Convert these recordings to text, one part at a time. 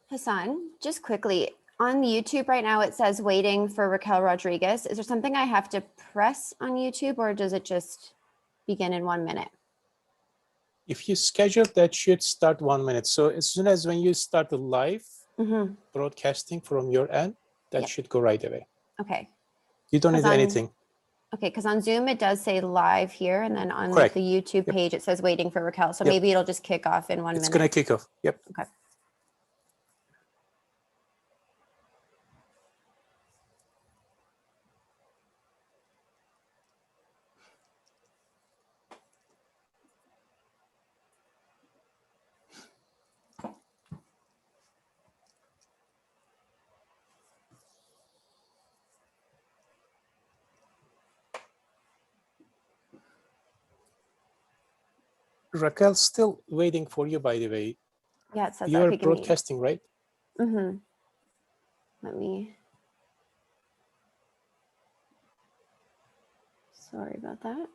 Hassan, just quickly, on YouTube right now, it says waiting for Raquel Rodriguez. Is there something I have to press on YouTube or does it just begin in 1 minute? If you schedule, that should start 1 minute. So as soon as when you start the live broadcasting from your end, that should go right away. Okay. You don't need anything. Okay, because on Zoom, it does say live here. And then on Correct. the YouTube page, it says waiting for Raquel. So maybe it'll just kick off in 1 minute. It's going to kick off. Yep. Okay. Raquel's still waiting for you, by the way. Yeah, it says you are broadcasting, right? Mm-hmm. Let me. Sorry about that.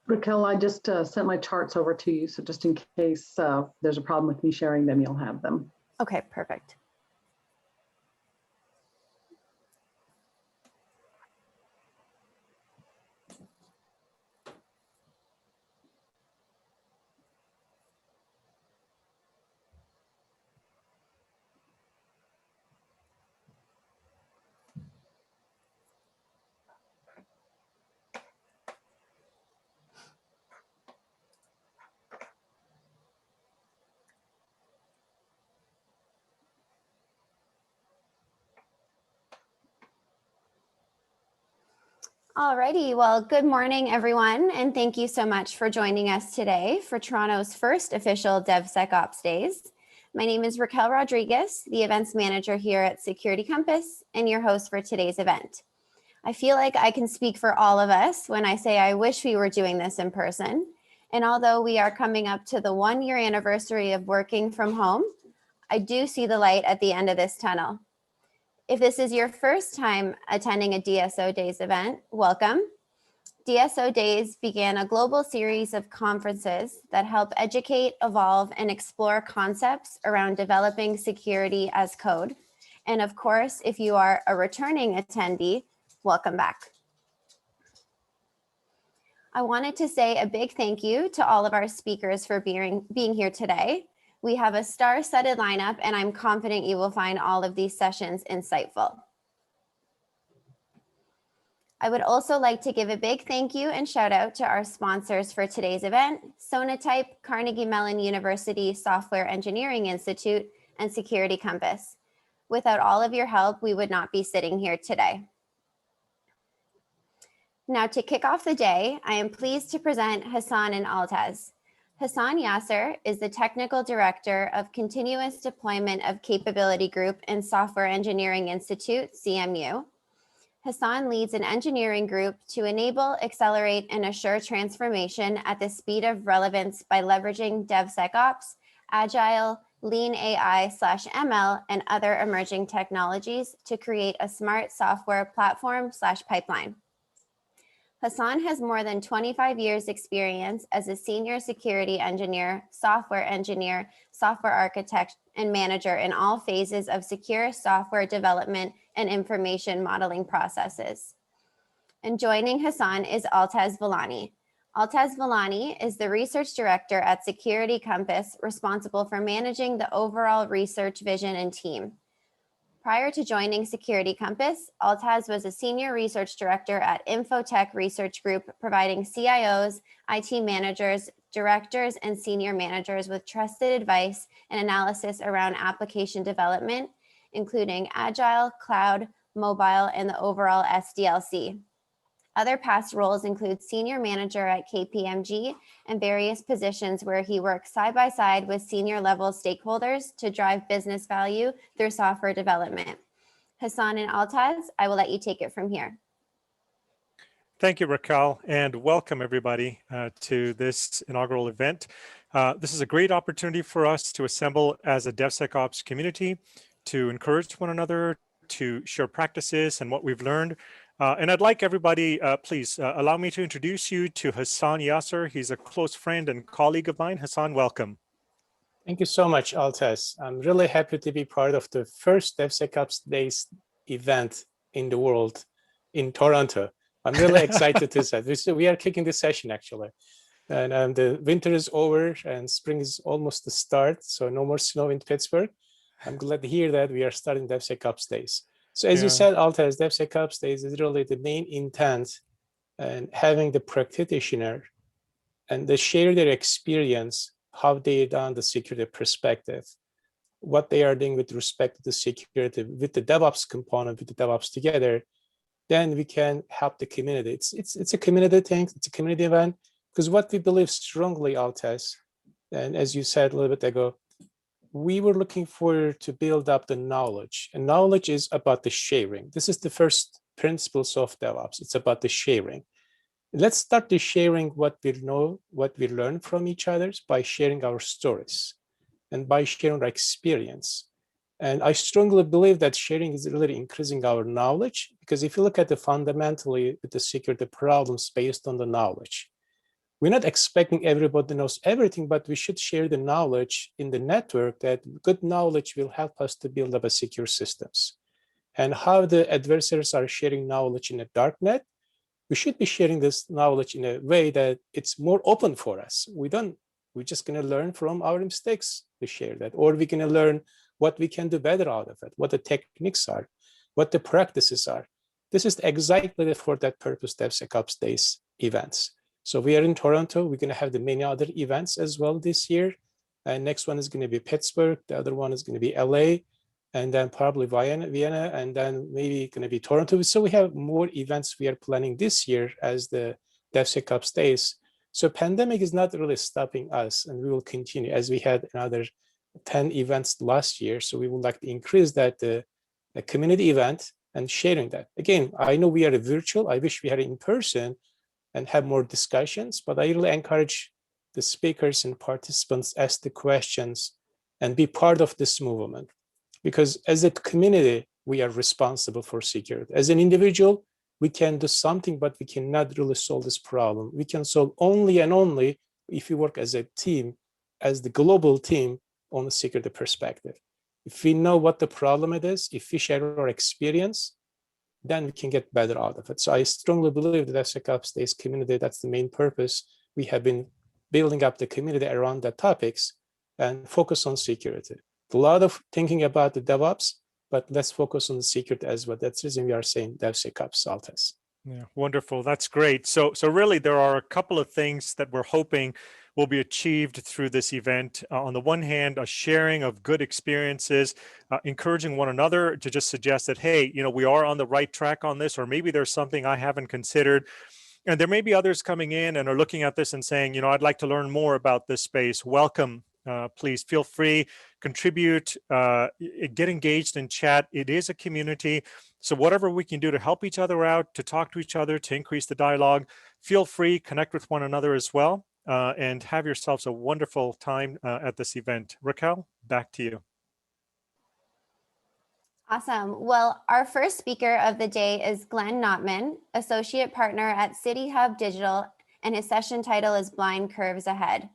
Raquel, I just sent my charts over to you. So just in case there's a problem with me sharing them, you'll have them. Okay, perfect. Alrighty, well, good morning, everyone, and thank you so much for joining us today for Toronto's first official DevSecOps Days. My name is Raquel Rodriguez, the events manager here at Security Compass, and your host for today's event. I feel like I can speak for all of us when I say I wish we were doing this in person. And although we are coming up to the 1-year anniversary of working from home, I do see the light at the end of this tunnel. If this is your first time attending a DSO Days event, welcome. DSO Days began a global series of conferences that help educate, evolve, and explore concepts around developing security as code. And of course, if you are a returning attendee, welcome back. I wanted to say a big thank you to all of our speakers for being here today. We have a star-studded lineup, and I'm confident you will find all of these sessions insightful. I would also like to give a big thank you and shout out to our sponsors for today's event, Sonatype, Carnegie Mellon University Software Engineering Institute, and Security Compass. Without all of your help, we would not be sitting here today. Now, to kick off the day, I am pleased to present Hassan and Altaz. Hassan Yasser is the Technical Director of Continuous Deployment of Capability Group and Software Engineering Institute, CMU. Hassan leads an engineering group to enable, accelerate, and assure transformation at the speed of relevance by leveraging DevSecOps, Agile, Lean AI/ML, and other emerging technologies to create a smart software platform/pipeline. Hassan has more than 25 years experience as a senior security engineer, software architect, and manager in all phases of secure software development and information modeling processes. And joining Hassan is Altaz Villani. Altaz Villani is the research director at Security Compass, responsible for managing the overall research vision and team. Prior to joining Security Compass, Altaz was a senior research director at Infotech Research Group, providing CIOs, IT managers, directors, and senior managers with trusted advice and analysis around application development, including Agile, cloud, mobile, and the overall SDLC. Other past roles include senior manager at KPMG and various positions where he works side by side with senior level stakeholders to drive business value through software development. Hassan and Altaz, I will let you take it from here. Thank you, Raquel, and welcome everybody to this inaugural event. This is a great opportunity for us to assemble as a DevSecOps community, to encourage one another, to share practices and what we've learned. And I'd like everybody, please allow me to introduce you to Hassan Yasser. He's a close friend and colleague of mine. Hassan, welcome. Thank you so much, Altaz. I'm really happy to be part of the first DevSecOps Days event in the world in Toronto. I'm really excited to say we are kicking this session actually. And the winter is over and spring is almost to start. So no more snow in Pittsburgh. I'm glad to hear that we are starting DevSecOps Days. So as you said, Altaz, DevSecOps Days is really the main intent and having the practitioner and they share their experience, how they done the security perspective, what they are doing with respect to the security with the DevOps component, with the DevOps together, then we can help the community. It's a community thing, it's a community event, because what we believe strongly, Altaz, and as you said a little bit ago, we were looking for to build up the knowledge, and knowledge is about the sharing. This is the first principles of DevOps. It's about the sharing. Let's start the sharing what we know, what we learn from each other by sharing our stories and by sharing our experience. And I strongly believe that sharing is really increasing our knowledge, because if you look at the fundamentally with the security problems based on the knowledge, we're not expecting everybody knows everything, but we should share the knowledge in the network. That good knowledge will help us to build up a secure systems. And how the adversaries are sharing knowledge in a dark net, we should be sharing this knowledge in a way that it's more open for us. We're just going to learn from our mistakes to share that, or we're going to learn what we can do better out of it, what the techniques are, what the practices are. This is exactly for that purpose, DevSecOps Days events. So we are in Toronto. We're going to have the many other events as well this year. And next one is going to be Pittsburgh. The other one is going to be LA, and then probably Vienna, and then maybe going to be Toronto. So we have more events we are planning this year as the DevSecOps Days. So pandemic is not really stopping us, and we will continue as we had another 10 events last year. So we would like to increase that the community event and sharing that. Again, I know we are virtual. I wish we had it in person and have more discussions, but I really encourage the speakers and participants ask the questions and be part of this movement. Because as a community, we are responsible for security. As an individual, we can do something, but we cannot really solve this problem. We can solve only and only if we work as a team, as the global team on the security perspective. If we know what the problem it is, if we share our experience, then we can get better out of it. So I strongly believe that DevSecOps Days community, that's the main purpose. We have been building up the community around the topics and focus on security. A lot of thinking about the DevOps, but let's focus on the security as well. That's the reason we are saying DevSecOps, Altaz. Yeah, wonderful. That's great. So really, there are a couple of things that we're hoping will be achieved through this event. On the one hand, a sharing of good experiences, encouraging one another to just suggest that, hey, we are on the right track on this, or maybe there's something I haven't considered. And there may be others coming in and are looking at this and saying, I'd like to learn more about this space. Welcome. Please feel free, contribute, get engaged in chat. It is a community. So whatever we can do to help each other out, to talk to each other, to increase the dialogue, feel free, connect with one another as well, and have yourselves a wonderful time at this event. Raquel, back to you. Awesome. Well, our first speaker of the day is Glenn Notman, Associate Partner at City Hub Digital, and his session title is Blind Curves Ahead.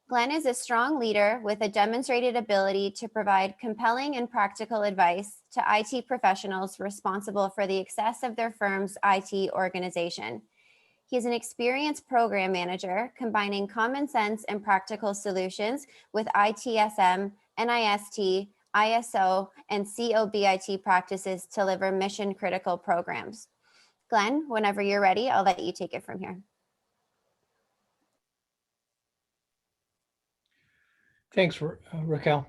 Glenn is a strong leader with a demonstrated ability to provide compelling and practical advice to IT professionals responsible for the success of their firm's IT organization. He is an experienced program manager, combining common sense and practical solutions with ITSM, NIST, ISO, and COBIT practices to deliver mission-critical programs. Glenn, whenever you're ready, I'll let you take it from here. Thanks, Raquel.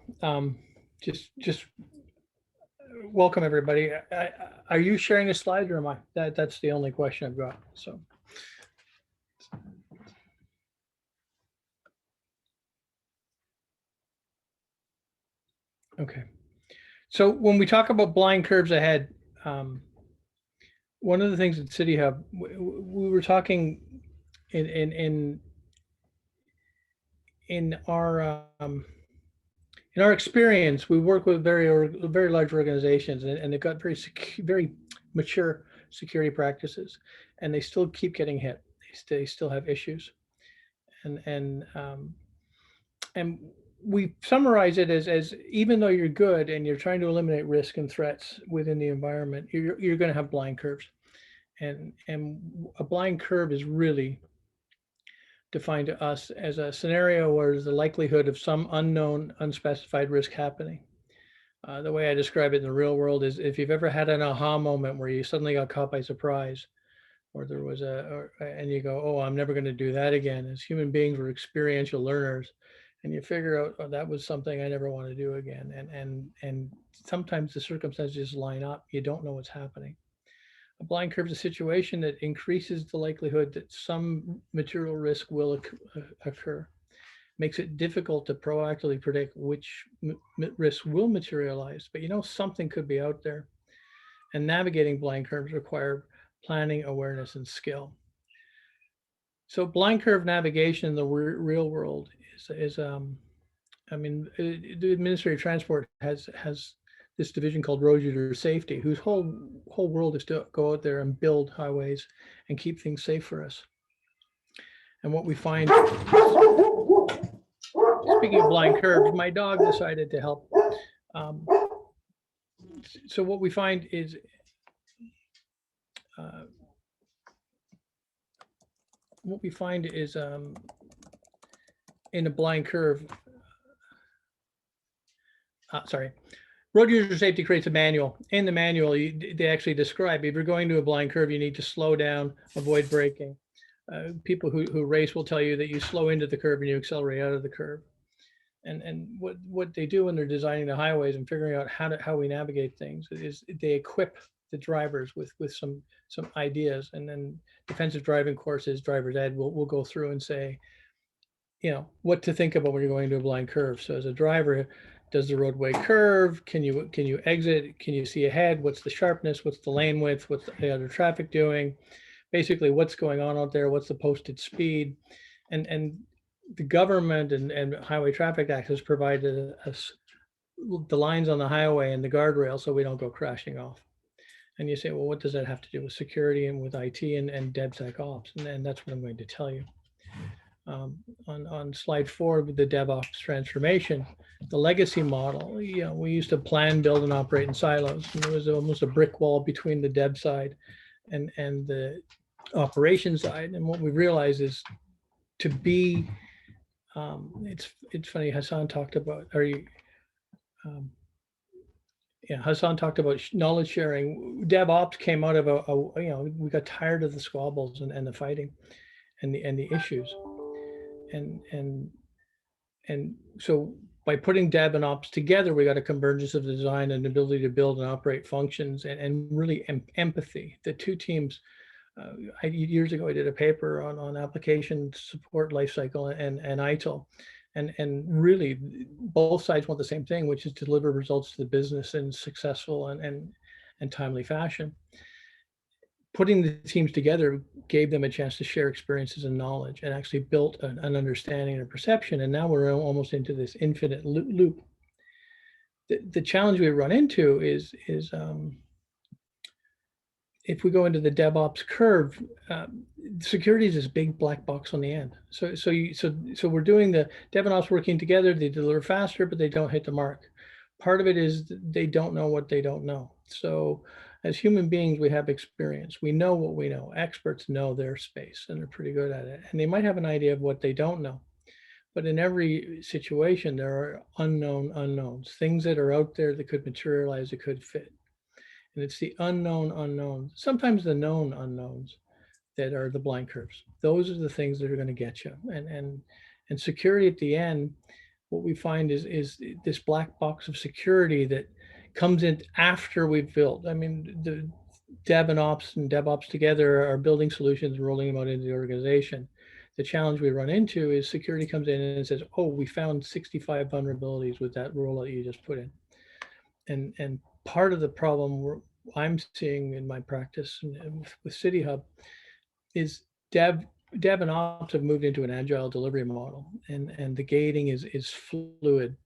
Just welcome everybody. Are you sharing the slides or am I? That's the only question I've got. So. Okay. So when we talk about blind curves ahead, one of the things at City Hub, we were talking in our experience, we work with very large organizations, and they've got very mature security practices, and they still keep getting hit. They still have issues, and we summarize it as even though you're good and you're trying to eliminate risk and threats within the environment, you're going to have blind curves, and a blind curve is really defined to us as a scenario where there's the likelihood of some unknown, unspecified risk happening. The way I describe it in the real world is if you've ever had an aha moment where you suddenly got caught by surprise, or there was and you go, oh, I'm never going to do that again. As human beings, we're experiential learners, and you figure out, oh, that was something I never want to do again. And sometimes the circumstances line up. You don't know what's happening. A blind curve is a situation that increases the likelihood that some material risk will occur. Makes it difficult to proactively predict which risk will materialize, but you know something could be out there. And navigating blind curves require planning, awareness, and skill. So blind curve navigation in the real world is I mean, the Ministry of Transport has this division called Road User Safety, whose whole world is to go out there and build highways and keep things safe for us. And what we find, speaking of blind curves, my dog decided to help. So what we find is in a blind curve, Road User Safety creates a manual. In the manual, they actually describe if you're going to a blind curve, you need to slow down, avoid braking. People who race will tell you that you slow into the curve and you accelerate out of the curve. And what they do when they're designing the highways and figuring out how we navigate things is they equip the drivers with some ideas, and then defensive driving courses, driver's ed will go through and say, you know, what to think about when you're going to a blind curve. So as a driver, does the roadway curve? Can you exit? Can you see ahead? What's the sharpness? What's the lane width? What's the other traffic doing? Basically, what's going on out there? What's the posted speed? And the government and Highway Traffic Act has provided us the lines on the highway and the guardrail so we don't go crashing off. And you say, well, what does that have to do with security and with IT and DevSecOps? And that's what I'm going to tell you. On slide 4 with the DevOps transformation, the legacy model, you know, we used to plan, build, and operate in silos. And there was almost a brick wall between the dev side and the operation side. And what we realized is to be, it's funny, Hassan talked about, Hassan talked about knowledge sharing. DevOps came out of you know, we got tired of the squabbles and the fighting and the issues. And so by putting Dev and Ops together, we got a convergence of design and ability to build and operate functions and really empathy. The two teams, years ago, I did a paper on application support lifecycle and ITIL. And really both sides want the same thing, which is to deliver results to the business in successful and timely fashion. Putting the teams together gave them a chance to share experiences and knowledge and actually built an understanding and perception. And now we're almost into this infinite loop. The challenge we run into is if we go into the DevOps curve, security is this big black box on the end. So we're doing the Dev and Ops working together. They deliver faster, but they don't hit the mark. Part of it is they don't know what they don't know. So as human beings, we have experience. We know what we know. Experts know their space and they're pretty good at it. And they might have an idea of what they don't know. But in every situation, there are unknown unknowns, things that are out there that could materialize, that could fit. And it's the unknown unknowns, sometimes the known unknowns, that are the blind curves. Those are the things that are going to get you. And security at the end, what we find is this black box of security that comes in after we've built. I mean, the Dev and Ops and DevOps together are building solutions and rolling them out into the organization. The challenge we run into is security comes in and says, oh, we found 65 vulnerabilities with that rollout you just put in. And part of the problem I'm seeing in my practice and with City Hub is Dev and Ops have moved into an agile delivery model, and the gating is fluid.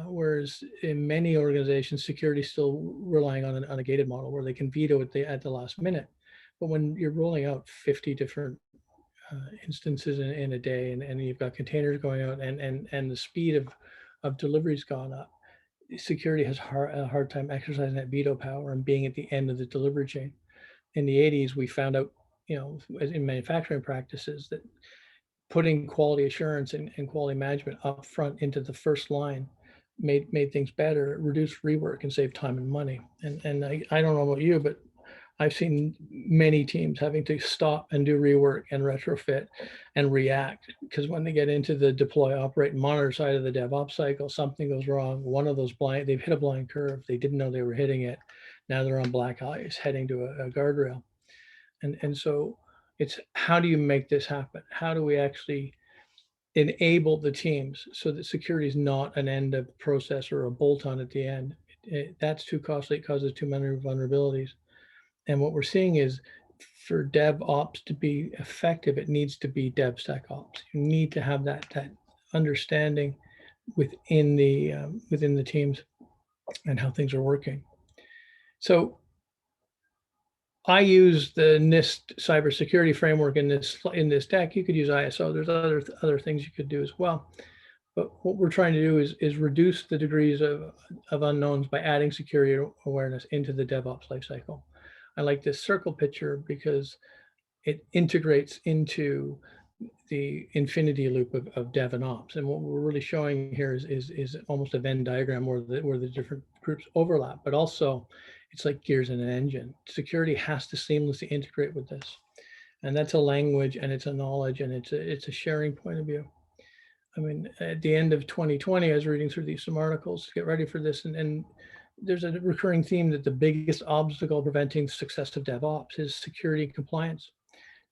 Whereas in many organizations, security is still relying on a gated model where they can veto it at the last minute. But when you're rolling out 50 different instances in a day, and you've got containers going out, and the speed of delivery's gone up, security has a hard time exercising that veto power and being at the end of the delivery chain. In the 80s, we found out, in manufacturing practices, that putting quality assurance and quality management up front into the first line made things better, reduced rework, and saved time and money. And I don't know about you, but I've seen many teams having to stop and do rework and retrofit and react, because when they get into the deploy, operate, and monitor side of the DevOps cycle, something goes wrong. One of those they've hit a blind curve. They didn't know they were hitting it. Now they're on black ice heading to a guardrail. And so it's, how do you make this happen? How do we actually enable the teams so that security is not an end of process or a bolt-on at the end? That's too costly. It causes too many vulnerabilities. And what we're seeing is, for DevOps to be effective, it needs to be DevSecOps. You need to have that understanding within the teams and how things are working. So I use the NIST cybersecurity framework in this deck. You could use ISO. There's other things you could do as well. But what we're trying to do is reduce the degrees of unknowns by adding security awareness into the DevOps lifecycle. I like this circle picture because it integrates into the infinity loop of Dev and Ops. And what we're really showing here is almost a Venn diagram where the different groups overlap, but also it's like gears in an engine. Security has to seamlessly integrate with this. And that's a language, and it's a knowledge, and it's a sharing point of view. I mean, at the end of 2020, I was reading through some articles to get ready for this, and there's a recurring theme that the biggest obstacle preventing the success of DevOps is security and compliance.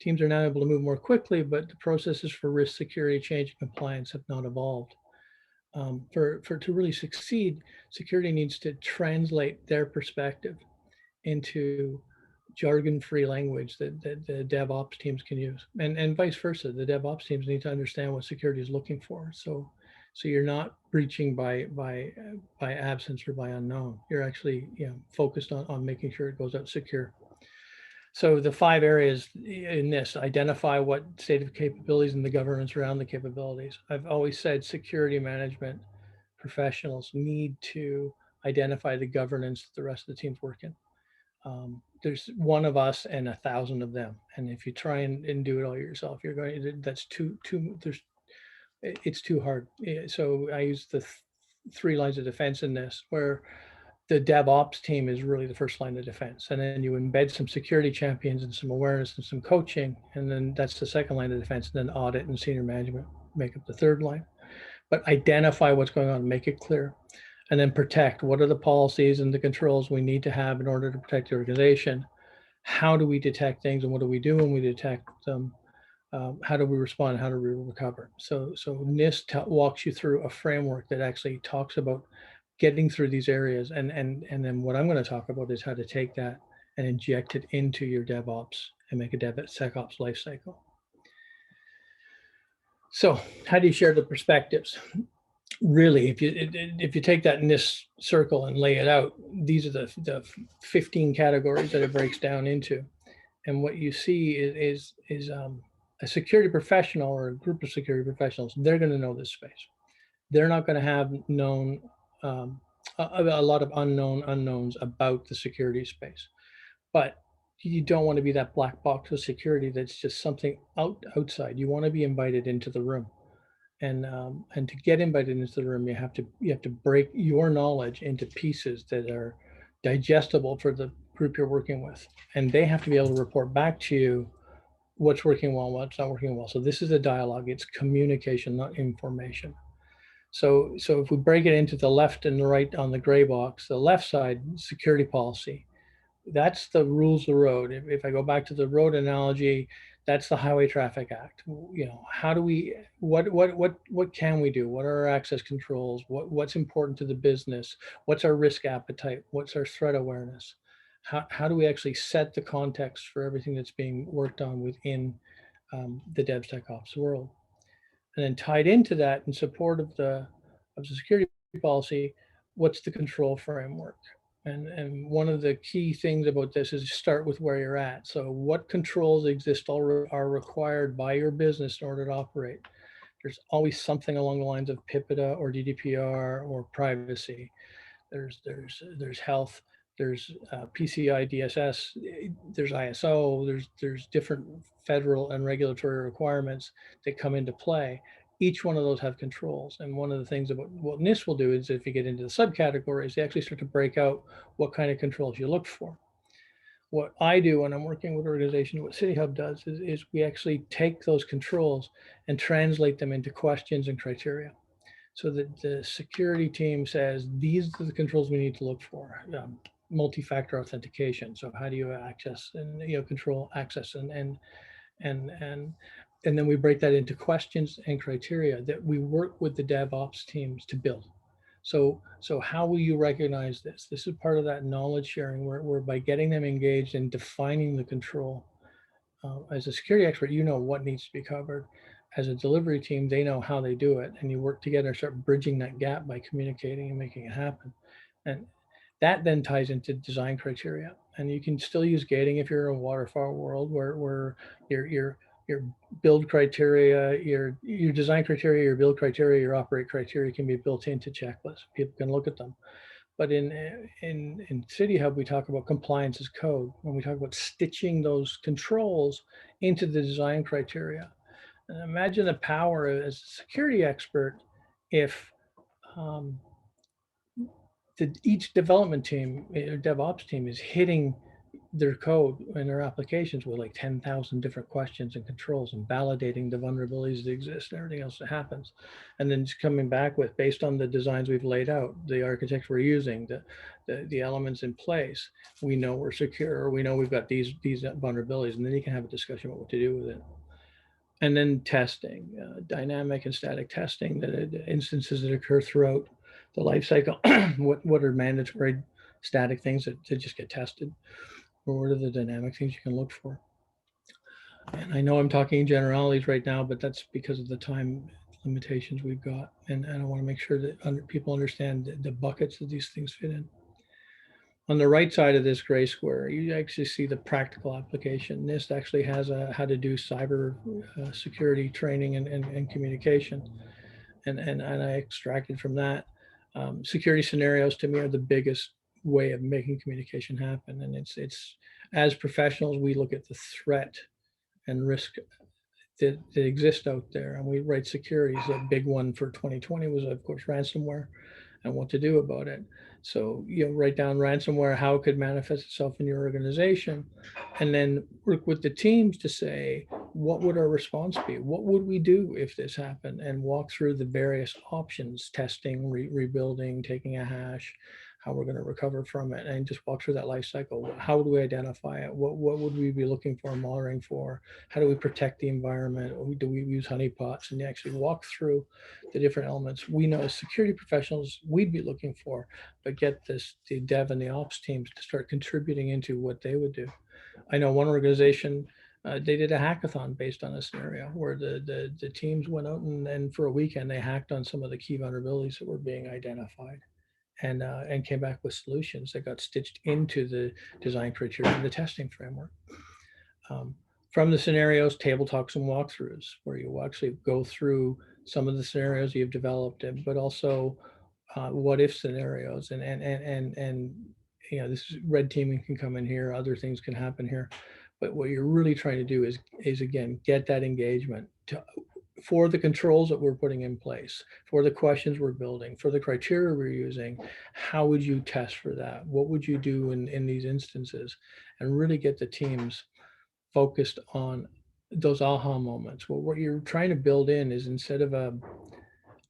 Teams are now able to move more quickly, but the processes for risk, security, change, and compliance have not evolved. To really succeed, security needs to translate their perspective into jargon-free language that the DevOps teams can use, and vice versa. The DevOps teams need to understand what security is looking for. So you're not breaching by absence or by unknown. You're actually focused on making sure it goes out secure. So the 5 areas in this: identify what state of capabilities and the governance around the capabilities. I've always said security management professionals need to identify the governance that the rest of the team's working. There's one of us and 1,000 of them. And if you try and do it all yourself, that's it's too hard. So I use the 3 lines of defense in this, where the DevOps team is really the first line of defense. And then you embed some security champions and some awareness and some coaching. And then that's the second line of defense. And then audit and senior management make up the 3rd line. But identify what's going on, make it clear. And then protect. What are the policies and the controls we need to have in order to protect the organization? How do we detect things, and what do we do when we detect them? How do we respond? How do we recover? So NIST walks you through a framework that actually talks about getting through these areas. And then what I'm going to talk about is how to take that and inject it into your DevOps and make a DevSecOps lifecycle. So how do you share the perspectives? Really, if you take that NIST circle and lay it out, these are the 15 categories that it breaks down into. And what you see is a security professional or a group of security professionals. They're going to know this space. They're not going to have known a lot of unknowns about the security space. But you don't want to be that black box of security that's just something outside. You want to be invited into the room. And to get invited into the room, you have to break your knowledge into pieces that are digestible for the group you're working with. And they have to be able to report back to you what's working well, what's not working well. So this is a dialogue. It's communication, not information. So if we break it into the left and the right on the gray box, the left side, security policy, that's the rules of the road. If I go back to the road analogy, that's the Highway Traffic Act. You know, how do we, what can we do? What are our access controls? What's important to the business? What's our risk appetite? What's our threat awareness? How do we actually set the context for everything that's being worked on within the DevSecOps world? And then tied into that, in support of the security policy, what's the control framework? And one of the key things about this is start with where you're at. So what controls exist are required by your business in order to operate? There's always something along the lines of PIPEDA or GDPR or privacy. There's health, there's PCI DSS, there's ISO, there's different federal and regulatory requirements that come into play. Each one of those have controls. And one of the things about what NIST will do is, if you get into the subcategories, they actually start to break out what kind of controls you look for. What I do when I'm working with organizations, what City Hub does is we actually take those controls and translate them into questions and criteria. So that the security team says, these are the controls we need to look for. Multi-factor authentication. So how do you access and control access and then we break that into questions and criteria that we work with the DevOps teams to build. So how will you recognize this? This is part of that knowledge sharing where by getting them engaged and defining the control. As a security expert, you know what needs to be covered. As a delivery team, they know how they do it, and you work together, start bridging that gap by communicating and making it happen. And that then ties into design criteria. And you can still use gating if you're in a waterfall world where your build criteria, your design criteria, your build criteria, your operate criteria can be built into checklists. People can look at them. But in City Hub, we talk about compliance as code. When we talk about stitching those controls into the design criteria. And imagine the power as a security expert if each development team or DevOps team is hitting their code and their applications with like 10,000 different questions and controls and validating the vulnerabilities that exist and everything else that happens. And then just coming back with, based on the designs we've laid out, the architecture we're using, the elements in place, we know we're secure, we know we've got these vulnerabilities, and then you can have a discussion about what to do with it. And then testing, dynamic and static testing, the instances that occur throughout the life cycle. what are mandatory static things that just get tested? Or what are the dynamic things you can look for? And I know I'm talking generalities right now, but that's because of the time limitations we've got. And I want to make sure that people understand the buckets that these things fit in. On the right side of this gray square, you actually see the practical application. NIST actually has a how to do cyber security training and communication. And I extracted from that. Security scenarios to me are the biggest way of making communication happen. And it's as professionals, we look at the threat and risk that exist out there, and we write security. So a big one for 2020 was, of course, ransomware and what to do about it. So write down ransomware, how it could manifest itself in your organization, and then work with the teams to say, what would our response be? What would we do if this happened? And walk through the various options, testing, rebuilding, taking a hash, how we're going to recover from it, and just walk through that life cycle. How would we identify it? What would we be looking for, monitoring for? How do we protect the environment? Do we use honeypots? And actually walk through the different elements we know as security professionals we'd be looking for, but get the dev and the ops teams to start contributing into what they would do. I know one organization, they did a hackathon based on a scenario where the teams went out and for a weekend they hacked on some of the key vulnerabilities that were being identified. And came back with solutions that got stitched into the design criteria and the testing framework. From the scenarios, table talks and walkthroughs, where you actually go through some of the scenarios you've developed, but also what if scenarios. And this red teaming can come in here, other things can happen here. But what you're really trying to do is again, get that engagement for the controls that we're putting in place, for the questions we're building, for the criteria we're using. How would you test for that? What would you do in these instances? And really get the teams focused on those aha moments. Well, what you're trying to build in is, instead of a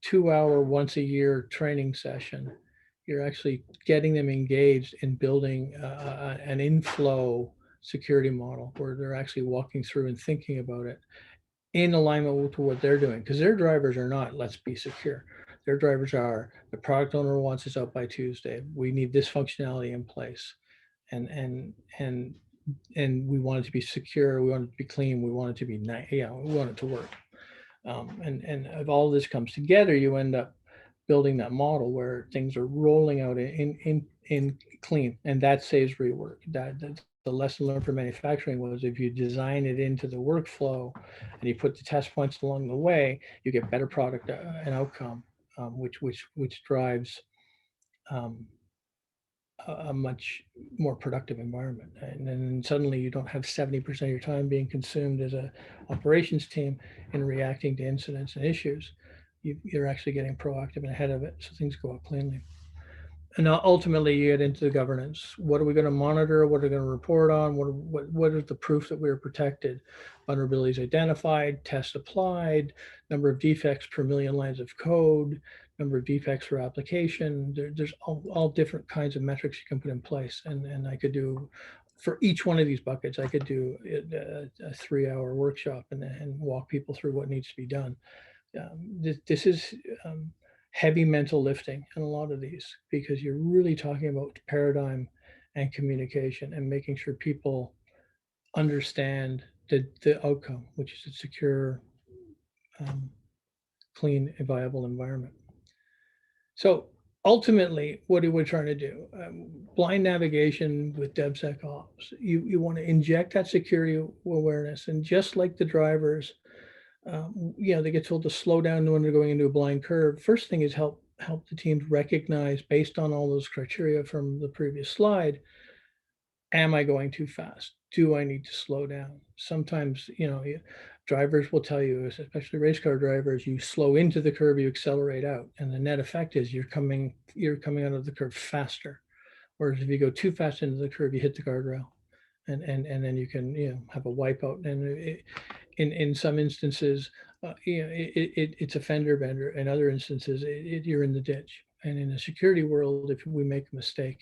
2-hour once a year training session, you're actually getting them engaged in building an inflow security model where they're actually walking through and thinking about it in alignment with what they're doing, because their drivers are not, let's be secure. Their drivers are, the product owner wants this out by Tuesday. We need this functionality in place. And we want it to be secure. We want it to be clean. We want it to be nice. Yeah, we want it to work. And if all this comes together, you end up building that model where things are rolling out in clean, and that saves rework. That's the lesson learned from manufacturing was if you design it into the workflow and you put the test points along the way, you get better product and outcome, which drives a much more productive environment. And then suddenly you don't have 70% of your time being consumed as a operations team in reacting to incidents and issues. You're actually getting proactive and ahead of it, so things go up cleanly. And ultimately you get into the governance. What are we going to monitor? What are we going to report on? What is the proof that we are protected? Vulnerabilities identified, tests applied, number of defects per million lines of code, number of defects per application. There's all different kinds of metrics you can put in place. And I could do, for each one of these buckets, I could do a 3-hour workshop and walk people through what needs to be done. This is heavy mental lifting in a lot of these, because you're really talking about paradigm and communication and making sure people understand the outcome, which is a secure, clean, and viable environment. So ultimately, what are we trying to do? Blind navigation with DevSecOps. You want to inject that security awareness, and just like the drivers, they get told to slow down when they're going into a blind curve. First thing is help the teams recognize, based on all those criteria from the previous slide, am I going too fast? Do I need to slow down? Sometimes, drivers will tell you, especially race car drivers, you slow into the curve, you accelerate out, and the net effect is you're coming out of the curve faster. Whereas if you go too fast into the curve, you hit the guardrail, and then you can have a wipeout. And in some instances, it's a fender bender. In other instances, you're in the ditch. And in the security world, if we make a mistake,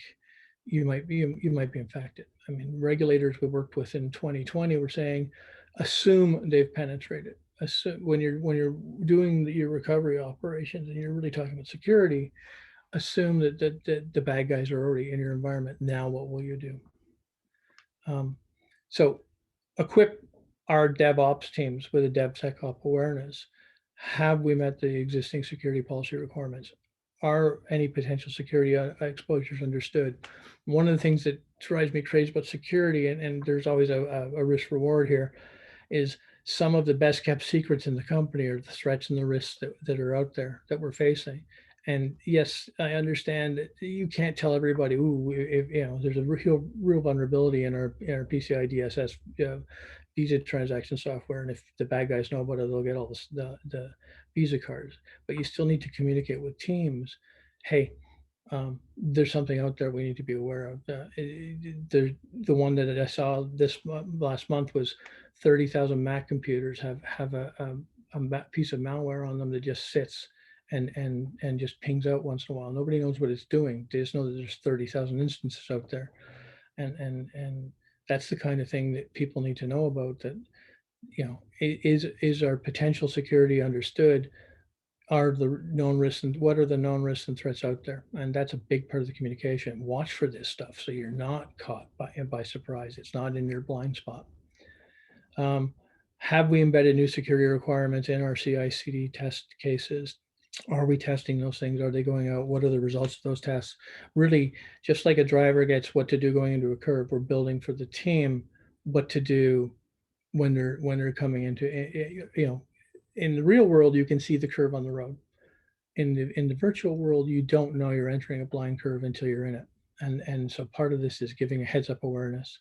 you might be infected. I mean, regulators we worked with in 2020 were saying, assume they've penetrated. When you're doing your recovery operations and you're really talking about security, assume that the bad guys are already in your environment. Now, what will you do? So equip our DevOps teams with a DevSecOps awareness. Have we met the existing security policy requirements? Are any potential security exposures understood? One of the things that drives me crazy about security, and there's always a risk reward here, is some of the best kept secrets in the company are the threats and the risks that are out there that we're facing. And yes, I understand that you can't tell everybody, ooh, if, there's a real vulnerability in our PCI DSS Visa transaction software, and if the bad guys know about it, they'll get all the Visa cards. But you still need to communicate with teams. Hey, there's something out there we need to be aware of. The one that I saw this last month was 30,000 Mac computers have a piece of malware on them that just sits and just pings out once in a while. Nobody knows what it's doing. They just know that there's 30,000 instances out there, and that's the kind of thing that people need to know about. That is our potential security understood? Are the known risks, and what are the known risks and threats out there? And that's a big part of the communication. Watch for this stuff so you're not caught by surprise. It's not in your blind spot. Have we embedded new security requirements in our CI/CD test cases? Are we testing those things? Are they going out? What are the results of those tests? Really, just like a driver gets what to do going into a curve, we're building for the team what to do when they're coming into, in the real world, you can see the curve on the road. In the virtual world, you don't know you're entering a blind curve until you're in it. And so part of this is giving a heads up awareness.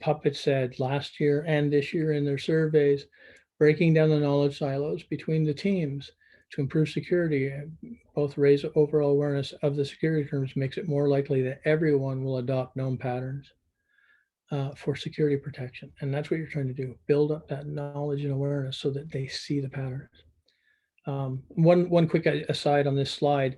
Puppet said last year and this year in their surveys, breaking down the knowledge silos between the teams to improve security, both raise overall awareness of the security terms, makes it more likely that everyone will adopt known patterns for security protection. And that's what you're trying to do, build up that knowledge and awareness so that they see the patterns. One quick aside on this slide,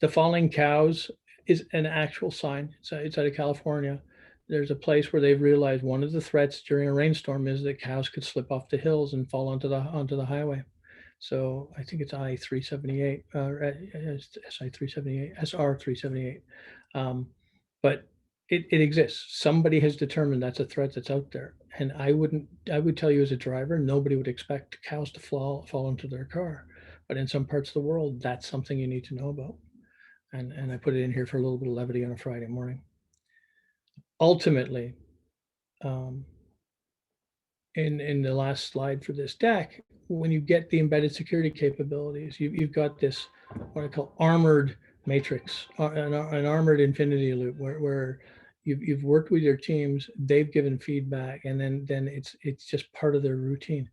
the falling cows is an actual sign. It's out of California. There's a place where they've realized one of the threats during a rainstorm is that cows could slip off the hills and fall onto the highway. So I think it's I-378, SI-378, SR-378. But it exists. Somebody has determined that's a threat that's out there. And I would tell you as a driver, nobody would expect cows to fall into their car. But in some parts of the world, that's something you need to know about. And I put it in here for a little bit of levity on a Friday morning. Ultimately, in the last slide for this deck, when you get the embedded security capabilities, you've got this, what I call armored matrix, an armored infinity loop where you've worked with your teams, they've given feedback, and then it's just part of their routine.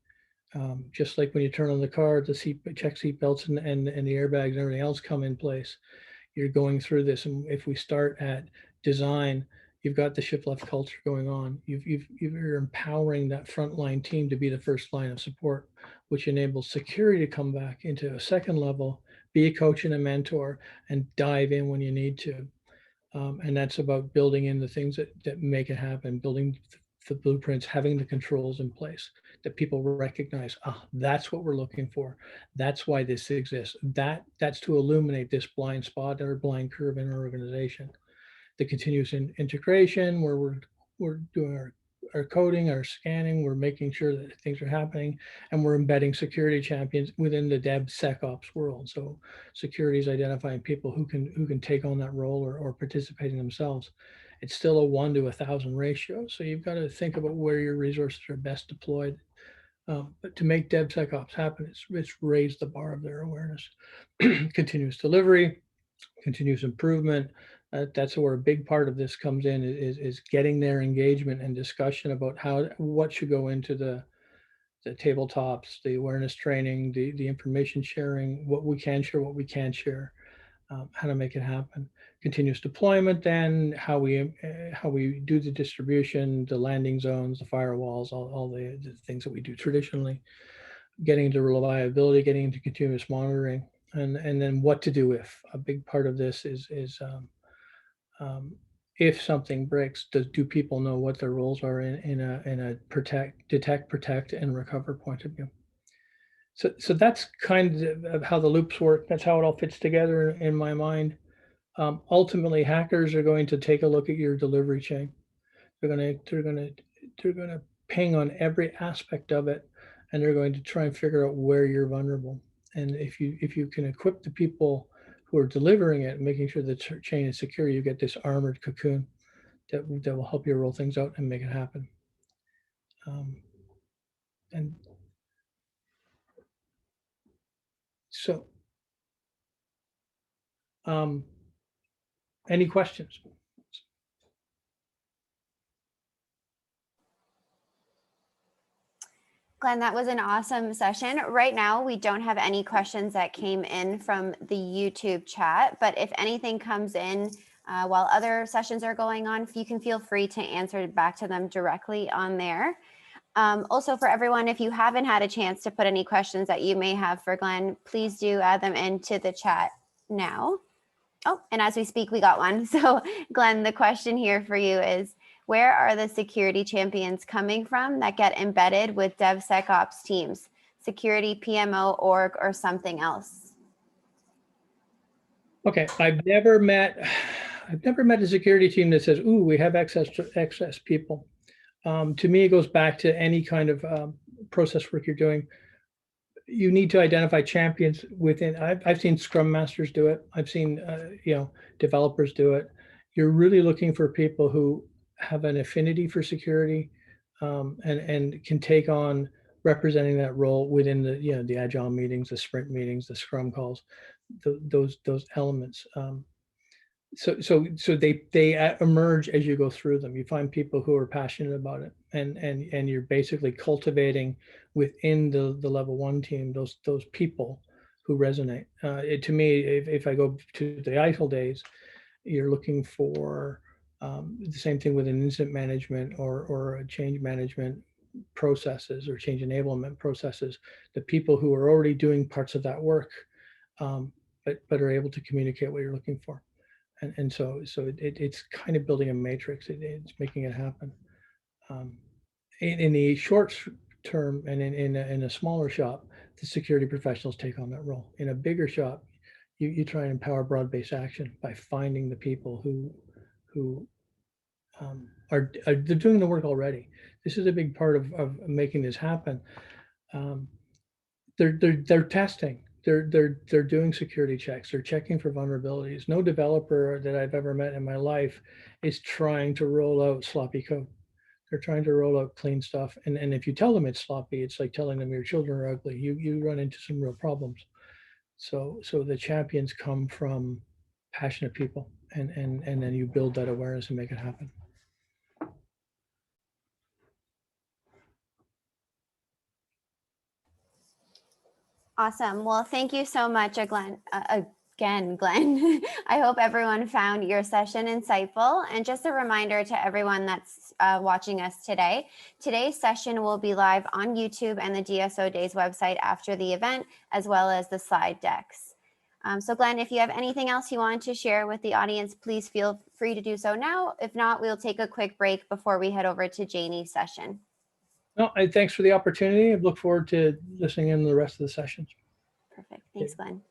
Just like when you turn on the car, the check seat belts and the airbags and everything else come in place. You're going through this, and if we start at design, you've got the shift left culture going on. You're empowering that frontline team to be the first line of support, which enables security to come back into a second level, be a coach and a mentor, and dive in when you need to. And that's about building in the things that make it happen, building the blueprints, having the controls in place that people recognize. That's what we're looking for. That's why this exists. That's to illuminate this blind spot or blind curve in our organization. The continuous integration, where we're doing our coding, our scanning, we're making sure that things are happening, and we're embedding security champions within the DevSecOps world. So security is identifying people who can take on that role or participating themselves. It's still a 1 to 1,000 ratio. So you've got to think about where your resources are best deployed. But to make DevSecOps happen, it's raised the bar of their awareness. Continuous delivery, continuous improvement. That's where a big part of this comes in, is getting their engagement and discussion about what should go into the tabletops, the awareness training, the information sharing, what we can share, what we can't share, how to make it happen. Continuous deployment, then how we do the distribution, the landing zones, the firewalls, all the things that we do traditionally. Getting into reliability, getting into continuous monitoring, and then what to do if. A big part of this is if something breaks, do people know what their roles are in a detect, protect, and recover point of view? So that's kind of how the loops work. That's how it all fits together in my mind. Ultimately, hackers are going to take a look at your delivery chain. They're going to ping on every aspect of it, and they're going to try and figure out where you're vulnerable. And if you can equip the people who are delivering it, making sure the chain is secure, you get this armored cocoon that will help you roll things out and make it happen. And so, any questions? Glenn, that was an awesome session. Right now, we don't have any questions that came in from the YouTube chat, but if anything comes in while other sessions are going on, you can feel free to answer back to them directly on there. Also, for everyone, if you haven't had a chance to put any questions that you may have for Glenn, please do add them into the chat now. Oh, and as we speak, we got one. So Glenn, the question here for you is, where are the security champions coming from that get embedded with DevSecOps teams, security, PMO, org, or something else? Okay, I've never met a security team that says, "Ooh, we have excess people." To me, it goes back to any kind of process work you're doing. You need to identify champions within. I've seen Scrum Masters do it. I've seen developers do it. You're really looking for people who have an affinity for security and can take on representing that role within the agile meetings, the sprint meetings, the Scrum calls, those elements. So they emerge as you go through them. You find people who are passionate about it, and you're basically cultivating within the level 1 team those people who resonate. To me, if I go to the ITIL days, you're looking for the same thing with an incident management or a change management. processes or change enablement processes, the people who are already doing parts of that work, but are able to communicate what you're looking for. And so it's kind of building a matrix. It's making it happen. In the short term and in a smaller shop, the security professionals take on that role. In a bigger shop, you try and empower broad-based action by finding the people who are they're doing the work already. This is a big part of making this happen. They're testing. They're doing security checks. They're checking for vulnerabilities. No developer that I've ever met in my life is trying to roll out sloppy code. They're trying to roll out clean stuff. And if you tell them it's sloppy, it's like telling them your children are ugly. You run into some real problems. So the champions come from passionate people, and then you build that awareness and make it happen. Awesome. Well, thank you so much, Glenn. Again, Glenn. I hope everyone found your session insightful. And just a reminder to everyone that's watching us today, today's session will be live on YouTube and the DSO Days website after the event, as well as the slide decks. So Glenn, if you have anything else you want to share with the audience, please feel free to do so now. If not, we'll take a quick break before we head over to Janie's session. No, thanks for the opportunity. I look forward to listening in to the rest of the sessions. Perfect. Thanks, Glenn.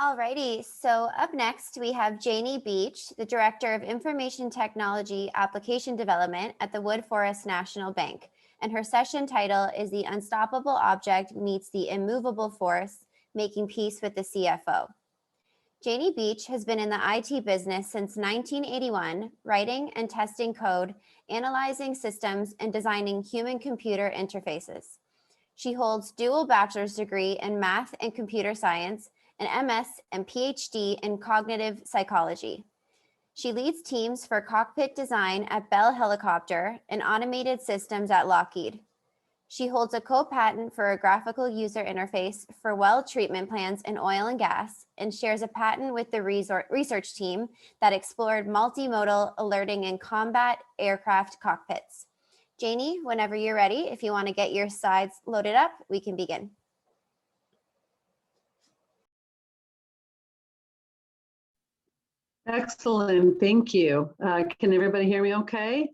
Alrighty, so up next we have Janie Beach, the Director of Information Technology Application Development at the Wood Forest National Bank. And her session title is The Unstoppable Object Meets the Immovable Force, Making Peace with the CFO. Janie Beach has been in the IT business since 1981, writing and testing code, analyzing systems, and designing human-computer interfaces. She holds dual bachelor's degree in math and computer science, an MS and PhD in cognitive psychology. She leads teams for cockpit design at Bell Helicopter and automated systems at Lockheed. She holds a co-patent for a graphical user interface for well treatment plants in oil and gas, and shares a patent with the research team that explored multimodal alerting in combat aircraft cockpits. Janie, whenever you're ready, if you want to get your slides loaded up, we can begin. Excellent, thank you. Can everybody hear me okay?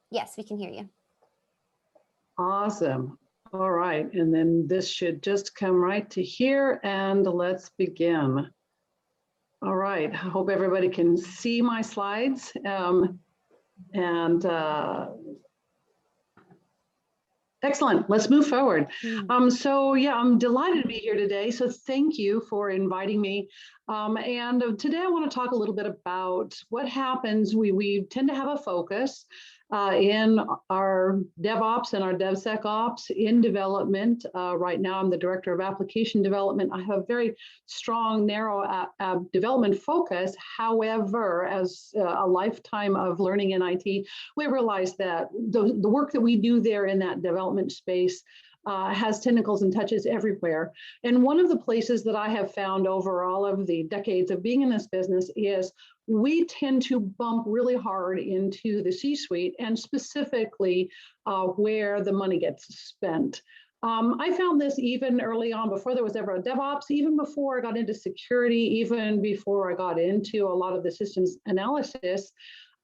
Yes, we can hear you. Awesome. All right, and then this should just come right to here, and let's begin. All right, I hope everybody can see my slides. Excellent, let's move forward. So yeah, I'm delighted to be here today. So thank you for inviting me. And today I want to talk a little bit about what happens. We tend to have a focus in our DevOps and our DevSecOps in development. Right now, I'm the Director of Application Development. I have a very strong, narrow development focus. However, as a lifetime of learning in IT, we realize that the work that we do there in that development space has tentacles and touches everywhere. And one of the places that I have found over all of the decades of being in this business is we tend to bump really hard into the C-suite, and specifically where the money gets spent. I found this even early on, before there was ever a DevOps, even before I got into security, even before I got into a lot of the systems analysis.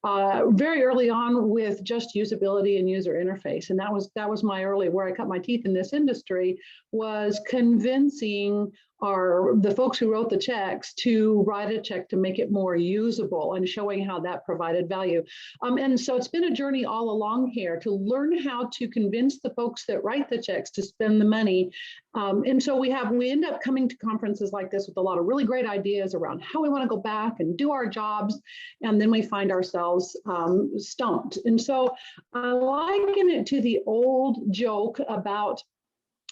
Very early on with just usability and user interface. And that was my early, where I cut my teeth in this industry, was convincing the folks who wrote the checks to write a check to make it more usable and showing how that provided value. And so it's been a journey all along here to learn how to convince the folks that write the checks to spend the money. And so we end up coming to conferences like this with a lot of really great ideas around how we want to go back and do our jobs. And then we find ourselves stumped. And so I liken it to the old joke about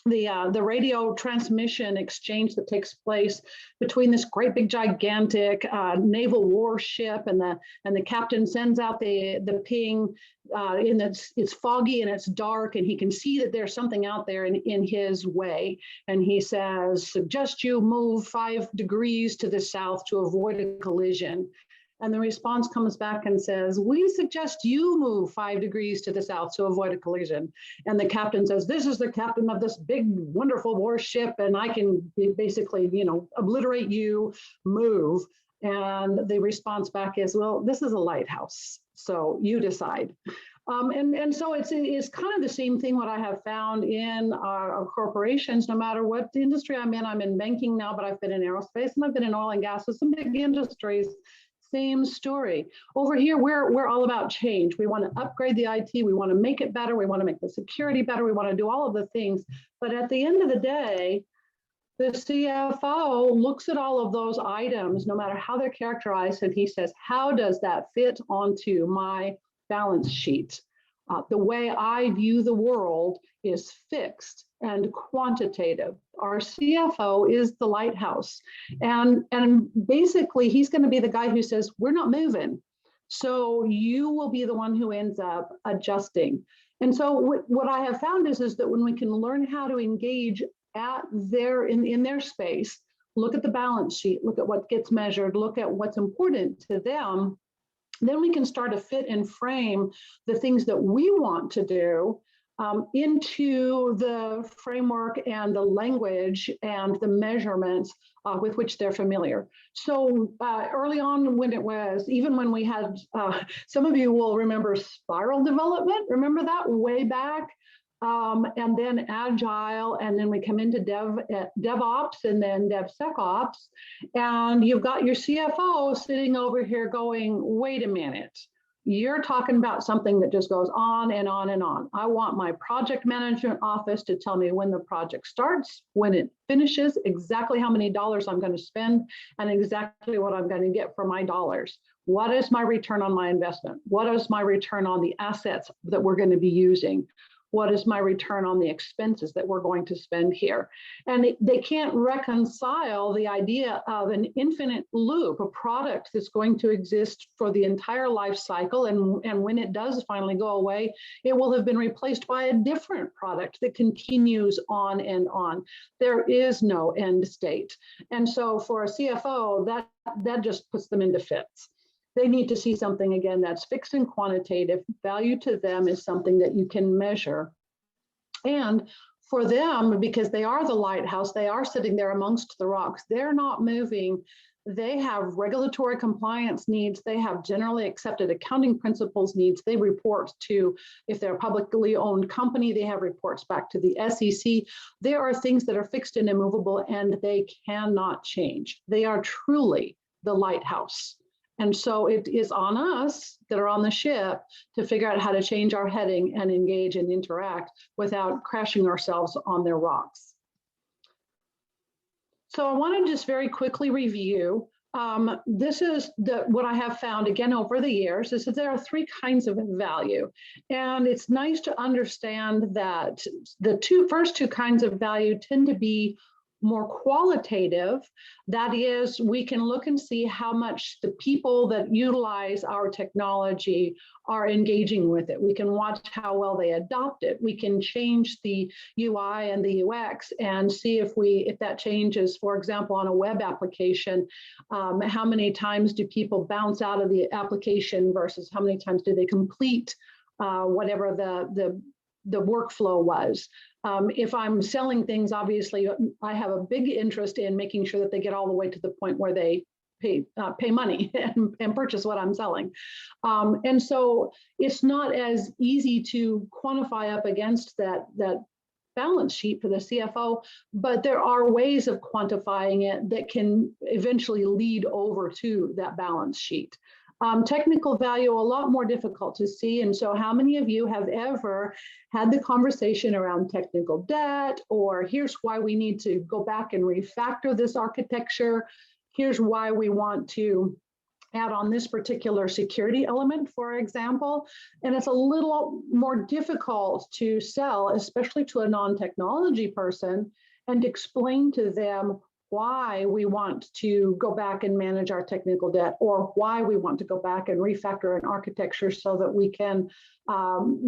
the radio transmission exchange that takes place between this great big gigantic naval warship, and the captain sends out the ping, and it's foggy and it's dark, and he can see that there's something out there in his way, and he says, suggest you move 5 degrees to the south to avoid a collision. And the response comes back and says, we suggest you move 5 degrees to the south to avoid a collision. And the captain says, this is the captain of this big, wonderful warship, and I can basically, obliterate you, move. And the response back is, well, this is a lighthouse, so you decide. And so it's kind of the same thing what I have found in our corporations, no matter what industry I'm in. I'm in banking now, but I've been in aerospace, and I've been in oil and gas with some big industries. Same story. Over here, we're all about change. We want to upgrade the IT. We want to make it better. We want to make the security better. We want to do all of the things. But at the end of the day, the CFO looks at all of those items, no matter how they're characterized, and he says, how does that fit onto my balance sheet? The way I view the world is fixed and quantitative. Our CFO is the lighthouse. And basically, he's going to be the guy who says, we're not moving. So you will be the one who ends up adjusting. And so what I have found is that when we can learn how to engage in their space, look at the balance sheet, look at what gets measured, look at what's important to them, then we can start to fit and frame the things that we want to do into the framework and the language and the measurements with which they're familiar. So early on, even when we had, some of you will remember spiral development. Remember that way back? and then agile, and then we come into DevOps and then DevSecOps, and you've got your CFO sitting over here going, wait a minute, you're talking about something that just goes on and on and on. I want my project management office to tell me when the project starts, when it finishes, exactly how many dollars I'm going to spend, and exactly what I'm going to get for my dollars. What is my return on my investment? What is my return on the assets that we're going to be using? What is my return on the expenses that we're going to spend here? And they can't reconcile the idea of an infinite loop, a product that's going to exist for the entire life cycle. And when it does finally go away, it will have been replaced by a different product that continues on and on. There is no end state. And so for a CFO, that just puts them into fits. They need to see something, again, that's fixed and quantitative. Value to them is something that you can measure. And for them, because they are the lighthouse, they are sitting there amongst the rocks, they're not moving. They have regulatory compliance needs. They have generally accepted accounting principles needs. They report to, if they're a publicly owned company, they have reports back to the SEC. There are things that are fixed and immovable, and they cannot change. They are truly the lighthouse. And so it is on us that are on the ship to figure out how to change our heading and engage and interact without crashing ourselves on their rocks. So I want to just very quickly review. This is what I have found again over the years is that there are three kinds of value. And it's nice to understand that the first two kinds of value tend to be more qualitative. That is, we can look and see how much the people that utilize our technology are engaging with it. We can watch how well they adopt it. We can change the UI and the UX and see if that changes, for example, on a web application, how many times do people bounce out of the application versus how many times do they complete whatever the workflow was. If I'm selling things, obviously, I have a big interest in making sure that they get all the way to the point where they pay money and purchase what I'm selling. And so it's not as easy to quantify up against that balance sheet for the CFO, but there are ways of quantifying it that can eventually lead over to that balance sheet. Technical value, a lot more difficult to see. And so how many of you have ever had the conversation around technical debt, or here's why we need to go back and refactor this architecture. Here's why we want to add on this particular security element, for example. And it's a little more difficult to sell, especially to a non-technology person, and explain to them why we want to go back and manage our technical debt, or why we want to go back and refactor an architecture so that we can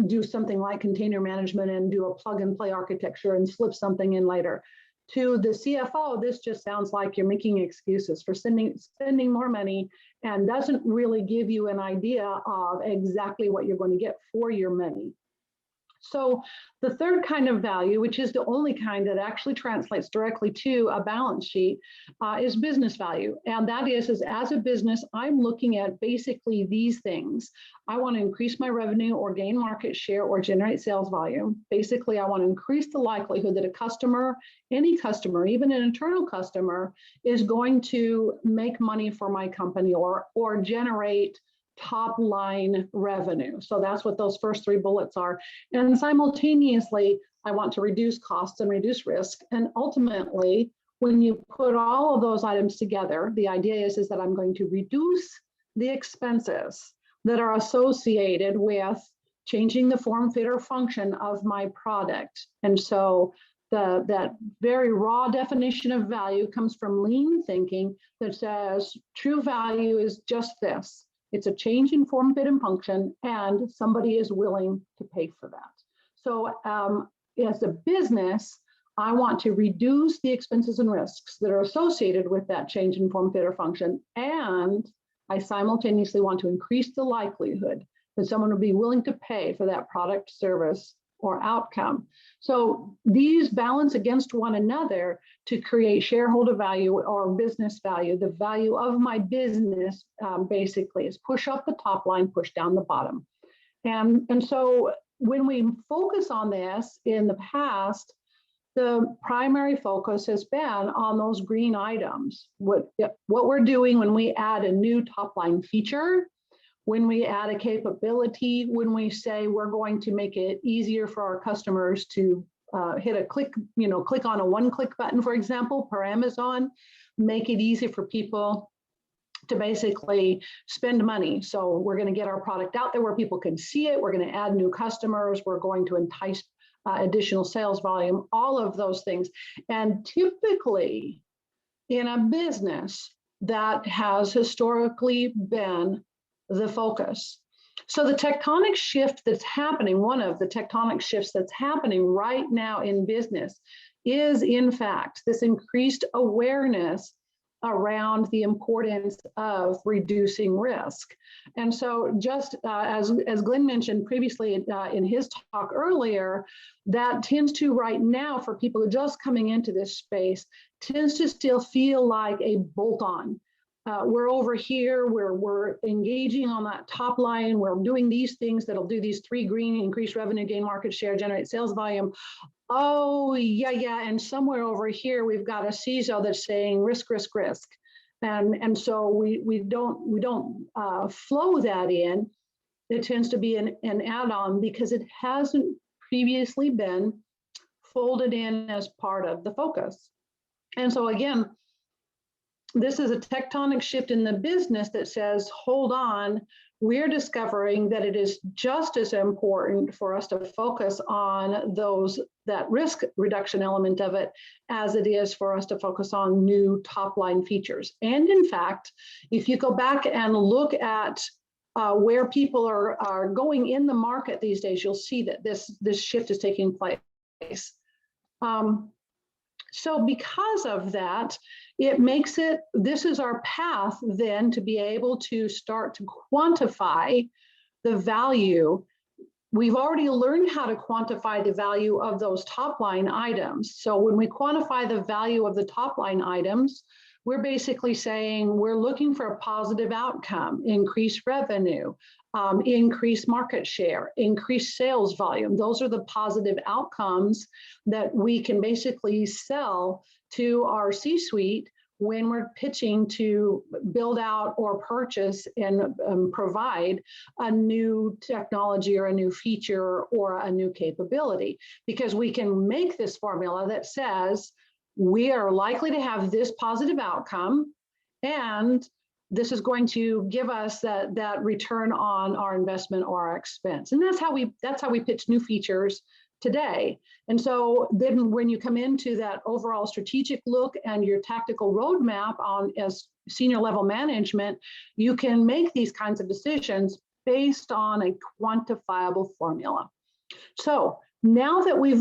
do something like container management and do a plug and play architecture and slip something in later. To the CFO, this just sounds like you're making excuses for spending more money and doesn't really give you an idea of exactly what you're going to get for your money. So the third kind of value, which is the only kind that actually translates directly to a balance sheet, is business value. And that is as a business, I'm looking at basically these things. I want to increase my revenue or gain market share or generate sales volume. Basically, I want to increase the likelihood that a customer, any customer, even an internal customer, is going to make money for my company or generate top line revenue. So that's what those first three bullets are. And simultaneously, I want to reduce costs and reduce risk. And ultimately, when you put all of those items together, the idea is that I'm going to reduce the expenses that are associated with changing the form, fit, or function of my product. And so that very raw definition of value comes from lean thinking that says true value is just this. It's a change in form, fit, and function, and somebody is willing to pay for that. So as a business, I want to reduce the expenses and risks that are associated with that change in form, fit, or function, and I simultaneously want to increase the likelihood that someone will be willing to pay for that product, service, or outcome. So these balance against one another to create shareholder value or business value. The value of my business basically is push up the top line, push down the bottom. And so when we focus on this in the past, the primary focus has been on those green items. What we're doing when we add a new top line feature, when we add a capability, when we say we're going to make it easier for our customers to hit a click, click on a one-click button, for example, per Amazon, make it easy for people to basically spend money. So we're going to get our product out there where people can see it. We're going to add new customers. We're going to entice additional sales volume, all of those things. And typically in a business, that has historically been the focus. So the tectonic shift that's happening, one of the tectonic shifts that's happening right now in business is in fact this increased awareness around the importance of reducing risk. And so just as Glenn mentioned previously in his talk earlier, that tends to right now for people just coming into this space, tends to still feel like a bolt-on. We're over here, we're engaging on that top line, we're doing these things that'll do these three green: increase revenue, gain market share, generate sales volume. Oh, yeah. And somewhere over here, we've got a CISO that's saying risk, risk, risk. And so we don't flow that in. It tends to be an add-on because it hasn't previously been folded in as part of the focus. And so again, this is a tectonic shift in the business that says, hold on, we're discovering that it is just as important for us to focus on that risk reduction element of it as it is for us to focus on new top line features. And in fact, if you go back and look at where people are going in the market these days, you'll see that this shift is taking place. So because of that, it makes this is our path then to be able to start to quantify the value. We've already learned how to quantify the value of those top line items. So when we quantify the value of the top line items, we're basically saying we're looking for a positive outcome: increase revenue, increase market share, increase sales volume. Those are the positive outcomes that we can basically sell to our C-suite when we're pitching to build out or purchase and provide a new technology or a new feature or a new capability. Because we can make this formula that says we are likely to have this positive outcome, and this is going to give us that return on our investment or our expense. And that's how we pitch new features today. And so then when you come into that overall strategic look and your tactical roadmap on as senior level management, you can make these kinds of decisions based on a quantifiable formula. So now that we've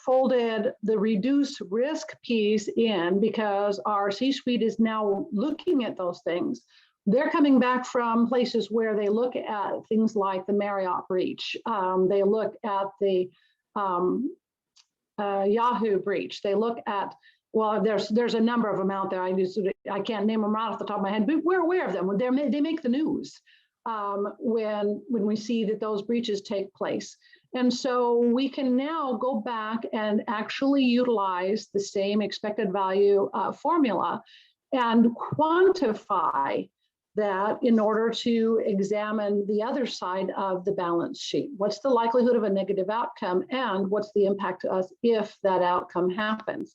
folded the reduce risk piece in, because our C-suite is now looking at those things, they're coming back from places where they look at things like the Marriott breach. They look at the Yahoo breach. They look at, well, there's a number of them out there. I can't name them right off the top of my head, but we're aware of them. They make the news when we see that those breaches take place. And so we can now go back and actually utilize the same expected value formula and quantify that in order to examine the other side of the balance sheet. What's the likelihood of a negative outcome, and what's the impact to us if that outcome happens?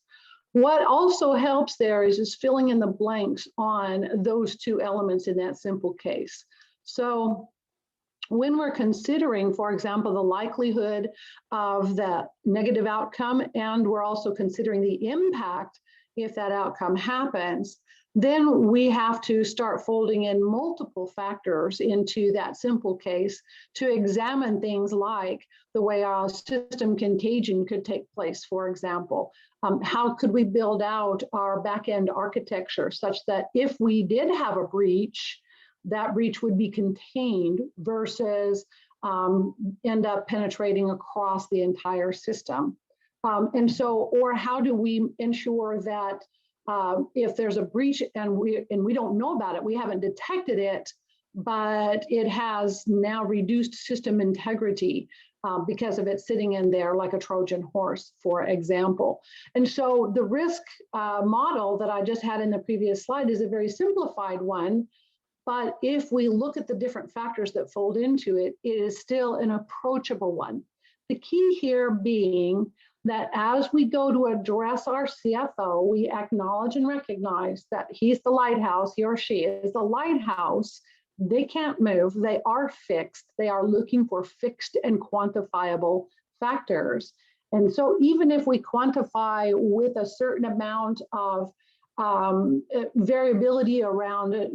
What also helps there is filling in the blanks on those two elements in that simple case. So when we're considering, for example, the likelihood of that negative outcome, and we're also considering the impact if that outcome happens, then we have to start folding in multiple factors into that simple case to examine things like the way our system contagion could take place, for example. How could we build out our back-end architecture such that if we did have a breach, that breach would be contained versus end up penetrating across the entire system. And so, or how do we ensure that if there's a breach and we don't know about it, we haven't detected it, but it has now reduced system integrity because of it sitting in there like a Trojan horse, for example. And so the risk model that I just had in the previous slide is a very simplified one. But if we look at the different factors that fold into it, it is still an approachable one. The key here being that as we go to address our CFO, we acknowledge and recognize that he's the lighthouse, he or she is the lighthouse. They can't move, they are fixed. They are looking for fixed and quantifiable factors. And so even if we quantify with a certain amount of variability around it,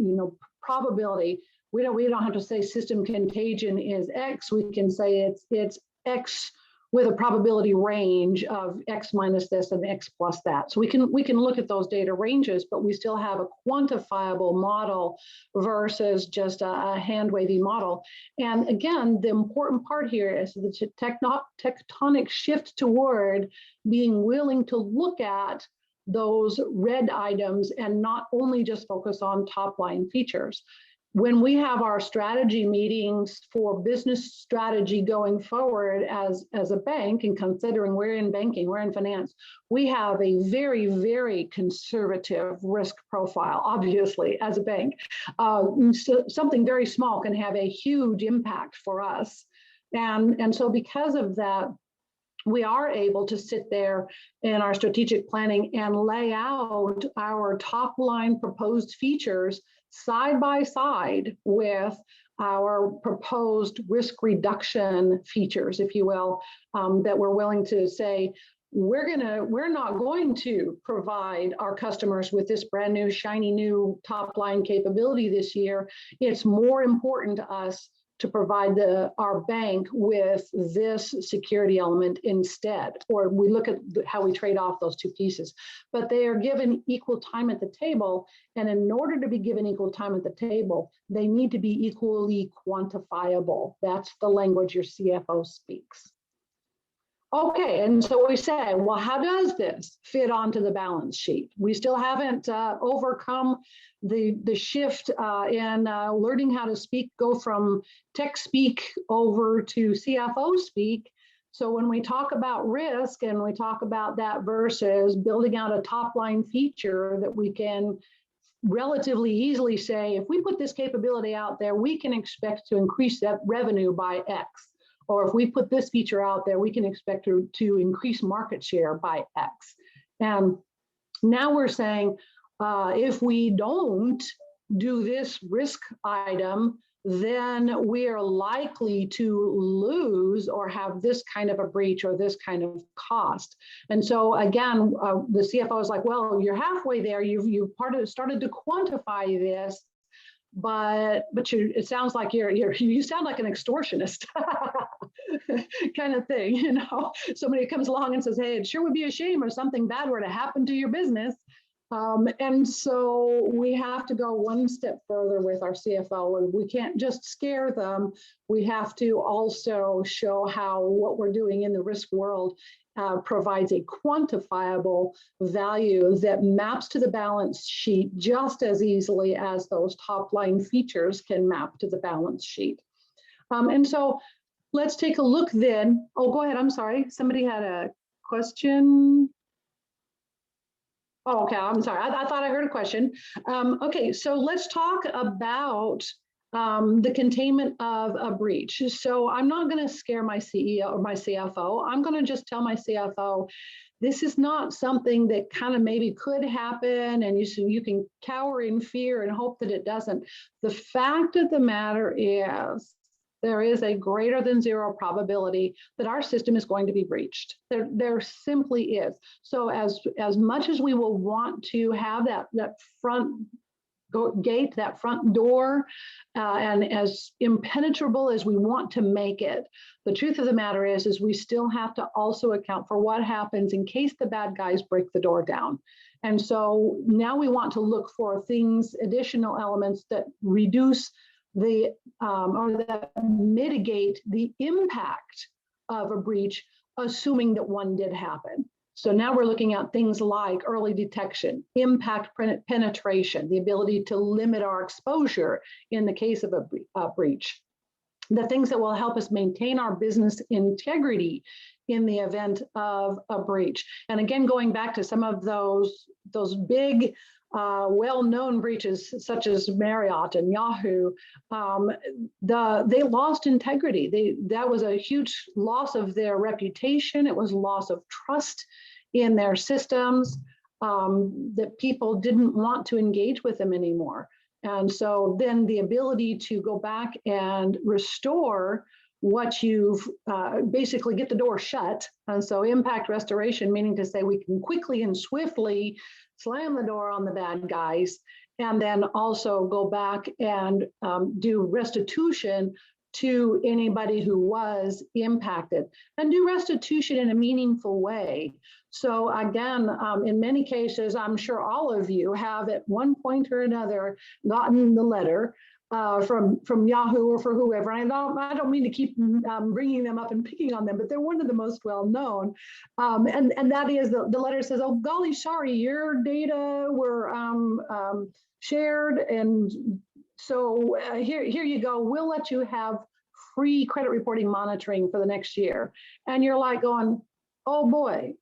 probability, we don't have to say system contagion is X, we can say it's X with a probability range of X minus this and X plus that. So we can look at those data ranges, but we still have a quantifiable model versus just a hand-wavy model. And again, the important part here is the tectonic shift toward being willing to look at those red items and not only just focus on top line features. When we have our strategy meetings for business strategy going forward as a bank, and considering we're in banking, we're in finance, we have a very, very conservative risk profile, obviously, as a bank. So something very small can have a huge impact for us. And so because of that, we are able to sit there in our strategic planning and lay out our top line proposed features side by side with our proposed risk reduction features, if you will, that we're willing to say, we're not going to provide our customers with this brand new, shiny new top line capability this year. It's more important to us to provide our bank with this security element instead, or we look at how we trade off those two pieces. But they are given equal time at the table, and in order to be given equal time at the table, they need to be equally quantifiable. That's the language your CFO speaks. Okay, and so we say, well, how does this fit onto the balance sheet? We still haven't overcome the shift in learning how to speak, go from tech speak over to CFO speak. So when we talk about risk and we talk about that versus building out a top line feature that we can relatively easily say, if we put this capability out there, we can expect to increase that revenue by X. Or if we put this feature out there, we can expect to increase market share by X. And now we're saying, if we don't do this risk item, then we are likely to lose or have this kind of a breach or this kind of cost. And so again, the CFO is like, well, you're halfway there. You've started to quantify this. But it sounds like you sound like an extortionist kind of thing, Somebody comes along and says, hey, it sure would be a shame if something bad were to happen to your business. And so we have to go one step further with our CFO, and we can't just scare them. We have to also show how what we're doing in the risk world provides a quantifiable value that maps to the balance sheet just as easily as those top line features can map to the balance sheet. And so let's take a look then. Oh, go ahead. I'm sorry. Somebody had a question. Oh, okay. I'm sorry. I thought I heard a question. Okay, so let's talk about the containment of a breach. So I'm not going to scare my CEO or my CFO. I'm going to just tell my CFO, this is not something that kind of maybe could happen, and you can cower in fear and hope that it doesn't. The fact of the matter is, there is a greater than zero probability that our system is going to be breached. There simply is. So as much as we will want to have that front gate, that front door, and as impenetrable as we want to make it, the truth of the matter is we still have to also account for what happens in case the bad guys break the door down. And so now we want to look for things, additional elements that reduce or that mitigate the impact of a breach, assuming that one did happen. So now we're looking at things like early detection, impact penetration, the ability to limit our exposure in the case of a breach, the things that will help us maintain our business integrity in the event of a breach. And again, going back to some of those big, well-known breaches such as Marriott and Yahoo, they lost integrity. That was a huge loss of their reputation. It was loss of trust in their systems, that people didn't want to engage with them anymore. And so then the ability to go back and restore what you've basically get the door shut. And so impact restoration, meaning to say we can quickly and swiftly slam the door on the bad guys, and then also go back and do restitution to anybody who was impacted, and do restitution in a meaningful way. So again, in many cases, I'm sure all of you have at one point or another gotten the letter from Yahoo or for whoever. And I don't mean to keep bringing them up and picking on them, but they're one of the most well known. And that is the letter says, "Oh golly, sorry, your data were shared, and so here you go. We'll let you have free credit reporting monitoring for the next year." And you're like going, "Oh boy,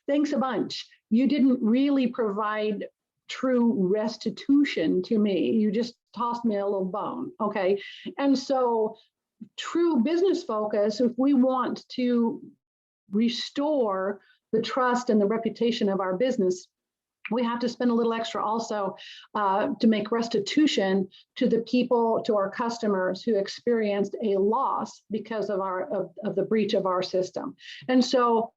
thanks a bunch. You didn't really provide true restitution to me. You just tossed me a little bone." Okay. And so true business focus, if we want to restore the trust and the reputation of our business, we have to spend a little extra also to make restitution to the people, to our customers who experienced a loss because of the breach of our system. And so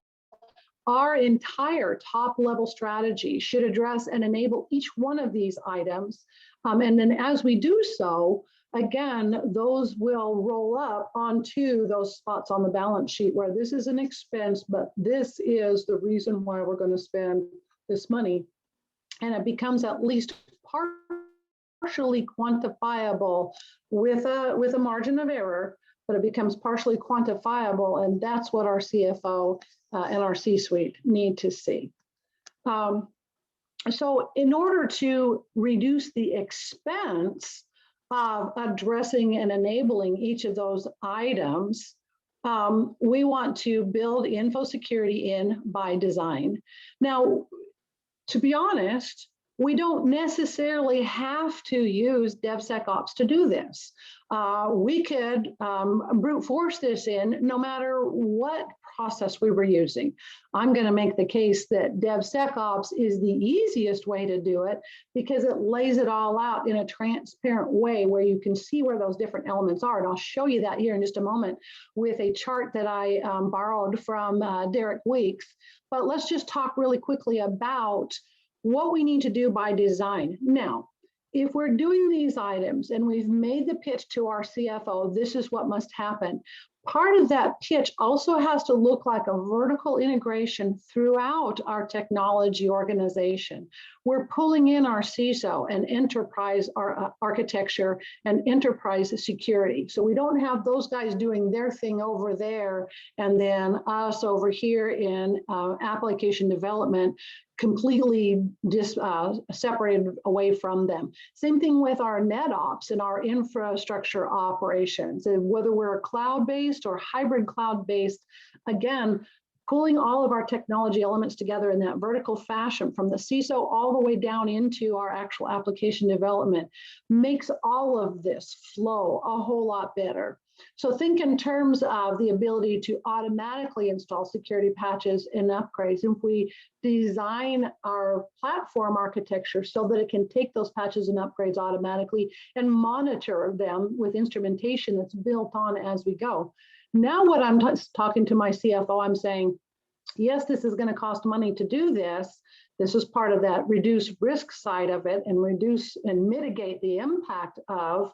our entire top level strategy should address and enable each one of these items. And then as we do so, again, those will roll up onto those spots on the balance sheet where this is an expense, but this is the reason why we're going to spend this money. And it becomes at least partially quantifiable with a margin of error, but it becomes partially quantifiable, and that's what our CFO and our C-suite need to see. So in order to reduce the expense of addressing and enabling each of those items, we want to build info security in by design. Now, to be honest, we don't necessarily have to use DevSecOps to do this. We could brute force this in no matter what process we were using. I'm going to make the case that DevSecOps is the easiest way to do it because it lays it all out in a transparent way where you can see where those different elements are. And I'll show you that here in just a moment with a chart that I borrowed from Derek Weeks. But let's just talk really quickly about what we need to do by design. Now, if we're doing these items and we've made the pitch to our CFO, this is what must happen. Part of that pitch also has to look like a vertical integration throughout our technology organization. We're pulling in our CISO and enterprise architecture and enterprise security. So we don't have those guys doing their thing over there and then us over here in application development completely separated away from them. Same thing with our NetOps and our infrastructure operations, and whether we're cloud-based or hybrid cloud-based, again, pulling all of our technology elements together in that vertical fashion from the CISO all the way down into our actual application development makes all of this flow a whole lot better. So think in terms of the ability to automatically install security patches and upgrades. If we design our platform architecture so that it can take those patches and upgrades automatically and monitor them with instrumentation that's built on as we go. Now what I'm talking to my CFO, I'm saying, yes, this is going to cost money to do this. This is part of that reduce risk side of it and reduce and mitigate the impact of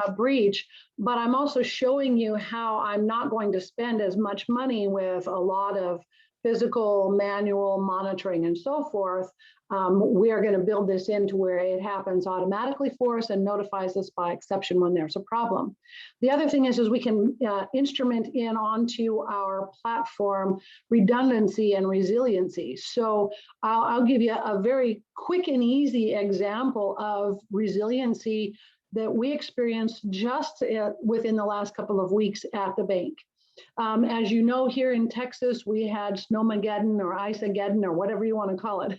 a breach, but I'm also showing you how I'm not going to spend as much money with a lot of physical, manual monitoring and so forth. We are going to build this into where it happens automatically for us and notifies us by exception when there's a problem. The other thing is we can instrument in onto our platform redundancy and resiliency. So I'll give you a very quick and easy example of resiliency that we experienced just within the last couple of weeks at the bank. As you know, here in Texas, we had Snowmageddon or Iceageddon or whatever you want to call it.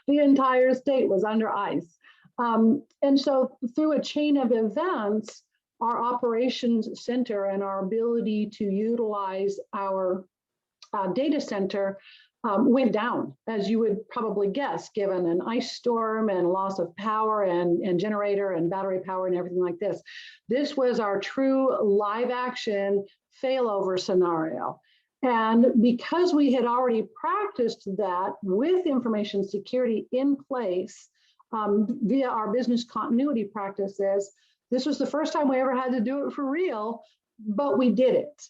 The entire state was under ice. And so through a chain of events, our operations center and our ability to utilize our data center went down, as you would probably guess, given an ice storm and loss of power and generator and battery power and everything like this. This was our true live action failover scenario. And because we had already practiced that with information security in place via our business continuity practices, this was the first time we ever had to do it for real, but we did it.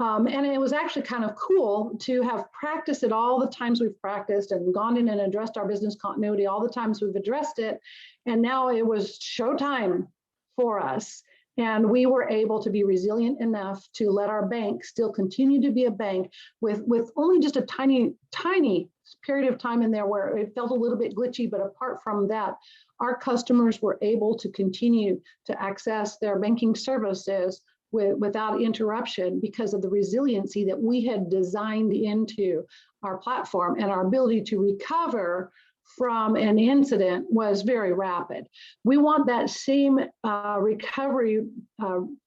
And it was actually kind of cool to have practiced it all the times we've practiced and gone in and addressed our business continuity all the times we've addressed it. And now it was showtime for us. And we were able to be resilient enough to let our bank still continue to be a bank with only just a tiny period of time in there where it felt a little bit glitchy. But apart from that, our customers were able to continue to access their banking services without interruption because of the resiliency that we had designed into our platform, and our ability to recover from an incident was very rapid. We want that same recovery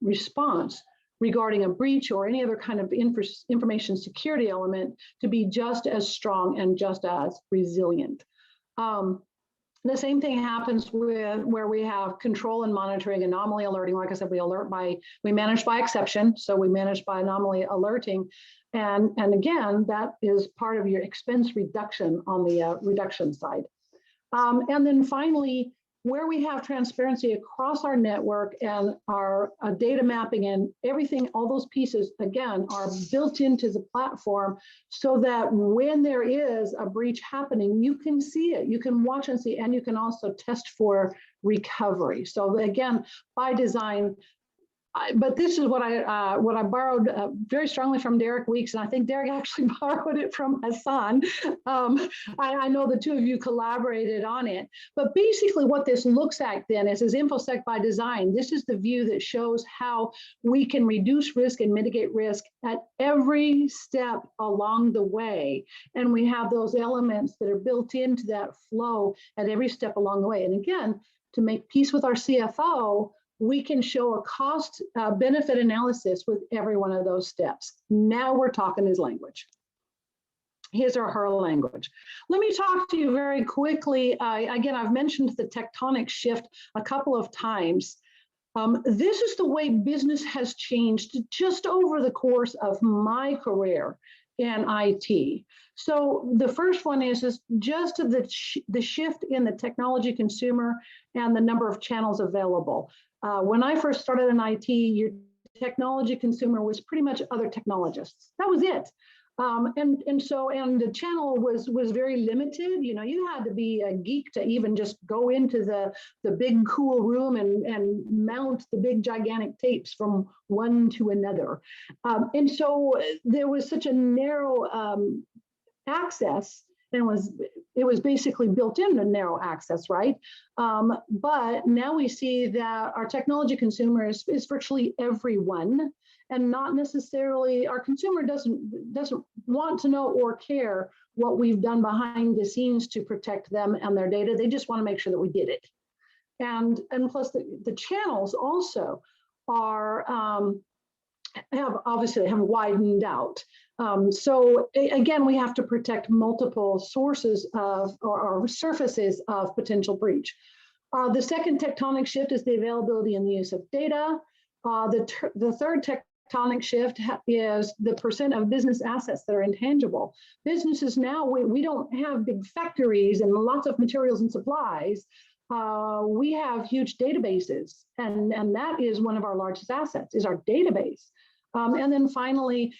response regarding a breach or any other kind of information security element to be just as strong and just as resilient. The same thing happens with where we have control and monitoring, anomaly alerting. Like I said, we manage by exception. So we manage by anomaly alerting. And again, that is part of your expense reduction on the reduction side. And then finally, where we have transparency across our network and our data mapping and everything, all those pieces, again, are built into the platform so that when there is a breach happening, you can see it, you can watch and see, and you can also test for recovery. So again, by design, but this is what I borrowed very strongly from Derek Weeks, and I think Derek actually borrowed it from Hassan. I know the two of you collaborated on it, but basically what this looks at then is InfoSec by design. This is the view that shows how we can reduce risk and mitigate risk at every step along the way. And we have those elements that are built into that flow at every step along the way. And again, to make peace with our CFO, we can show a cost benefit analysis with every one of those steps. Now we're talking his language. His or her language. Let me talk to you very quickly. Again, I've mentioned the tectonic shift a couple of times. This is the way business has changed just over the course of my career in IT. So the first one is just the shift in the technology consumer and the number of channels available. When I first started in IT, your technology consumer was pretty much other technologists. That was it. And the channel was very limited. You know, you had to be a geek to even just go into the big cool room and mount the big gigantic tapes from one to another. And so there was such a narrow access, and it was basically built into narrow access, right? But now we see that our technology consumer is virtually everyone, and not necessarily our consumer doesn't want to know or care what we've done behind the scenes to protect them and their data. They just want to make sure that we did it. And plus the channels also are have widened out. So again, we have to protect multiple sources of or surfaces of potential breach. The second tectonic shift is the availability and the use of data. The third tectonic shift is the percent of business assets that are intangible. Businesses now, we don't have big factories and lots of materials and supplies. We have huge databases, and that is one of our largest assets, is our database. And then finally,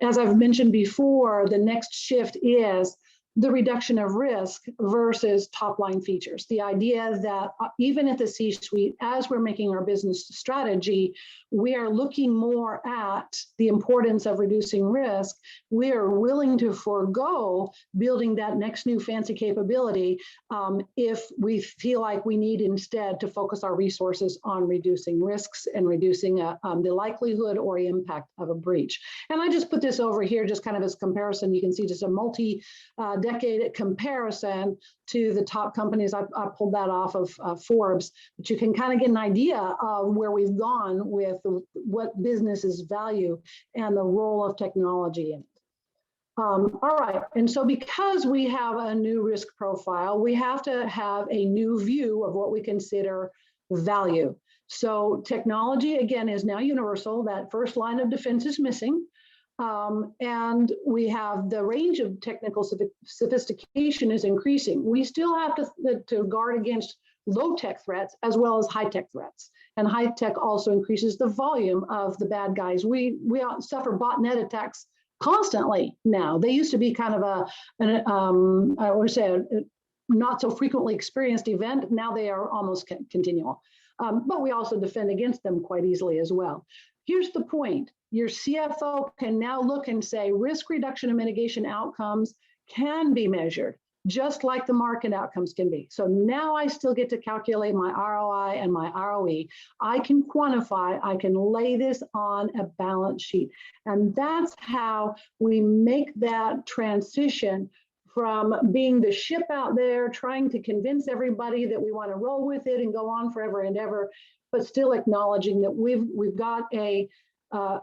as I've mentioned before, the next shift is the reduction of risk versus top line features. The idea that even at the C-suite, as we're making our business strategy, we are looking more at the importance of reducing risk. We are willing to forego building that next new fancy capability if we feel like we need instead to focus our resources on reducing risks and reducing the likelihood or impact of a breach. And I just put this over here just kind of as comparison. You can see just a multi-decade comparison to the top companies. I pulled that off of Forbes, but you can kind of get an idea of where we've gone with what businesses value and the role of technology in it. All right, and so because we have a new risk profile, we have to have a new view of what we consider value. So technology, again, is now universal. That first line of defense is missing. And we have the range of technical sophistication is increasing. We still have to guard against low-tech threats as well as high-tech threats. And high-tech also increases the volume of the bad guys. We suffer botnet attacks constantly now. They used to be kind of I would say a not so frequently experienced event. Now they are almost continual. But we also defend against them quite easily as well. Here's the point. Your CFO can now look and say risk reduction and mitigation outcomes can be measured, just like the market outcomes can be. So now I still get to calculate my ROI and my ROE. I can quantify, I can lay this on a balance sheet. And that's how we make that transition from being the ship out there, trying to convince everybody that we want to roll with it and go on forever and ever, but still acknowledging that we've got a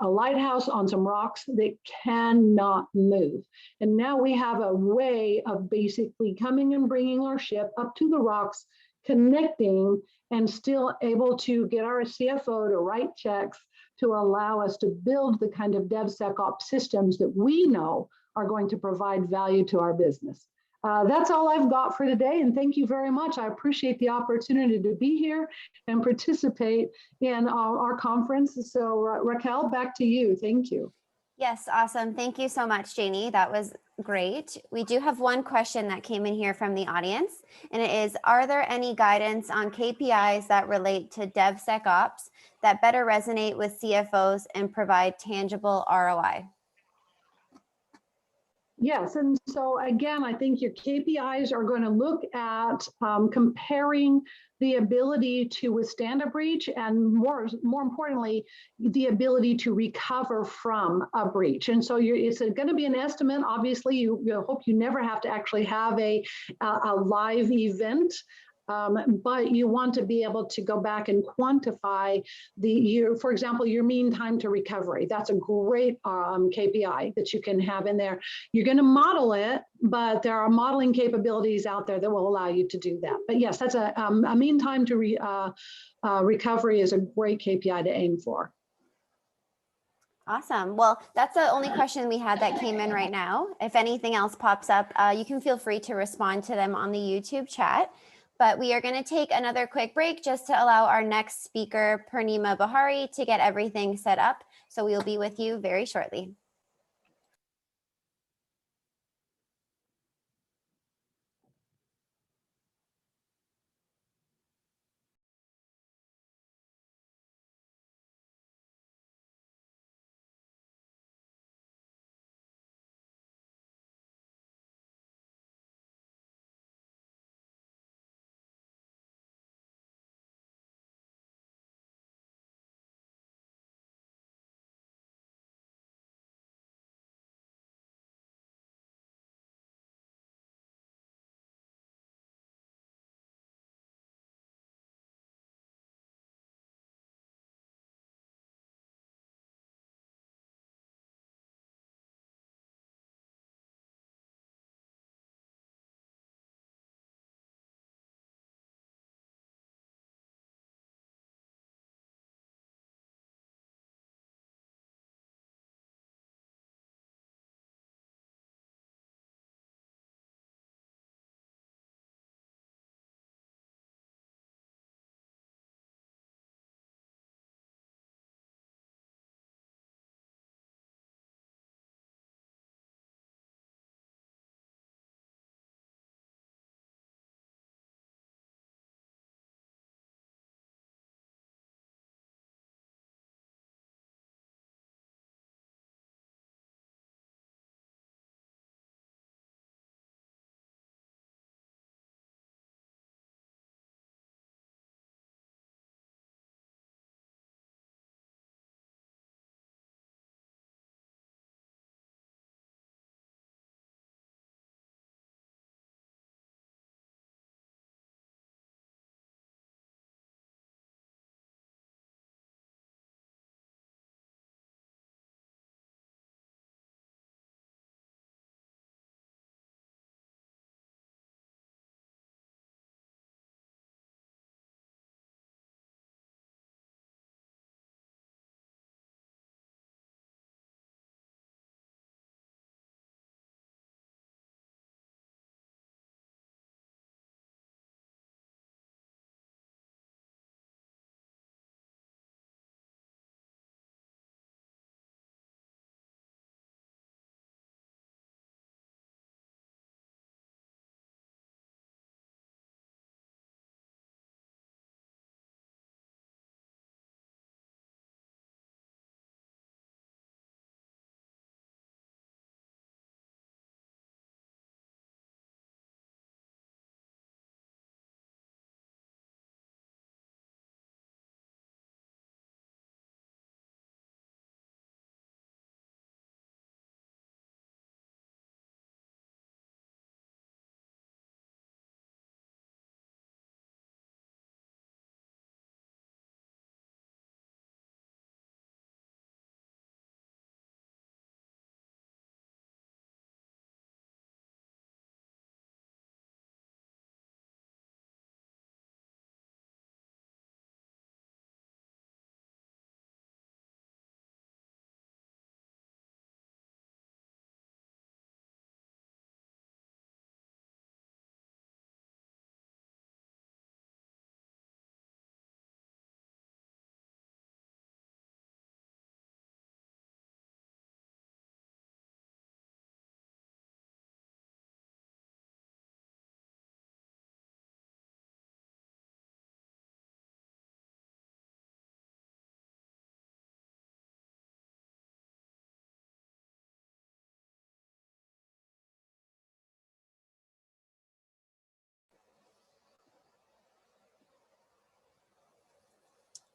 lighthouse on some rocks that cannot move. And now we have a way of basically coming and bringing our ship up to the rocks, connecting, and still able to get our CFO to write checks to allow us to build the kind of DevSecOps systems that we know are going to provide value to our business. That's all I've got for today, and thank you very much. I appreciate the opportunity to be here and participate in our conference. So Raquel, back to you. Thank you. Yes, awesome. Thank you so much, Janie. That was great. We do have one question that came in here from the audience, and it is, are there any guidance on KPIs that relate to DevSecOps that better resonate with CFOs and provide tangible ROI? Yes, and so again, I think your KPIs are going to look at comparing the ability to withstand a breach and more importantly, the ability to recover from a breach. And so it's going to be an estimate. Obviously, you hope you never have to actually have a live event. But you want to be able to go back and quantify for example, your mean time to recovery. That's a great KPI that you can have in there. You're going to model it, but there are modeling capabilities out there that will allow you to do that. But yes, that's a mean time to recovery is a great KPI to aim for. Awesome. Well, that's the only question we had that came in right now. If anything else pops up, you can feel free to respond to them on the YouTube chat. But we are going to take another quick break just to allow our next speaker, Purnima Bahari, to get everything set up. So we'll be with you very shortly.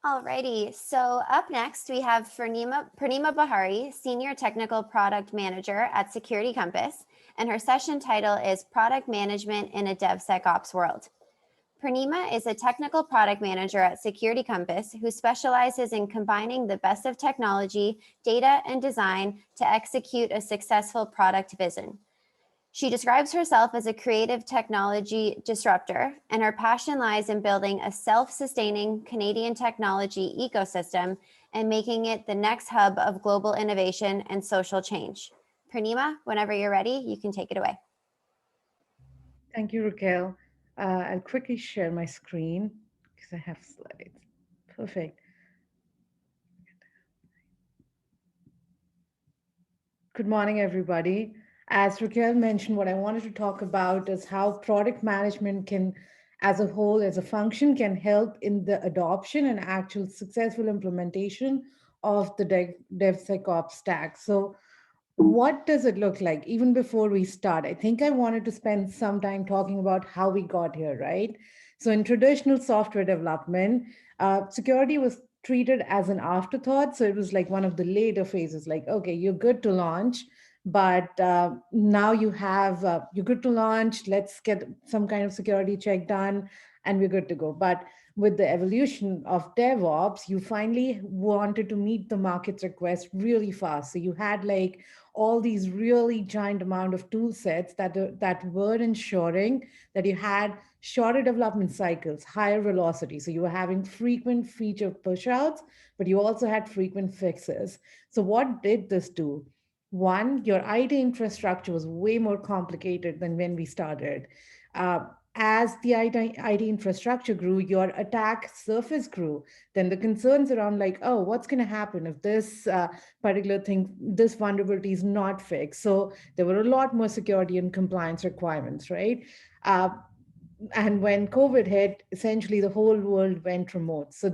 Alrighty, so up next we have Purnima Bahari, Senior Technical Product Manager at Security Compass, and her session title is Product Management in a DevSecOps World. Purnima is a technical product manager at Security Compass who specializes in combining the best of technology, data, and design to execute a successful product vision. She describes herself as a creative technology disruptor, and her passion lies in building a self-sustaining Canadian technology ecosystem and making it the next hub of global innovation and social change. Purnima, whenever you're ready, you can take it away. Thank you, Raquel. I'll quickly share my screen because I have slides. Perfect. Good morning, everybody. As Raquel mentioned, what I wanted to talk about is how product management can, as a whole, as a function, can help in the adoption and actual successful implementation of the DevSecOps stack. So what does it look like? Even before we start, I think I wanted to spend some time talking about how we got here, right? So in traditional software development, security was treated as an afterthought. So it was like one of the later phases, like, okay, you're good to launch, but now you're good to launch. Let's get some kind of security check done and we're good to go. But with the evolution of DevOps, you finally wanted to meet the market's request really fast. So you had like all these really giant amount of tool sets that were ensuring that you had shorter development cycles, higher velocity. So you were having frequent feature push outs, but you also had frequent fixes. So what did this do? One, your IT infrastructure was way more complicated than when we started. As the IT infrastructure grew, your attack surface grew. Then the concerns around like, oh, what's going to happen if this particular thing, this vulnerability is not fixed? So there were a lot more security and compliance requirements, right? And when COVID hit, essentially the whole world went remote. So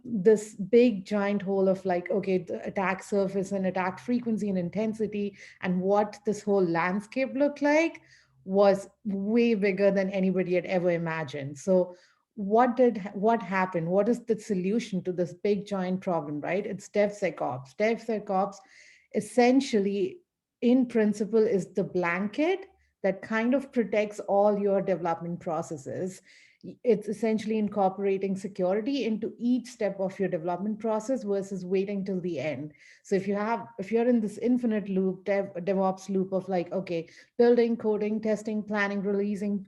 this big giant hole of like, okay, the attack surface and attack frequency and intensity and what this whole landscape looked like was way bigger than anybody had ever imagined. So what happened? What is the solution to this big giant problem, right? It's DevSecOps. DevSecOps essentially in principle is the blanket that kind of protects all your development processes. It's essentially incorporating security into each step of your development process versus waiting till the end. So if you're in this infinite loop, DevOps loop of like, okay, building, coding, testing, planning, releasing,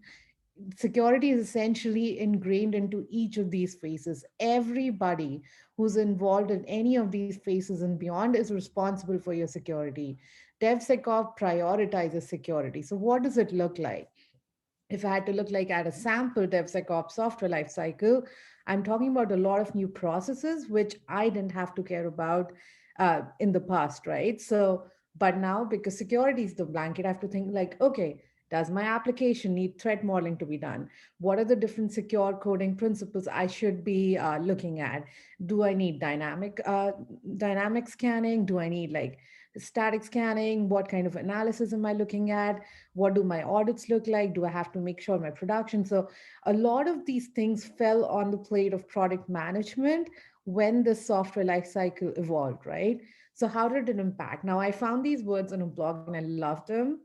security is essentially ingrained into each of these phases. Everybody who's involved in any of these phases and beyond is responsible for your security. DevSecOps prioritizes security. So what does it look like? If I had to look like at a sample DevSecOps software lifecycle, I'm talking about a lot of new processes, which I didn't have to care about in the past, right? So, but now because security is the blanket, I have to think like, okay, does my application need threat modeling to be done? What are the different secure coding principles I should be looking at? Do I need dynamic scanning? Do I need like static scanning? What kind of analysis am I looking at? What do my audits look like? Do I have to make sure my production? So a lot of these things fell on the plate of product management when the software lifecycle evolved, right? So how did it impact? Now I found these words on a blog and I loved them.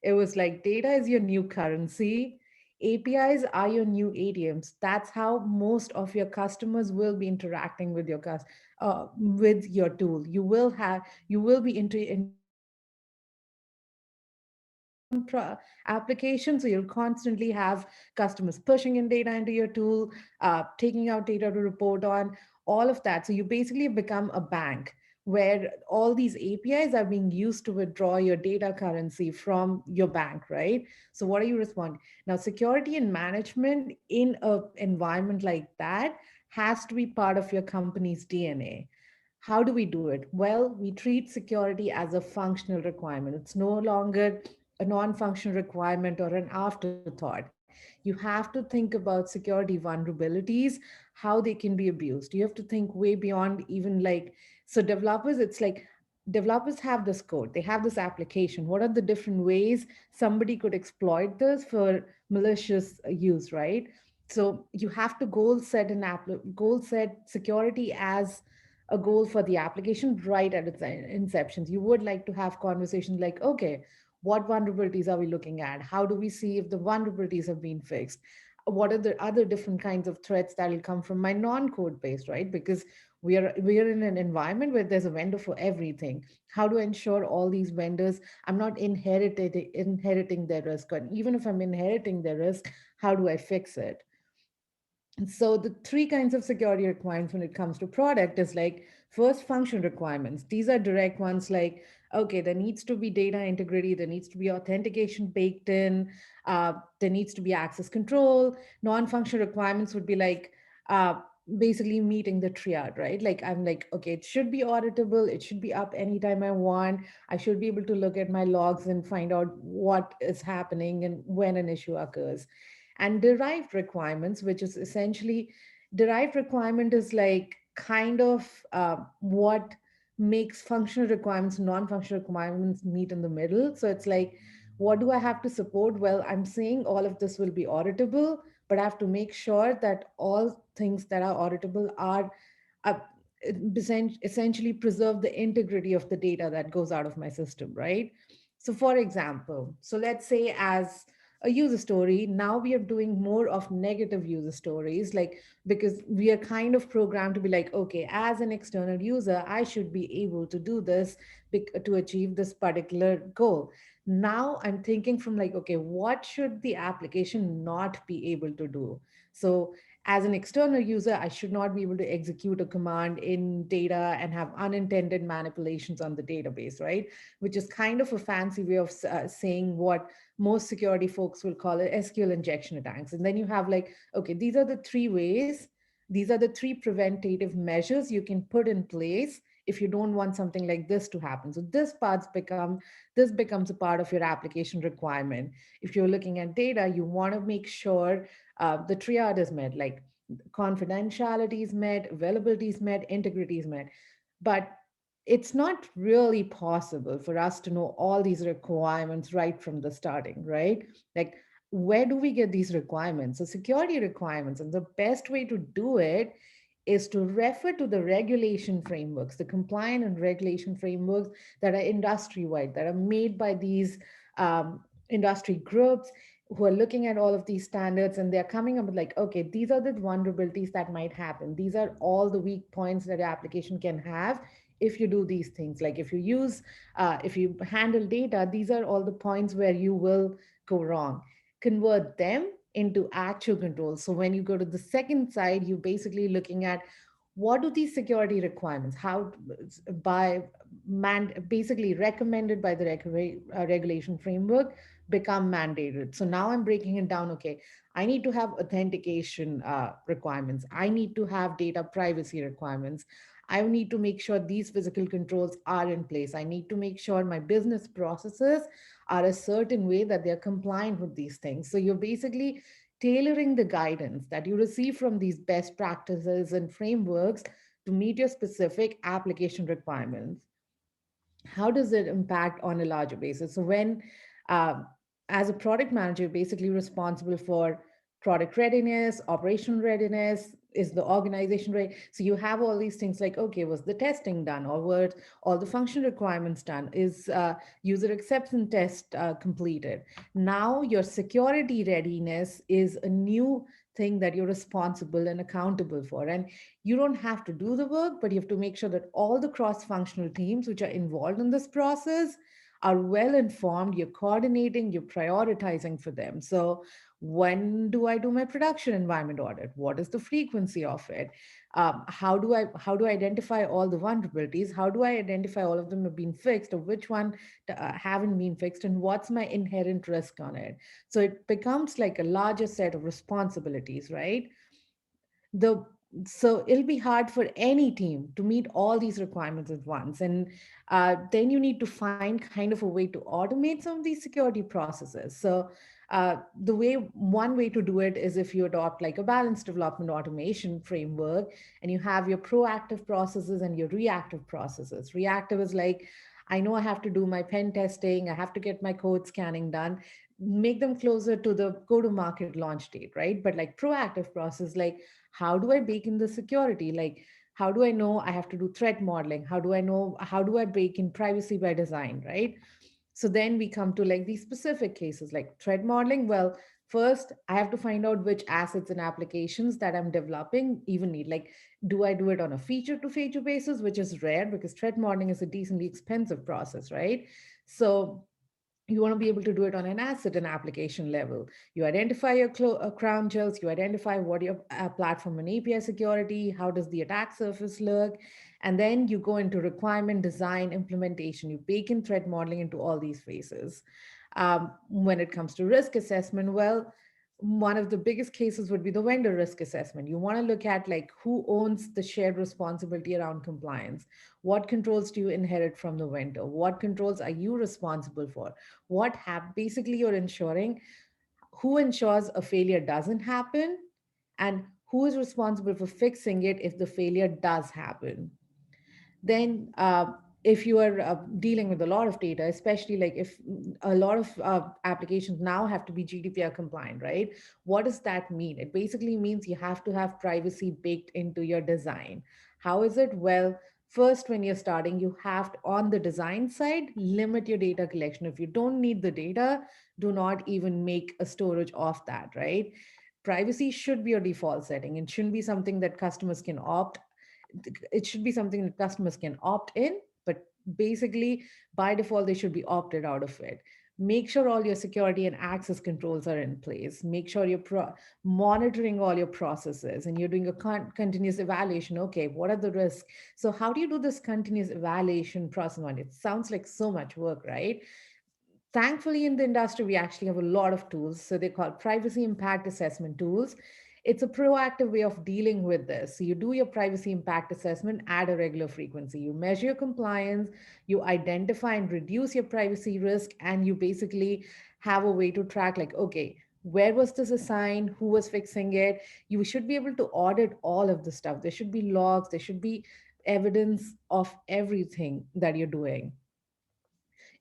It was like data is your new currency. APIs are your new ATMs. That's how most of your customers will be interacting with with your tool. You will be application. So you'll constantly have customers pushing in data into your tool, taking out data to report on, all of that. So you basically become a bank where all these APIs are being used to withdraw your data currency from your bank, right? So what are you responding? Now, security and management in an environment like that has to be part of your company's DNA. How do we do it? Well, we treat security as a functional requirement. It's no longer a non-functional requirement or an afterthought. You have to think about security vulnerabilities, how they can be abused. You have to think way beyond even like, so developers, it's like developers have this code, they have this application. What are the different ways somebody could exploit this for malicious use, right? So you have to goal set security as a goal for the application right at its inception. You would like to have conversations like, okay, what vulnerabilities are we looking at? How do we see if the vulnerabilities have been fixed? What are the other different kinds of threats that will come from my non-code base, right? Because we are in an environment where there's a vendor for everything. How do I ensure all these vendors, I'm not inheriting their risk? And even if I'm inheriting their risk, how do I fix it? So the three kinds of security requirements when it comes to product is like, first, function requirements. These are direct ones like, okay, there needs to be data integrity, there needs to be authentication baked in, there needs to be access control. Non-function requirements would be like, basically meeting the triad, right? Like I'm like, okay, it should be auditable, it should be up anytime I want, I should be able to look at my logs and find out what is happening and when an issue occurs. And derived requirements, which is essentially, derived requirement is like kind of what makes functional requirements, non-functional requirements meet in the middle. So it's like, what do I have to support? Well, I'm saying all of this will be auditable, but I have to make sure that all things that are auditable are uh, essentially preserve the integrity of the data that goes out of my system, right? So for example, so let's say as a user story, now we are doing more of negative user stories, like because we are kind of programmed to be like, okay, as an external user, I should be able to do this to achieve this particular goal. Now I'm thinking from like, okay, what should the application not be able to do? So as an external user, I should not be able to execute a command in data and have unintended manipulations on the database, right? Which is kind of a fancy way of saying what most security folks will call it SQL injection attacks. And then you have like, okay, these are the three ways, these are the three preventative measures you can put in place if you don't want something like this to happen. So this becomes a part of your application requirement. If you're looking at data, you want to make sure the triad is met, like confidentiality is met, availability is met, integrity is met. But it's not really possible for us to know all these requirements right from the starting, right? Like, where do we get these requirements? So security requirements, and the best way to do it is to refer to the regulation frameworks, the compliant and regulation frameworks that are industry-wide, that are made by these industry groups who are looking at all of these standards, and they're coming up with like, okay, these are the vulnerabilities that might happen. These are all the weak points that your application can have if you do these things. Like if you handle data, these are all the points where you will go wrong. Convert them into actual controls. So when you go to the second side, you're basically looking at what do these security requirements, how by basically recommended by the regulation framework, become mandated. So now I'm breaking it down. Okay, I need to have authentication requirements. I need to have data privacy requirements. I need to make sure these physical controls are in place. I need to make sure my business processes are a certain way that they're compliant with these things. So you're basically tailoring the guidance that you receive from these best practices and frameworks to meet your specific application requirements. How does it impact on a larger basis? So when, uh, as a product manager, you're basically responsible for product readiness, operational readiness, is the organization ready? So you have all these things like, okay, was the testing done, or were all the function requirements done? Is user acceptance test completed? Now your security readiness is a new thing that you're responsible and accountable for. And you don't have to do the work, but you have to make sure that all the cross-functional teams which are involved in this process are well informed, you're coordinating, you're prioritizing for them. So when do I do my production environment audit? What is the frequency of it? How do I identify all the vulnerabilities? How do I identify all of them have been fixed, or which one haven't been fixed, and what's my inherent risk on it? So it becomes like a larger set of responsibilities, right? the so it'll be hard for any team to meet all these requirements at once, and then you need to find kind of a way to automate some of these security processes. So one way to do it is if you adopt like a balanced development automation framework, and you have your proactive processes and your reactive processes. Reactive is like, I know I have to do my pen testing, I have to get my code scanning done. make them closer to the go-to-market launch date, right? But like proactive process, like how do I bake in the security? Like how do I know I have to do threat modeling? How do I bake in privacy by design, right? So then we come to like these specific cases like threat modeling. Well, first I have to find out which assets and applications that I'm developing even need. Like, do I do it on a feature to feature basis, which is rare because threat modeling is a decently expensive process, right? So you want to be able to do it on an asset and application level. You identify your crown jewels, you identify what your platform and API security, how does the attack surface look, and then you go into requirement design, implementation. You bake in threat modeling into all these phases. When it comes to risk assessment, well, one of the biggest cases would be the vendor risk assessment. You want to look at like who owns the shared responsibility around compliance. What controls do you inherit from the vendor? What controls are you responsible for? Basically you're ensuring who ensures a failure doesn't happen and who is responsible for fixing it if the failure does happen. Then if you are dealing with a lot of data, especially like if a lot of applications now have to be GDPR compliant, right? What does that mean? It basically means you have to have privacy baked into your design. How is it? Well, first, when you're starting, you have to, on the design side, limit your data collection. If you don't need the data, do not even make a storage of that, right? Privacy should be your default setting. It shouldn't be something that customers can opt. It should be something that customers can opt in, but basically by default, they should be opted out of it. Make sure all your security and access controls are in place. Make sure you're monitoring all your processes and you're doing a continuous evaluation. Okay, what are the risks? So how do you do this continuous evaluation process? It sounds like so much work, right? Thankfully, in the industry, we actually have a lot of tools. So they're called privacy impact assessment tools. It's a proactive way of dealing with this. So you do your privacy impact assessment at a regular frequency. You measure your compliance, you identify and reduce your privacy risk, and you basically have a way to track like, okay, where was this assigned? Who was fixing it? You should be able to audit all of the stuff. There should be logs, there should be evidence of everything that you're doing.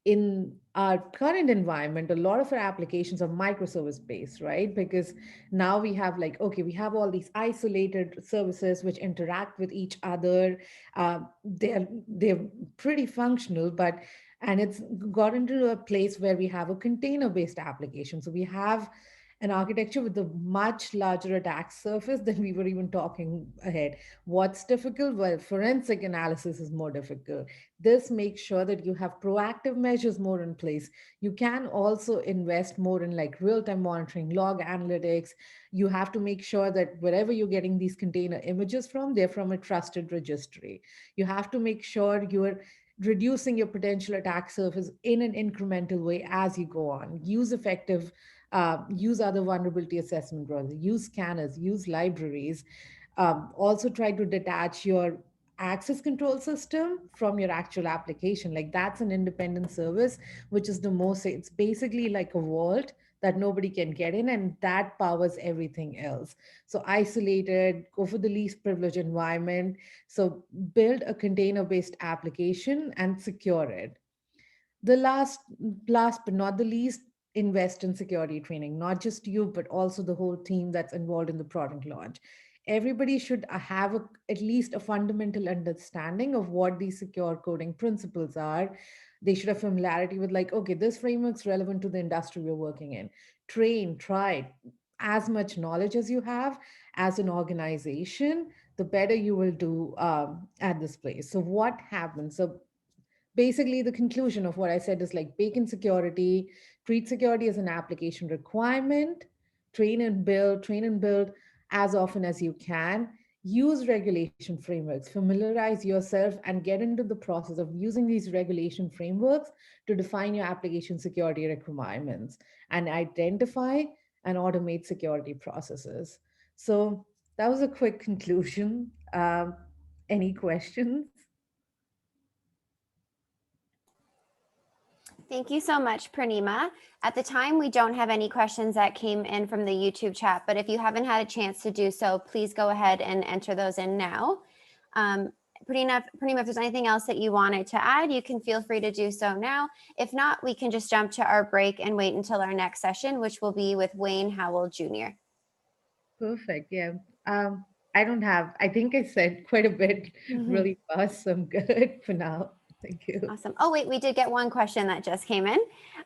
In our current environment, a lot of our applications are microservice based, right? Because now we have like, okay, we have all these isolated services which interact with each other. They're pretty functional, but and it's got into a place where we have a container based application. So we have an architecture with a much larger attack surface than we were even talking ahead. What's difficult? Well, forensic analysis is more difficult. This makes sure that you have proactive measures more in place. You can also invest more in like real-time monitoring, log analytics. You have to make sure that wherever you're getting these container images from, they're from a trusted registry. You have to make sure you're reducing your potential attack surface in an incremental way as you go on. Use other vulnerability assessment runs, use scanners, use libraries. Also try to detach your access control system from your actual application. Like that's an independent service, which is it's basically like a vault that nobody can get in, and that powers everything else. So isolate it, go for the least privileged environment. So build a container-based application and secure it. The last but not the least, invest in security training, not just you, but also the whole team that's involved in the product launch. Everybody should have at least a fundamental understanding of what these secure coding principles are. They should have familiarity with like, okay, this framework's relevant to the industry we're working in. Try as much knowledge as you have as an organization, the better you will do at this place. So what happens? So basically the conclusion of what I said is like bake in security, treat security as an application requirement, train and build as often as you can, use regulation frameworks, familiarize yourself and get into the process of using these regulation frameworks to define your application security requirements and identify and automate security processes. So that was a quick conclusion. Any questions? Thank you so much, Purnima. At the time, we don't have any questions that came in from the YouTube chat, but if you haven't had a chance to do so, please go ahead and enter those in now. Pranima, if there's anything else that you wanted to add, you can feel free to do so now. If not, we can just jump to our break and wait until our next session, which will be with Wayne Howell Jr. Perfect. Yeah. I think I said quite a bit really fast, so I'm good for now. Thank you. Awesome. Oh, wait, we did get one question that just came in.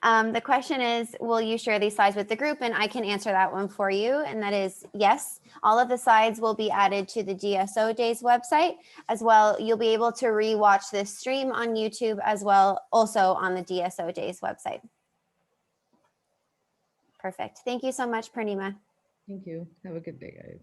The question is, will you share these slides with the group? And I can answer that one for you. And that is yes, all of the slides will be added to the DSO Days website as well. You'll be able to rewatch this stream on YouTube as well, also on the DSO Days website. Perfect. Thank you so much, Pranima. Thank you. Have a good day, guys.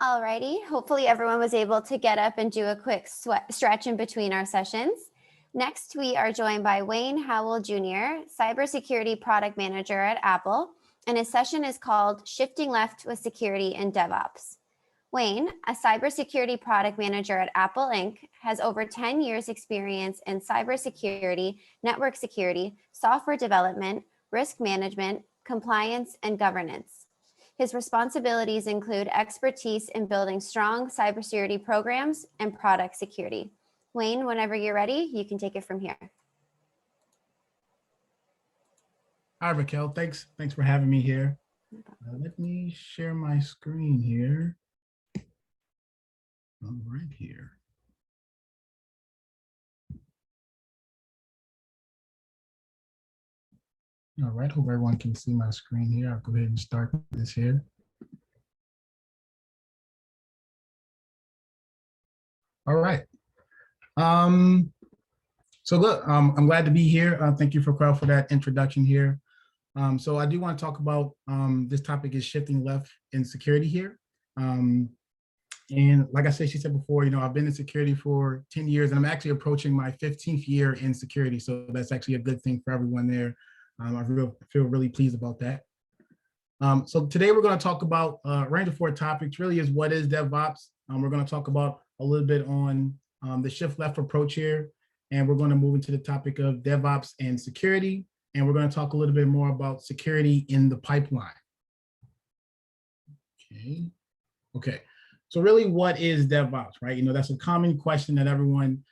Alrighty, hopefully everyone was able to get up and do a quick stretch in between our sessions. Next, we are joined by Wayne Howell Jr., Cybersecurity Product Manager at Apple, and his session is called Shifting Left with Security in DevOps. Wayne, a cybersecurity product manager at Apple Inc., has over 10 years experience in cybersecurity, network security, software development, risk management, compliance, and governance. His responsibilities include expertise in building strong cybersecurity programs and product security. Wayne, whenever you're ready, you can take it from here. Hi, Raquel. Thanks for having me here. Let me share my screen here. Right here. All right, hope everyone can see my screen here. I'll go ahead and start this here. All right. So look, I'm glad to be here. Thank you, Raquel, for that introduction here. So I do want to talk about this topic is shifting left in security here. And like I said, she said before, I've been in security for 10 years and I'm actually approaching my 15th year in security. So that's actually a good thing for everyone there. I feel really pleased about that. So today we're going to talk about a range of 4 topics, really is what is DevOps. We're going to talk about a little bit on the shift left approach here. And we're going to move into the topic of DevOps and security. And we're going to talk a little bit more about security in the pipeline. Okay. So really, what is DevOps, right? That's a common question that everyone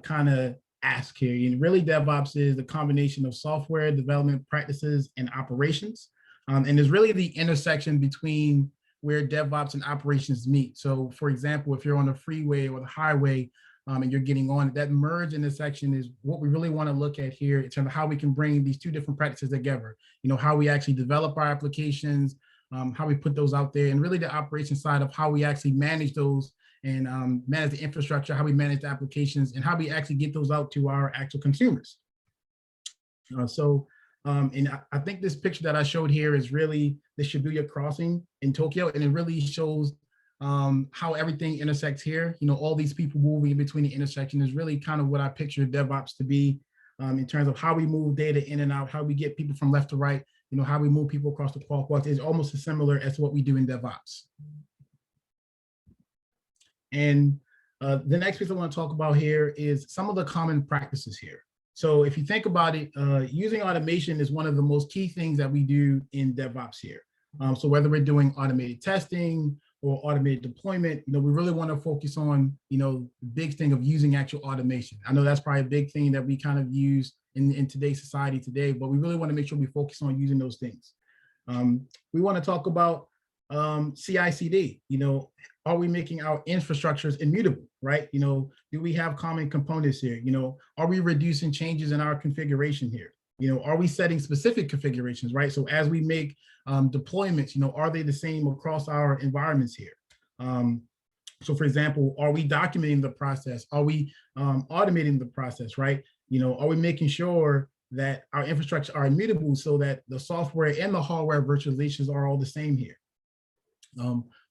kind of asks here. And really, DevOps is the combination of software development practices and operations. And is really the intersection between where DevOps and operations meet. So for example, if you're on the freeway or the highway and you're getting on, that merge intersection is what we really want to look at here in terms of how we can bring these 2 different practices together. How we actually develop our applications, how we put those out there, and really the operation side of how we actually manage those and manage the infrastructure, how we manage the applications, and how we actually get those out to our actual consumers. And I think this picture that I showed here is really the Shibuya crossing in Tokyo, and it really shows how everything intersects here. All these people moving in between the intersection is really kind of what I picture DevOps to be in terms of how we move data in and out, how we get people from left to right, how we move people across the crosswalks is almost as similar as what we do in DevOps. And the next piece I want to talk about here is some of the common practices here. So if you think about it, using automation is one of the most key things that we do in DevOps here. So whether we're doing automated testing or automated deployment, we really want to focus on, the big thing of using actual automation. I know that's probably a big thing that we kind of use in today's society today, but we really want to make sure we focus on using those things. We want to talk about CI/CD. Are we making our infrastructures immutable, right? Do we have common components here? Are we reducing changes in our configuration here? Are we setting specific configurations, right? So as we make deployments, are they the same across our environments here? So for example, are we documenting the process? Are we automating the process, right? Are we making sure that our infrastructure are immutable so that the software and the hardware virtualizations are all the same here?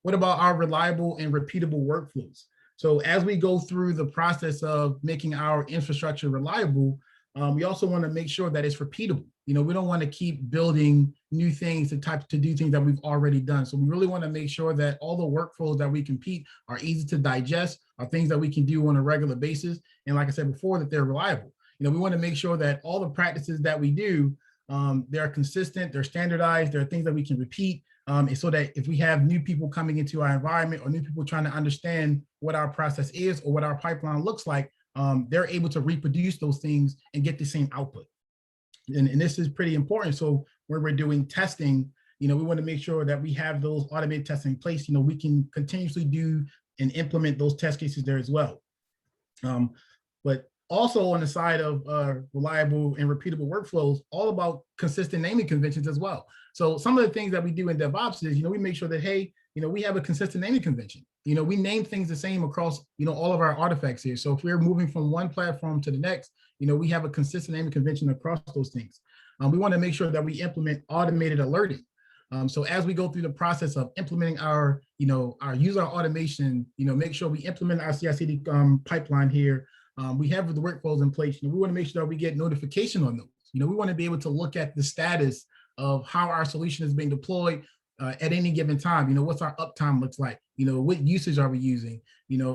What about our reliable and repeatable workflows? So as we go through the process of making our infrastructure reliable, we also want to make sure that it's repeatable. We don't want to keep building new things to do things that we've already done. So we really want to make sure that all the workflows that we compete are easy to digest, are things that we can do on a regular basis. And like I said before, that they're reliable. We want to make sure that all the practices that we do, they're consistent, they're standardized, they're things that we can repeat. And so that if we have new people coming into our environment or new people trying to understand what our process is or what our pipeline looks like, they're able to reproduce those things and get the same output. And this is pretty important. So when we're doing testing, we want to make sure that we have those automated testing in place. We can continuously do and implement those test cases there as well. But also on the side of reliable and repeatable workflows, all about consistent naming conventions as well. So some of the things that we do in DevOps is, we make sure that, hey, we have a consistent naming convention. We name things the same across, all of our artifacts here. So if we're moving from one platform to the next, we have a consistent naming convention across those things. We want to make sure that we implement automated alerting. So as we go through the process of implementing our, our user automation, make sure we implement our CI/CD pipeline here. We have the workflows in place. We want to make sure that we get notification on those. We want to be able to look at the status of how our solution is being deployed at any given time. What's our uptime looks like? What usage are we using?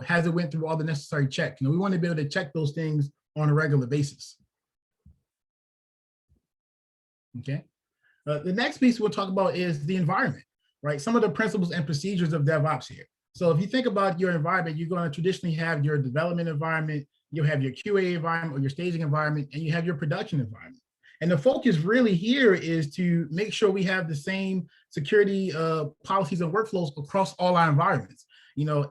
Has it went through all the necessary checks? We want to be able to check those things on a regular basis. Okay. The next piece we'll talk about is the environment, right? Some of the principles and procedures of DevOps here. So if you think about your environment, you're going to traditionally have your development environment, you'll have your QA environment or your staging environment, and you have your production environment. And the focus really here is to make sure we have the same security policies and workflows across all our environments.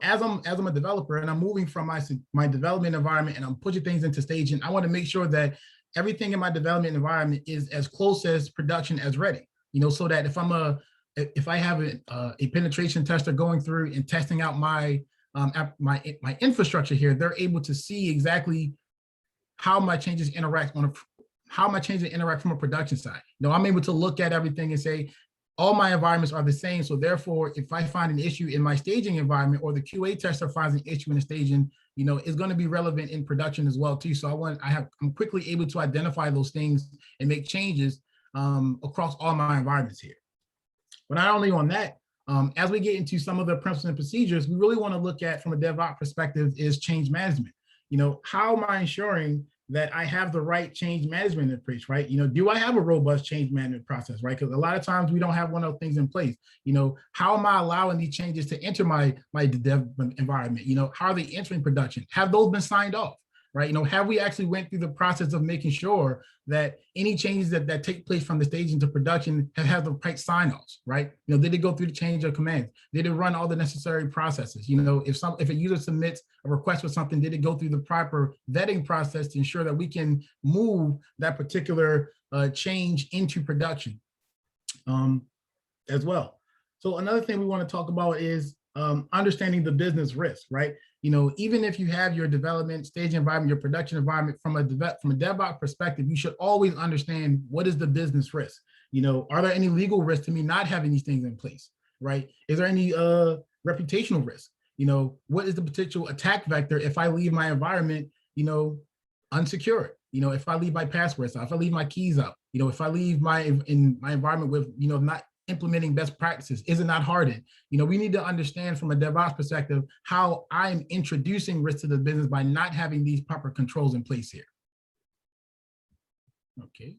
As I'm a developer and I'm moving from my development environment and I'm pushing things into staging, I want to make sure that everything in my development environment is as close as production as ready. So that if I have a penetration tester going through and testing out my infrastructure here, they're able to see exactly how my changes interact from a production side. I'm able to look at everything and say, all my environments are the same. So therefore, if I find an issue in my staging environment or the QA tester finds an issue in the staging, it's going to be relevant in production as well too. So I'm quickly able to identify those things and make changes across all my environments here. But not only on that, as we get into some of the principles and procedures, we really want to look at from a DevOps perspective is change management. How am I ensuring that I have the right change management approach, right? Do I have a robust change management process, right? Because a lot of times we don't have one of those things in place. How am I allowing these changes to enter my dev environment? How are they entering production? Have those been signed off, right? Have we actually went through the process of making sure that any changes that take place from the staging to production have the right sign-offs, right? Did it go through the change of commands? Did it run all the necessary processes? If a user submits a request for something, did it go through the proper vetting process to ensure that we can move that particular change into production as well? So another thing we want to talk about is understanding the business risk, right? Even if you have your development stage environment, your production environment from a DevOps perspective, you should always understand what is the business risk. Are there any legal risks to me not having these things in place, right? Is there any reputational risk? What is the potential attack vector if I leave my environment, unsecured? If I leave my passwords out, if I leave my keys out, if I leave my environment with, not implementing best practices, is it not hardened? We need to understand from a DevOps perspective how I'm introducing risk to the business by not having these proper controls in place here. Okay,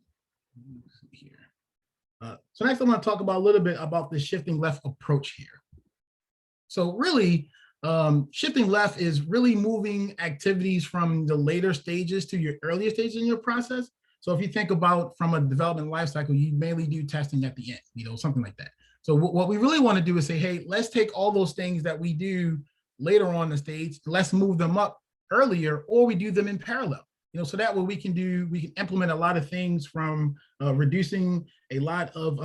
let's see here. So next I want to talk about a little bit about the shifting left approach here. So really, shifting left is really moving activities from the later stages to your earlier stages in your process. So if you think about from a development lifecycle, you mainly do testing at the end, something like that. So what we really want to do is say, hey, let's take all those things that we do later on the stage, let's move them up earlier, or we do them in parallel. So that way we can implement a lot of things from reducing a lot of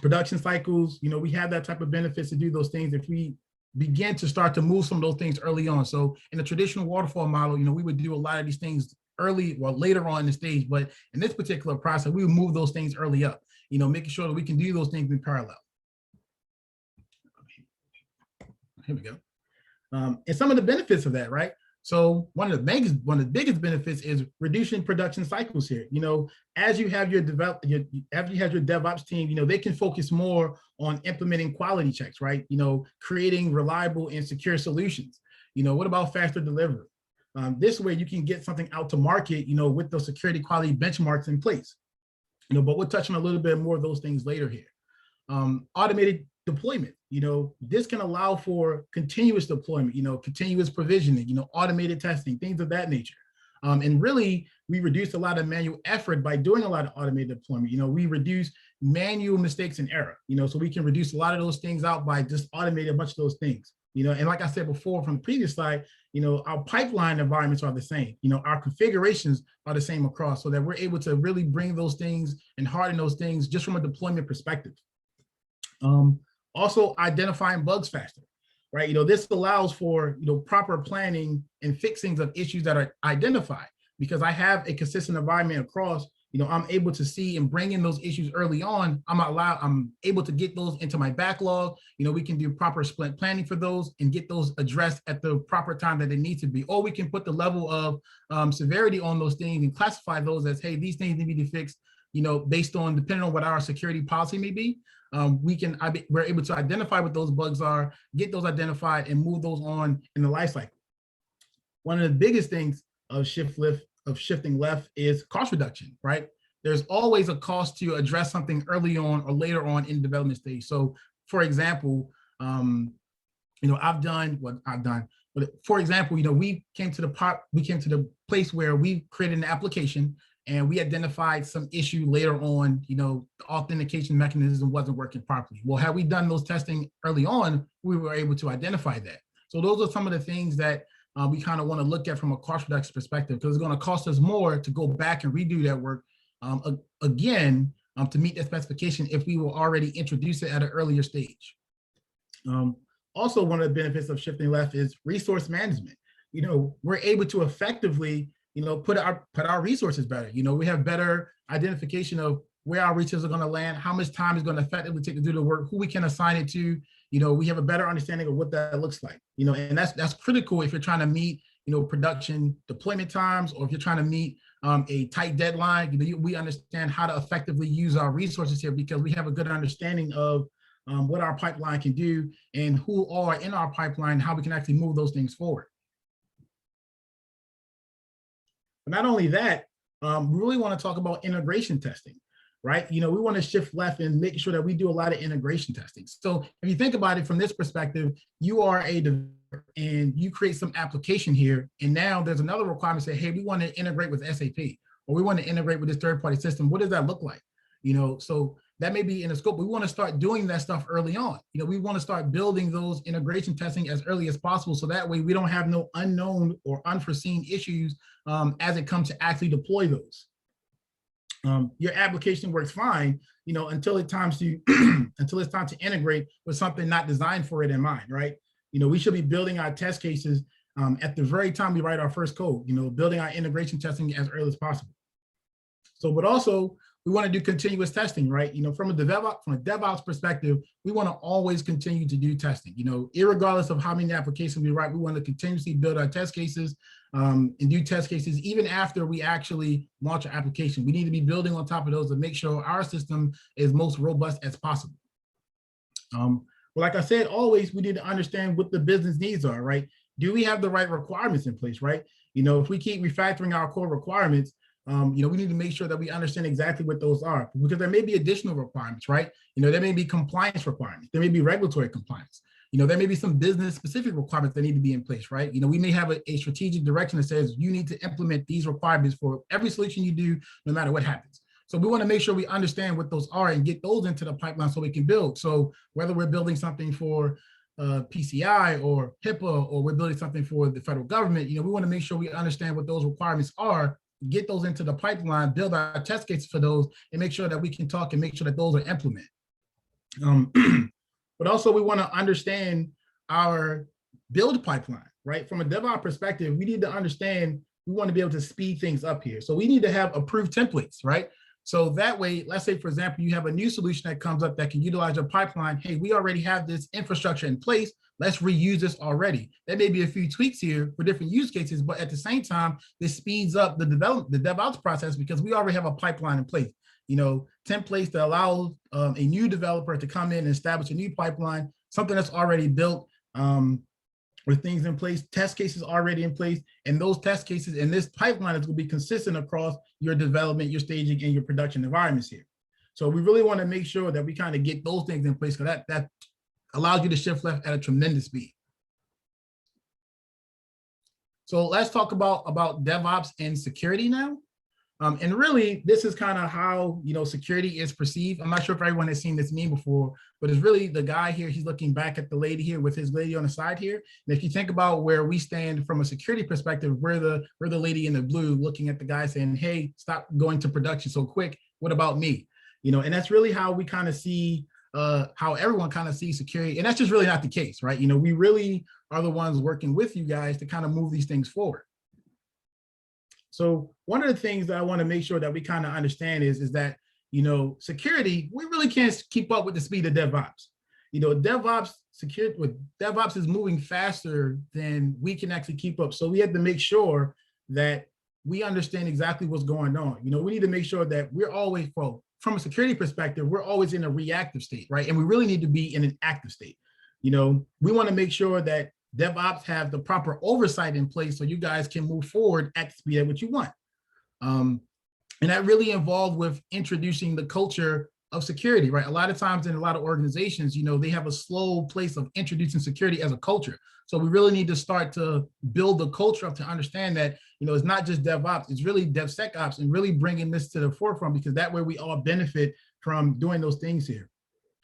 production cycles. We have that type of benefits to do those things if we begin to start to move some of those things early on. So in a traditional waterfall model, we would do a lot of these things later on in the stage, but in this particular process, we would move those things early up, making sure that we can do those things in parallel. Here we go. And some of the benefits of that, right? So one of the biggest benefits is reducing production cycles here. As you have your DevOps team, they can focus more on implementing quality checks, right? Creating reliable and secure solutions. What about faster delivery? This way you can get something out to market, with those security quality benchmarks in place. But we'll touch on a little bit more of those things later here. Automated deployment, this can allow for continuous deployment, continuous provisioning, automated testing, things of that nature. And really, we reduce a lot of manual effort by doing a lot of automated deployment. We reduce manual mistakes and error, so we can reduce a lot of those things out by just automating a bunch of those things. And like I said before from the previous slide, our pipeline environments are the same. Our configurations are the same across, so that we're able to really bring those things and harden those things just from a deployment perspective. Also identifying bugs faster, right? This allows for, proper planning and fixings of issues that are identified, because I have a consistent environment across, I'm able to see and bring in those issues early on. I'm able to get those into my backlog. We can do proper sprint planning for those and get those addressed at the proper time that they need to be. Or we can put the level of severity on those things and classify those as, hey, these things need to be fixed, based on, depending on what our security policy may be. We're able to identify what those bugs are, get those identified, and move those on in the life cycle. One of the biggest things of shifting left is cost reduction, right? There's always a cost to address something early on or later on in the development stage. So, for example, I've done what I've done. But for example, we came to the place where we created an application and we identified some issue later on. The authentication mechanism wasn't working properly. Well, had we done those testing early on, we were able to identify that. So those are some of the things that we kind of want to look at from a cost reduction perspective, because it's going to cost us more to go back and redo that work again to meet that specification if we will already introduce it at an earlier stage. Also, one of the benefits of shifting left is resource management. We're able to effectively, put our resources better. We have better identification of where our resources are going to land, how much time is going to effectively take to do the work, who we can assign it to. We have a better understanding of what that looks like. And that's critical if you're trying to meet, production deployment times, or if you're trying to meet a tight deadline. We understand how to effectively use our resources here because we have a good understanding of what our pipeline can do and who are in our pipeline, how we can actually move those things forward. But not only that, we really want to talk about integration testing, right? We want to shift left and make sure that we do a lot of integration testing. So if you think about it from this perspective, you are a developer and you create some application here, and now there's another requirement say, hey, we want to integrate with SAP, or we want to integrate with this third-party system. What does that look like? So that may be in the scope. We want to start doing that stuff early on. We want to start building those integration testing as early as possible, so that way we don't have no unknown or unforeseen issues as it comes to actually deploy those. Your application works fine, until it's time to integrate with something not designed for it in mind, right? We should be building our test cases at the very time we write our first code, building our integration testing as early as possible. So, but also we want to do continuous testing, right? From a DevOps perspective, we want to always continue to do testing. Irregardless of how many applications we write, we want to continuously build our test cases and do test cases even after we actually launch our application. We need to be building on top of those to make sure our system is most robust as possible. Well, like I said, always we need to understand what the business needs are, right? Do we have the right requirements in place, right? If we keep refactoring our core requirements, we need to make sure that we understand exactly what those are, because there may be additional requirements, right? There may be compliance requirements, there may be regulatory compliance, there may be some business specific requirements that need to be in place, right? We may have a strategic direction that says you need to implement these requirements for every solution you do, no matter what happens. So we want to make sure we understand what those are and get those into the pipeline so we can build. So whether we're building something for PCI or HIPAA, or we're building something for the federal government, we want to make sure we understand what those requirements are, get those into the pipeline, build our test cases for those, and make sure that we can talk and make sure that those are implemented. But also we want to understand our build pipeline, right? From a DevOps perspective, we need to understand, we want to be able to speed things up here. So we need to have approved templates, right? So that way, let's say, for example, you have a new solution that comes up that can utilize your pipeline. Hey, we already have this infrastructure in place. Let's reuse this already. There may be a few tweaks here for different use cases, but at the same time, this speeds up the DevOps process because we already have a pipeline in place. Templates that allow a new developer to come in and establish a new pipeline, something that's already built with things in place, test cases already in place, and those test cases and this pipeline is going to be consistent across your development, your staging, and your production environments here. So we really want to make sure that we kind of get those things in place, because that allows you to shift left at a tremendous speed. So let's talk about DevOps and security now. And really, this is kind of how security is perceived. I'm not sure if everyone has seen this meme before, but it's really the guy here. He's looking back at the lady here with his lady on the side here. And if you think about where we stand from a security perspective, we're the lady in the blue looking at the guy saying, "Hey, stop going to production so quick. What about me?" And that's really how we kind of see how everyone kind of sees security. And that's just really not the case, right? We really are the ones working with you guys to kind of move these things forward. So one of the things that I want to make sure that we kind of understand is that, you know, security, we really can't keep up with the speed of DevOps. You know, DevOps is moving faster than we can actually keep up. So we have to make sure that we understand exactly what's going on. You know, we need to make sure that we're always, well, from a security perspective, we're always in a reactive state, right? And we really need to be in an active state. You know, we want to make sure that DevOps have the proper oversight in place so you guys can move forward at the speed at which you want. And that really involved with introducing the culture of security, right? A lot of times in a lot of organizations, you know, they have a slow place of introducing security as a culture. So we really need to start to build the culture up to understand that, you know, it's not just DevOps, it's really DevSecOps, and really bringing this to the forefront, because that way we all benefit from doing those things here.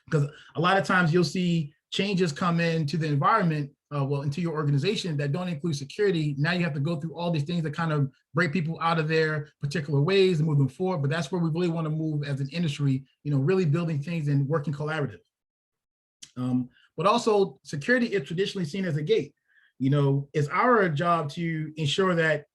Because a lot of times you'll see changes come into the environment, well, into your organization that don't include security. Now you have to go through all these things that kind of break people out of their particular ways and moving forward. But that's where we really want to move as an industry, you know, really building things and working collaborative. But also security is traditionally seen as a gate. You know, it's our job to ensure that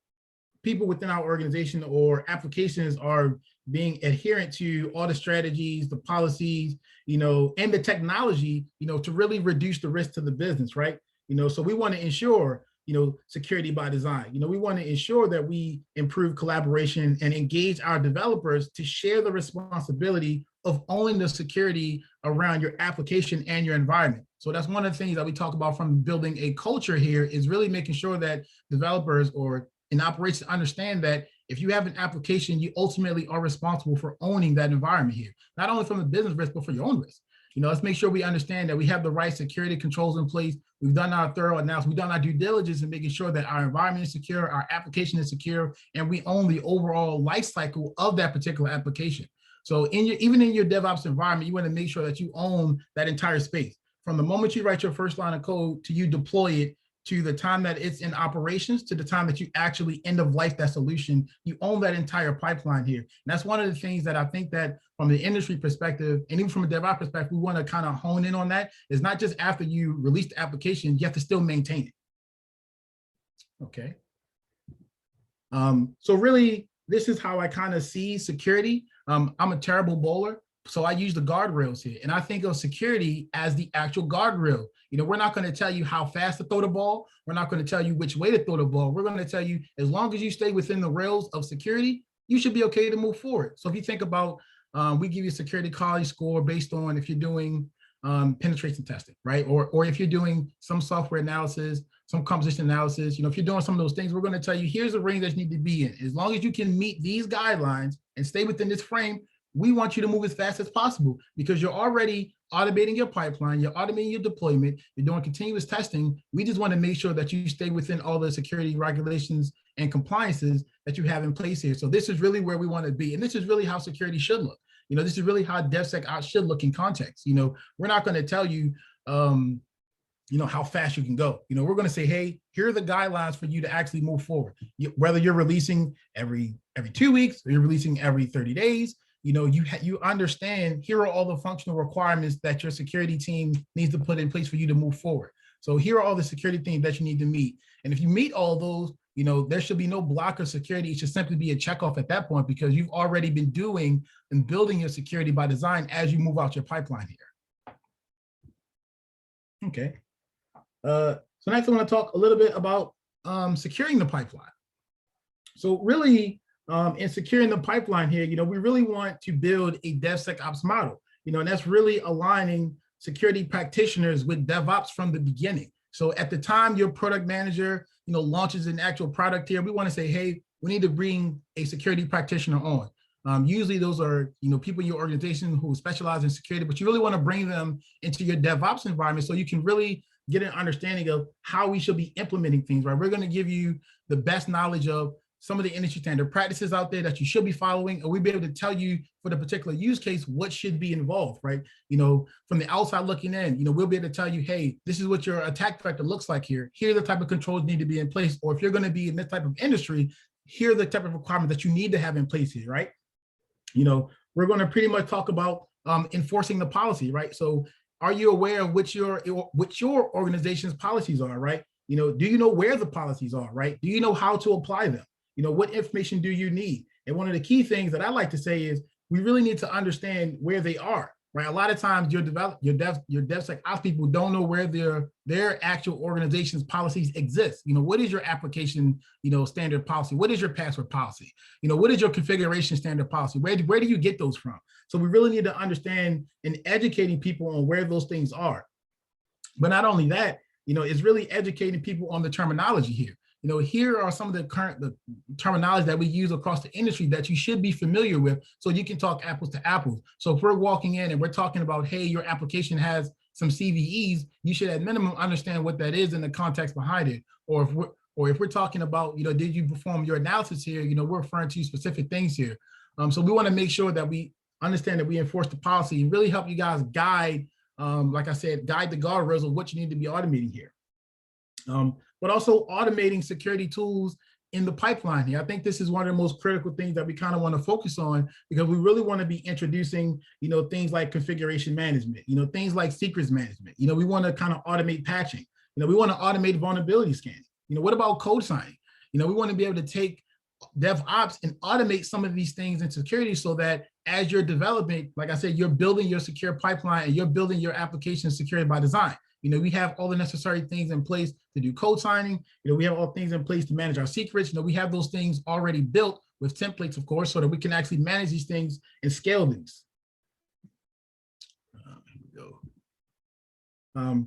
people within our organization or applications are being adherent to all the strategies, the policies, you know, and the technology, you know, to really reduce the risk to the business, right? You know, so we want to ensure, you know, security by design. You know, we want to ensure that we improve collaboration and engage our developers to share the responsibility of owning the security around your application and your environment. So that's one of the things that we talk about from building a culture here, is really making sure that developers or in operations understand that if you have an application, you ultimately are responsible for owning that environment here, not only from the business risk, but for your own risk. You know, let's make sure we understand that we have the right security controls in place. We've done our thorough analysis. We've done our due diligence in making sure that our environment is secure, our application is secure, and we own the overall life cycle of that particular application. So even in your DevOps environment, you want to make sure that you own that entire space. From the moment you write your first line of code to you deploy it, to the time that it's in operations, to the time that you actually end of life that solution, you own that entire pipeline here. And that's one of the things that I think that from the industry perspective, and even from a DevOps perspective, we want to kind of hone in on that. It's not just after you release the application, you have to still maintain it. Okay. So really, this is how I kind of see security. I'm a terrible bowler, so I use the guardrails here. And I think of security as the actual guardrail. You know, we're not going to tell you how fast to throw the ball. We're not going to tell you which way to throw the ball. We're going to tell you, as long as you stay within the rails of security, you should be okay to move forward. So if you think about, we give you a security quality score based on if you're doing penetration testing, right? Or if you're doing some software analysis, some composition analysis, you know, if you're doing some of those things, we're going to tell you, here's the range that you need to be in. As long as you can meet these guidelines and stay within this frame, we want you to move as fast as possible, because you're already automating your pipeline, you're automating your deployment, you're doing continuous testing. We just want to make sure that you stay within all the security regulations and compliances that you have in place here. So this is really where we want to be. And this is really how security should look. You know, this is really how DevSecOps should look in context. You know, we're not going to tell you, you know, how fast you can go. You know, we're going to say, hey, here are the guidelines for you to actually move forward. Whether you're releasing every 2 weeks or you're releasing every 30 days, you know, you understand, here are all the functional requirements that your security team needs to put in place for you to move forward. So here are all the security things that you need to meet. And if you meet all those, you know, there should be no block of security. It should simply be a checkoff at that point, because you've already been doing and building your security by design as you move out your pipeline here. Okay. So next I want to talk a little bit about securing the pipeline. So really, in securing the pipeline here, you know, we really want to build a DevSecOps model, you know, and that's really aligning security practitioners with DevOps from the beginning. So at the time your product manager, you know, launches an actual product here, we want to say, hey, we need to bring a security practitioner on. Usually those are, you know, people in your organization who specialize in security, but you really want to bring them into your DevOps environment so you can really get an understanding of how we should be implementing things, right? We're going to give you the best knowledge of some of the industry standard practices out there that you should be following, and we'll be able to tell you for the particular use case what should be involved, right? You know, from the outside looking in, you know, we'll be able to tell you, hey, this is what your attack vector looks like here. Here are the type of controls need to be in place, or if you're going to be in this type of industry, here are the type of requirements that you need to have in place here, right? You know, we're going to pretty much talk about enforcing the policy, right? So are you aware of what your organization's policies are, right? You know, do you know where the policies are, right? Do you know how to apply them? You know, what information do you need? And one of the key things that I like to say is we really need to understand where they are, right? A lot of times your DevSecOps people don't know where their actual organization's policies exist. You know, what is your application, you know, standard policy? What is your password policy? You know, what is your configuration standard policy? Where do you get those from? So we really need to understand and educating people on where those things are. But not only that, you know, it's really educating people on the terminology here. You know, here are some of the terminology that we use across the industry that you should be familiar with so you can talk apples to apples. So if we're walking in and we're talking about, hey, your application has some CVEs, you should at minimum understand what that is and the context behind it. Or if we're talking about, you know, did you perform your analysis here? You know, we're referring to specific things here. So we want to make sure that we understand that we enforce the policy and really help you guys guide, like I said, guide the guardrails of what you need to be automating here. But also automating security tools in the pipeline here. I think this is one of the most critical things that we kind of want to focus on, because we really want to be introducing, you know, things like configuration management, you know, things like secrets management. You know, we want to kind of automate patching. You know, we want to automate vulnerability scanning. You know, what about code signing? You know, we want to be able to take DevOps and automate some of these things in security so that as you're developing, like I said, you're building your secure pipeline and you're building your application security by design. You know, we have all the necessary things in place to do code signing. You know, we have all things in place to manage our secrets. You know, we have those things already built with templates, of course, so that we can actually manage these things and scale these. Here we go.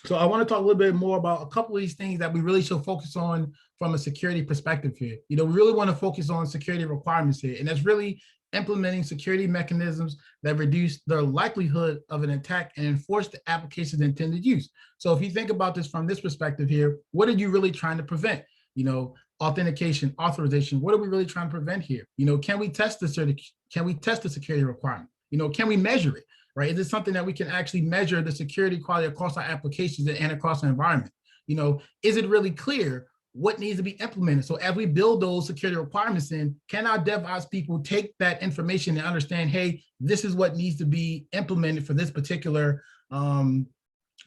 So I want to talk a little bit more about a couple of these things that we really should focus on from a security perspective here. You know, we really want to focus on security requirements here, and that's really implementing security mechanisms that reduce the likelihood of an attack and enforce the application's intended use. So if you think about this from this perspective here, what are you really trying to prevent? You know, authentication, authorization, what are we really trying to prevent here? You know, can we test the security requirement? You know, can we measure it, right? Is it something that we can actually measure the security quality across our applications and across our environment? You know, is it really clear what needs to be implemented? So as we build those security requirements in, can our DevOps people take that information and understand, hey, this is what needs to be implemented for this particular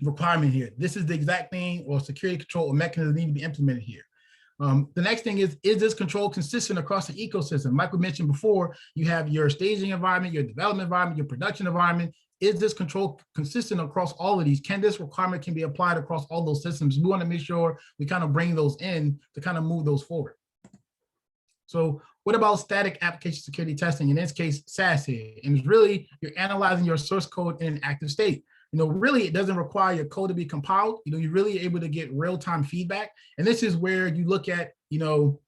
requirement here. This is the exact thing or security control or mechanism need to be implemented here. The next thing is this control consistent across the ecosystem? Like we mentioned before, you have your staging environment, your development environment, your production environment. Is this control consistent across all of these? Can this requirement be applied across all those systems? We want to make sure we kind of bring those in to kind of move those forward. So what about static application security testing? In this case, SAS here. And it's really, you're analyzing your source code in an active state. You know, really, it doesn't require your code to be compiled. You know, you're really able to get real-time feedback. And this is where you look at, you know,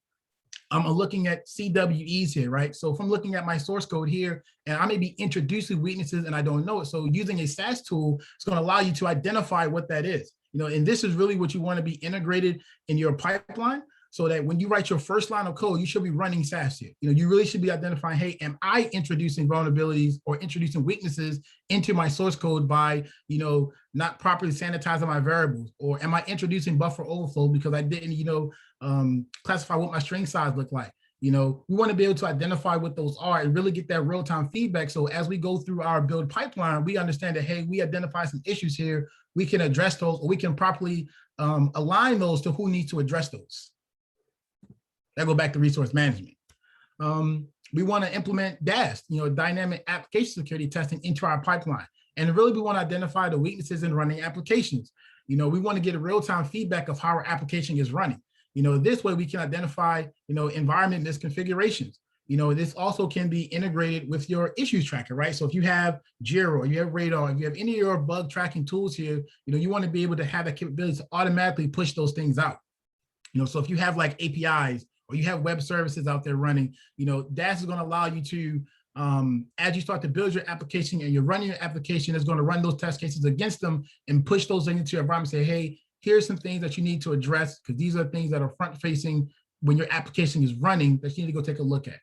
I'm looking at CWEs here, right? So if I'm looking at my source code here, and I may be introducing weaknesses and I don't know it. So using a SAS tool is going to allow you to identify what that is. You know, and this is really what you want to be integrated in your pipeline, so that when you write your first line of code, you should be running SAS here. You know, you really should be identifying, hey, am I introducing vulnerabilities or introducing weaknesses into my source code by, you know, not properly sanitizing my variables? Or am I introducing buffer overflow because I didn't, you know, classify what my string size looked like? You know, we want to be able to identify what those are and really get that real-time feedback. So as we go through our build pipeline, we understand that, hey, we identify some issues here, we can address those, or we can properly align those to who needs to address those. That go back to resource management. We want to implement DAS, you know, dynamic application security testing into our pipeline. And really, we want to identify the weaknesses in running applications. You know, we want to get a real-time feedback of how our application is running. You know, this way we can identify, you know, environment misconfigurations. You know, this also can be integrated with your issues tracker, right? So if you have Jira or you have Radar, if you have any of your bug tracking tools here, you know, you want to be able to have the capability to automatically push those things out. You know, so if you have like APIs or you have web services out there running, you know, DAS is going to allow you to, as you start to build your application and you're running your application, it's going to run those test cases against them and push those into your environment and say, hey, here's some things that you need to address, because these are things that are front facing when your application is running that you need to go take a look at.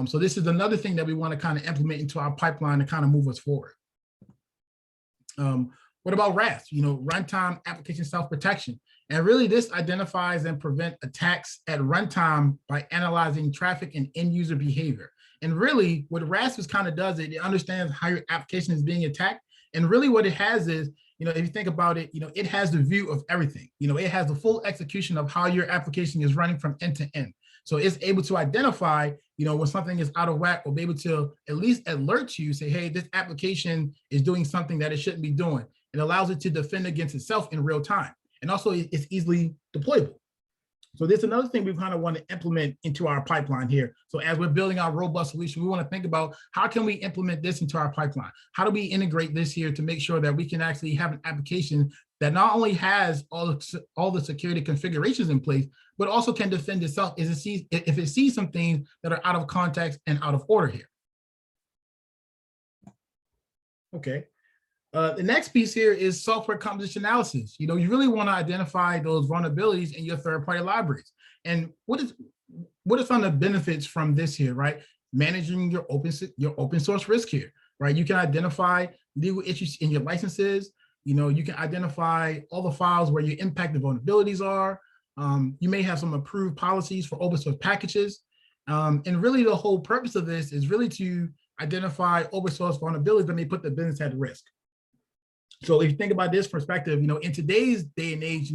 So this is another thing that we want to kind of implement into our pipeline to kind of move us forward. What about RAS? You know, runtime application self-protection. And really this identifies and prevent attacks at runtime by analyzing traffic and end user behavior. And really what RAS kind of does, it understands how your application is being attacked. And really what it has is, you know, if you think about it, you know, it has the view of everything. You know, it has the full execution of how your application is running from end to end. So it's able to identify, when something is out of whack, or be able to at least alert you, say, hey, this application is doing something that it shouldn't be doing. It allows it to defend against itself in real time. And also it's easily deployable. So this is another thing we kind of want to implement into our pipeline here. So as we're building our robust solution, we want to think about how can we implement this into our pipeline? How do we integrate this here to make sure that we can actually have an application that not only has all the security configurations in place, but also can defend itself if it sees some things that are out of context and out of order here. Okay. The next piece here is software composition analysis. You really want to identify those vulnerabilities in your third-party libraries. And what are some of the benefits from this here, right? Managing your open source risk here, right? You can identify legal issues in your licenses. You can identify all the files where your impacted vulnerabilities are. You may have some approved policies for open source packages. And really the whole purpose of this is really to identify open source vulnerabilities that may put the business at risk. So if you think about this perspective, in today's day and age,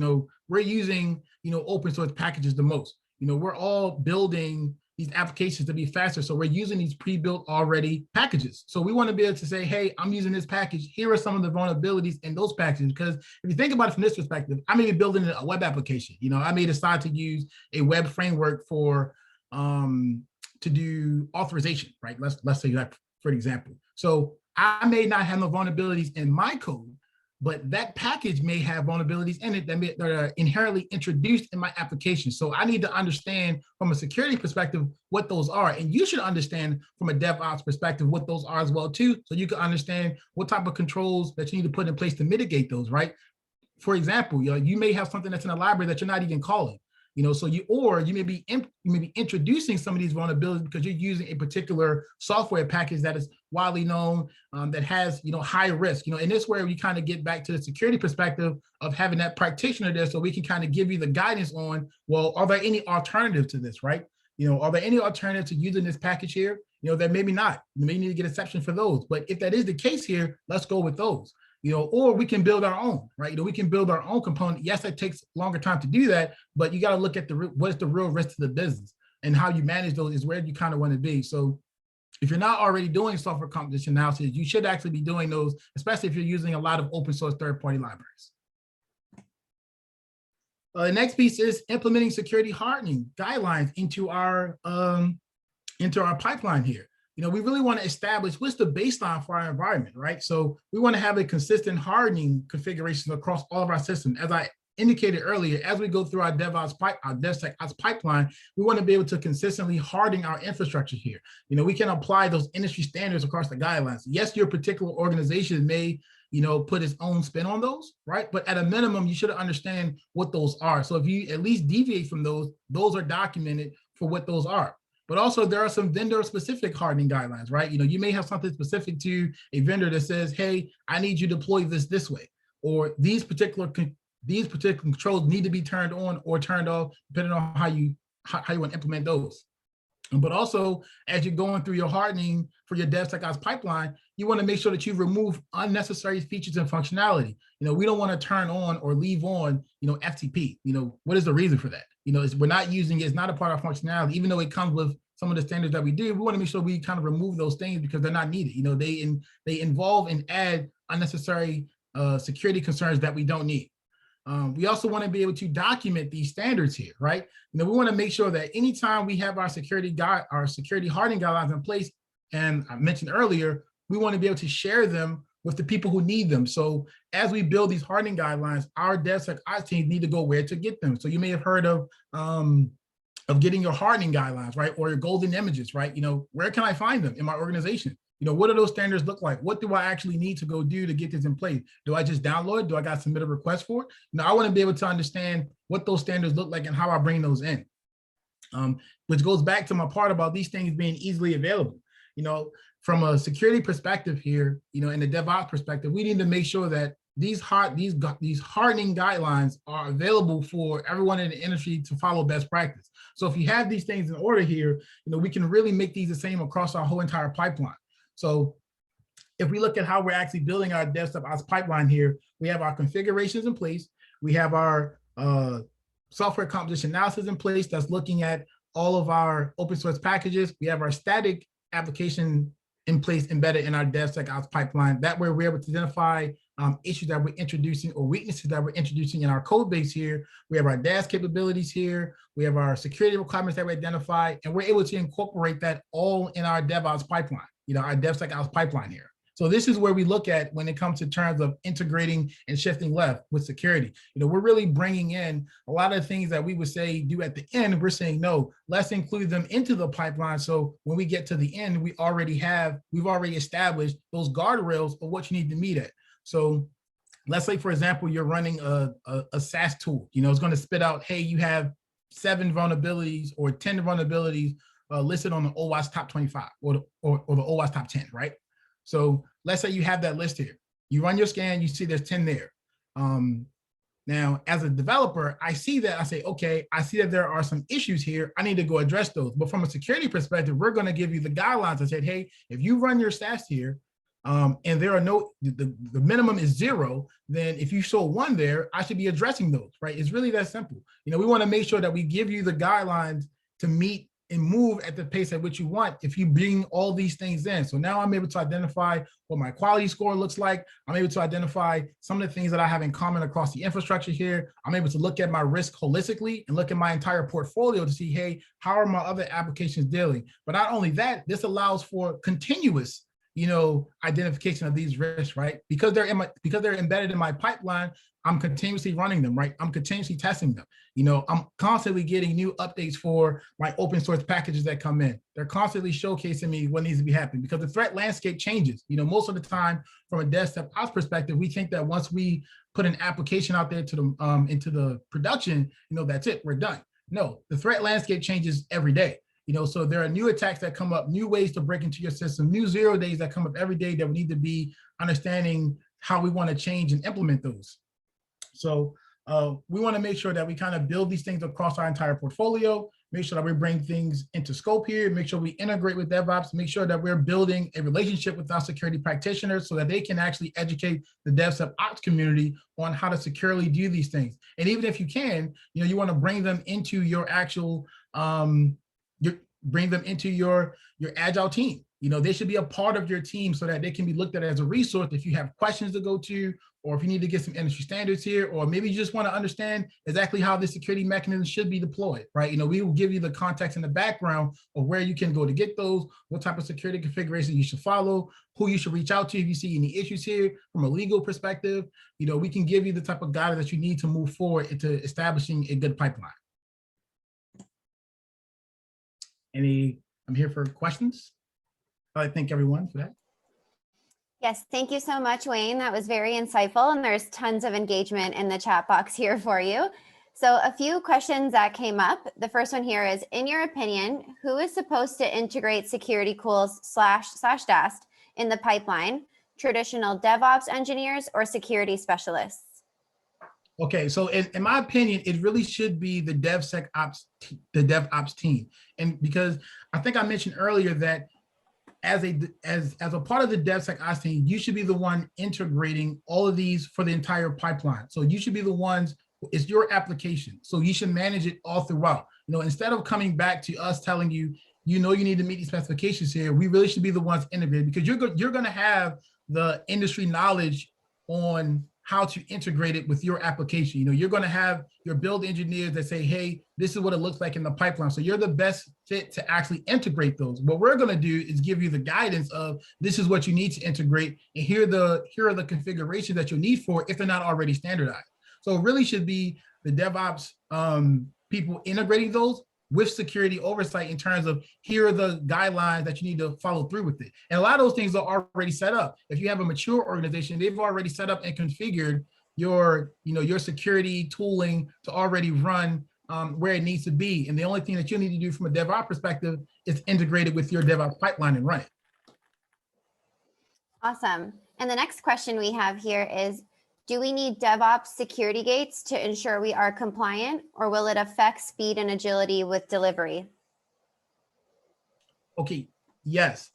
we're using, open source packages the most. We're all building these applications to be faster. So we're using these pre-built already packages. So we want to be able to say, hey, I'm using this package. Here are some of the vulnerabilities in those packages. Because if you think about it from this perspective, I may be building a web application. I may decide to use a web framework for to do authorization, right? Let's say that for example. So I may not have no vulnerabilities in my code, but that package may have vulnerabilities in it that are inherently introduced in my application. So I need to understand from a security perspective what those are. And you should understand from a DevOps perspective what those are as well too, so you can understand what type of controls that you need to put in place to mitigate those, right? For example, you may have something that's in a library that you're not even calling. So you may be introducing some of these vulnerabilities because you're using a particular software package that is widely known, that has, high risk, and this is where we kind of get back to the security perspective of having that practitioner there, so we can kind of give you the guidance on, well, are there any alternatives to this, right? Are there any alternatives to using this package here? That maybe not. You may need to get exception for those, but if that is the case here, let's go with those. Or we can build our own, right? We can build our own component. Yes, it takes longer time to do that, but you got to look at what is the real risk to the business, and how you manage those is where you kind of want to be. So if you're not already doing software composition analysis, you should actually be doing those, especially if you're using a lot of open source third-party libraries. The next piece is implementing security hardening guidelines into our pipeline here. We really want to establish what's the baseline for our environment, right? So we want to have a consistent hardening configuration across all of our systems. As I indicated earlier, as we go through our DevSecOps pipeline, we want to be able to consistently harden our infrastructure here. We can apply those industry standards across the guidelines. Yes, your particular organization may, put its own spin on those, right? But at a minimum, you should understand what those are. So if you at least deviate from those are documented for what those are. But also there are some vendor specific hardening guidelines, right? You may have something specific to a vendor that says, hey, I need you to deploy this way, or these particular controls need to be turned on or turned off, depending on how you want to implement those. But also, as you're going through your hardening for your DevSecOps pipeline, you want to make sure that you remove unnecessary features and functionality. We don't want to turn on or leave on, FTP. What is the reason for that? We're not using it. It's not a part of our functionality, even though it comes with some of the standards that we do. We want to make sure we kind of remove those things because they're not needed. They involve and add unnecessary security concerns that we don't need. We also want to be able to document these standards here, right? We want to make sure that anytime we have our security hardening guidelines in place, and I mentioned earlier, we want to be able to share them with the people who need them. So as we build these hardening guidelines, our DevSecOps teams need to go where to get them. So you may have heard of getting your hardening guidelines, right? Or your golden images, right? Where can I find them in my organization? What do those standards look like? What do I actually need to go do to get this in place? Do I just download it? Do I got to submit a request for it? I want to be able to understand what those standards look like and how I bring those in. Which goes back to my part about these things being easily available. From a security perspective here, in the DevOps perspective, we need to make sure that these hardening guidelines are available for everyone in the industry to follow best practice. So if you have these things in order here, we can really make these the same across our whole entire pipeline. So if we look at how we're actually building our DevSecOps pipeline here, we have our configurations in place. We have our software composition analysis in place that's looking at all of our open source packages. We have our static application in place embedded in our DevSecOps pipeline. That way we're able to identify issues that we're introducing or weaknesses that we're introducing in our code base here. We have our DAS capabilities here. We have our security requirements that we identify, and we're able to incorporate that all in our DevOps pipeline, our DevSecOps pipeline here. So this is where we look at when it comes to terms of integrating and shifting left with security. We're really bringing in a lot of the things that we would say do at the end. We're saying, no, let's include them into the pipeline. So when we get to the end, we've already established those guardrails of what you need to meet at. So let's say, for example, you're running a SaaS tool, it's going to spit out, hey, you have 7 vulnerabilities or 10 vulnerabilities listed on the OWASP top 25 or the OWASP top 10, right? So let's say you have that list here. You run your scan, you see there's 10 there. Now, as a developer, I see that, I say, okay, I see that there are some issues here. I need to go address those. But from a security perspective, we're going to give you the guidelines. I said, hey, if you run your SaaS here, and there are the minimum is 0, then if you show 1 there, I should be addressing those, right? It's really that simple. We want to make sure that we give you the guidelines to meet and move at the pace at which you want if you bring all these things in. So now I'm able to identify what my quality score looks like. I'm able to identify some of the things that I have in common across the infrastructure here. I'm able to look at my risk holistically and look at my entire portfolio to see, hey, how are my other applications dealing? But not only that, this allows for continuous identification of these risks, right? Because they're embedded in my pipeline, I'm continuously running them, right? I'm continuously testing them. I'm constantly getting new updates for my open source packages that come in. They're constantly showcasing me what needs to be happening because the threat landscape changes. Most of the time from a DevSecOps perspective, we think that once we put an application out there to the into the production, that's it, we're done. No, the threat landscape changes every day. So there are new attacks that come up, new ways to break into your system, new 0 days that come up every day that we need to be understanding how we want to change and implement those. So we want to make sure that we kind of build these things across our entire portfolio, make sure that we bring things into scope here, make sure we integrate with DevOps, make sure that we're building a relationship with our security practitioners so that they can actually educate the DevSecOps community on how to securely do these things. And even if you can, you want to bring them into your actual bring them into your agile team. They should be a part of your team so that they can be looked at as a resource if you have questions to go to, or if you need to get some industry standards here, or maybe you just want to understand exactly how the security mechanism should be deployed, right? We will give you the context and the background of where you can go to get those, what type of security configuration you should follow, who you should reach out to if you see any issues here from a legal perspective. We can give you the type of guidance that you need to move forward into establishing a good pipeline. I'm here for questions. I thank everyone for that. Yes, thank you so much, Wayne. That was very insightful, and there's tons of engagement in the chat box here for you. So a few questions that came up. The first one here is, in your opinion, who is supposed to integrate security tools / DAST in the pipeline? Traditional DevOps engineers or security specialists? Okay, so in my opinion, it really should be the DevSecOps, the DevOps team. And because I think I mentioned earlier that as a part of the DevSecOps team, you should be the one integrating all of these for the entire pipeline. So you should be the ones, it's your application. So you should manage it all throughout. Instead of coming back to us telling you, you need to meet these specifications here, we really should be the ones integrated, because you're going to have the industry knowledge on how to integrate it with your application. You're going to have your build engineers that say, hey, this is what it looks like in the pipeline. So you're the best fit to actually integrate those. What we're going to do is give you the guidance of, this is what you need to integrate, and here are the configurations that you'll need for if they're not already standardized. So it really should be the DevOps people integrating those with security oversight in terms of, here are the guidelines that you need to follow through with it. And a lot of those things are already set up. If you have a mature organization, they've already set up and configured your security tooling to already run where it needs to be. And the only thing that you need to do from a DevOps perspective is integrate it with your DevOps pipeline and run it. Awesome. And the next question we have here is, do we need DevOps security gates to ensure we are compliant, or will it affect speed and agility with delivery? Okay, yes.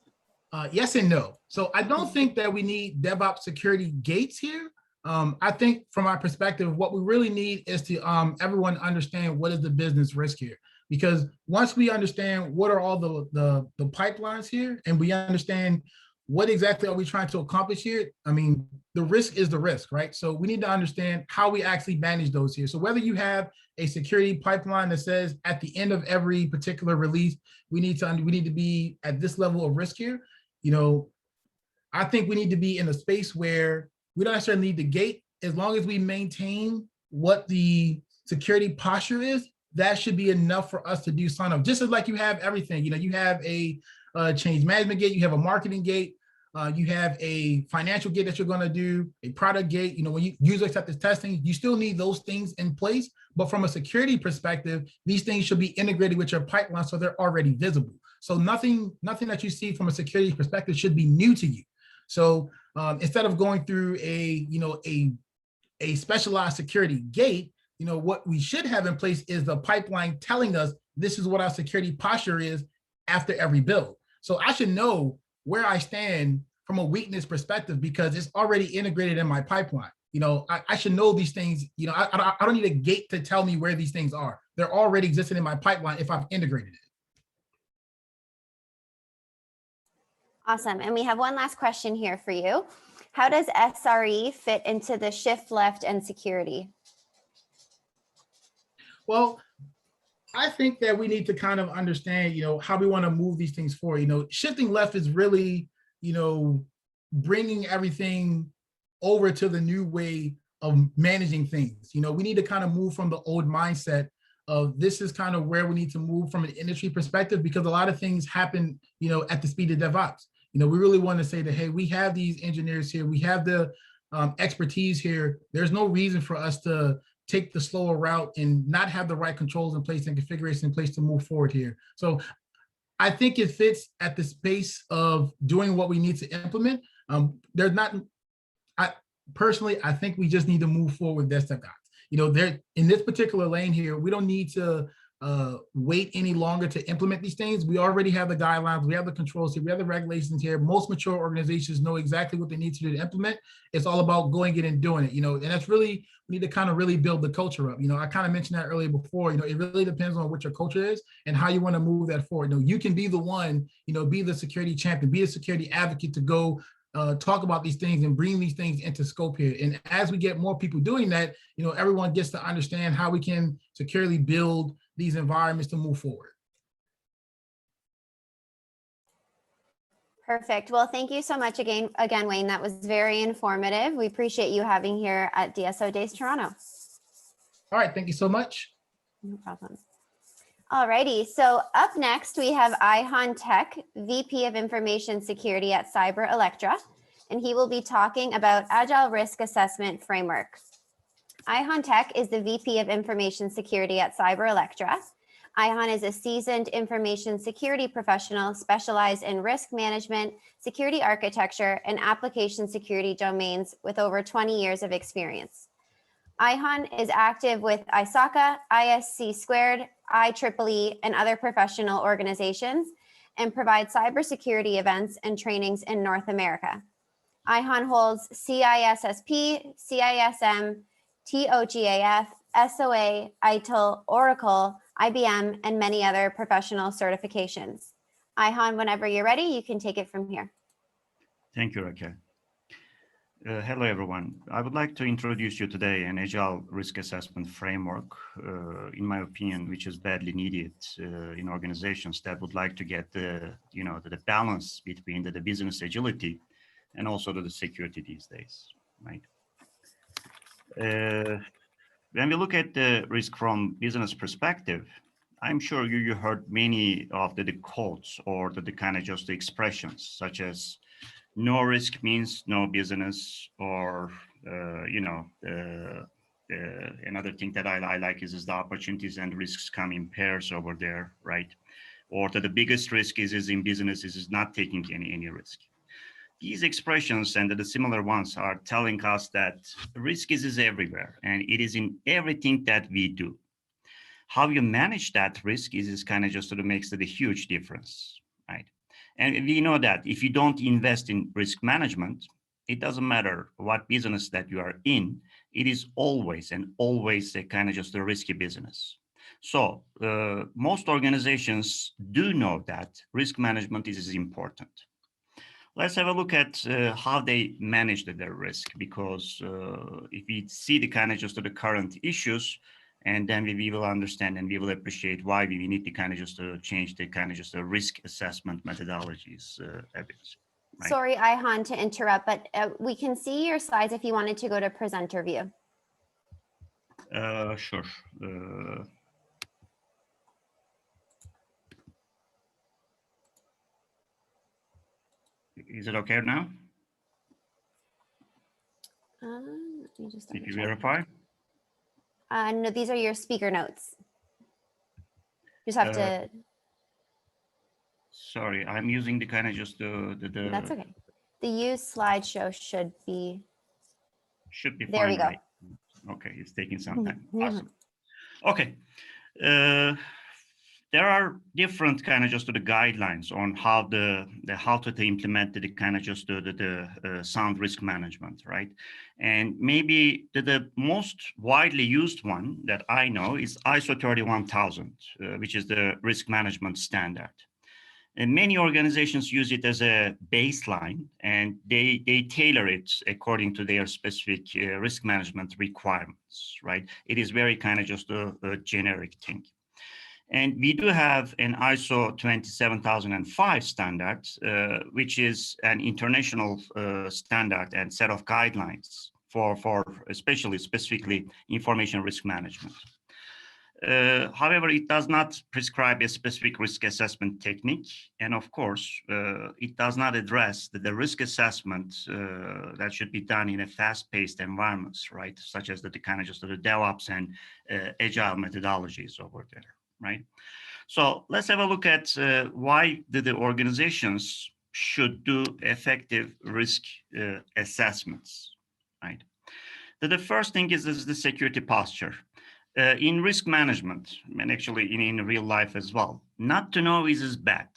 Yes and no. So I don't think that we need DevOps security gates here. I think from our perspective, what we really need is to everyone understand what is the business risk here. Because once we understand what are all the pipelines here, and we understand what exactly are we trying to accomplish here, I mean, the risk is the risk, right? So we need to understand how we actually manage those here. So whether you have a security pipeline that says at the end of every particular release, we need to be at this level of risk here, you know, I think we need to be in a space where we don't necessarily need the gate. As long as we maintain what the security posture is, that should be enough for us to do sign off. Just as like you have everything, you know, you have a change management gate, you have a marketing gate, you have a financial gate that you're going to do, a product gate. You know, when you user acceptance testing, you still need those things in place. But from a security perspective, these things should be integrated with your pipeline so they're already visible. So nothing that you see from a security perspective should be new to you. So instead of going through a specialized security gate, you know, what we should have in place is the pipeline telling us this is what our security posture is after every build. So I should know where I stand from a weakness perspective because it's already integrated in my pipeline. You know, I should know these things. You know, I don't need a gate to tell me where these things are. They're already existing in my pipeline if I've integrated it. Awesome. And we have one last question here for you. How does SRE fit into the shift left and security? Well, I think that we need to kind of understand, you know, how we want to move these things forward. You know, shifting left is really, you know, bringing everything over to the new way of managing things. You know, we need to kind of move from the old mindset of this is kind of where we need to move from an industry perspective, because a lot of things happen, you know, at the speed of DevOps. You know, we really want to say that, hey, we have these engineers here, we have the expertise here. There's no reason for us to take the slower route and not have the right controls in place and configuration in place to move forward here. So I think it fits at the space of doing what we need to implement. There's not, personally, I think we just need to move forward with DevSecOps. You know, there in this particular lane here, we don't need to wait any longer to implement these things. We already have the guidelines, we have the controls here, we have the regulations here. Most mature organizations know exactly what they need to do to implement. It's all about going in and doing it, you know, and that's really, we need to kind of really build the culture up. You know, I kind of mentioned that earlier before, you know, it really depends on what your culture is and how you want to move that forward. You know, you can be the one, you know, be the security champion, be a security advocate to go talk about these things and bring these things into scope here. And as we get more people doing that, you know, everyone gets to understand how we can securely build these environments to move forward. Perfect. Well, thank you so much again, Wayne. That was very informative. We appreciate you having here at DSO Days Toronto. All right, thank you so much. No problem. All righty. So up next, we have Ihan Tech, VP of Information Security at Cyber Electra, and he will be talking about Agile Risk Assessment Framework. Ihan Tech is the VP of Information Security at Cyber Electra. Ihan is a seasoned information security professional specialized in risk management, security architecture, and application security domains with over 20 years of experience. Ihan is active with ISACA, ISC Squared, IEEE, and other professional organizations, and provides cybersecurity events and trainings in North America. Ihan holds CISSP, CISM, TOGAF, SOA, ITIL, Oracle, IBM, and many other professional certifications. Ihan, whenever you're ready, you can take it from here. Thank you, Raquel. Hello, everyone. I would like to introduce you today an Agile Risk Assessment Framework, in my opinion, which is badly needed in organizations that would like to get the balance between the business agility and also the security these days, right? When we look at the risk from business perspective, I'm sure you heard many of the quotes or the kind of just the expressions such as no risk means no business, or another thing that I like is the opportunities and risks come in pairs over there, right? Or that the biggest risk is in business is not taking any risk. These expressions and the similar ones are telling us that risk is everywhere and it is in everything that we do. How you manage that risk is kind of just sort of makes it a huge difference, right? And we know that if you don't invest in risk management, it doesn't matter what business that you are in, it is always a kind of just a risky business. So most organizations do know that risk management is important. Let's have a look at how they manage their risk, because if we see the kind of just the current issues, and then we will understand and we will appreciate why we need to kind of just change the kind of just risk assessment methodologies a bit. Right? Sorry, Ihan, to interrupt, but we can see your slides if you wanted to go to presenter view. Sure. Is it okay now? Let me just Did you double check. verify? No, these are your speaker notes. You just have to. Sorry, I'm using the kind of just the That's okay. The use slideshow should be. Should be There fine, we go. right? Okay, it's taking some time. Yeah. Awesome. Okay. There are different kind of just the guidelines on how how to implement the kind of just the sound risk management, right? And maybe the most widely used one that I know is ISO 31000, which is the risk management standard. And many organizations use it as a baseline, and they tailor it according to their specific risk management requirements, right? It is very kind of just a generic thing. And we do have an ISO 27005 standard, which is an international standard and set of guidelines for specifically information risk management. However, it does not prescribe a specific risk assessment technique. And of course, it does not address the risk assessment that should be done in a fast-paced environments, right? Such as the kind of just the DevOps and agile methodologies over there, right? So let's have a look at why the organizations should do effective risk assessments, right? The first thing is the security posture. In risk management, and actually in real life as well, not to know is bad,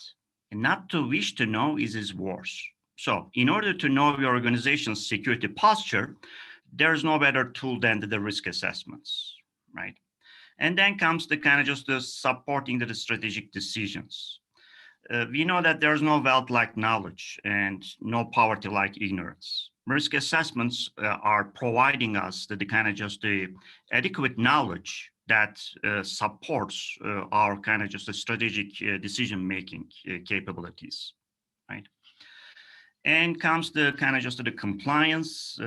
and not to wish to know is worse. So in order to know your organization's security posture, there's no better tool than the risk assessments, right? And then comes the kind of just the supporting the strategic decisions. We know that there's no wealth like knowledge and no poverty like ignorance. Risk assessments are providing us the kind of just the adequate knowledge that supports our kind of just the strategic decision-making capabilities, right? And comes the kind of just the compliance.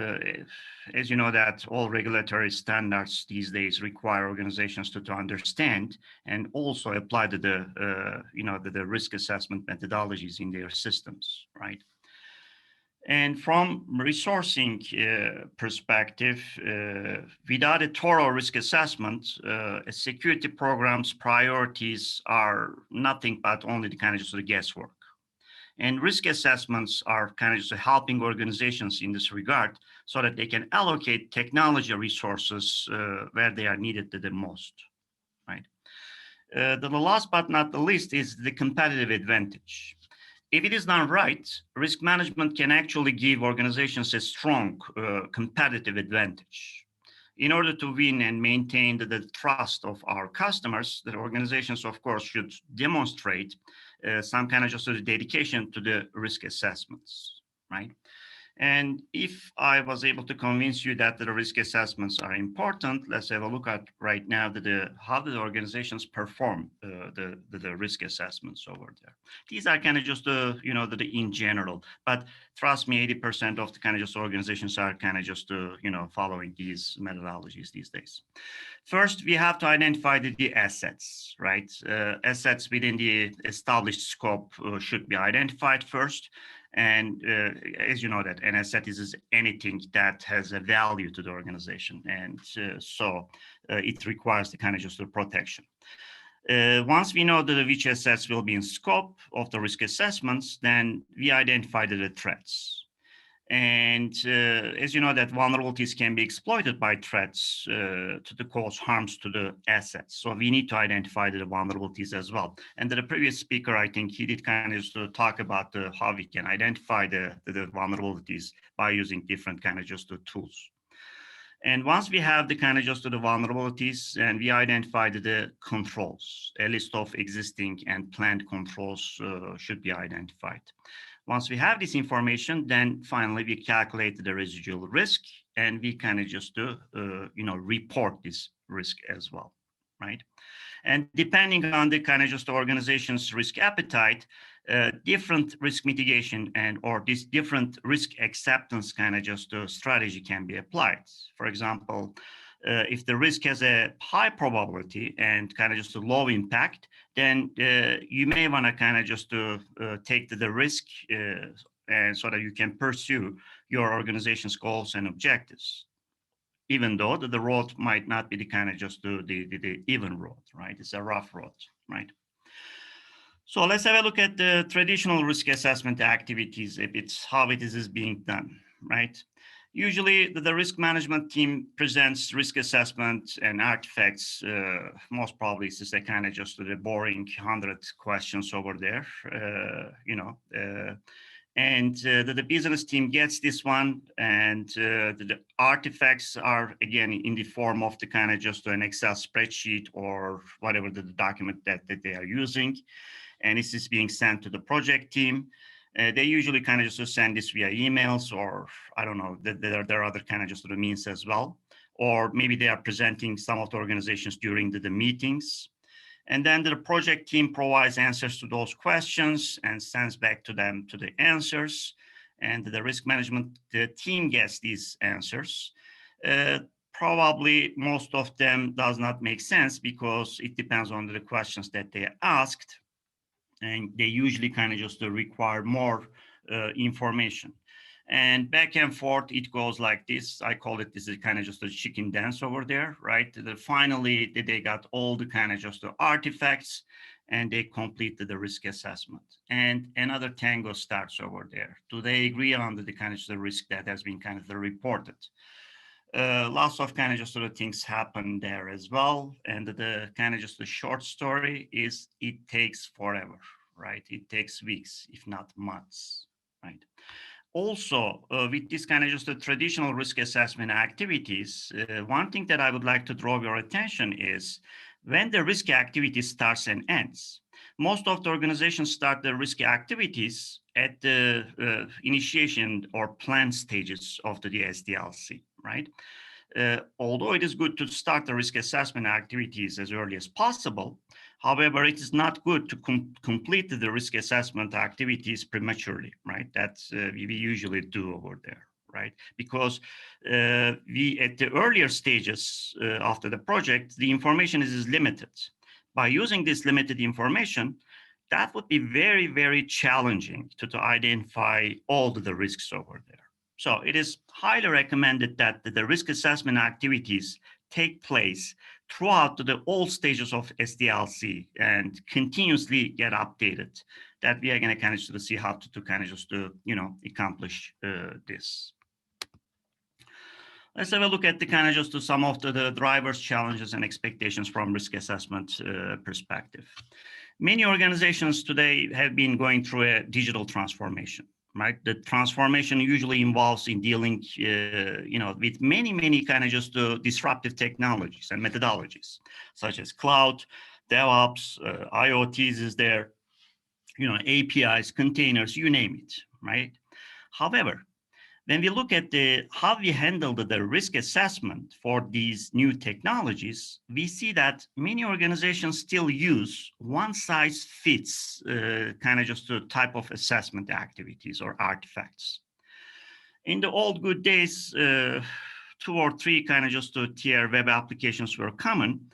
As you know that all regulatory standards these days require organizations to understand and also apply to the risk assessment methodologies in their systems, right? And from resourcing perspective, without a thorough risk assessment, a security program's priorities are nothing but only the kind of just the guesswork. And risk assessments are kind of just helping organizations in this regard so that they can allocate technology resources where they are needed the most, right? The last but not the least is the competitive advantage. If it is done right, risk management can actually give organizations a strong competitive advantage. In order to win and maintain the trust of our customers, the organizations, of course, should demonstrate some kind of just a dedication to the risk assessments, right? And if I was able to convince you that the risk assessments are important, let's have a look at right now how the organizations perform the risk assessments over there. These are kind of just in general, but trust me, 80% of the kind of just organizations are kind of just following these methodologies these days. First, we have to identify the assets, right? Assets within the established scope should be identified first. And as you know that an asset is anything that has a value to the organization. And so it requires the kind of just a protection. Once we know which assets will be in scope of the risk assessments, then we identify the threats. And as you know that vulnerabilities can be exploited by threats to cause harms to the assets. So we need to identify the vulnerabilities as well. And the previous speaker, I think he did kind of talk about how we can identify the vulnerabilities by using different kind of just tools. And once we have the kind of just the vulnerabilities and we identified the controls, a list of existing and planned controls should be identified. Once we have this information, then finally we calculate the residual risk and we kind of just report this risk as well, right? And depending on the kind of just organization's risk appetite, different risk mitigation and or this different risk acceptance kind of just strategy can be applied. For example, if the risk has a high probability and kind of just a low impact, then you may want to kind of just take the risk and so that you can pursue your organization's goals and objectives, even though the road might not be the kind of just the even road, right? It's a rough road, right? So let's have a look at the traditional risk assessment activities, if it's how it is being done, right? Usually the risk management team presents risk assessment and artifacts. Most probably it's just a kind of just the boring 100 questions over there, and the business team gets this one, and the artifacts are again in the form of the kind of just an Excel spreadsheet or whatever the document that they are using, and this is being sent to the project team. They usually kind of just send this via emails, or I don't know, there are other kind of just the means as well, or maybe they are presenting some of the organizations during the meetings. And then the project team provides answers to those questions and sends back to them to the answers. And the risk management team gets these answers. Probably most of them does not make sense because it depends on the questions that they asked. And they usually kind of just require more information. And back and forth, it goes like this. I call it, this is kind of just a chicken dance over there, right? Finally, they got all the kind of just the artifacts and they completed the risk assessment. And another tango starts over there. Do they agree on the kind of the risk that has been kind of reported? Lots of kind of just sort of things happen there as well. And the kind of just the short story is it takes forever, right? It takes weeks, if not months, right? Also, with this kind of just the traditional risk assessment activities, one thing that I would like to draw your attention is when the risk activity starts and ends. Most of the organizations start the risk activities at the initiation or plan stages of the SDLC, right? Although it is good to start the risk assessment activities as early as possible, however, it is not good to complete the risk assessment activities prematurely, right? That's we usually do over there, right? Because we at the earlier stages after the project, the information is limited. By using this limited information, that would be very, very challenging to identify all the risks over there. So it is highly recommended that the risk assessment activities take place throughout all stages of SDLC and continuously get updated. That we are going to kind of see how to kind of just accomplish this. Let's have a look at the kind of just some of the drivers, challenges, and expectations from risk assessment perspective. Many organizations today have been going through a digital transformation. Right, the transformation usually involves in dealing, with many kind of just disruptive technologies and methodologies, such as cloud, DevOps, IoTs is there, APIs, containers, you name it, right? However, when we look at how we handle the risk assessment for these new technologies, we see that many organizations still use one-size-fits kind of just a type of assessment activities or artifacts. In the old good days, 2 or 3 kind of just tier web applications were common.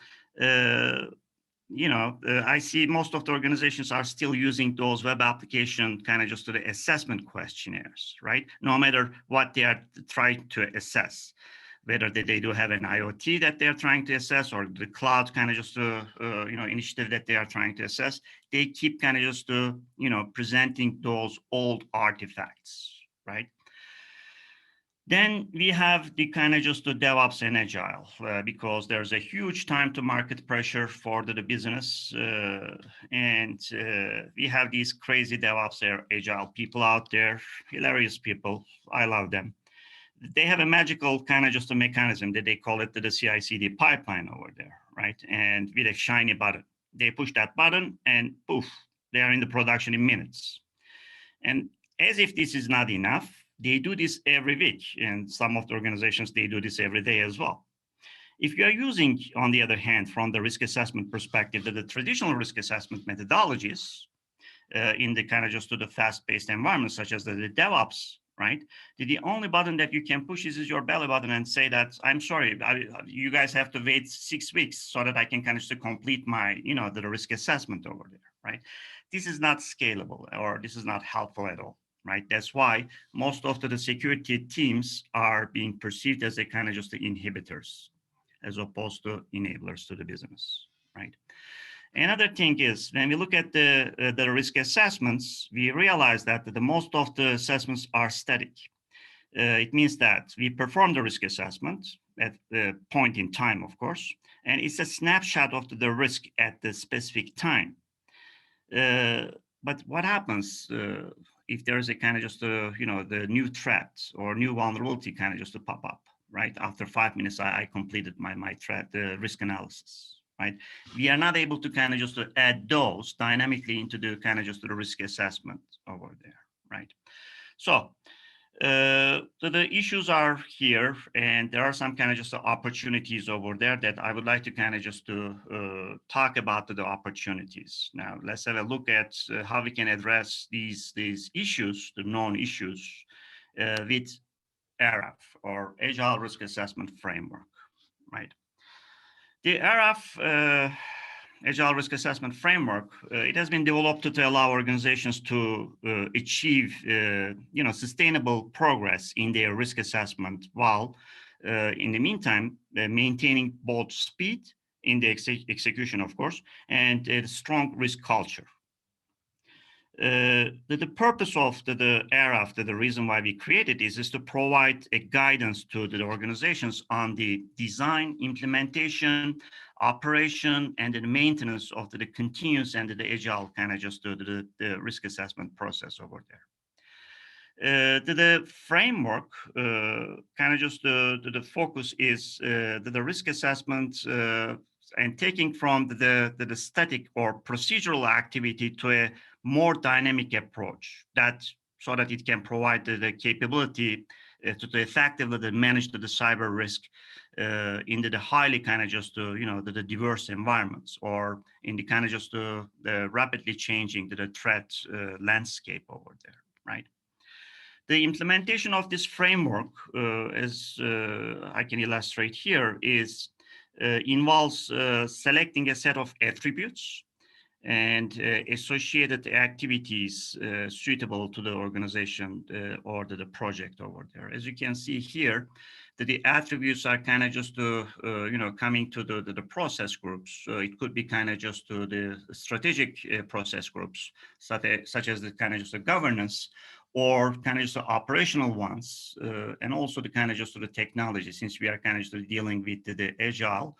I see most of the organizations are still using those web application kind of just the assessment questionnaires, right? No matter what they are trying to assess, whether they do have an IoT that they're trying to assess or the cloud kind of just initiative that they are trying to assess, they keep kind of just presenting those old artifacts, right? Then we have the kind of just the DevOps and Agile, because there's a huge time to market pressure for the business. And we have these crazy DevOps or Agile people out there, hilarious people. I love them. they have a magical kind of just a mechanism that they call it the CI/CD pipeline over there, right? And with a shiny button, they push that button and poof, they are in the production in minutes. And as if this is not enough, they do this every week. And some of the organizations, they do this every day as well. If you are using, on the other hand, from the risk assessment perspective, the traditional risk assessment methodologies in the kind of just to the fast-paced environment, such as the DevOps, right? The only button that you can push is your belly button and say that, I'm sorry, you guys have to wait 6 weeks so that I can kind of complete my, the risk assessment over there, right? This is not scalable, or this is not helpful at all, right? That's why most of the security teams are being perceived as a kind of just the inhibitors, as opposed to enablers to the business, right? Another thing is, when we look at the risk assessments, we realize that the most of the assessments are static. It means that we perform the risk assessment at the point in time, of course, and it's a snapshot of the risk at the specific time. But what happens if there is a kind of just the new threat or new vulnerability kind of just to pop up, right? After 5 minutes, I completed my threat risk analysis. Right, we are not able to kind of just to add those dynamically into the kind of just the risk assessment over there, right? So the issues are here, and there are some kind of just opportunities over there that I would like to kind of just to talk about the opportunities. Now, let's have a look at how we can address these issues, the known issues, with ARAF, or Agile Risk Assessment Framework, right? The ARAF, Agile Risk Assessment Framework, it has been developed to allow organizations to achieve, sustainable progress in their risk assessment, while in the meantime, maintaining both speed in the execution, of course, and a strong risk culture. The purpose of the ARAF, the reason why we created this, is to provide a guidance to the organizations on the design, implementation, operation, and the maintenance of the continuous and the agile kind of just the risk assessment process over there. The framework kind of just the focus is the risk assessment and taking from the static or procedural activity to a more dynamic approach, so that it can provide the capability to effectively manage the cyber risk in the highly kind of just the diverse environments, or in the kind of just the rapidly changing the threat landscape over there, right? The implementation of this framework, as I can illustrate here, involves selecting a set of attributes and associated activities suitable to the organization or the project over there. As you can see here, that the attributes are kind of just coming to the process groups. It could be kind of just to the strategic process groups, such as the kind of just the governance, or kind of just the operational ones, and also the kind of just the technology, since we are kind of just dealing with the agile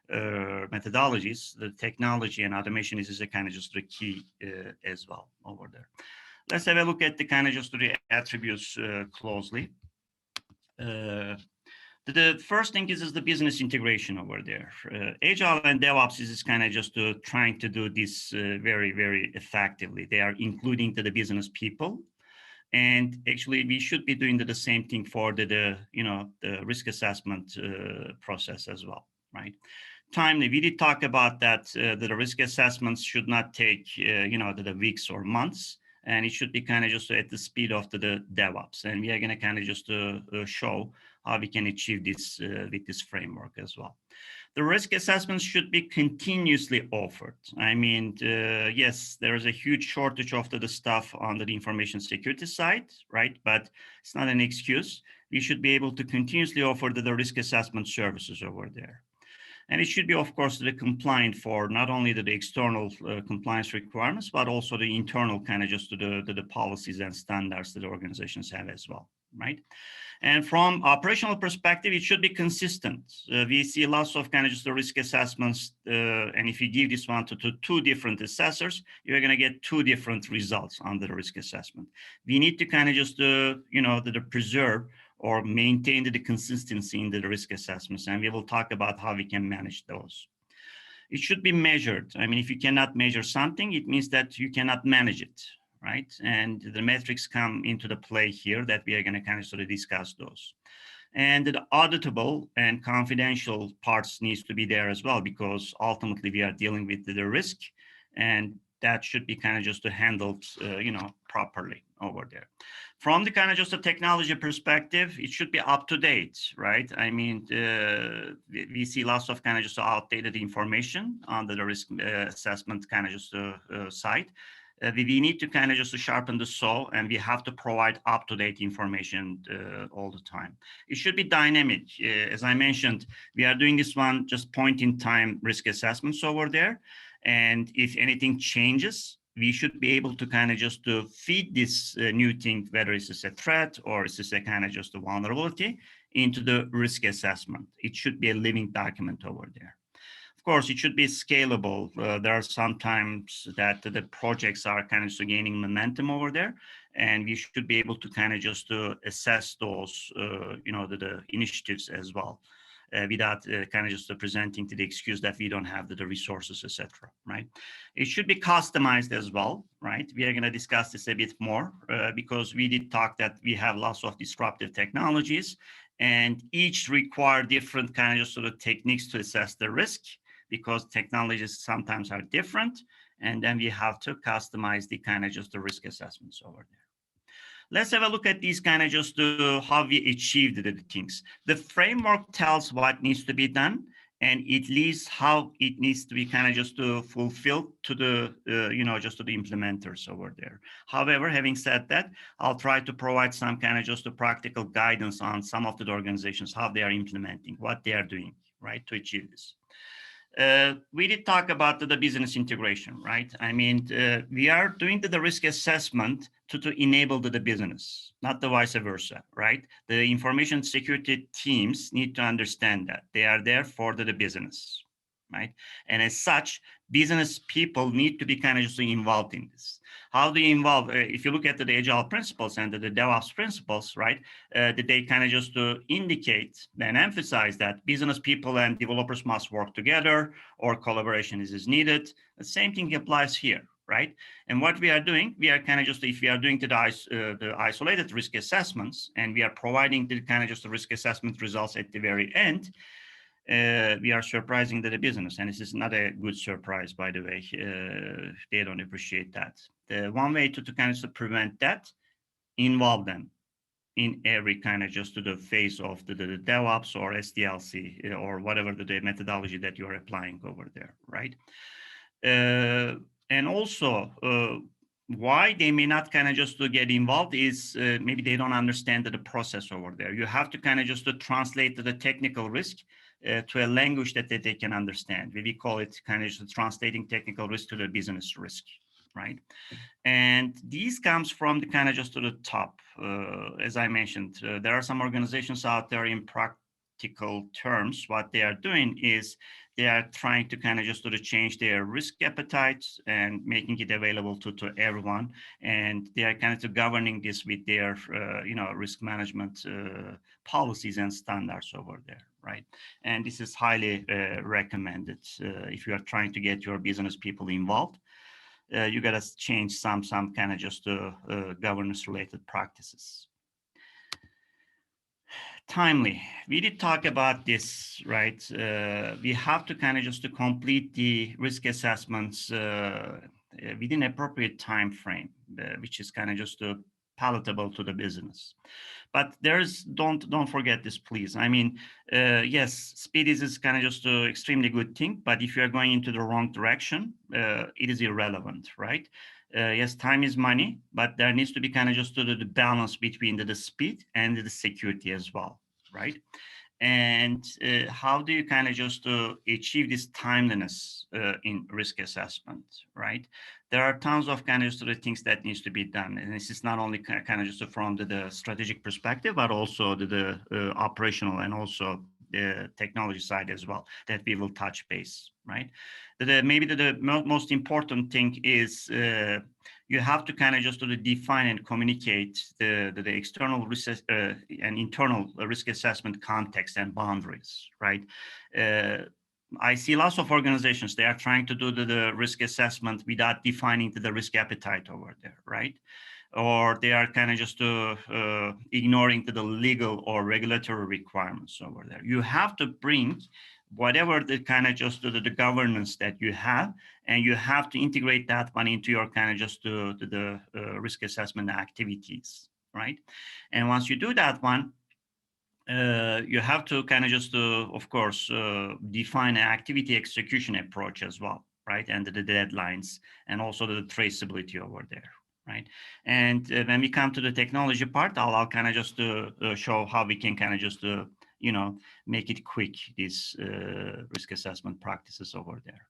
methodologies. The technology and automation is a kind of just the key as well over there. Let's have a look at the kind of just the attributes closely. The first thing is the business integration over there. Agile and DevOps is kind of just trying to do this very, very effectively. They are including the business people. And actually, we should be doing the same thing for the risk assessment process as well, right? Timely, we did talk about that the risk assessments should not take the weeks or months, and it should be kind of just at the speed of the DevOps. And we are going to kind of just show how we can achieve this with this framework as well. The risk assessments should be continuously offered. I mean, yes, there is a huge shortage of the stuff on the information security side, right? But it's not an excuse. We should be able to continuously offer the risk assessment services over there. And it should be, of course, compliant for not only the external compliance requirements, but also the internal kind of just the policies and standards that organizations have as well, right? And from operational perspective, it should be consistent. We see lots of kind of just the risk assessments, and if you give this one to two different assessors, you're going to get two different results on the risk assessment. We need to kind of just preserve or maintain the consistency in the risk assessments. And we will talk about how we can manage those. It should be measured. I mean, if you cannot measure something, it means that you cannot manage it, right? And the metrics come into the play here that we are going to kind of sort of discuss those. And the auditable and confidential parts needs to be there as well, because ultimately we are dealing with the risk, and that should be kind of just handled, properly over there. From the kind of just a technology perspective, it should be up to date, right? I mean, we see lots of kind of just outdated information on the risk assessment kind of just side. We need to kind of just sharpen the saw, and we have to provide up-to-date information all the time. It should be dynamic. As I mentioned, we are doing this one just point-in-time risk assessments over there. And if anything changes, we should be able to kind of just to feed this new thing, whether it's just a threat or it's just a kind of just a vulnerability, into the risk assessment. It should be a living document over there. Of course, it should be scalable. There are some times that the projects are kind of gaining momentum over there, and we should be able to kind of just to assess those, the initiatives as well, without kind of just presenting to the excuse that we don't have the resources, etc. Right? It should be customized as well, right? We are going to discuss this a bit more because we did talk that we have lots of disruptive technologies, and each require different kind of just sort of techniques to assess the risk, because technologies sometimes are different, and then we have to customize the kind of just the risk assessments over there. Let's have a look at these kind of just how we achieved the things. The framework tells what needs to be done, and it leaves how it needs to be kind of just fulfilled to the, just to the implementers over there. However, having said that, I'll try to provide some kind of just a practical guidance on some of the organizations, how they are implementing, what they are doing, right, to achieve this. We did talk about the business integration, right? I mean, we are doing the risk assessment to enable the business, not the vice versa, right? The information security teams need to understand that they are there for the business, right? And as such, business people need to be kind of just involved in this. How do you involve? If you look at the agile principles and the DevOps principles, right? That they kind of just indicate and emphasize that business people and developers must work together, or collaboration is needed. The same thing applies here, right? And what we are doing, we are kind of just, if we are doing the isolated risk assessments, and we are providing the kind of just the risk assessment results at the very end, we are surprising the business, and this is not a good surprise, by the way. They don't appreciate that. The one way to kind of prevent that, involve them in every kind of just to the phase of the DevOps or SDLC or whatever the methodology that you are applying over there, right? And also, why they may not kind of just to get involved is maybe they don't understand the process over there. You have to kind of just to translate the technical risk to a language that they can understand. We call it kind of just translating technical risk to the business risk, right? And these comes from the kind of just to the top. As I mentioned, there are some organizations out there in practical terms. What they are doing is they are trying to kind of just to change their risk appetites and making it available to everyone. And they are kind of governing this with their, risk management policies and standards over there, right? And this is highly recommended if you are trying to get your business people involved. You got to change some kind of just governance related practices. Timely. We did talk about this, right? We have to kind of just to complete the risk assessments within appropriate time frame, which is kind of just palatable to the business. But there's, don't forget this, please. I mean, yes, speed is kind of just an extremely good thing, but if you're going into the wrong direction, it is irrelevant, right? Yes, time is money, but there needs to be kind of just the balance between the speed and the security as well, right? And how do you kind of just achieve this timeliness in risk assessment, right? There are tons of kind of just the things that needs to be done. And this is not only kind of just from the strategic perspective, but also the operational and also the technology side as well, that we will touch base, right? Maybe the most important thing is you have to kind of just define and communicate the external risk and internal risk assessment context and boundaries, right? I see lots of organizations, they are trying to do the risk assessment without defining the risk appetite over there, right? Or they are kind of just ignoring the legal or regulatory requirements over there. You have to bring whatever the kind of just the governance that you have, and you have to integrate that one into your kind of just the risk assessment activities, right? And once you do that one, you have to kind of just, of course, define an activity execution approach as well, right? And the deadlines and also the traceability over there, right? And when we come to the technology part, I'll kind of just show how we can kind of just, you know, make it quick, these risk assessment practices over there.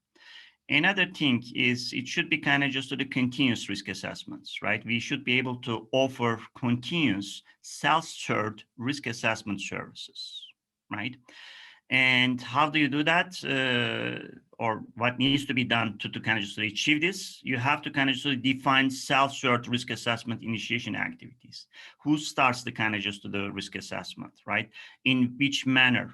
Another thing is it should be kind of just the continuous risk assessments, right? We should be able to offer continuous self-served risk assessment services, right? And how do you do that? Or what needs to be done to kind of just achieve this? You have to kind of just define self-served risk assessment initiation activities. Who starts the kind of just the risk assessment, right? In which manner?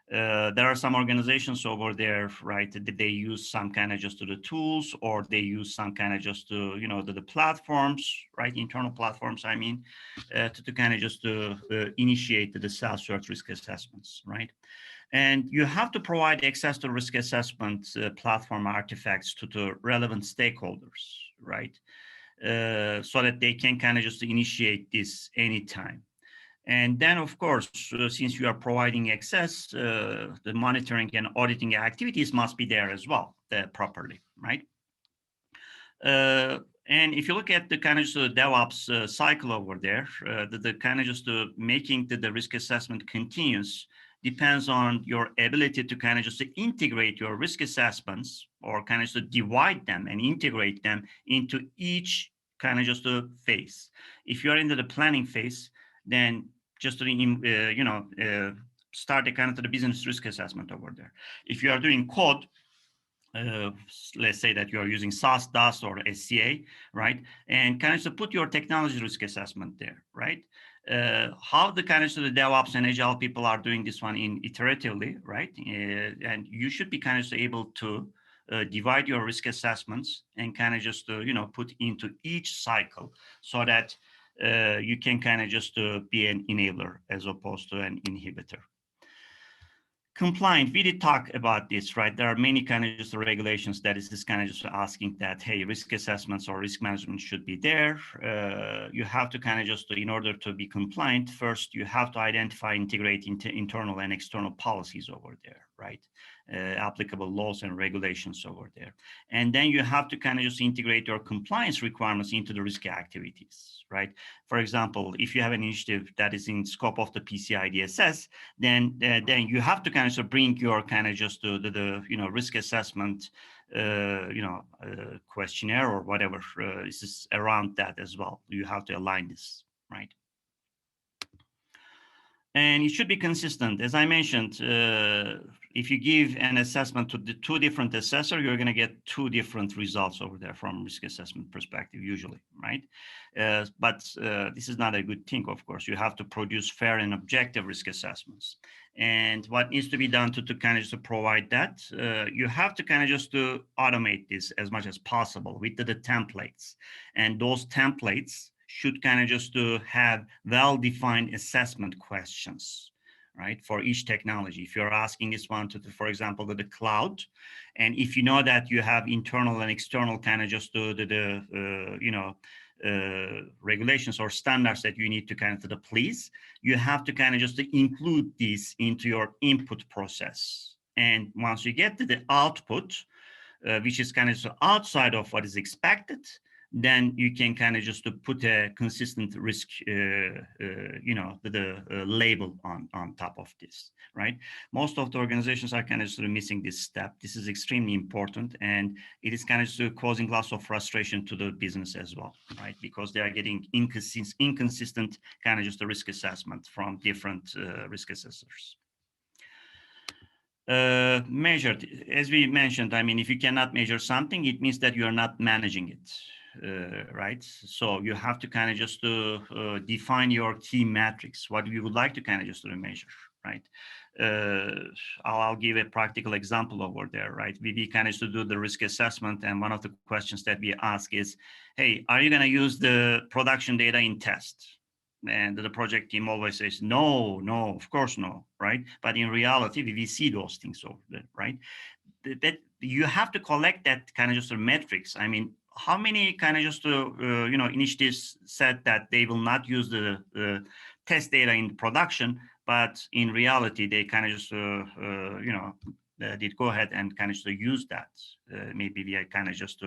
There are some organizations over there, right, that they use some kind of just the tools, or they use some kind of just you know, the platforms, right, internal platforms, I mean, to kind of just initiate the self-served risk assessments, right? And you have to provide access to risk assessment platform artifacts to the relevant stakeholders, right? So that they can kind of just initiate this anytime. And then, of course, since you are providing access, the monitoring and auditing activities must be there as well, properly, right? And if you look at the kind of DevOps cycle over there, the kind of just making the risk assessment continuous depends on your ability to kind of just integrate your risk assessments, or kind of just divide them and integrate them into each kind of just phase. If you're into the planning phase, then just you know, start the kind of the business risk assessment over there. If you are doing code, let's say that you are using SAS, DAS, or SCA, right? And kind of put your technology risk assessment there, right? How the kind of the DevOps and Agile people are doing this one in iteratively, right? And you should be kind of able to divide your risk assessments and kind of just, you know, put into each cycle, so that you can kind of just be an enabler as opposed to an inhibitor. Compliant, we did talk about this, right? There are many kind of just regulations that is just kind of just asking that, hey, risk assessments or risk management should be there. You have to kind of just, in order to be compliant, first you have to identify, integrate into internal and external policies over there, right? Applicable laws and regulations over there. And then you have to kind of just integrate your compliance requirements into the risk activities, right? For example, if you have an initiative that is in scope of the PCI DSS, then you have to kind of bring your kind of just the you know, risk assessment you know, questionnaire or whatever is around that as well. You have to align this, right? And it should be consistent. As I mentioned, if you give an assessment to the two different assessors, you're going to get two different results over there from risk assessment perspective, usually, right? But this is not a good thing, of course. You have to produce fair and objective risk assessments. And what needs to be done to kind of just provide that, you have to kind of just automate this as much as possible with the templates. And those templates should kind of just have well-defined assessment questions, right, for each technology. If you're asking this one to, for example, the cloud, and if you know that you have internal and external kind of just you know, regulations or standards that you need to kind of please, you have to kind of just include these into your input process. And once you get to the output, which is kind of outside of what is expected, then you can kind of just put a consistent risk, you know, the label on top of this, right? Most of the organizations are kind of sort of missing this step. This is extremely important, and it is kind of just causing lots of frustration to the business as well, right? Because they are getting inconsistent kind of just a risk assessment from different risk assessors. Measured, as we mentioned, I mean, if you cannot measure something, it means that you are not managing it. right? So you have to kind of just define your key metrics, what you would like to kind of just measure, right? I'll give a practical example over there, right? We kind of just do the risk assessment, and one of the questions that we ask is, hey, are you going to use the production data in test? And the project team always says, no, of course no, right? But in reality, we see those things over there, right? That you have to collect that kind of just metrics. I mean, how many kind of just initiatives said that they will not use the test data in production, but in reality they kind of just did go ahead and kind of just use that. Maybe we are kind of just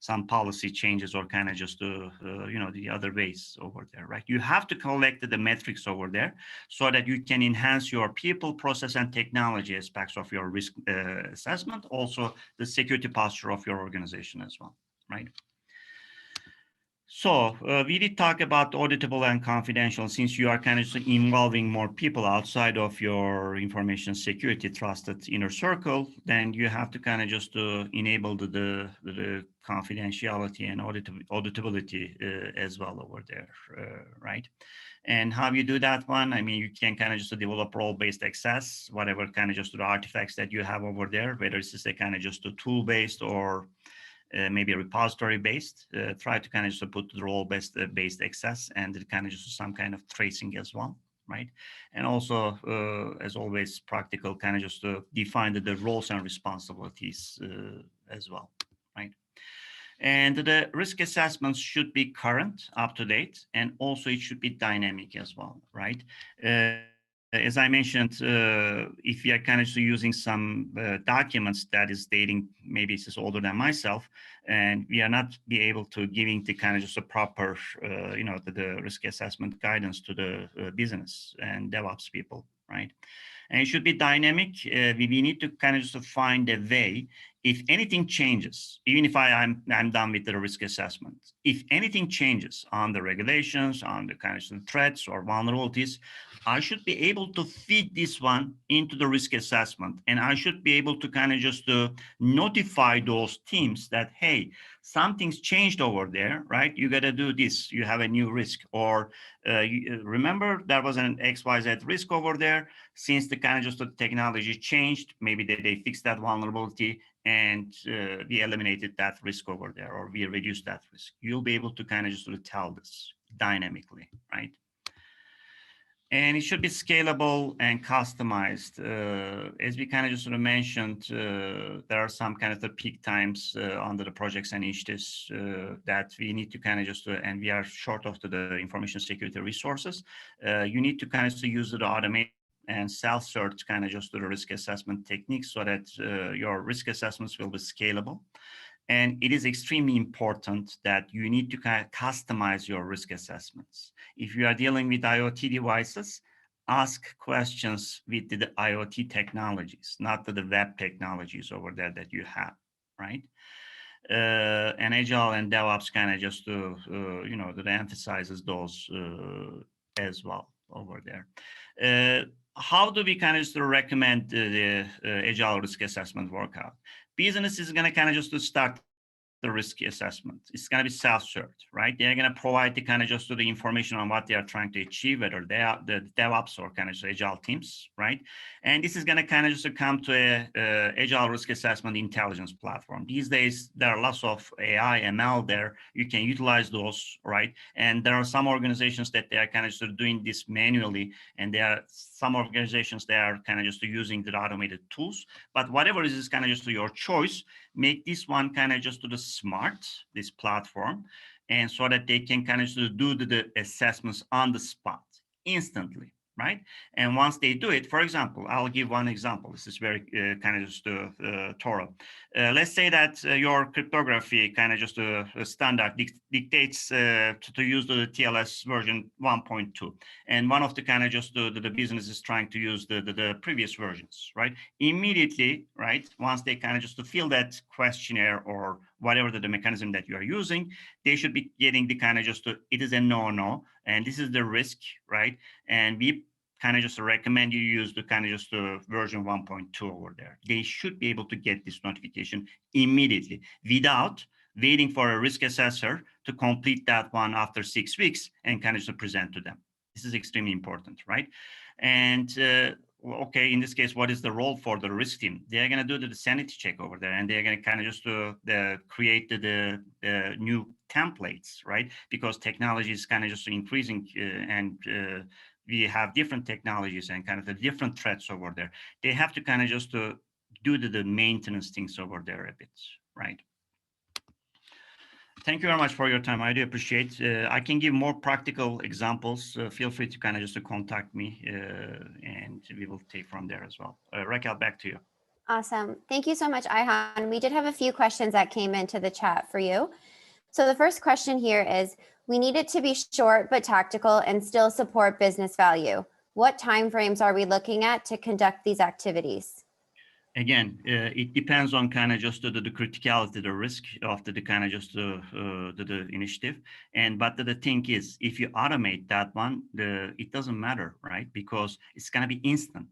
some policy changes or kind of just the other ways over there, right? You have to collect the metrics over there so that you can enhance your people, process, and technology aspects of your risk assessment, also the security posture of your organization as well, right? So we did talk about auditable and confidential. Since you are kind of involving more people outside of your information security trusted inner circle, then you have to kind of just enable the confidentiality and auditability as well over there, right? And how you do that one? I mean, you can kind of just develop role-based access, whatever kind of just the artifacts that you have over there, whether it's just a kind of just a tool-based or maybe a repository based, try to kind of just put the role based access and kind of just some kind of tracing as well, right? And also, as always, practical kind of just to define the roles and responsibilities as well, right? And the risk assessments should be current, up to date, and also it should be dynamic as well, right? As I mentioned, if we are kind of using some documents that is dating, maybe it's just older than myself, and we are not be able to giving the kind of just a proper, the risk assessment guidance to the business and DevOps people, right? And it should be dynamic. We need to kind of just find a way. If anything changes, even if I'm done with the risk assessment, if anything changes on the regulations, on the kind of threats or vulnerabilities, I should be able to feed this one into the risk assessment. And I should be able to kind of just notify those teams that, hey, something's changed over there, right? You got to do this. You have a new risk. Or remember, there was an XYZ risk over there. Since the kind of just the technology changed, maybe they fixed that vulnerability and we eliminated that risk over there, or we reduced that risk. You'll be able to kind of just tell this dynamically, right? And it should be scalable and customized. As we kind of just mentioned, there are some kind of the peak times under the projects and initiatives that we need to kind of just, and we are short of the information security resources. You need to kind of use the automate and self-cert kind of just the risk assessment techniques so that your risk assessments will be scalable. And it is extremely important that you need to kind of customize your risk assessments. If you are dealing with IoT devices, ask questions with the IoT technologies, not the web technologies over there that you have, right? And Agile and DevOps kind of just that emphasizes those as well over there. How do we kind of just recommend the Agile risk assessment workout? Business is going to kind of just start the risk assessment. It's going to be self-served, right? They're going to provide the kind of just the information on what they are trying to achieve, whether they are the DevOps or kind of Agile teams, right? And this is going to kind of just come to a Agile risk assessment intelligence platform. These days, there are lots of AI, ML there. You can utilize those, right? And there are some organizations that they are kind of just doing this manually, and there are some organizations that are kind of just using the automated tools. But whatever is kind of just your choice, make this one kind of just to the smart, this platform, and so that they can kind of do the assessments on the spot instantly, right? And once they do it, for example, I'll give one example. This is very kind of just thorough. Let's say that your cryptography kind of just standard dictates to use the TLS version 1.2. And one of the kind of just the business is trying to use the previous versions, right? Immediately, right? Once they kind of just to fill that questionnaire or whatever the mechanism that you are using, they should be getting the kind of just it is a no, and this is the risk, right? And we kind of just recommend you use the kind of just version 1.2 over there. They should be able to get this notification immediately without waiting for a risk assessor to complete that one after 6 weeks and kind of just present to them. This is extremely important, right? And okay, in this case, what is the role for the risk team? They're going to do the sanity check over there, and they're going to kind of just create the new templates, right? Because technology is kind of just increasing, and we have different technologies and kind of the different threats over there. They have to kind of just do the maintenance things over there a bit, right? Thank you very much for your time. I do appreciate. I can give more practical examples. Feel free to kind of just contact me, and we will take from there as well. Raquel, back to you. Awesome. Thank you so much, Ayhan. We did have a few questions that came into the chat for you. So the first question here is, we need it to be short but tactical and still support business value. What timeframes are we looking at to conduct these activities? Again, it depends on kind of just the criticality, the risk of the kind of just the initiative. But the thing is, if you automate that one, it doesn't matter, right? Because it's going to be instant.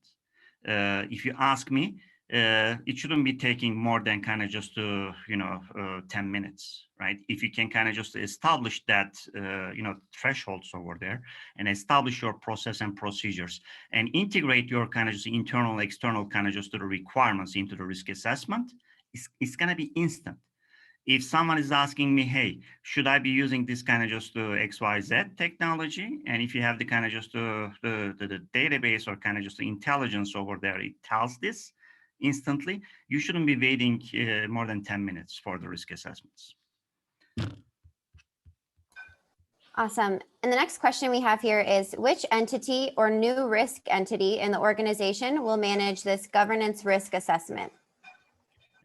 If you ask me, it shouldn't be taking more than kind of just 10 minutes, right? If you can kind of just establish that thresholds over there and establish your process and procedures and integrate your kind of just internal, external kind of just the requirements into the risk assessment, it's going to be instant. If someone is asking me, hey, should I be using this kind of just XYZ technology? And if you have the kind of just the database or kind of just the intelligence over there, it tells this instantly, you shouldn't be waiting more than 10 minutes for the risk assessments. Awesome. And the next question we have here is, which entity or new risk entity in the organization will manage this governance risk assessment?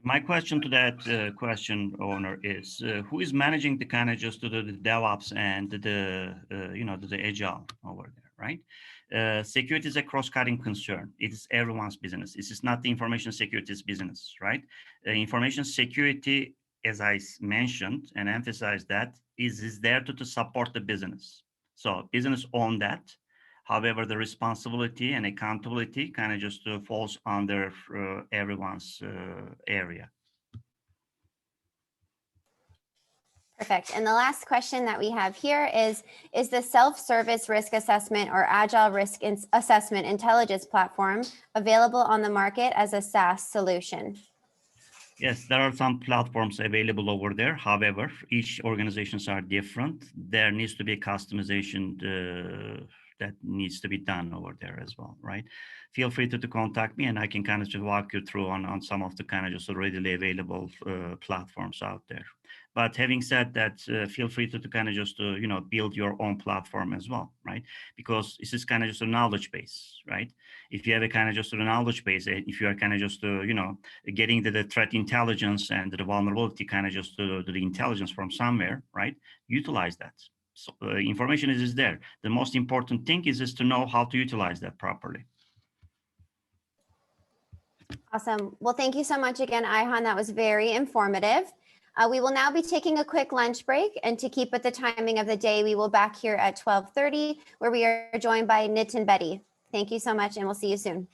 My question to that question owner is, who is managing the kind of just the DevOps and the agile over there, right? Security is a cross-cutting concern. It is everyone's business. This is not the information security's business, right? Information security, as I mentioned and emphasized, that is there to support the business. So business own that. However, the responsibility and accountability kind of just falls under everyone's area. Perfect. And the last question that we have here is the self-service risk assessment or agile risk assessment intelligence platform available on the market as a SaaS solution? Yes, there are some platforms available over there. However, each organizations are different. There needs to be customization that needs to be done over there as well, right? Feel free to contact me and I can kind of just walk you through on some of the kind of just readily available platforms out there. But having said that, feel free to kind of just, build your own platform as well, right? Because this is kind of just a knowledge base, right? If you have a kind of just a knowledge base, if you are kind of just, getting the threat intelligence and the vulnerability kind of just the intelligence from somewhere, right? Utilize that. So, information is there. The most important thing is to know how to utilize that properly. Awesome. Well, thank you so much again, Ayhan. That was very informative. We will now be taking a quick lunch break, and to keep with the timing of the day, we will back here at 12:30, where we are joined by Nitin Bedi. Thank you so much, and we'll see you soon.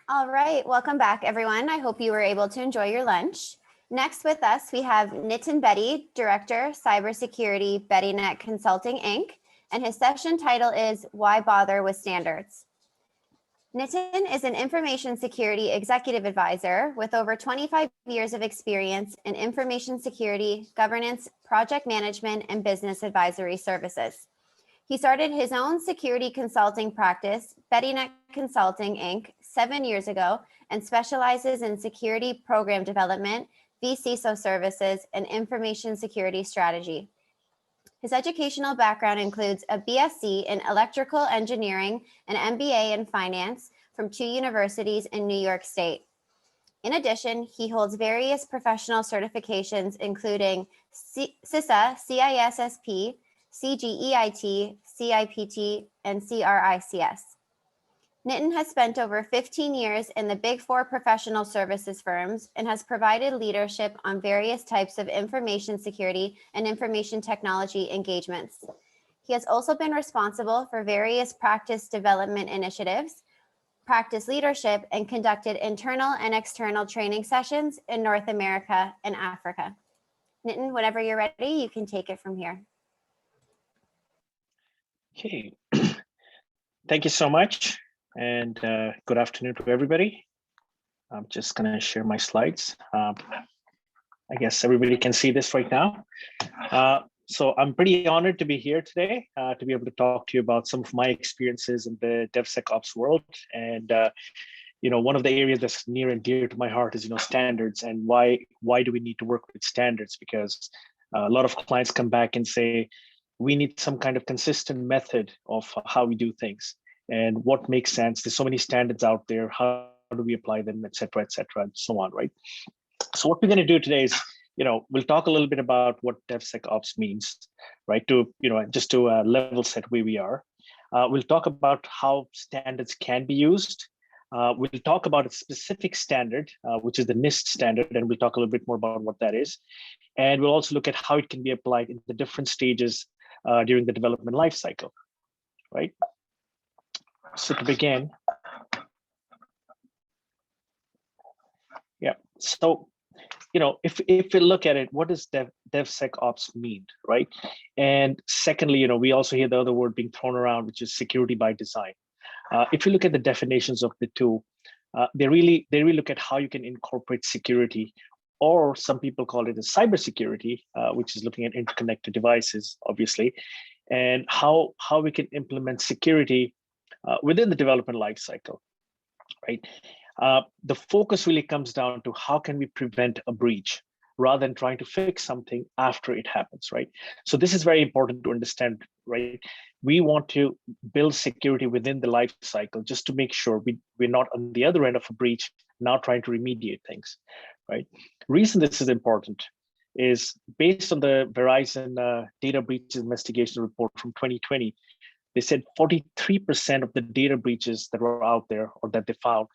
All right, welcome back, everyone. I hope you were able to enjoy your lunch. Next with us, we have Nitin Bedi, Director, Cybersecurity, BettyNet Consulting, Inc., and his session title is Why Bother with Standards? Nitin is an information security executive advisor with over 25 years of experience in information security, governance, project management, and business advisory services. He started his own security consulting practice, BettyNet Consulting, Inc., 7 years ago, and specializes in security program development, vCISO services, and information security strategy. His educational background includes a BSc in electrical engineering and MBA in finance from 2 universities in New York State. In addition, he holds various professional certifications, including CISA, CISSP, CGEIT, CIPT, and CRICS. Nitin has spent over 15 years in the Big Four professional services firms and has provided leadership on various types of information security and information technology engagements. He has also been responsible for various practice development initiatives, practice leadership, and conducted internal and external training sessions in North America and Africa. Nitin, whenever you're ready, you can take it from here. Okay, thank you so much, and good afternoon to everybody. I'm just gonna share my slides. I guess everybody can see this right now. So I'm pretty honored to be here today to be able to talk to you about some of my experiences in the DevSecOps world. And one of the areas that's near and dear to my heart is standards, and why do we need to work with standards? Because a lot of clients come back and say, we need some kind of consistent method of how we do things and what makes sense. There's so many standards out there. How do we apply them, et cetera, and so on, right? So what we're going to do today is, we'll talk a little bit about what DevSecOps means, right? Just to level set where we are. We'll talk about how standards can be used. We'll talk about a specific standard, which is the NIST standard, and we'll talk a little bit more about what that is. And we'll also look at how it can be applied in the different stages during the development life cycle, right? So to begin, so if we look at it, what does DevSecOps mean, right? And secondly, we also hear the other word being thrown around, which is security by design. If you look at the definitions of the two, they really look at how you can incorporate security, or some people call it a cybersecurity, which is looking at interconnected devices, obviously, and how we can implement security within the development lifecycle, right? The focus really comes down to how can we prevent a breach rather than trying to fix something after it happens, right? So this is very important to understand, right? We want to build security within the life cycle just to make sure we're not on the other end of a breach, now trying to remediate things, right? Reason this is important is based on the Verizon data breaches investigation report from 2020. They said 43% of the data breaches that were out there or that they found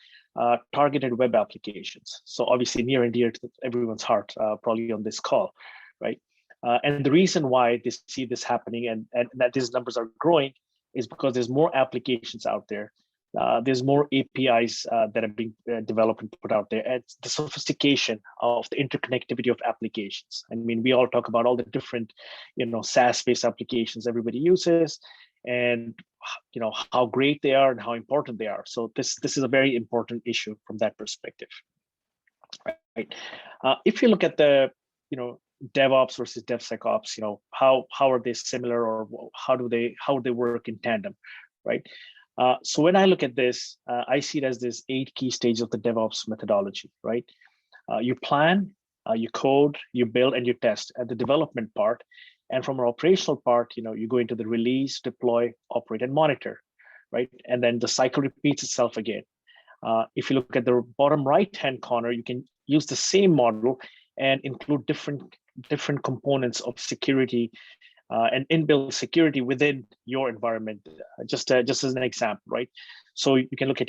targeted web applications. So obviously near and dear to everyone's heart, probably on this call, right? And the reason why they see this happening and that these numbers are growing is because there's more applications out there. There's more APIs that are being developed and put out there, and the sophistication of the interconnectivity of applications. I mean, we all talk about all the different, SaaS-based applications everybody uses, and how great they are and how important they are. So this is a very important issue from that perspective, right? If you look at the DevOps versus DevSecOps, how are they similar, or how do they work in tandem, right? So when I look at this, I see it as this 8 key stages of the DevOps methodology, right? You plan, you code, you build, and you test at the development part. And from an operational part, you go into the release, deploy, operate, and monitor, right? And then the cycle repeats itself again. If you look at the bottom right-hand corner, you can use the same model and include different components of security and inbuilt security within your environment, just as an example, right? So you can look at,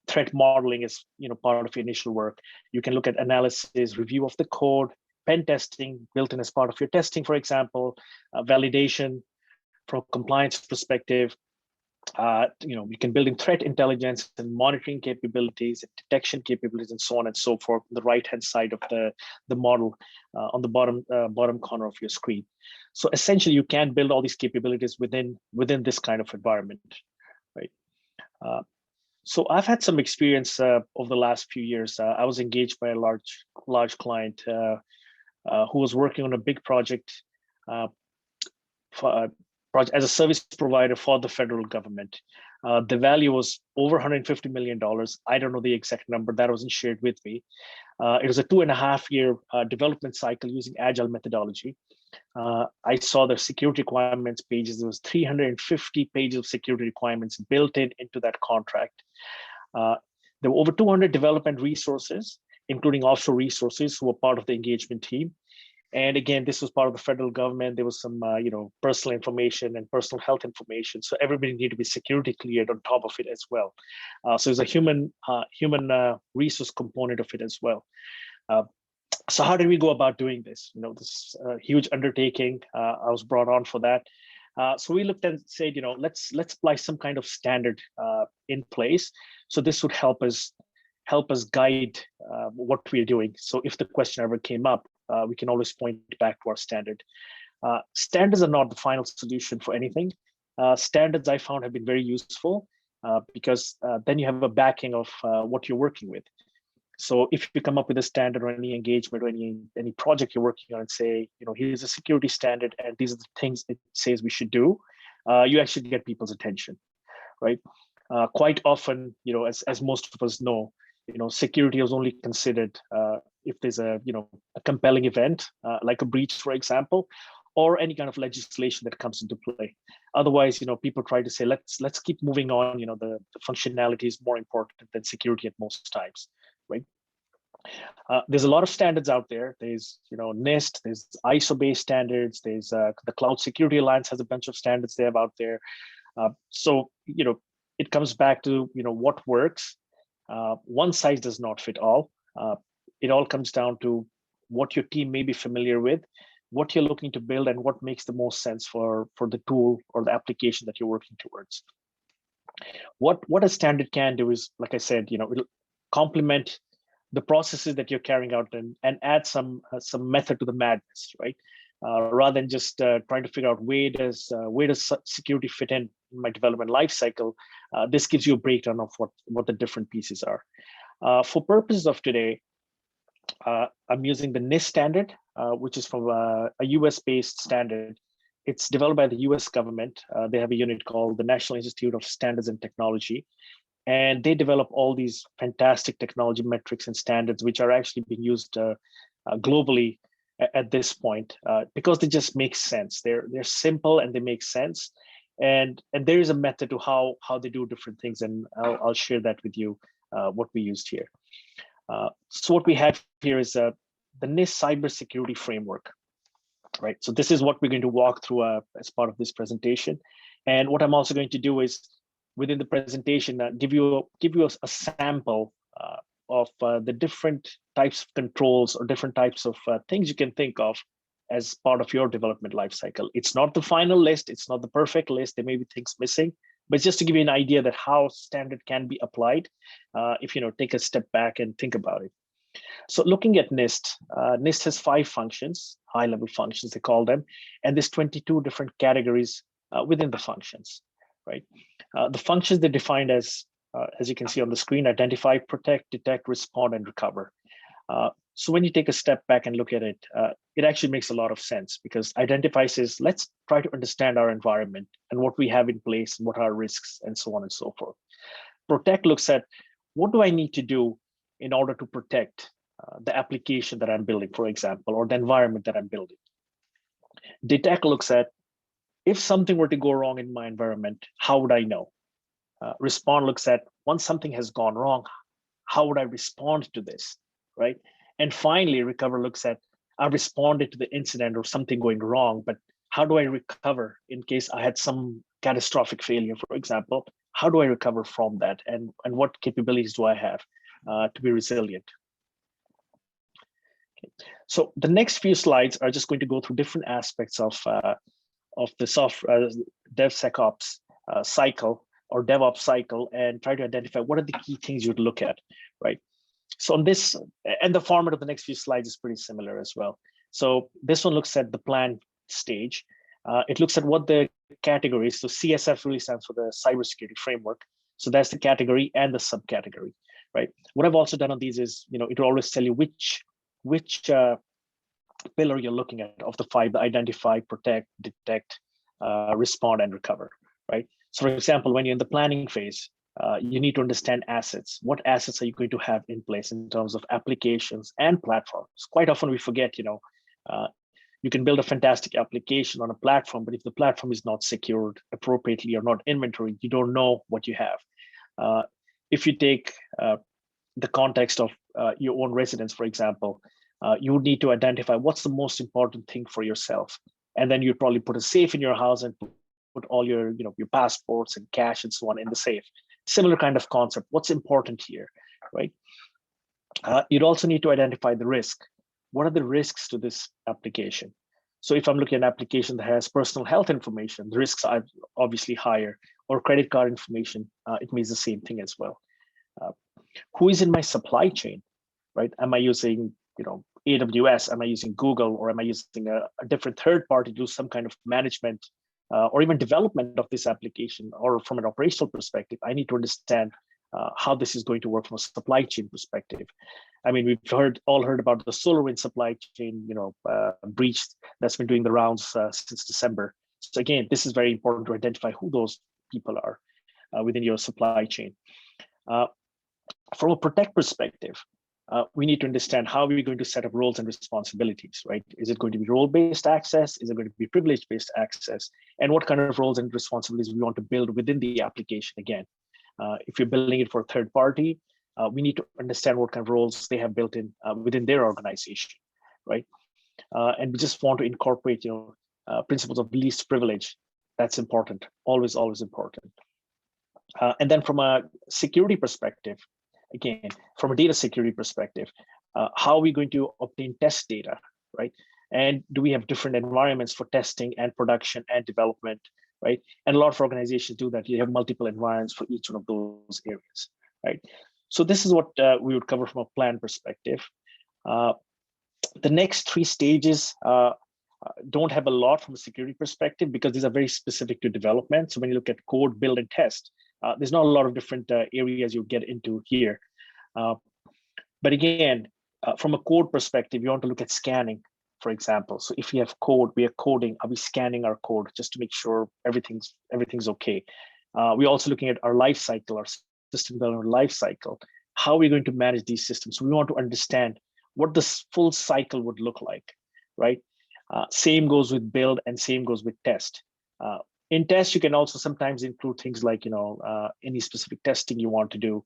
threat modeling as, part of your initial work. You can look at analysis, review of the code, pen testing built in as part of your testing, for example, validation from a compliance perspective, We can build in threat intelligence and monitoring capabilities and detection capabilities and so on and so forth on the right-hand side of the model on the bottom corner of your screen. So essentially, you can build all these capabilities within this kind of environment, right? So I've had some experience over the last few years. I was engaged by a large client who was working on a big project as a service provider for the federal government. The value was over $150 million. I don't know the exact number, that wasn't shared with me. It was a 2.5-year development cycle using agile methodology. I saw the security requirements pages. There was 350 pages of security requirements built into that contract. There were over 200 development resources, including offshore resources who were part of the engagement team. And again, this was part of the federal government. There was some, personal information and personal health information. So everybody needed to be security cleared on top of it as well. So there's a human resource component of it as well. So how did we go about doing this? This huge undertaking. I was brought on for that. So we looked and said, let's apply some kind of standard in place. So this would help us guide what we're doing. So if the question ever came up, we can always point back to our standard. Standards are not the final solution for anything. Standards I found have been very useful because then you have a backing of what you're working with. So if you come up with a standard or any engagement or any project you're working on and say, here's a security standard and these are the things it says we should do, you actually get people's attention, right? Quite often, as most of us know, security is only considered if there's a compelling event, like a breach, for example, or any kind of legislation that comes into play. Otherwise, people try to say, let's keep moving on. The functionality is more important than security at most times, right? There's a lot of standards out there. There's NIST, there's ISO-based standards. There's the Cloud Security Alliance has a bunch of standards they have out there. So it comes back to what works. One size does not fit all. It all comes down to what your team may be familiar with, what you're looking to build, and what makes the most sense for the tool or the application that you're working towards. What a standard can do is, like I said, it'll complement the processes that you're carrying out and add some method to the madness, right? Rather than just trying to figure out where does security fit in my development lifecycle. This gives you a breakdown of what the different pieces are. For purposes of today, I'm using the NIST standard, which is from a US-based standard. It's developed by the US government. They have a unit called the National Institute of Standards and Technology. And they develop all these fantastic technology metrics and standards, which are actually being used globally at this point, because they just make sense. They're simple and they make sense. And there is a method to how they do different things. And I'll share that with you, what we used here. So what we have here is the NIST cybersecurity framework, right? So this is what we're going to walk through as part of this presentation. And what I'm also going to do is within the presentation, give you a sample of the different types of controls or different types of things you can think of as part of your development lifecycle. It's not the final list. It's not the perfect list. There may be things missing, but just to give you an idea that how standard can be applied if take a step back and think about it. So looking at NIST, NIST has 5 functions, high-level functions they call them, and there's 22 different categories within the functions, right? The functions they defined as you can see on the screen: identify, protect, detect, respond, and recover. So when you take a step back and look at it, it actually makes a lot of sense, because identify says, let's try to understand our environment and what we have in place, and what are our risks, and so on and so forth. Protect looks at, what do I need to do in order to protect the application that I'm building, for example, or the environment that I'm building. Detect looks at, if something were to go wrong in my environment, how would I know? Respond looks at, once something has gone wrong, how would I respond to this, right? And finally, recover looks at, I responded to the incident or something going wrong, but how do I recover in case I had some catastrophic failure, for example? How do I recover from that? And what capabilities do I have to be resilient? Okay. So the next few slides are just going to go through different aspects of the DevSecOps cycle or DevOps cycle and try to identify what are the key things you'd look at, right? So on this, and the format of the next few slides is pretty similar as well. So this one looks at the plan stage. It looks at what the categories, so CSF really stands for the cybersecurity framework. So that's the category and the subcategory, right? What I've also done on these is, it will always tell you which pillar you're looking at of the 5: the identify, protect, detect, respond, and recover, right? So for example, when you're in the planning phase, you need to understand assets. What assets are you going to have in place in terms of applications and platforms? Quite often we forget, you can build a fantastic application on a platform, but if the platform is not secured appropriately or not inventory, you don't know what you have. If you take the context of your own residence, for example, you would need to identify what's the most important thing for yourself. And then you'd probably put a safe in your house and put all your, your passports and cash and so on in the safe. Similar kind of concept. What's important here, right? You'd also need to identify the risk. What are the risks to this application? So if I'm looking at an application that has personal health information, the risks are obviously higher, or credit card information, it means the same thing as well. Who is in my supply chain, right? Am I using, AWS? Am I using Google? Or am I using a different third party to do some kind of management or even development of this application? Or from an operational perspective, I need to understand how this is going to work from a supply chain perspective. I mean, we've all heard about the SolarWinds supply chain, breach that's been doing the rounds since December. So again, this is very important to identify who those people are within your supply chain. From a protect perspective, we need to understand how we're going to set up roles and responsibilities, right? Is it going to be role-based access? Is it going to be privilege-based access? And what kind of roles and responsibilities we want to build within the application again? If you're building it for a third party, we need to understand what kind of roles they have built in within their organization, right? And we just want to incorporate, principles of least privilege. That's important, always, always important. And then from a security perspective, again, from a data security perspective, how are we going to obtain test data, right? And do we have different environments for testing and production and development, right? And a lot of organizations do that. You have multiple environments for each one of those areas, right? So this is what we would cover from a plan perspective. The next 3 stages don't have a lot from a security perspective because these are very specific to development. So when you look at code, build, and test, there's not a lot of different areas you get into here. But again, from a code perspective, you want to look at scanning, for example. So if we have code, we are coding, are we scanning our code just to make sure everything's okay? We're also looking at our life cycle, our system development life cycle. How are we going to manage these systems? So we want to understand what this full cycle would look like, right? Same goes with build and same goes with test. In test, you can also sometimes include things like, any specific testing you want to do,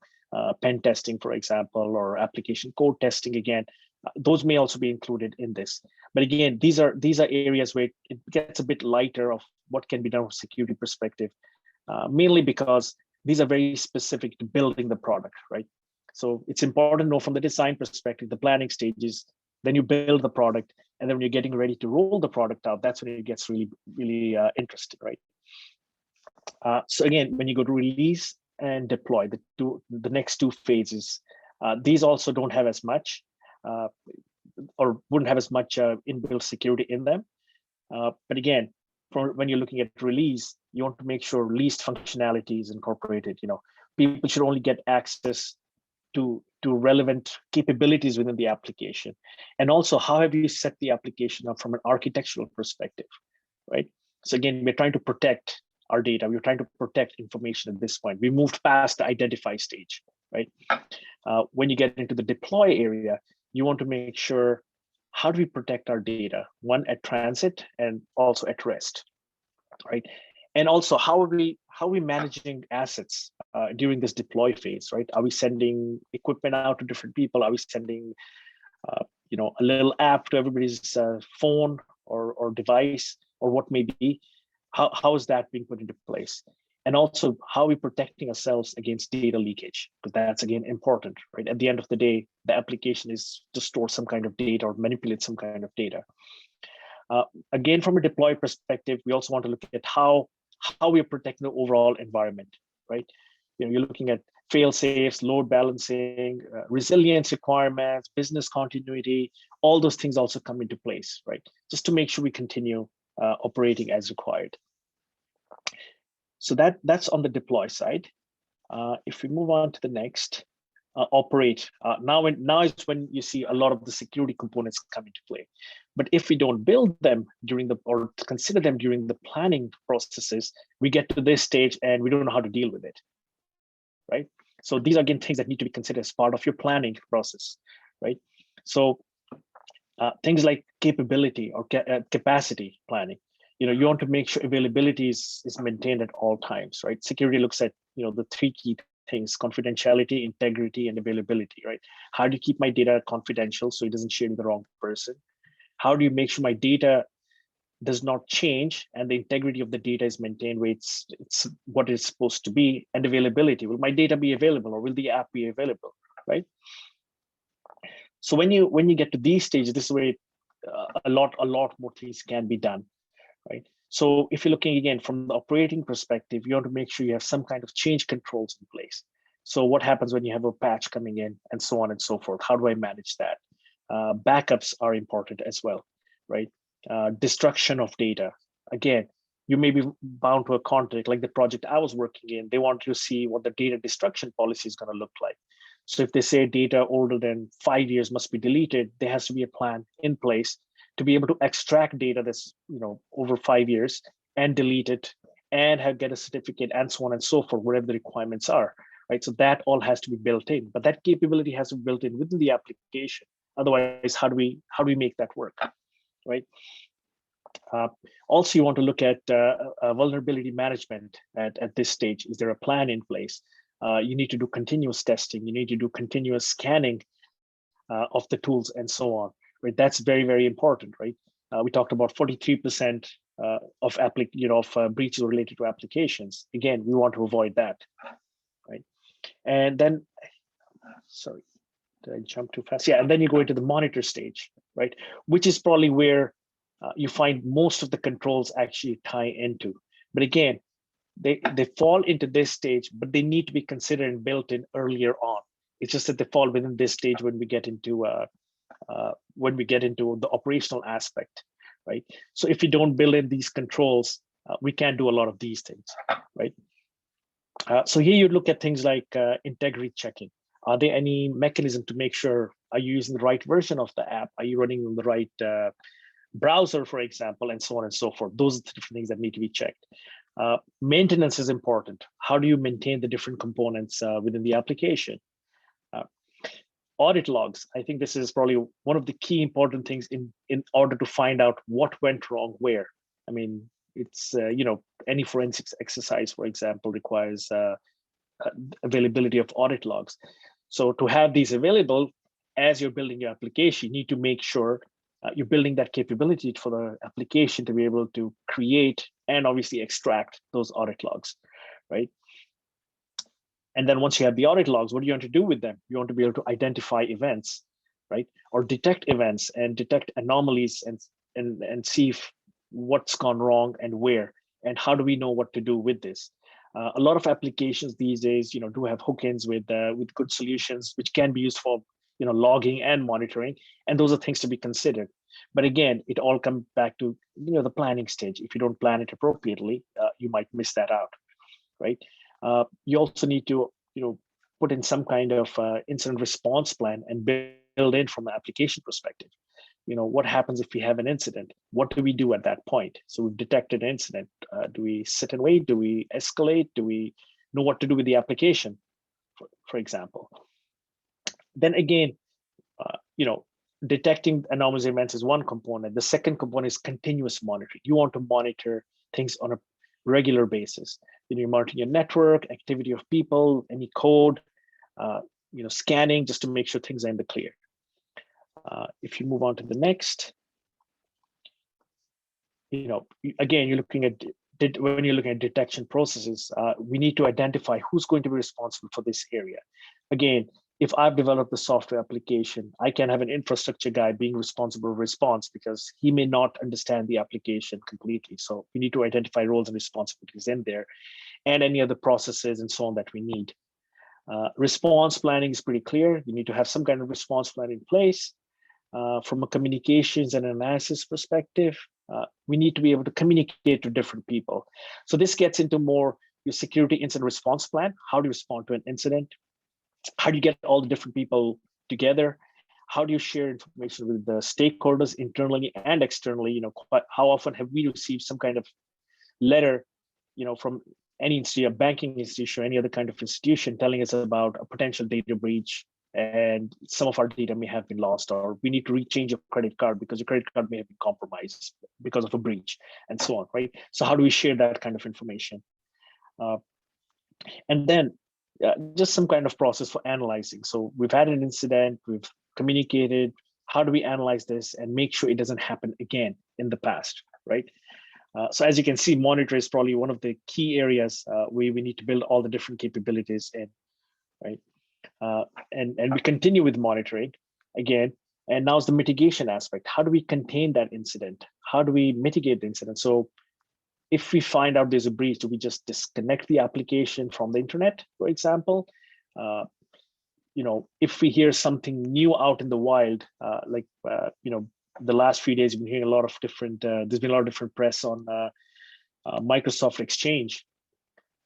pen testing, for example, or application code testing again. Those may also be included in this. But again, these are areas where it gets a bit lighter of what can be done from a security perspective, mainly because these are very specific to building the product, right? So it's important to know from the design perspective, the planning stages, then you build the product, and then when you're getting ready to roll the product out, that's when it gets really, really interesting, right? So again, when you go to release and deploy, the next 2 phases, these also don't have as much, or wouldn't have as much inbuilt security in them. But again, when you're looking at release, you want to make sure released functionality is incorporated. People should only get access to relevant capabilities within the application. And also, how have you set the application up from an architectural perspective, right? So again, we're trying to protect our data. We're trying to protect information at this point. We moved past the identify stage, right? When you get into the deploy area, you want to make sure, how do we protect our data? One, at transit and also at rest, right? And also, how are we managing assets during this deploy phase, right? Are we sending equipment out to different people? Are we sending, a little app to everybody's phone or device or what may be? How is that being put into place? And also, how are we protecting ourselves against data leakage? Because that's, again, important, right? At the end of the day, the application is to store some kind of data or manipulate some kind of data. Again, from a deploy perspective, we also want to look at how we are protecting the overall environment. right? You're looking at fail safes, load balancing, resilience requirements, business continuity, all those things also come into place, right? Just to make sure we continue operating as required. So that's on the deploy side. If we move on to the next, operate. Now is when you see a lot of the security components come into play. But if we don't build them or consider them during the planning processes, we get to this stage and we don't know how to deal with it, right? So these are, again, things that need to be considered as part of your planning process, right? So things like capability or capacity planning. You want to make sure availability is maintained at all times, right? Security looks at the three key things: confidentiality, integrity, and availability, right? How do you keep my data confidential so it doesn't share with the wrong person? How do you make sure my data does not change and the integrity of the data is maintained where it's what it's supposed to be? And availability, will my data be available or will the app be available, right? So when you get to these stages, this is where a lot more things can be done, right? So if you're looking again from the operating perspective, you want to make sure you have some kind of change controls in place. So what happens when you have a patch coming in and so on and so forth? How do I manage that? Backups are important as well, right? Destruction of data. Again, you may be bound to a contract like the project I was working in. They want to see what the data destruction policy is going to look like. So if they say data older than 5 years must be deleted, there has to be a plan in place to be able to extract data that's over 5 years and delete it and get a certificate and so on and so forth, whatever the requirements are, right? So that all has to be built in, but that capability has to be built in within the application. Otherwise, how do we make that work, right? Also, you want to look at vulnerability management at this stage. Is there a plan in place? You need to do continuous testing. You need to do continuous scanning of the tools and so on. Right, that's very, very important, right? We talked about 43% of breaches related to applications. Again, we want to avoid that, right? And then, sorry, did I jump too fast? Yeah, and then you go into the monitor stage, right? Which is probably where you find most of the controls actually tie into. But again, they fall into this stage, but they need to be considered and built in earlier on. It's just that they fall within this stage when we get into the operational aspect, right? So if you don't build in these controls, we can't do a lot of these things, right? So here you look at things like integrity checking. Are there any mechanism to make sure, are you using the right version of the app? Are you running on the right browser, for example, and so on and so forth? Those are the different things that need to be checked. Maintenance is important. How do you maintain the different components within the application? Audit logs. I think this is probably one of the key important things in order to find out what went wrong where. I mean, it's, any forensics exercise, for example, requires availability of audit logs. So to have these available as you're building your application, you need to make sure you're building that capability for the application to be able to create and obviously extract those audit logs, right? And then once you have the audit logs, what do you want to do with them? You want to be able to identify events, right? Or detect events and detect anomalies and see what's gone wrong and where, and how do we know what to do with this? A lot of applications these days, do have hook-ins with good solutions, which can be used for, logging and monitoring, and those are things to be considered. But again, it all comes back to, the planning stage. If you don't plan it appropriately, you might miss that out, right? You also need to, put in some kind of incident response plan and build in from an application perspective. What happens if we have an incident? What do we do at that point? So we've detected an incident. Do we sit and wait? Do we escalate? Do we know what to do with the application, for example? Then again, detecting anomalous events is one component. The second component is continuous monitoring. You want to monitor things on a regular basis. You monitor your network, activity of people, any code, scanning, just to make sure things are in the clear. If you move on to the next, again, you're looking at when you're looking at detection processes, we need to identify who's going to be responsible for this area. Again, if I've developed the software application, I can have an infrastructure guy being responsible for response because he may not understand the application completely. So we need to identify roles and responsibilities in there. and any other processes and so on that we need. Response planning is pretty clear. You need to have some kind of response plan in place. From a communications and analysis perspective, we need to be able to communicate to different people. So this gets into more your security incident response plan. How do you respond to an incident? How do you get all the different people together? How do you share information with the stakeholders internally and externally? You know, how often have we received some kind of letter, you know, from any institution, a banking institution, or any other kind of institution telling us about a potential data breach, and some of our data may have been lost, or we need to rechange your credit card because your credit card may have been compromised because of a breach, and so on, right? So how do we share that kind of information? And then just some kind of process for analyzing. So we've had an incident, we've communicated, how do we analyze this and make sure it doesn't happen again in the past, right? So as you can see, monitor is probably one of the key areas where we need to build all the different capabilities in, right? And we continue with monitoring again. And now's the mitigation aspect. How do we contain that incident? How do we mitigate the incident? So if we find out there's a breach, do we just disconnect the application from the internet, for example? You know, if we hear something new out in the wild, you know, the last few days, we've been hearing a lot of different, there's been a lot of different press on Microsoft Exchange,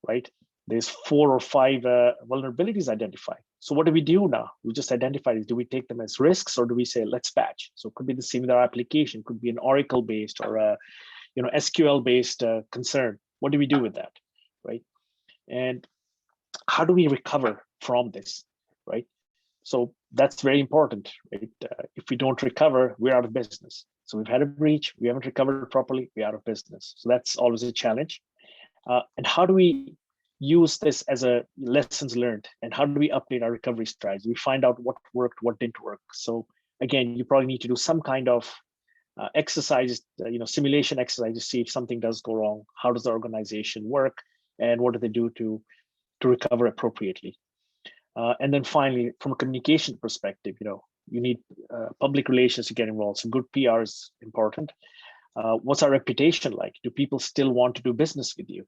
right? There's 4 or 5 vulnerabilities identified. So what do we do now? We just identify it. Do we take them as risks, or do we say, let's patch? So it could be the same with our application, could be an Oracle-based or a you know, SQL-based concern. What do we do with that, right? And how do we recover from this, right? So that's very important, right? If we don't recover, we're out of business. So we've had a breach, we haven't recovered properly, we're out of business. So that's always a challenge. And how do we use this as a lessons learned? And how do we update our recovery strategy? We find out what worked, what didn't work. So again, you probably need to do some kind of exercises, you know, simulation exercise to see if something does go wrong. How does the organization work, and what do they do to recover appropriately? And then finally, from a communication perspective, you know, you need public relations to get involved. So good PR is important. What's our reputation like? Do people still want to do business with you,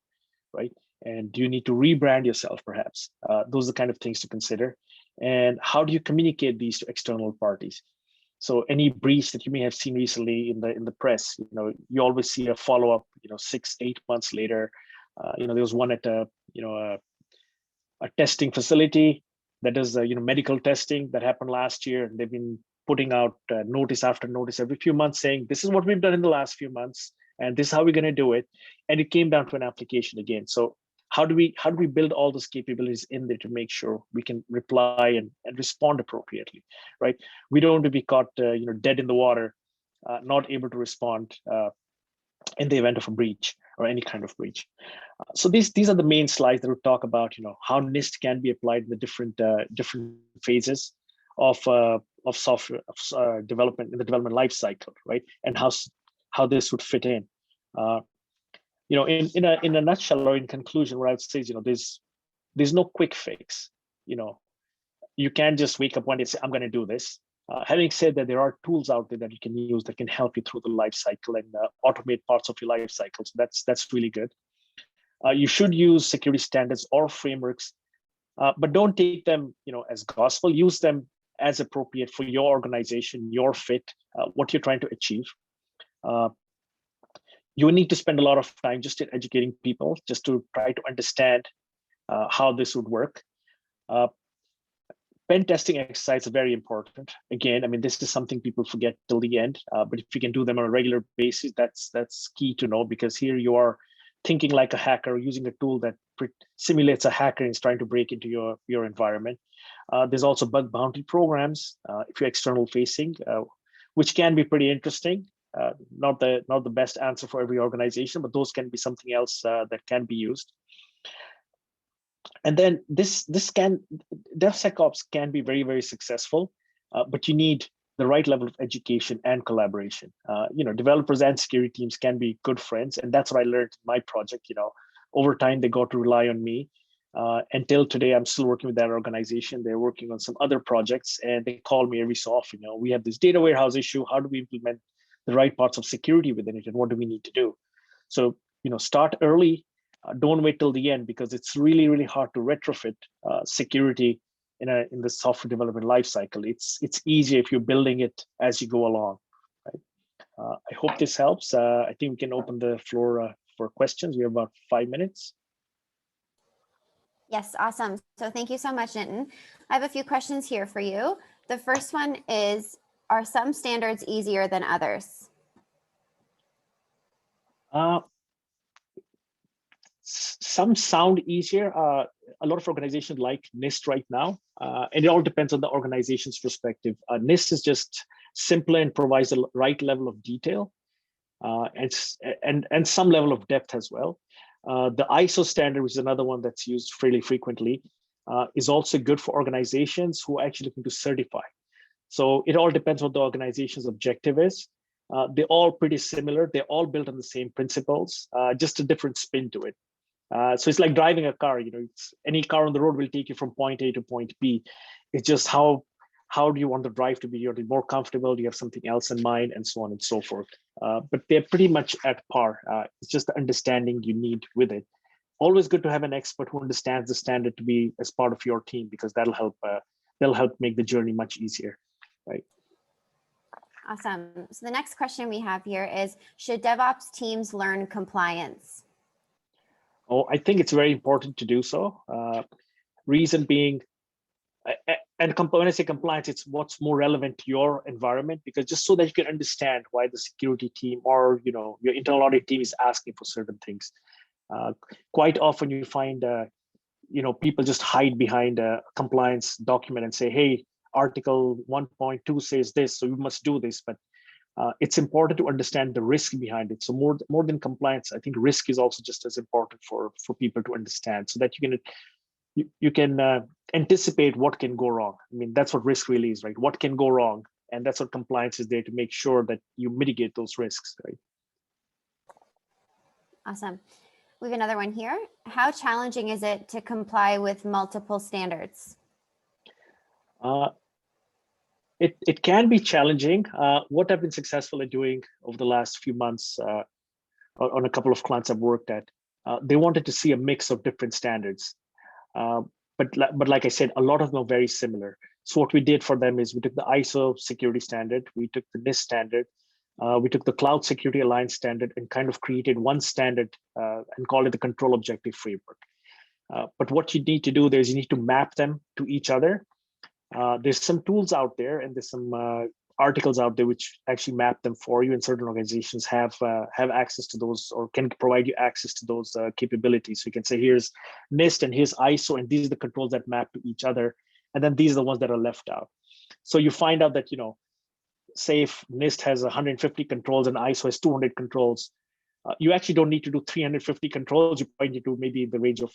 right? And do you need to rebrand yourself, perhaps? Those are the kind of things to consider. And how do you communicate these to external parties? So any breach that you may have seen recently in the press, you know, you always see a follow-up, you know, 6-8 months later. You know, there was one at a testing facility that does you know, medical testing that happened last year. They've been putting out notice after notice every few months saying, this is what we've done in the last few months, and this is how we're going to do it. And it came down to an application again. So how do we build all those capabilities in there to make sure we can reply and respond appropriately, right? We don't want to be caught you know, dead in the water, not able to respond in the event of a breach or any kind of breach. So these are the main slides that will talk about, you know, how NIST can be applied in the different phases of software development, in the development life cycle, right? And how this would fit in. You know, in a nutshell, or in conclusion, what I would say is, you know, there's no quick fix. You know, you can't just wake up one day and say, I'm going to do this. Having said that, there are tools out there that you can use that can help you through the life cycle and automate parts of your life cycle. So that's really good. You should use security standards or frameworks, but don't take them, you know, as gospel. Use them as appropriate for your organization, your fit, what you're trying to achieve. You will need to spend a lot of time just in educating people, just to try to understand how this would work. Pen testing exercises are very important. Again, I mean, this is something people forget till the end, but if you can do them on a regular basis, that's key to know, because here you are thinking like a hacker, using a tool that simulates a hacker and is trying to break into your environment. There's also bug bounty programs if you're external facing, which can be pretty interesting. Not the best answer for every organization, but those can be something else that can be used. And then DevSecOps can be very, very successful, but you need the right level of education and collaboration. You know, developers and security teams can be good friends, and that's what I learned in my project. You know, over time they got to rely on me. Until today, I'm still working with that organization. They're working on some other projects, and they call me every so often. You know, we have this data warehouse issue. How do we implement the right parts of security within it, and what do we need to do? So, you know, start early, Don't wait till the end, because it's really, really hard to retrofit security in the software development lifecycle. It's easier if you're building it as you go along. Right? I hope this helps. I think we can open the floor for questions. We have about 5 minutes. Yes, awesome. So thank you so much, Nitin. I have a few questions here for you. The first one is, are some standards easier than others? Some sound easier. A lot of organizations like NIST right now, and it all depends on the organization's perspective. NIST is just simpler and provides the right level of detail, and some level of depth as well. The ISO standard, which is another one that's used fairly frequently, is also good for organizations who are actually looking to certify. So it all depends what the organization's objective is. They're all pretty similar. They're all built on the same principles, just a different spin to it. So it's like driving a car. Any car on the road will take you from point A to point B. It's just how do you want the drive to be? Are you more comfortable? Do you have something else in mind, and so on and so forth? But they're pretty much at par. It's just the understanding you need with it. Always good to have an expert who understands the standard to be as part of your team, because that'll help make the journey much easier, right? Awesome. So the next question we have here is, should DevOps teams learn compliance? Oh, I think it's very important to do so. Reason being, and when I say compliance, it's what's more relevant to your environment, because just so that you can understand why the security team or your internal audit team is asking for certain things. Quite often you find people just hide behind a compliance document and say, hey, article 1.2 says this, so you must do this. But it's important to understand the risk behind it. So more than compliance, I think risk is also just as important for people to understand, so that you can anticipate what can go wrong. I mean, that's what risk really is, right? What can go wrong? And that's what compliance is there to make sure that you mitigate those risks, right? Awesome. We have another one here. How challenging is it to comply with multiple standards? It can be challenging. What I've been successful at doing over the last few months on a couple of clients I've worked at, they wanted to see a mix of different standards. But like I said, a lot of them are very similar. So what we did for them is we took the ISO security standard, we took the NIST standard, we took the Cloud Security Alliance standard, and kind of created one standard and called it the control objective framework. But what you need to do there is you need to map them to each other. There's some tools out there, and there's some articles out there which actually map them for you, and certain organizations have access to those, or can provide you access to those capabilities. So you can say, here's NIST and here's ISO, and these are the controls that map to each other, and then these are the ones that are left out. So you find out that, say if NIST has 150 controls and ISO has 200 controls, you actually don't need to do 350 controls. You probably need to maybe in the range of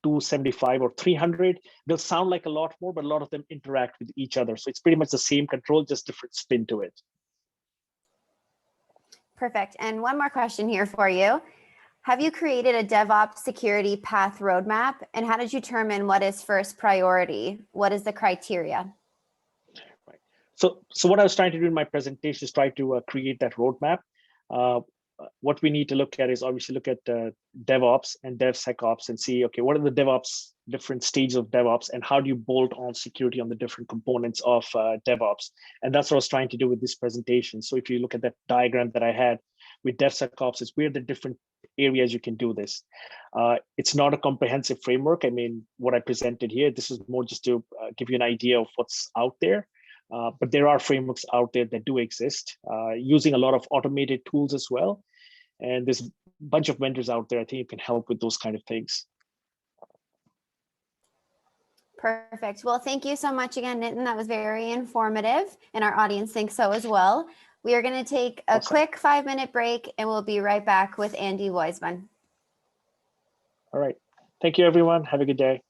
275 or 300. They'll sound like a lot more, but a lot of them interact with each other. So it's pretty much the same control, just different spin to it. Perfect. And one more question here for you. Have you created a DevOps security path roadmap? And how did you determine what is first priority? What is the criteria? Right. So what I was trying to do in my presentation is try to create that roadmap. What we need to look at is obviously look at DevOps and DevSecOps and see, okay, what are the different stages of DevOps, and how do you bolt on security on the different components of DevOps? And that's what I was trying to do with this presentation. So if you look at that diagram that I had with DevSecOps, it's where the different areas you can do this. It's not a comprehensive framework. I mean, what I presented here, this is more just to give you an idea of what's out there. But there are frameworks out there that do exist, using a lot of automated tools as well. And there's a bunch of vendors out there, I think, you can help with those kind of things. Perfect. Well, thank you so much again, Nitin. That was very informative, and our audience thinks so as well. We are going to take a quick 5-minute break, and we'll be right back with Andy Weisman. All right. Thank you, everyone. Have a good day.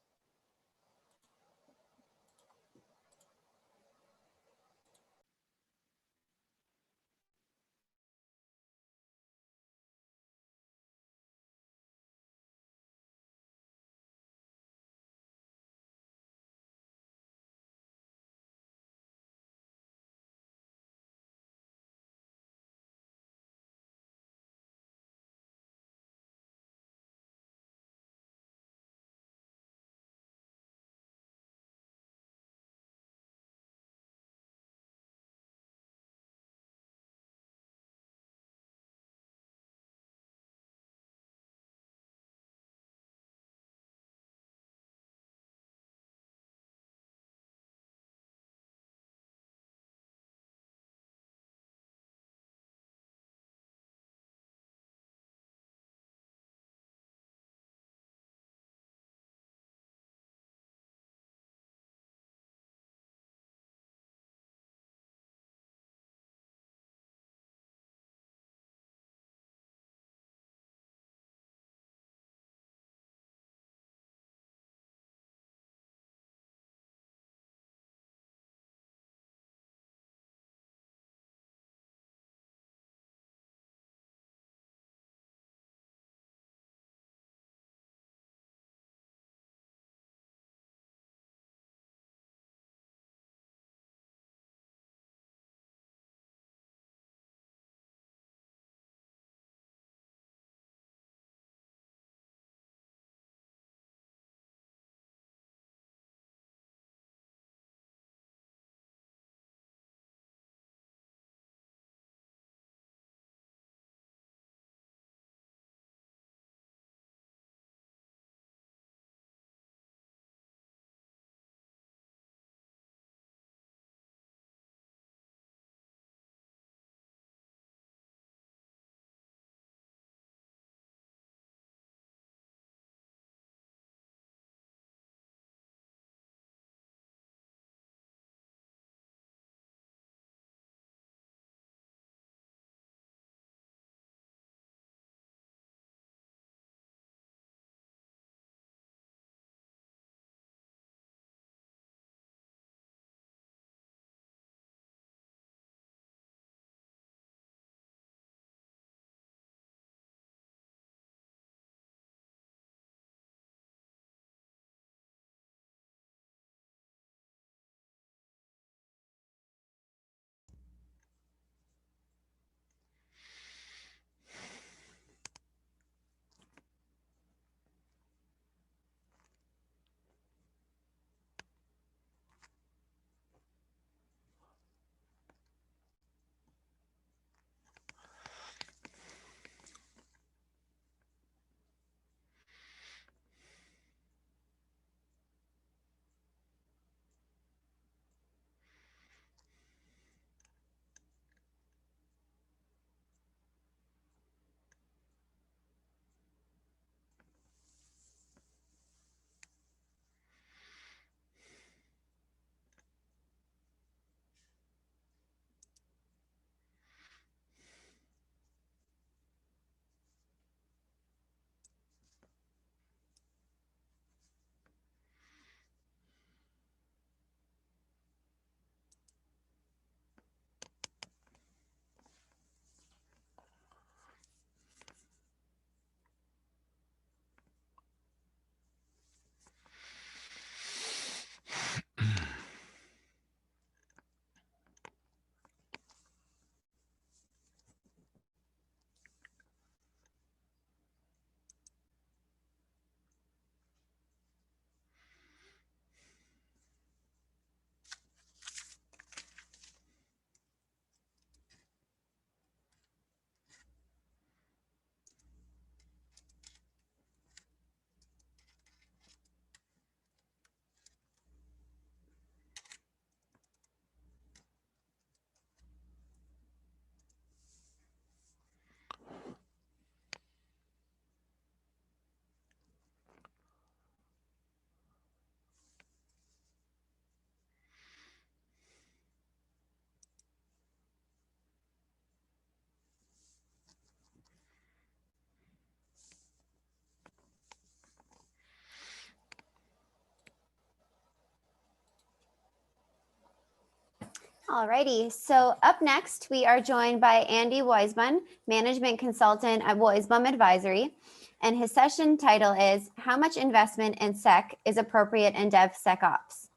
Alrighty, so up next, we are joined by Andy Weisman, Management Consultant at Weisman Advisory, and his session title is How Much Investment in Sec is Appropriate in DevSecOps?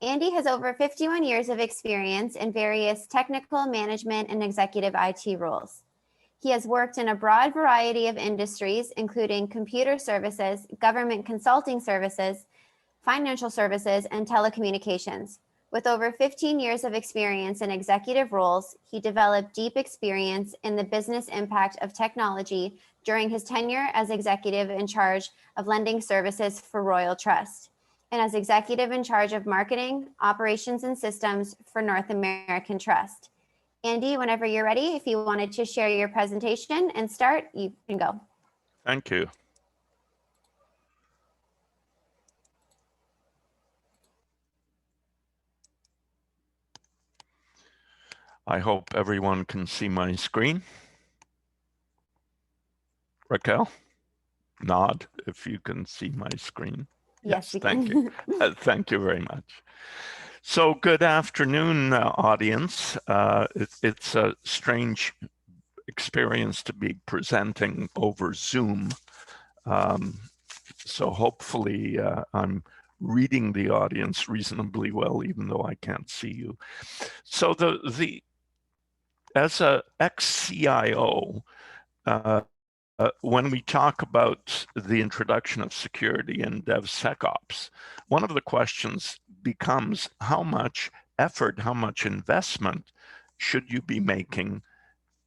Andy has over 51 years of experience in various technical, management, and executive IT roles. He has worked in a broad variety of industries, including computer services, government consulting services, financial services, and telecommunications. With over 15 years of experience in executive roles, he developed deep experience in the business impact of technology during his tenure as executive in charge of lending services for Royal Trust, and as executive in charge of marketing, operations, and systems for North American Trust. Andy, whenever you're ready, if you wanted to share your presentation and start, you can go. Thank you. I hope everyone can see my screen. Raquel, nod if you can see my screen. Yes, we thank can. you. Thank you very much. So good afternoon, audience. It's a strange experience to be presenting over Zoom. So hopefully I'm reading the audience reasonably well, even though I can't see you. So as a ex-CIO, when we talk about the introduction of security in DevSecOps, one of the questions becomes how much effort, how much investment should you be making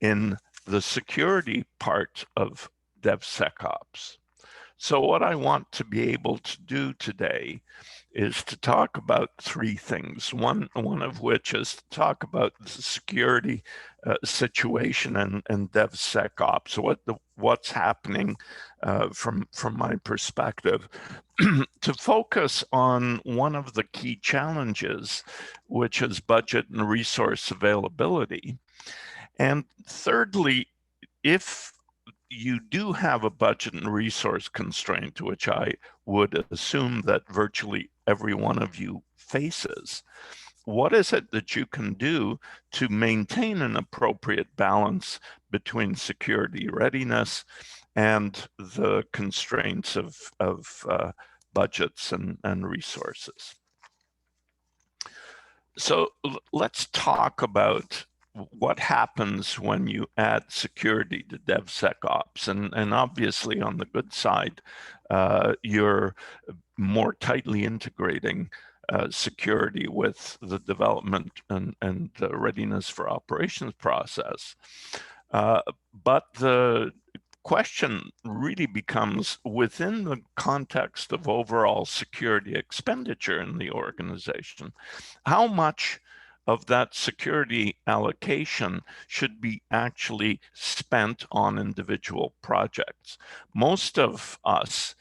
in the security part of DevSecOps? So what I want to be able to do today is to talk about three things. One of which is to talk about the security situation and DevSecOps, what's happening from my perspective, to focus on one of the key challenges, which is budget and resource availability. And thirdly, if you do have a budget and resource constraint, which I would assume that virtually every one of you faces, what is it that you can do to maintain an appropriate balance between security readiness and the constraints of budgets and resources? So let's talk about what happens when you add security to DevSecOps. And obviously on the good side, you're more tightly integrating security with the development and the readiness for operations process. But the question really becomes, within the context of overall security expenditure in the organization, how much of that security allocation should be actually spent on individual projects? Most of us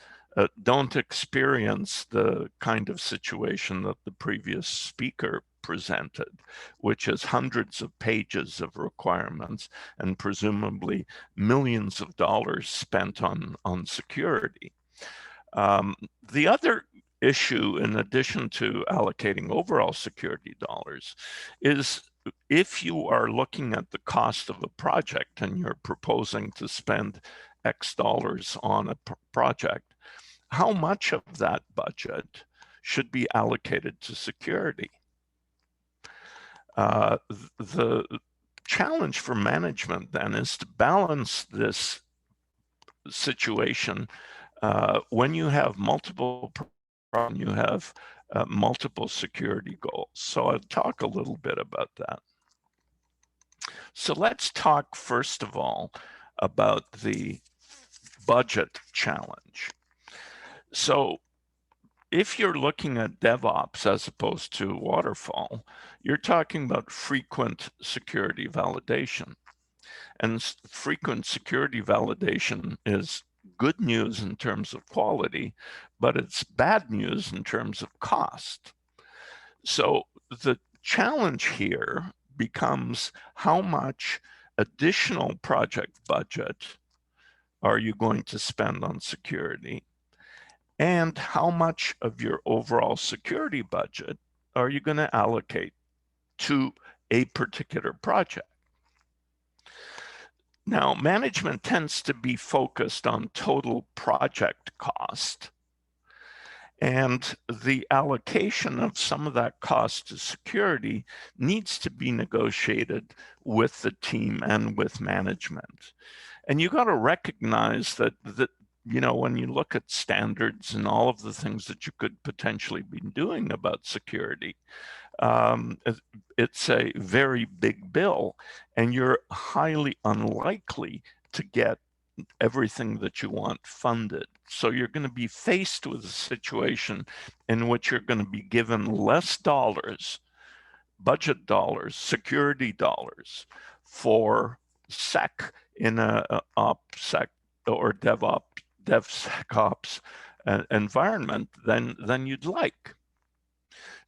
don't experience the kind of situation that the previous speaker presented, which is hundreds of pages of requirements and presumably millions of dollars spent on security. The other issue, in addition to allocating overall security dollars, is if you are looking at the cost of a project and you're proposing to spend X dollars on a project, how much of that budget should be allocated to security? The challenge for management then is to balance this situation when you have multiple you have multiple security goals. So I'll talk a little bit about that. So let's talk first of all about the budget challenge. So if you're looking at DevOps as opposed to waterfall, you're talking about frequent security validation. And frequent security validation is good news in terms of quality, but it's bad news in terms of cost. So the challenge here becomes, how much additional project budget are you going to spend on security? And how much of your overall security budget are you going to allocate to a particular project. Now, management tends to be focused on total project cost, and the allocation of some of that cost to security needs to be negotiated with the team and with management. And you got to recognize that when you look at standards and all of the things that you could potentially be doing about security, it's a very big bill, and you're highly unlikely to get everything that you want funded. So you're going to be faced with a situation in which you're going to be given less dollars, budget dollars, security dollars for sec in a OPSEC or DevSecOps environment than you'd like.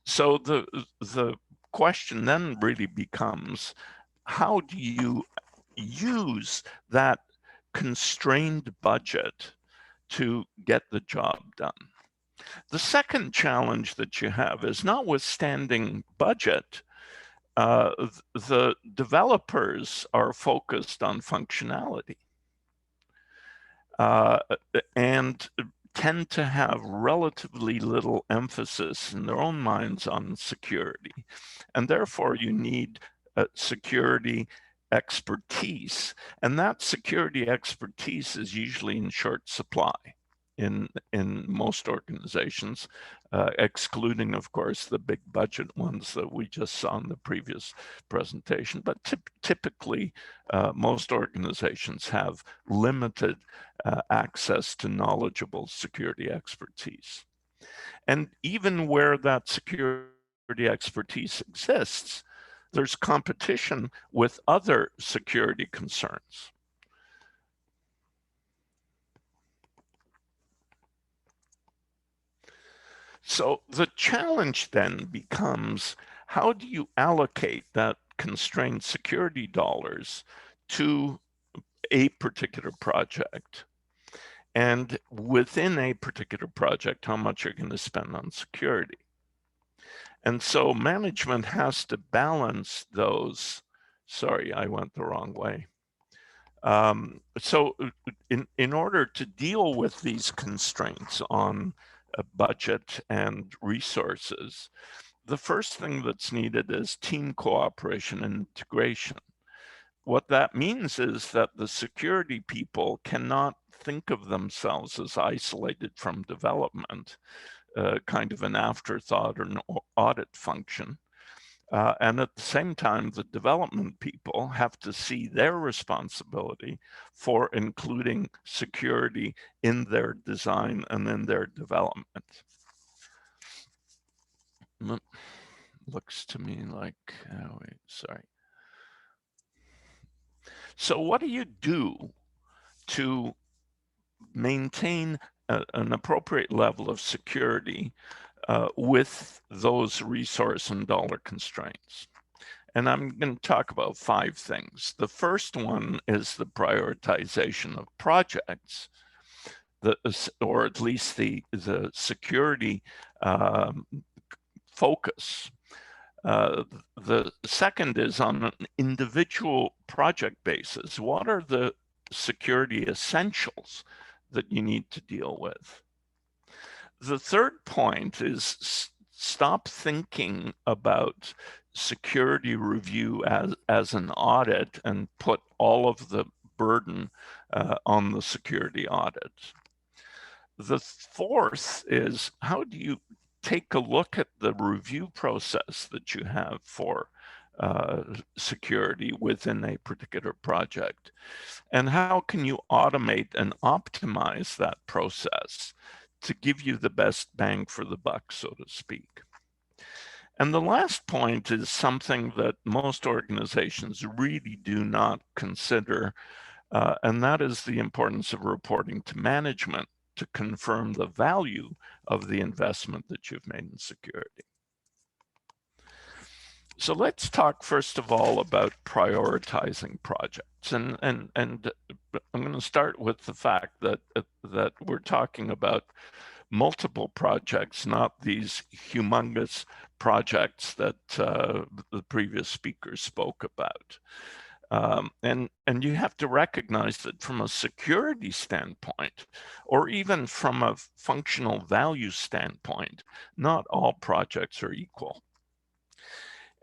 So the question then really becomes, how do you use that constrained budget to get the job done? The second challenge that you have is, notwithstanding budget, the developers are focused on functionality and tend to have relatively little emphasis in their own minds on security. And therefore, you need security expertise. And that security expertise is usually in short supply in most organizations, excluding, of course, the big budget ones that we just saw in the previous presentation. But typically, most organizations have limited access to knowledgeable security expertise. And even where that security expertise exists, there's competition with other security concerns. So the challenge then becomes, how do you allocate that constrained security dollars to a particular project? And within a particular project, how much you're going to spend on security? And so management has to balance those. Sorry, I went the wrong way. So in order to deal with these constraints on a budget and resources, the first thing that's needed is team cooperation and integration. What that means is that the security people cannot think of themselves as isolated from development, kind of an afterthought or an audit function. And at the same time, the development people have to see their responsibility for including security in their design and in their development. Looks to me like, oh wait, sorry. So what do you do to maintain an appropriate level of security with those resource and dollar constraints? And I'm going to talk about 5 things. The first one is the prioritization of projects, or at least the security focus. The second is on an individual project basis. What are the security essentials that you need to deal with? The third point is, stop thinking about security review as an audit and put all of the burden on the security audit. The fourth is, how do you take a look at the review process that you have for security within a particular project? And how can you automate and optimize that process to give you the best bang for the buck, so to speak? And the last point is something that most organizations really do not consider, and that is the importance of reporting to management to confirm the value of the investment that you've made in security. So let's talk first of all about prioritizing projects. And I'm going to start with the fact that we're talking about multiple projects, not these humongous projects that the previous speaker spoke about. And you have to recognize that from a security standpoint, or even from a functional value standpoint, not all projects are equal.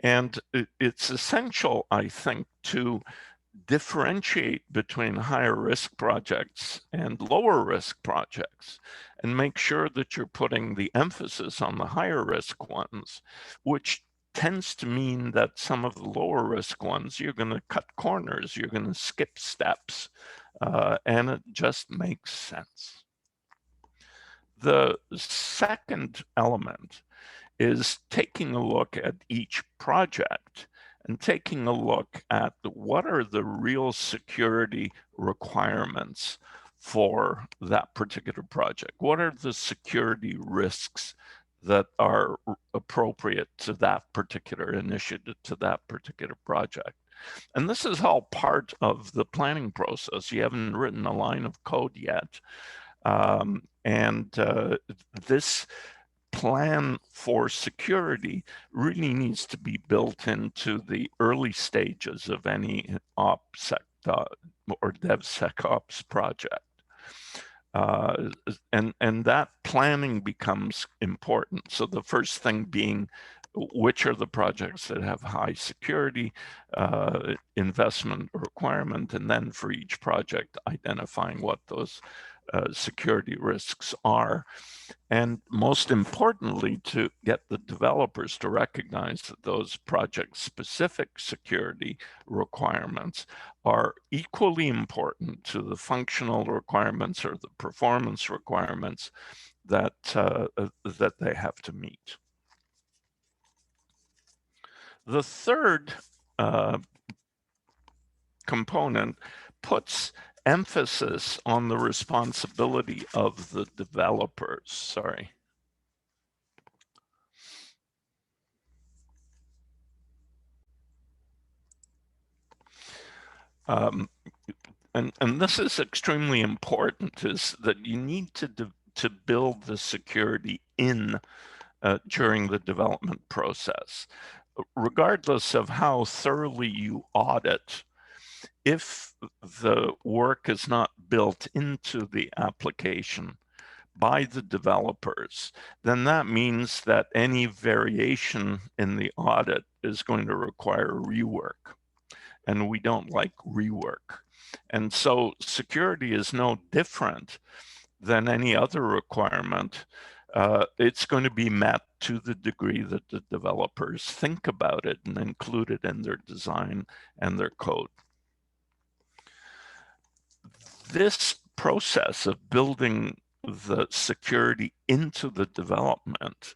And it's essential, I think, to differentiate between higher risk projects and lower risk projects and make sure that you're putting the emphasis on the higher risk ones, which tends to mean that some of the lower risk ones, you're going to cut corners, you're going to skip steps, and it just makes sense. The second element is taking a look at each project and taking a look at what are the real security requirements for that particular project. What are the security risks that are appropriate to that particular initiative, to that particular project? And this is all part of the planning process. You haven't written a line of code yet. This plan for security really needs to be built into the early stages of any OPSEC or DevSecOps project. And that planning becomes important. So the first thing being, which are the projects that have high security investment requirement, and then for each project, identifying what those security risks are. And most importantly, to get the developers to recognize that those project-specific security requirements are equally important to the functional requirements or the performance requirements that, that they have to meet. The third component puts emphasis on the responsibility of the developers. Sorry. And this is extremely important, is that you need to build the security in during the development process. Regardless of how thoroughly you audit, if the work is not built into the application by the developers, then that means that any variation in the audit is going to require rework. And we don't like rework. And so security is no different than any other requirement. It's going to be met to the degree that the developers think about it and include it in their design and their code. This process of building the security into the development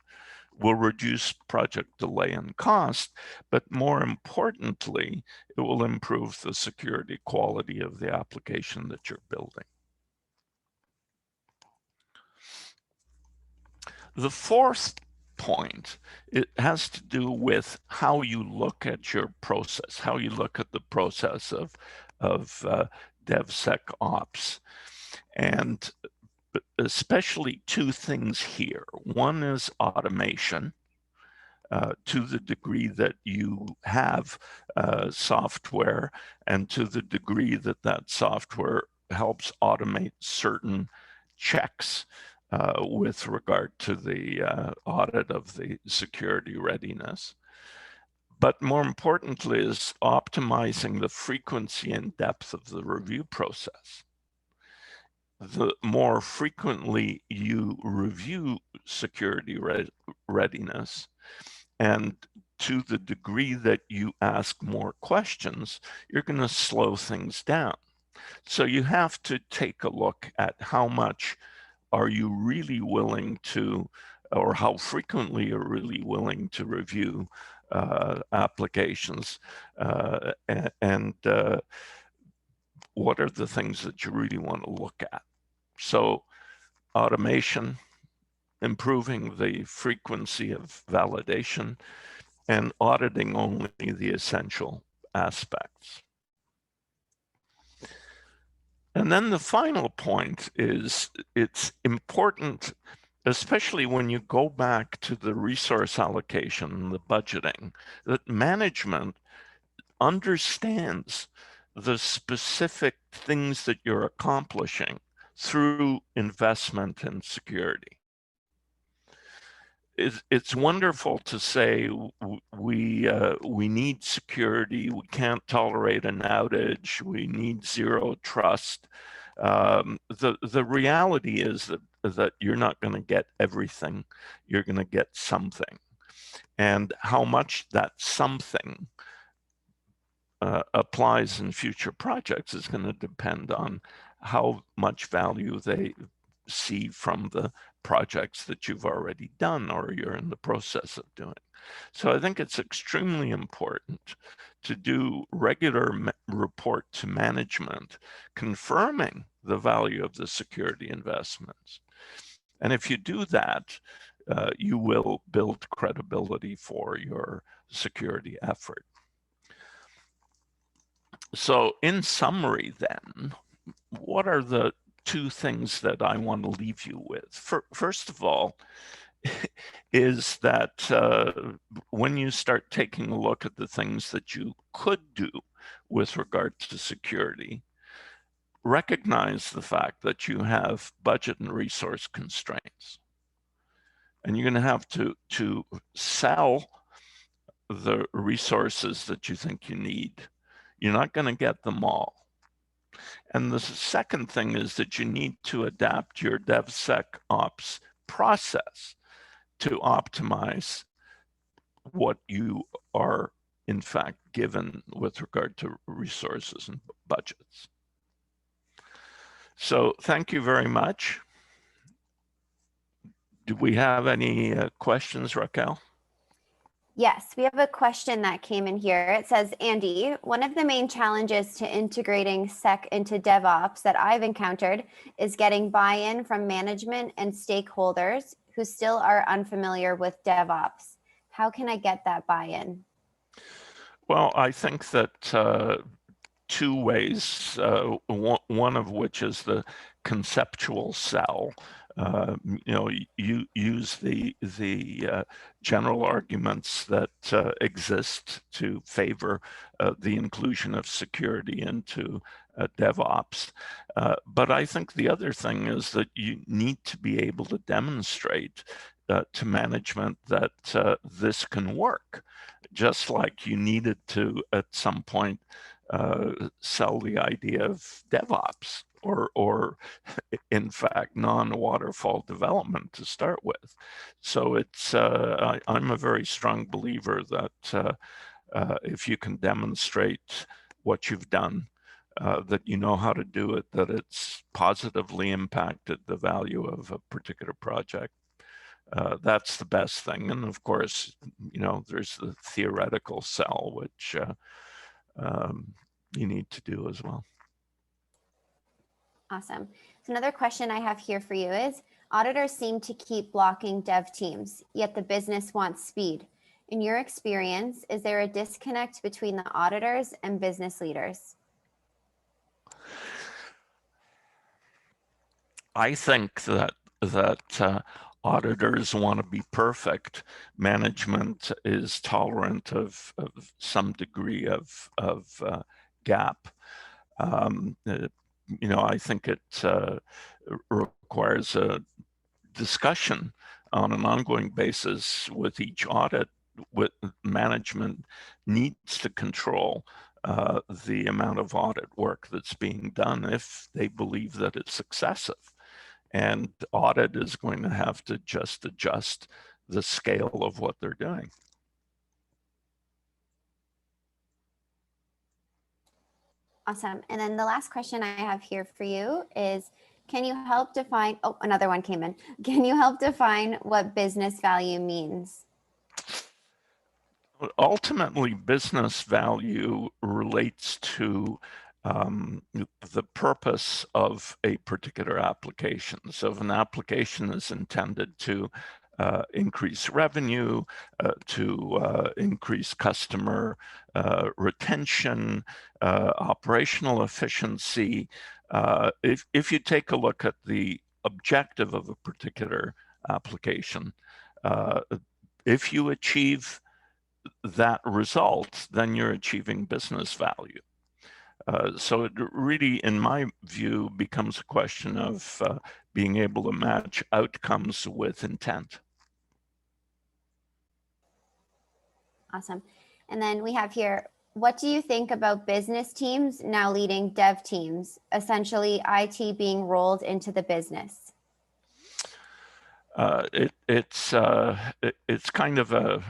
will reduce project delay and cost, but more importantly, it will improve the security quality of the application that you're building. The fourth point, it has to do with how you look at your process, how you look at the process of DevSecOps. And especially two things here. One is automation, to the degree that you have software and to the degree that that software helps automate certain checks with regard to the audit of the security readiness. But more importantly is optimizing the frequency and depth of the review process. The more frequently you review security readiness, and to the degree that you ask more questions, you're going to slow things down. So you have to take a look at how much are you really willing to, or how frequently you're really willing to review applications, and what are the things that you really want to look at. So automation, improving the frequency of validation, and auditing only the essential aspects. And then the final point is it's important especially when you go back to the resource allocation, the budgeting, that management understands the specific things that you're accomplishing through investment in security. It's wonderful to say we need security, we can't tolerate an outage, we need zero trust. The reality is that you're not going to get everything, you're going to get something. And how much that something applies in future projects is going to depend on how much value they see from the projects that you've already done or you're in the process of doing. So I think it's extremely important to do regular report to management confirming the value of the security investments. And if you do that, you will build credibility for your security effort. So in summary then, what are the two things that I want to leave you with? First of all, is that when you start taking a look at the things that you could do with regard to security, recognize the fact that you have budget and resource constraints. And you're going to have to sell the resources that you think you need. You're not going to get them all. And the second thing is that you need to adapt your DevSecOps process to optimize what you are in fact given with regard to resources and budgets. So thank you very much. Do we have any questions, Raquel? Yes, we have a question that came in here. It says, Andy, one of the main challenges to integrating SEC into DevOps that I've encountered is getting buy-in from management and stakeholders who still are unfamiliar with DevOps. How can I get that buy-in? Well, I think that two ways, one of which is the conceptual sell. You use the general arguments that exist to favor the inclusion of security into DevOps. But I think the other thing is that you need to be able to demonstrate to management that this can work, just like you needed to at some point sell the idea of DevOps or in fact non-waterfall development to start with. So it's I'm a very strong believer that if you can demonstrate what you've done, that you know how to do it, that it's positively impacted the value of a particular project, that's the best thing. And of course, there's the theoretical sell, which you need to do as well. Awesome. So another question I have here for you is, auditors seem to keep blocking dev teams, yet the business wants speed. In your experience, is there a disconnect between the auditors and business leaders? I think that auditors want to be perfect. Management is tolerant of some degree of gap. I think it requires a discussion on an ongoing basis with each audit. With management needs to control the amount of audit work that's being done if they believe that it's excessive. And audit is going to have to just adjust the scale of what they're doing. Awesome. And then the last question I have here for you is, can you help define, oh, another one came in. Can you help define what business value means? Ultimately, business value relates to the purpose of a particular application. So if an application is intended to increase revenue, to increase customer retention, operational efficiency, if you take a look at the objective of a particular application. If you achieve that result, then you're achieving business value. So it really, in my view, becomes a question of being able to match outcomes with intent. Awesome. And then we have here, what do you think about business teams now leading dev teams, essentially IT being rolled into the business? It's kind of a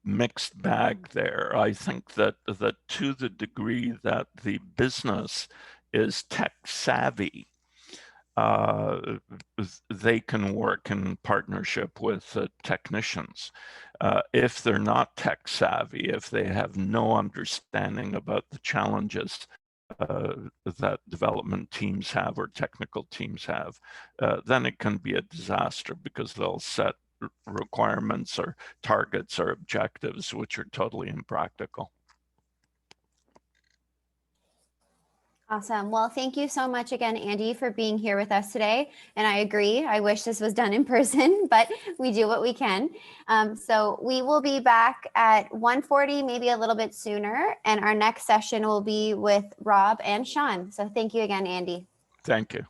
mixed bag there. I think that to the degree that the business is tech savvy, they can work in partnership with technicians. If they're not tech savvy, if they have no understanding about the challenges that development teams have or technical teams have, then it can be a disaster because they'll set requirements or targets or objectives which are totally impractical. Awesome. Well, thank you so much again, Andy, for being here with us today. And I agree, I wish this was done in person, but we do what we can. So we will be back at 1:40, maybe a little bit sooner. And our next session will be with Rob and Sean. So thank you again, Andy. Thank you.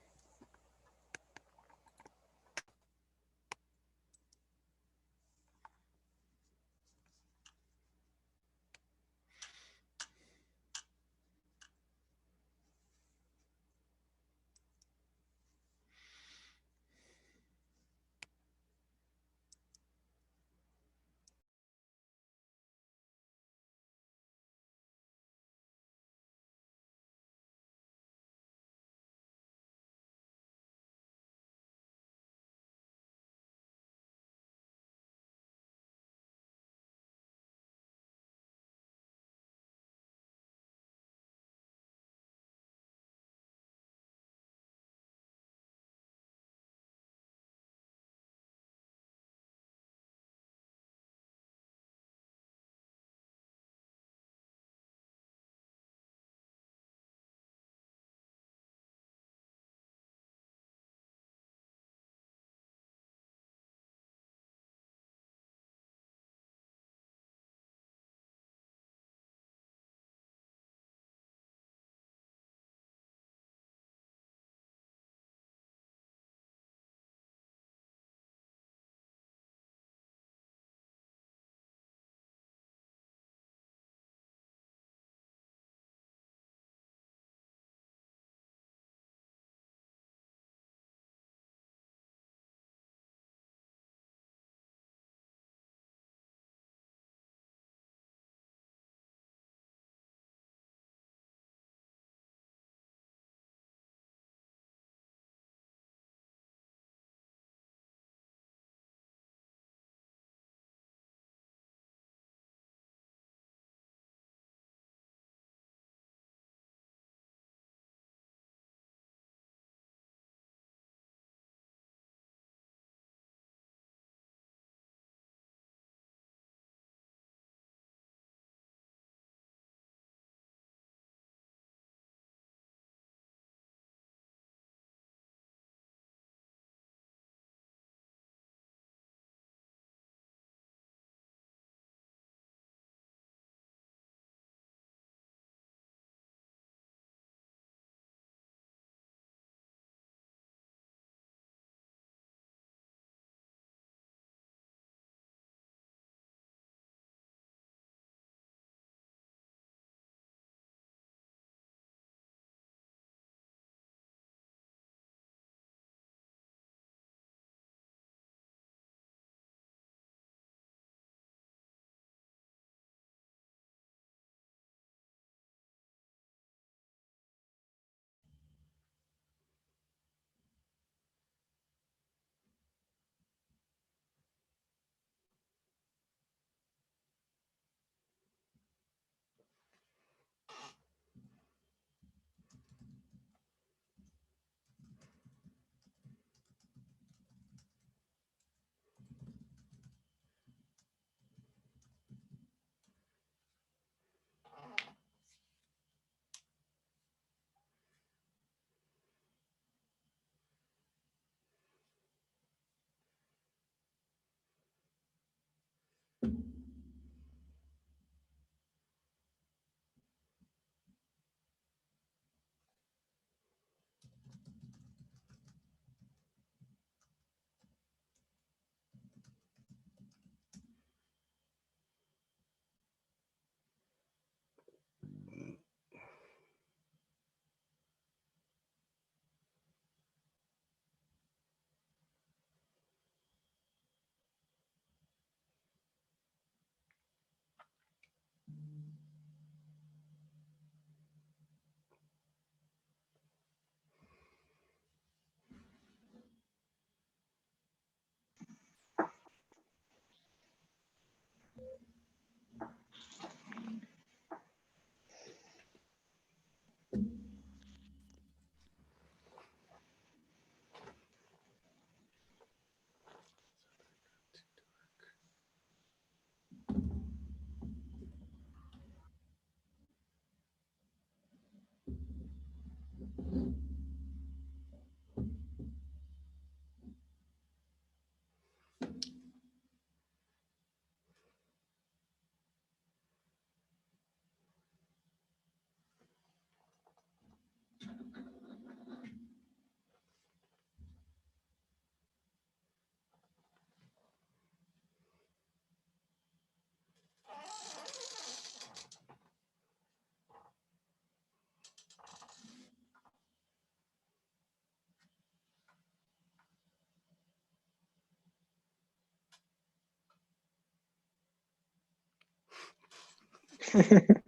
That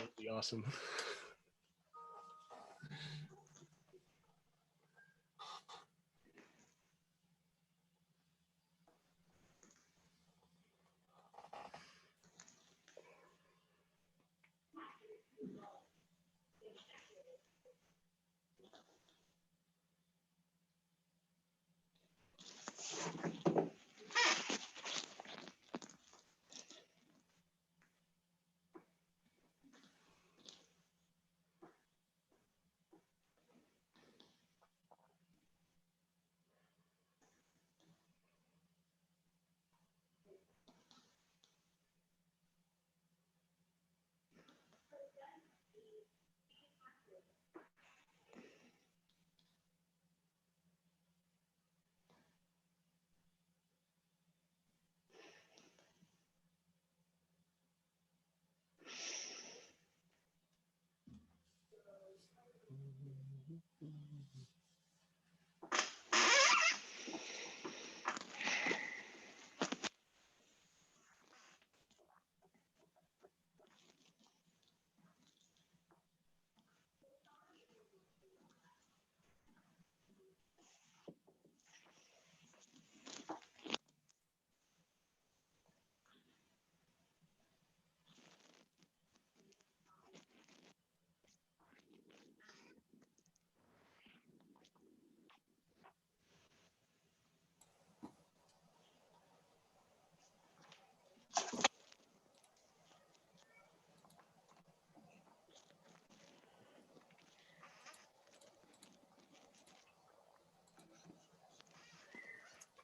would be awesome.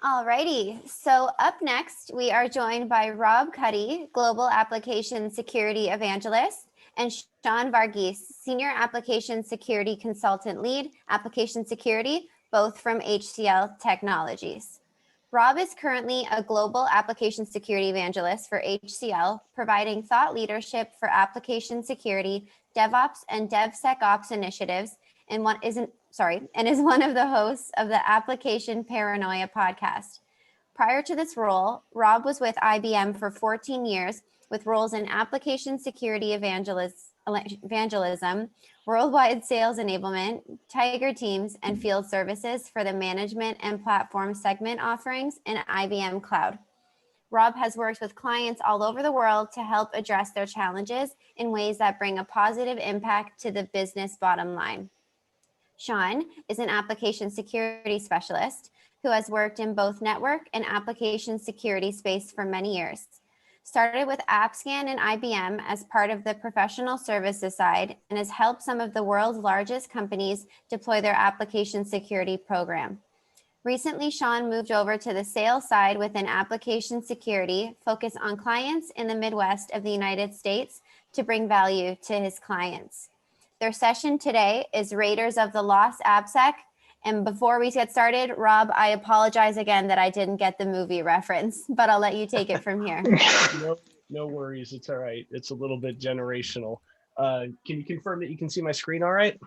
Alrighty, so up next, we are joined by Rob Cuddy, Global Application Security Evangelist, and Sean Varghese, Senior Application Security Consultant Lead, Application Security, both from HCL Technologies. Rob is currently a Global Application Security Evangelist for HCL, providing thought leadership for application security, DevOps, and DevSecOps initiatives, and is one of the hosts of the Application Paranoia podcast. Prior to this role, Rob was with IBM for 14 years with roles in application security evangelism, worldwide sales enablement, Tiger teams, and field services for the management and platform segment offerings in IBM Cloud. Rob has worked with clients all over the world to help address their challenges in ways that bring a positive impact to the business bottom line. Sean is an application security specialist who has worked in both network and application security space for many years. Started with AppScan and IBM as part of the professional services side and has helped some of the world's largest companies deploy their application security program. Recently, Sean moved over to the sales side within application security, focused on clients in the Midwest of the United States to bring value to his clients. Their session today is Raiders of the Lost AppSec. And before we get started, Rob, I apologize again that I didn't get the movie reference, but I'll let you take it from here. No worries. It's all right. It's a little bit generational. Can you confirm that you can see my screen all right?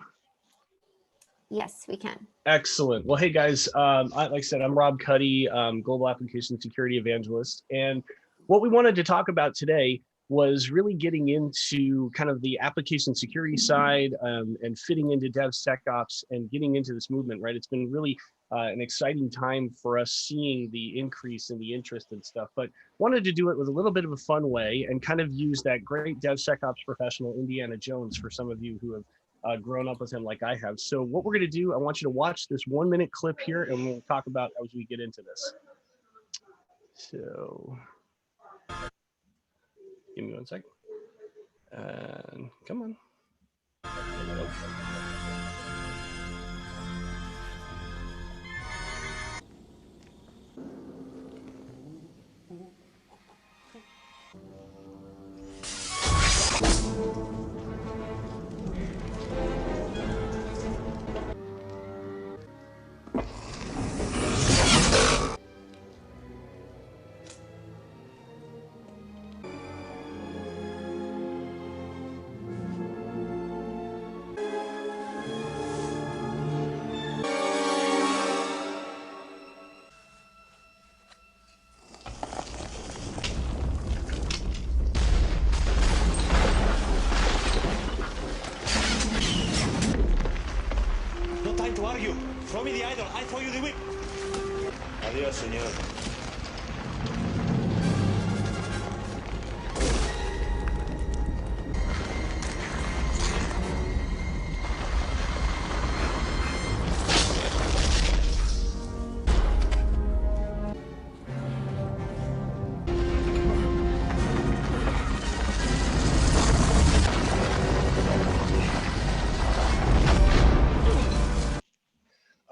Yes, we can. Excellent. Well, hey guys, like I said, I'm Rob Cuddy, Global Application Security Evangelist. And what we wanted to talk about today was really getting into kind of the application security side and fitting into DevSecOps and getting into this movement, right? It's been really an exciting time for us seeing the increase in the interest and stuff, but wanted to do it with a little bit of a fun way and kind of use that great DevSecOps professional, Indiana Jones, for some of you who have grown up with him like I have. So what we're gonna do, I want you to watch this 1-minute clip here and we'll talk about as we get into this. So, give me 1 second. And come on. Adiós, señor.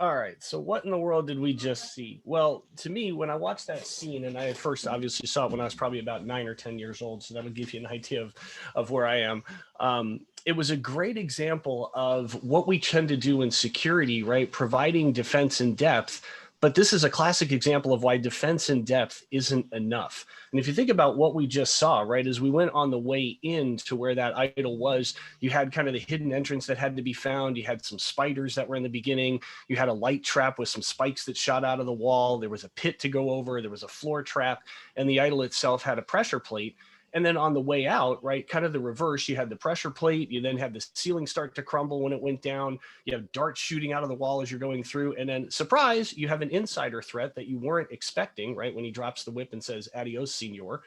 All right, so what in the world did we just see? Well, to me, when I watched that scene, and I at first obviously saw it when I was probably about 9 or 10 years old, so that'll give you an idea of where I am. It was a great example of what we tend to do in security, right? Providing defense in depth. But this is a classic example of why defense in depth isn't enough. And if you think about what we just saw, right, as we went on the way in to where that idol was, you had kind of the hidden entrance that had to be found. You had some spiders that were in the beginning. You had a light trap with some spikes that shot out of the wall. There was a pit to go over. There was a floor trap. And the idol itself had a pressure plate. And then on the way out, right, kind of the reverse, you had the pressure plate. You then had the ceiling start to crumble when it went down. You have darts shooting out of the wall as you're going through. And then, surprise, you have an insider threat that you weren't expecting, right, when he drops the whip and says, adios, senor.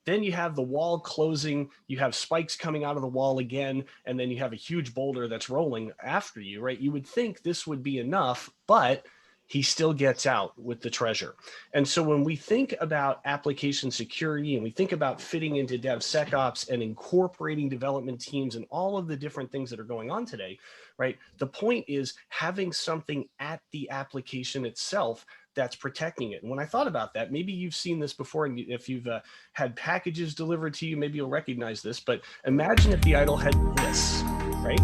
Then you have the wall closing, you have spikes coming out of the wall again, and then you have a huge boulder that's rolling after you, right? You would think this would be enough, but he still gets out with the treasure. And so when we think about application security and we think about fitting into DevSecOps and incorporating development teams and all of the different things that are going on today, right? The point is having something at the application itself that's protecting it. And when I thought about that, maybe you've seen this before, and if you've had packages delivered to you, maybe you'll recognize this, but imagine if the idol had this, right?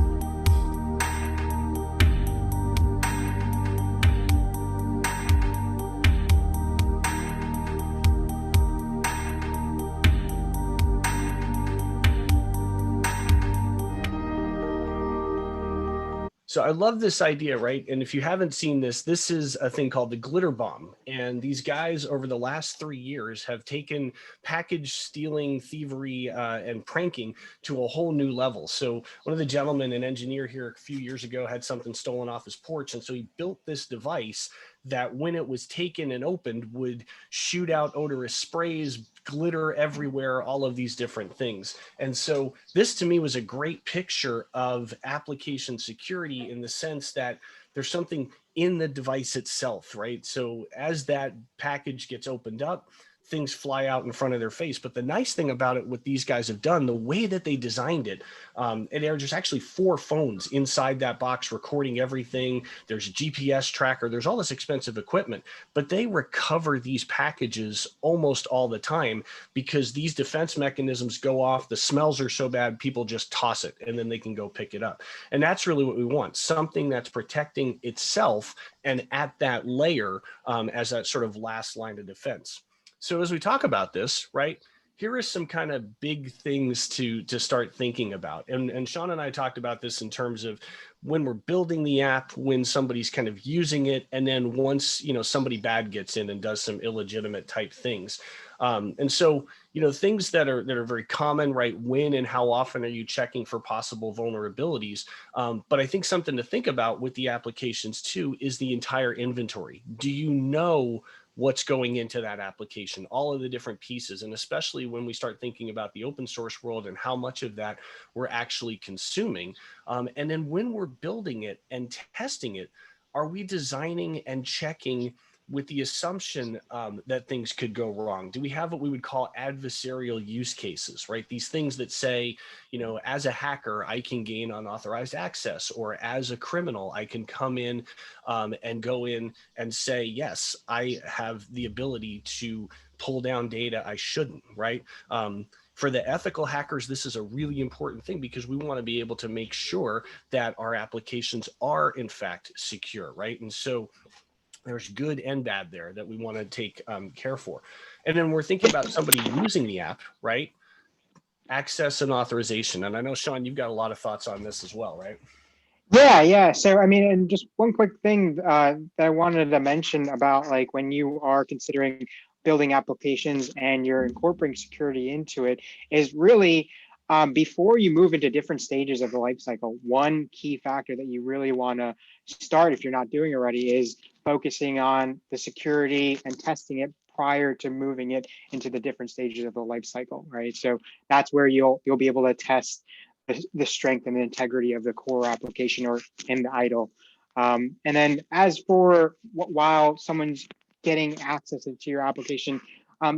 So I love this idea, right? And if you haven't seen this, this is a thing called the glitter bomb. And these guys over the last 3 years have taken package stealing, thievery, and pranking to a whole new level. So one of the gentlemen, an engineer here a few years ago, had something stolen off his porch. And so he built this device that when it was taken and opened would shoot out odorous sprays, glitter everywhere, all of these different things. And so this to me was a great picture of application security in the sense that there's something in the device itself, right? So as that package gets opened up, things fly out in front of their face. But the nice thing about it, what these guys have done, the way that they designed it, there's actually 4 phones inside that box recording everything. There's a GPS tracker. There's all this expensive equipment, but they recover these packages almost all the time because these defense mechanisms go off. The smells are so bad, people just toss it and then they can go pick it up. And that's really what we want, something that's protecting itself and at that layer as that sort of last line of defense. So as we talk about this, right, here are some kind of big things to start thinking about. And Sean and I talked about this in terms of when we're building the app, when somebody's kind of using it, and then once, you know, somebody bad gets in and does some illegitimate type things. And so, you know, things that are very common, right? When and how often are you checking for possible vulnerabilities? But I think something to think about with the applications too is the entire inventory. Do you know what's going into that application, all of the different pieces, and especially when we start thinking about the open source world and how much of that we're actually consuming. And then when we're building it and testing it, are we designing and checking with the assumption that things could go wrong? Do we have what we would call adversarial use cases, right? These things that say, you know, as a hacker, I can gain unauthorized access, or as a criminal, I can come in and go in and say, yes, I have the ability to pull down data I shouldn't, right? For the ethical hackers, this is a really important thing because we want to be able to make sure that our applications are in fact secure, right? And so there's good and bad there that we want to take care for. And then we're thinking about somebody using the app, right? Access and authorization. And I know, Sean, you've got a lot of thoughts on this as well, right? Yeah. So, I mean, and just one quick thing that I wanted to mention about, like, when you are considering building applications and you're incorporating security into it, is really before you move into different stages of the life cycle, one key factor that you really want to start, if you're not doing already, is focusing on the security and testing it prior to moving it into the different stages of the life cycle, right? So that's where you'll be able to test the strength and the integrity of the core application or in the idle. And then as for while someone's getting access into your application,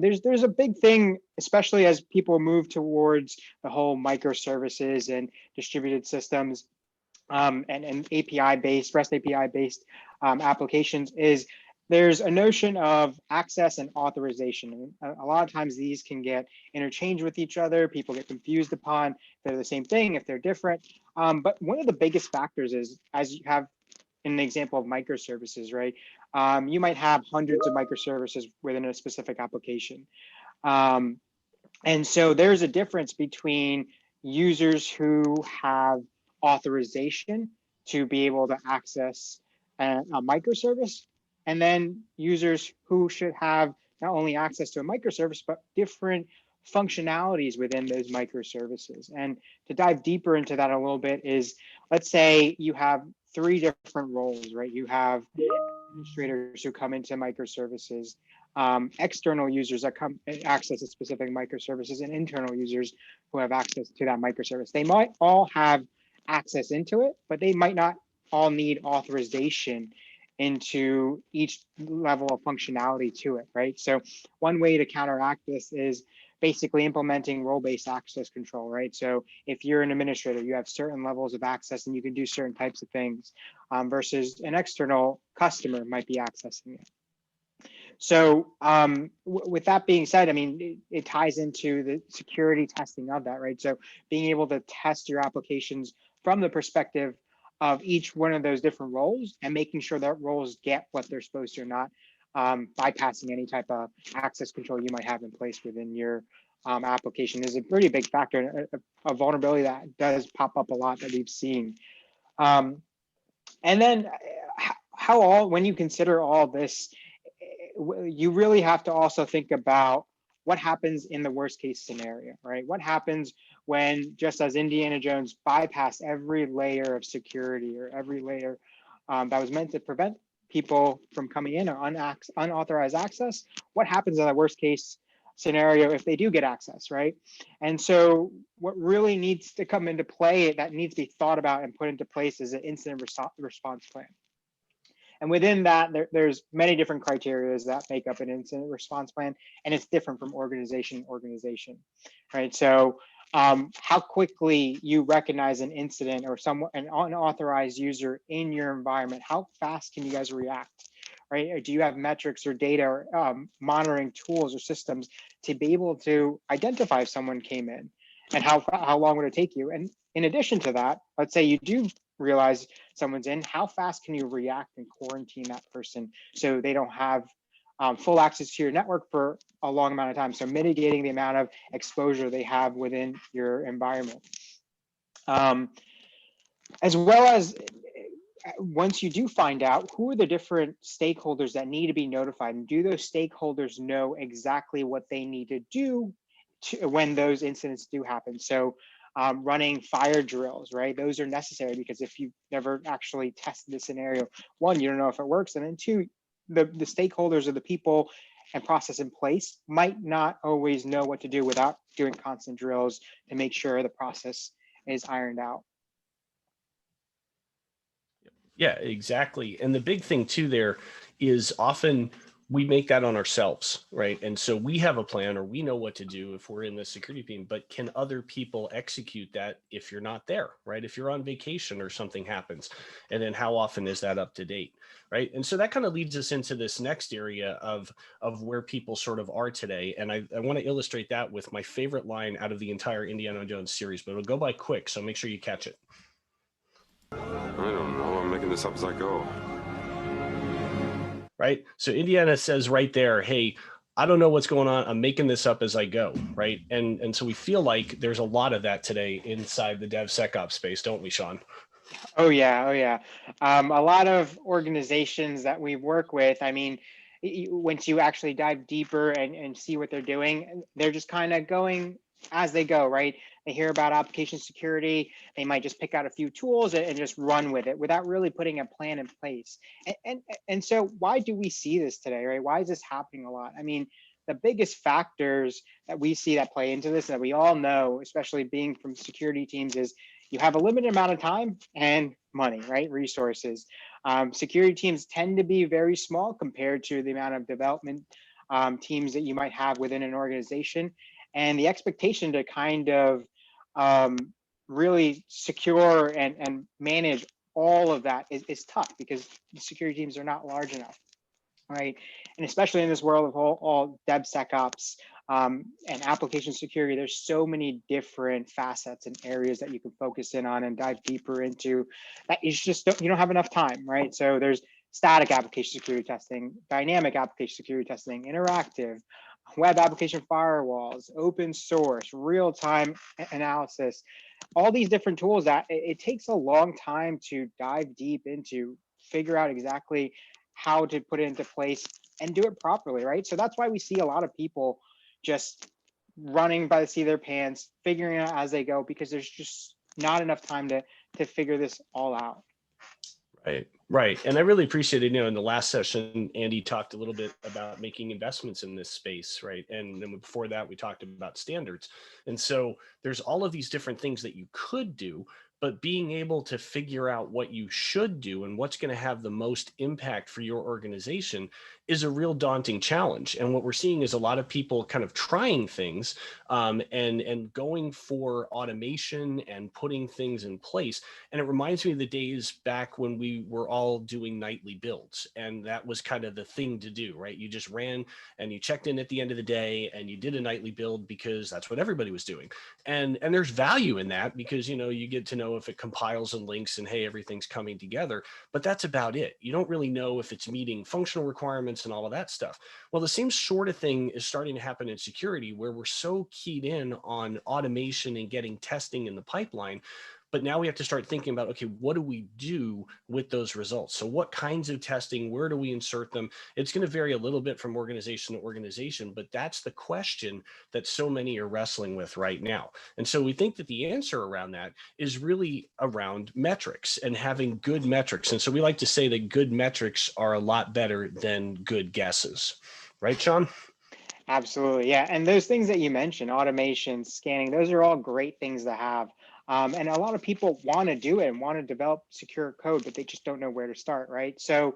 there's a big thing, especially as people move towards the whole microservices and distributed systems and API-based, REST API-based applications, is there's a notion of access and authorization. A lot of times these can get interchanged with each other. People get confused upon if they're the same thing, if they're different. But one of the biggest factors is, as you have in the example of microservices, right? You might have hundreds of microservices within a specific application. And so there's a difference between users who have authorization to be able to access a microservice, and then users who should have not only access to a microservice, but different functionalities within those microservices. And to dive deeper into that a little bit is, let's say you have 3 different roles, right? You have administrators who come into microservices, external users that come and access a specific microservices, and internal users who have access to that microservice. They might all have access into it, but they might not all need authorization into each level of functionality to it, right? So one way to counteract this is basically implementing role-based access control, right? So if you're an administrator, you have certain levels of access and you can do certain types of things versus an external customer might be accessing it. So with that being said, I mean, it ties into the security testing of that, right? So being able to test your applications from the perspective of each one of those different roles and making sure that roles get what they're supposed to, or not bypassing any type of access control you might have in place within your application is a pretty big factor, a vulnerability that does pop up a lot that we've seen. And then when you consider all this, you really have to also think about what happens in the worst case scenario, right? What happens when, just as Indiana Jones bypassed every layer of security or every layer that was meant to prevent people from coming in or unauthorized access? What happens in the worst case scenario if they do get access, right? And so what really needs to come into play, that needs to be thought about and put into place, is an incident response plan. And within that, there's many different criteria that make up an incident response plan, and it's different from organization to organization, right? So how quickly you recognize an incident or an unauthorized user in your environment, how fast can you guys react, right? Or do you have metrics or data or monitoring tools or systems to be able to identify if someone came in, and how long would it take you? And in addition to that, let's say you do realize someone's in, how fast can you react and quarantine that person so they don't have full access to your network for a long amount of time? So mitigating the amount of exposure they have within your environment. As well as, once you do find out, who are the different stakeholders that need to be notified, and do those stakeholders know exactly what they need to do when those incidents do happen? So running fire drills, right? Those are necessary, because if you've never actually tested the scenario, 1, you don't know if it works, and then 2, the stakeholders or the people and process in place might not always know what to do without doing constant drills to make sure the process is ironed out. Yeah, exactly. And the big thing too there is often we make that on ourselves, right? And so we have a plan, or we know what to do if we're in the security team, but can other people execute that if you're not there, right? If you're on vacation or something happens, and then how often is that up to date, right? And so that kind of leads us into this next area of where people sort of are today. And I want to illustrate that with my favorite line out of the entire Indiana Jones series, but it'll go by quick, so make sure you catch it. I don't know, I'm making this up as I go. Right? So Indiana says right there, hey, I don't know what's going on. I'm making this up as I go, right? And so we feel like there's a lot of that today inside the DevSecOps space, don't we, Sean? Oh yeah. A lot of organizations that we work with, I mean, once you actually dive deeper and see what they're doing, they're just kind of going as they go, right? They hear about application security, they might just pick out a few tools and just run with it without really putting a plan in place. And so why do we see this today, right? Why is this happening a lot? I mean, the biggest factors that we see that play into this, that we all know, especially being from security teams, is you have a limited amount of time and money, right? Resources. Security teams tend to be very small compared to the amount of development teams that you might have within an organization. And the expectation to kind of really secure and manage all of that is tough because the security teams are not large enough, right? And especially in this world of all DevSecOps and application security, there's so many different facets and areas that you can focus in on and dive deeper into that you don't have enough time, right? So there's static application security testing, dynamic application security testing, interactive, web application firewalls, open source, real-time analysis, all these different tools that it takes a long time to dive deep into, figure out exactly how to put it into place and do it properly, right? So that's why we see a lot of people just running by the seat of their pants, figuring it out as they go, because there's just not enough time to figure this all out. Right. And I really appreciated, in the last session, Andy talked a little bit about making investments in this space, right? And then before that, we talked about standards. And so there's all of these different things that you could do, but being able to figure out what you should do and what's going to have the most impact for your organization is a real daunting challenge. And what we're seeing is a lot of people kind of trying things and going for automation and putting things in place. And it reminds me of the days back when we were all doing nightly builds. And that was kind of the thing to do, right? You just ran and you checked in at the end of the day and you did a nightly build because that's what everybody was doing. And there's value in that because, you get to know if it compiles and links and hey, everything's coming together, but that's about it. You don't really know if it's meeting functional requirements and all of that stuff. Well, the same sort of thing is starting to happen in security where we're so keyed in on automation and getting testing in the pipeline. But now we have to start thinking about, okay, what do we do with those results? So what kinds of testing, where do we insert them? It's going to vary a little bit from organization to organization, but that's the question that so many are wrestling with right now. And so we think that the answer around that is really around metrics and having good metrics. And so we like to say that good metrics are a lot better than good guesses. Right, Sean? Absolutely. Yeah. And those things that you mentioned, automation, scanning, those are all great things to have. And a lot of people want to do it and want to develop secure code, but they just don't know where to start, right? So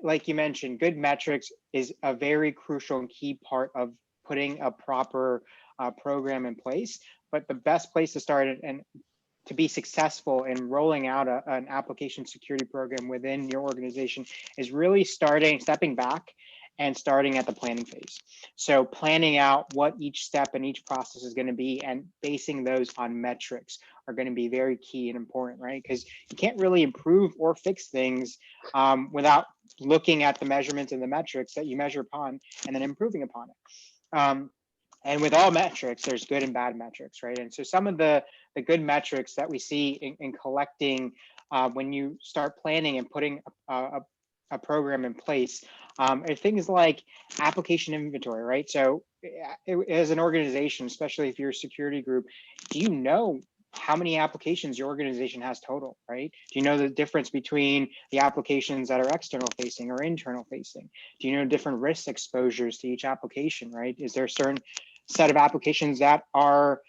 like you mentioned, good metrics is a very crucial and key part of putting a proper program in place. But the best place to start and to be successful in rolling out an application security program within your organization is really stepping back and starting at the planning phase. So planning out what each step and each process is going to be and basing those on metrics are going to be very key and important, right? Because you can't really improve or fix things without looking at the measurements and the metrics that you measure upon and then improving upon it. And with all metrics, there's good and bad metrics, right? And so some of the good metrics that we see in collecting when you start planning and putting a program in place are things like application inventory, right? So as an organization, especially if you're a security group, do you know how many applications your organization has total, right? Do you know the difference between the applications that are external facing or internal facing? Do you know different risk exposures to each application, right? Is there a certain set of applications that are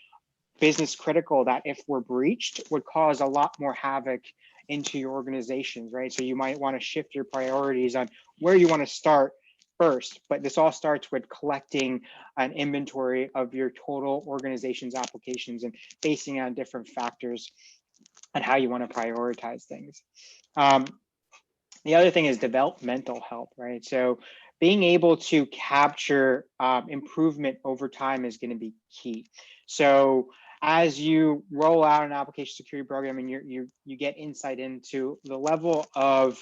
business critical that if were breached would cause a lot more havoc into your organizations, right? So you might want to shift your priorities on where you want to start first, but this all starts with collecting an inventory of your total organization's applications and basing on different factors and how you want to prioritize things. The other thing is developmental health, right? So being able to capture improvement over time is going to be key. So as you roll out an application security program and you get insight into the level of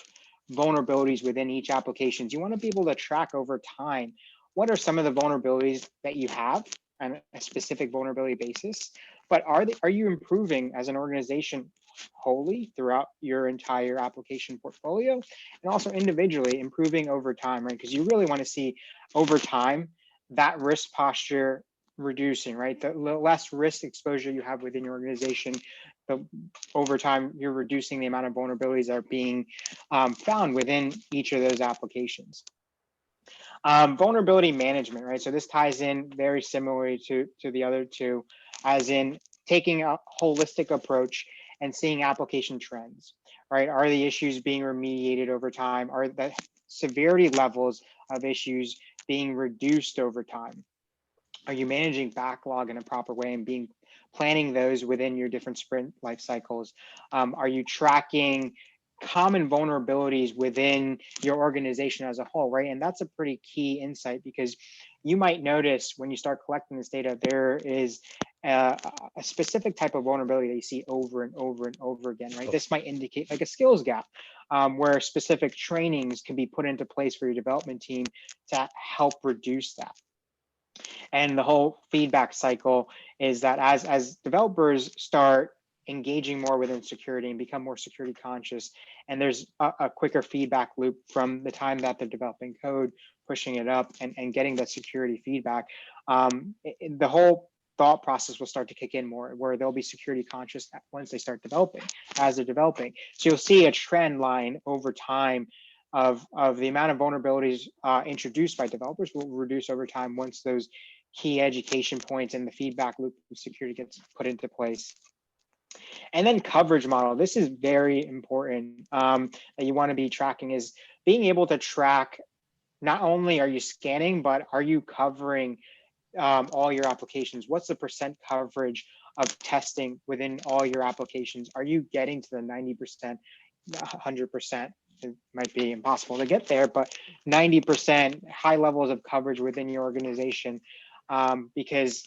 vulnerabilities within each application, you want to be able to track over time what are some of the vulnerabilities that you have on a specific vulnerability basis, but are you improving as an organization wholly throughout your entire application portfolio, and also individually improving over time, right? Because you really want to see over time that risk posture reducing, right? The less risk exposure you have within your organization, over time, you're reducing the amount of vulnerabilities that are being found within each of those applications. Vulnerability management, right? So this ties in very similarly to the other two, as in taking a holistic approach and seeing application trends, right? Are the issues being remediated over time? Are the severity levels of issues being reduced over time? Are you managing backlog in a proper way and planning those within your different sprint life cycles? Are you tracking common vulnerabilities within your organization as a whole, right? And that's a pretty key insight, because you might notice when you start collecting this data, there is a specific type of vulnerability that you see over and over and over again, right? This might indicate like a skills gap, where specific trainings can be put into place for your development team to help reduce that. And the whole feedback cycle is that as developers start engaging more within security and become more security conscious, and there's a quicker feedback loop from the time that they're developing code, pushing it up and getting that security feedback, the whole thought process will start to kick in more, where they'll be security conscious once they start developing, as they're developing. So you'll see a trend line over time of the amount of vulnerabilities introduced by developers will reduce over time once those key education points and the feedback loop of security gets put into place. And then coverage model. This is very important that you want to be tracking, is being able to track, not only are you scanning, but are you covering all your applications? What's the percent coverage of testing within all your applications? Are you getting to the 90%, 100%? It might be impossible to get there, but 90% high levels of coverage within your organization, because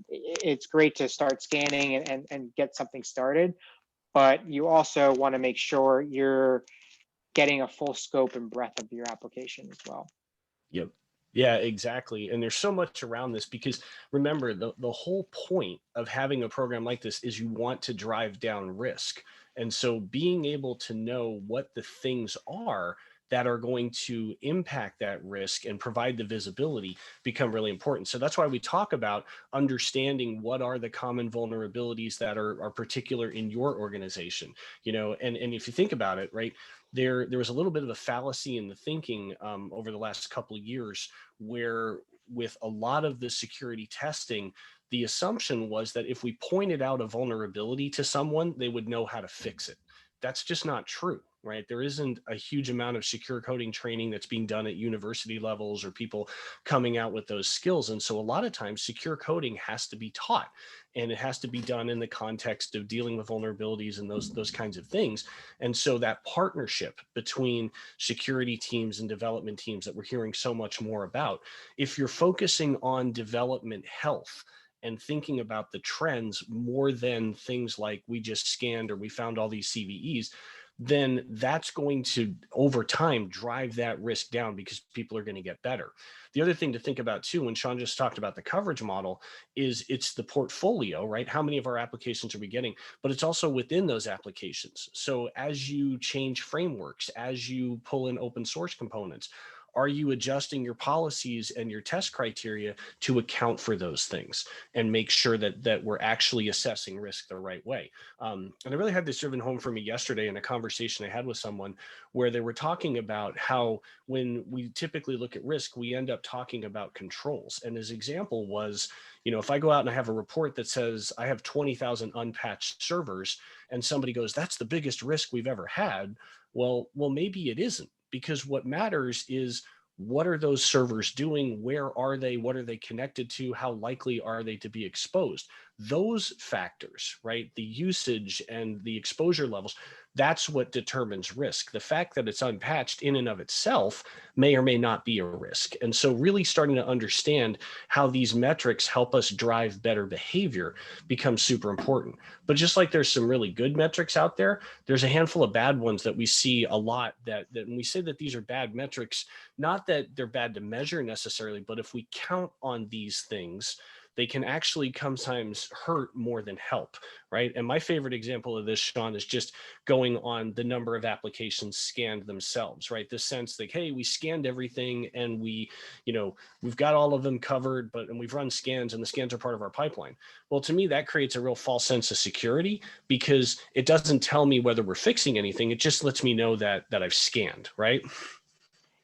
it's great to start scanning and get something started, but you also want to make sure you're getting a full scope and breadth of your application as well. Yep. Yeah, exactly. And there's so much around this, because remember, the whole point of having a program like this is you want to drive down risk. And so being able to know what the things are that are going to impact that risk and provide the visibility become really important. So that's why we talk about understanding what are the common vulnerabilities that are particular in your organization, you know, and if you think about it, right, there was a little bit of a fallacy in the thinking over the last couple of years, where with a lot of the security testing, the assumption was that if we pointed out a vulnerability to someone, they would know how to fix it. That's just not true, right? There isn't a huge amount of secure coding training that's being done at university levels or people coming out with those skills. And so a lot of times secure coding has to be taught, and it has to be done in the context of dealing with vulnerabilities and those kinds of things. And so that partnership between security teams and development teams that we're hearing so much more about, if you're focusing on development health and thinking about the trends more than things like we just scanned or we found all these CVEs, then that's going to, over time, drive that risk down, because people are going to get better. The other thing to think about too, when Sean just talked about the coverage model, is it's the portfolio, right? How many of our applications are we getting? But it's also within those applications. So as you change frameworks, as you pull in open source components, are you adjusting your policies and your test criteria to account for those things and make sure that we're actually assessing risk the right way? And I really had this driven home for me yesterday in a conversation I had with someone, where they were talking about how when we typically look at risk, we end up talking about controls. And his example was, you know, if I go out and I have a report that says I have 20,000 unpatched servers, and somebody goes, that's the biggest risk we've ever had. Well, maybe it isn't. Because what matters is, what are those servers doing? Where are they? What are they connected to? How likely are they to be exposed? Those factors, right? The usage and the exposure levels, that's what determines risk. The fact that it's unpatched in and of itself may or may not be a risk. And so really starting to understand how these metrics help us drive better behavior becomes super important. But just like there's some really good metrics out there, there's a handful of bad ones that we see a lot, that when we say that these are bad metrics, not that they're bad to measure necessarily, but if we count on these things, they can actually sometimes hurt more than help, right? And my favorite example of this, Sean, is just going on the number of applications scanned themselves, right? This sense that, hey, we scanned everything and we've got all of them covered, and we've run scans and the scans are part of our pipeline. Well, to me, that creates a real false sense of security because it doesn't tell me whether we're fixing anything. It just lets me know that I've scanned, right?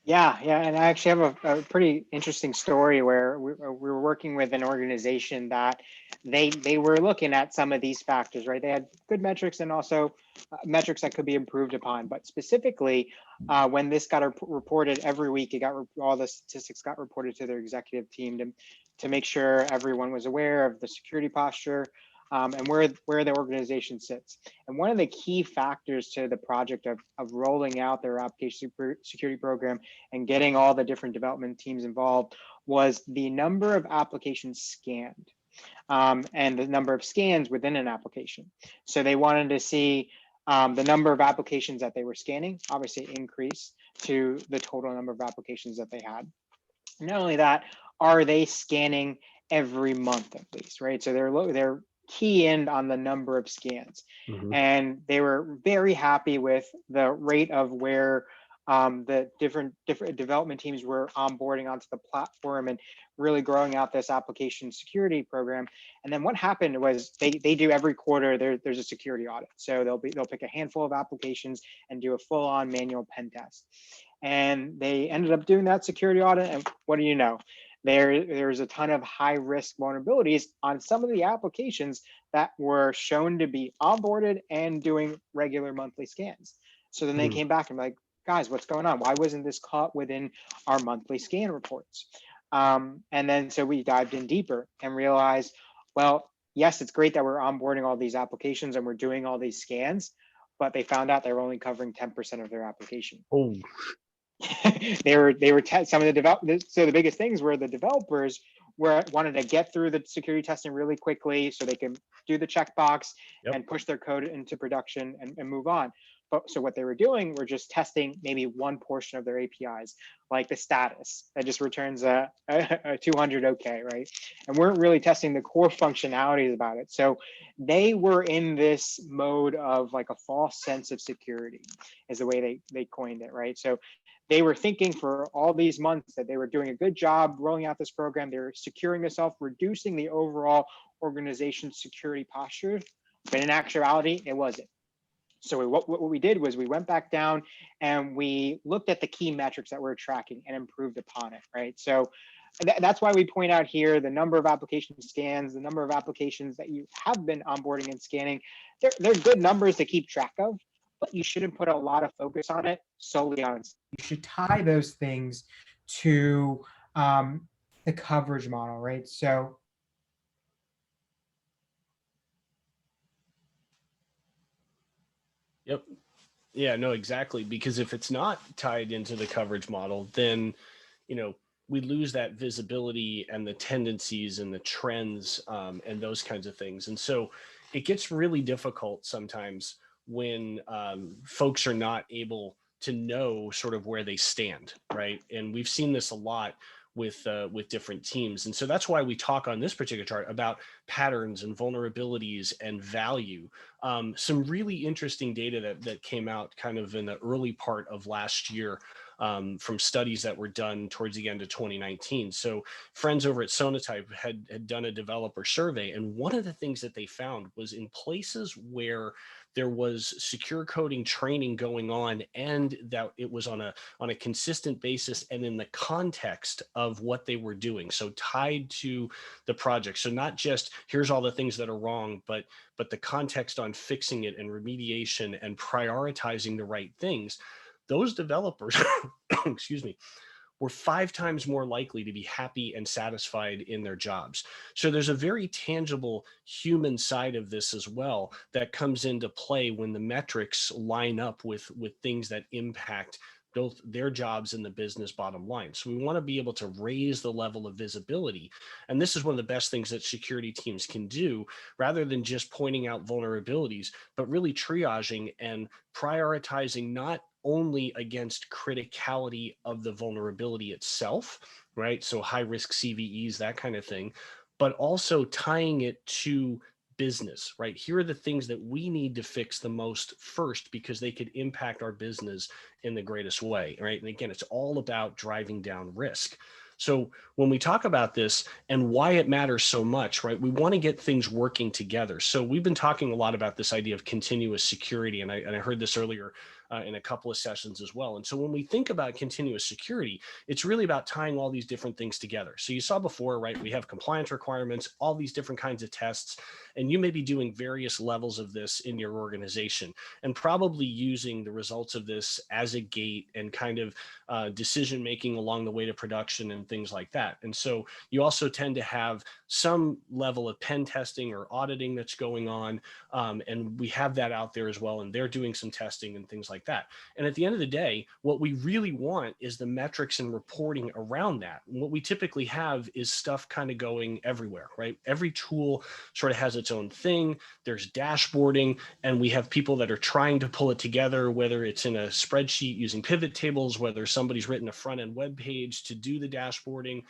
Yeah, and I actually have a pretty interesting story where we were working with an organization that they were looking at some of these factors, right? They had good metrics and also metrics that could be improved upon. But specifically, when this got reported every week, all the statistics got reported to their executive team to make sure everyone was aware of the security posture, and where the organization sits. And one of the key factors to the project of rolling out their application security program and getting all the different development teams involved was the number of applications scanned, and the number of scans within an application. So they wanted to see the number of applications that they were scanning, obviously increase to the total number of applications that they had. Not only that, are they scanning every month at least, right? So they're key in on the number of scans. And they were very happy with the rate of where the different development teams were onboarding onto the platform and really growing out this application security program. And then what happened was they do every quarter there's a security audit. So they'll pick a handful of applications and do a full-on manual pen test. And they ended up doing that security audit, and what do you know? There's a ton of high-risk vulnerabilities on some of the applications that were shown to be onboarded and doing regular monthly scans. So then they came back and were like, guys, what's going on? Why wasn't this caught within our monthly scan reports? And then so we dived in deeper and realized, well, yes, it's great that we're onboarding all these applications and we're doing all these scans, but they found out they were only covering 10% of their application. Oh. They were some of the development. So the biggest things were the developers wanted to get through the security testing really quickly so they can do the checkbox and push their code into production and move on. But so what they were doing were just testing maybe one portion of their APIs, like the status that just returns a 200 okay, right? And weren't really testing the core functionalities about it. So they were in this mode of like a false sense of security is the way they coined it, right? So they were thinking for all these months that they were doing a good job rolling out this program. They were securing themselves, reducing the overall organization's security posture, but in actuality, it wasn't. So what we did was we went back down and we looked at the key metrics that we're tracking and improved upon it, right? So that's why we point out here the number of application scans, the number of applications that you have been onboarding and scanning. They're good numbers to keep track of, but you shouldn't put a lot of focus on it solely on. You should tie those things to the coverage model, right? So Yep. Yeah, no, exactly. Because if it's not tied into the coverage model, then, we lose that visibility and the tendencies and the trends and those kinds of things. And so it gets really difficult sometimes when folks are not able to know sort of where they stand, right? And we've seen this a lot with different teams. And so that's why we talk on this particular chart about patterns and vulnerabilities and value. Some really interesting data that came out kind of in the early part of last year from studies that were done towards the end of 2019. So friends over at Sonatype had done a developer survey. And one of the things that they found was in places where there was secure coding training going on and that it was on a consistent basis and in the context of what they were doing. So tied to the project. So not just here's all the things that are wrong, but the context on fixing it and remediation and prioritizing the right things. Those developers, excuse me, were 5 times more likely to be happy and satisfied in their jobs. So there's a very tangible human side of this as well that comes into play when the metrics line up with things that impact both their jobs and the business bottom line. So we want to be able to raise the level of visibility. And this is one of the best things that security teams can do, rather than just pointing out vulnerabilities, but really triaging and prioritizing not only against criticality of the vulnerability itself, right? So high risk CVEs, that kind of thing, but also tying it to business, right? Here are the things that we need to fix the most first because they could impact our business in the greatest way, right? And again, it's all about driving down risk. So when we talk about this and why it matters so much, right, we want to get things working together. So we've been talking a lot about this idea of continuous security, and I heard this earlier in a couple of sessions as well. And so when we think about continuous security, it's really about tying all these different things together. So you saw before, right, we have compliance requirements, all these different kinds of tests, and you may be doing various levels of this in your organization and probably using the results of this as a gate and kind of decision making along the way to production and things like that. And so you also tend to have some level of pen testing or auditing that's going on. And we have that out there as well. And they're doing some testing and things like that. And at the end of the day, what we really want is the metrics and reporting around that. And what we typically have is stuff kind of going everywhere, right? Every tool sort of has its own thing. There's dashboarding, and we have people that are trying to pull it together, whether it's in a spreadsheet using pivot tables, whether somebody's written a front end web page to do the dashboarding.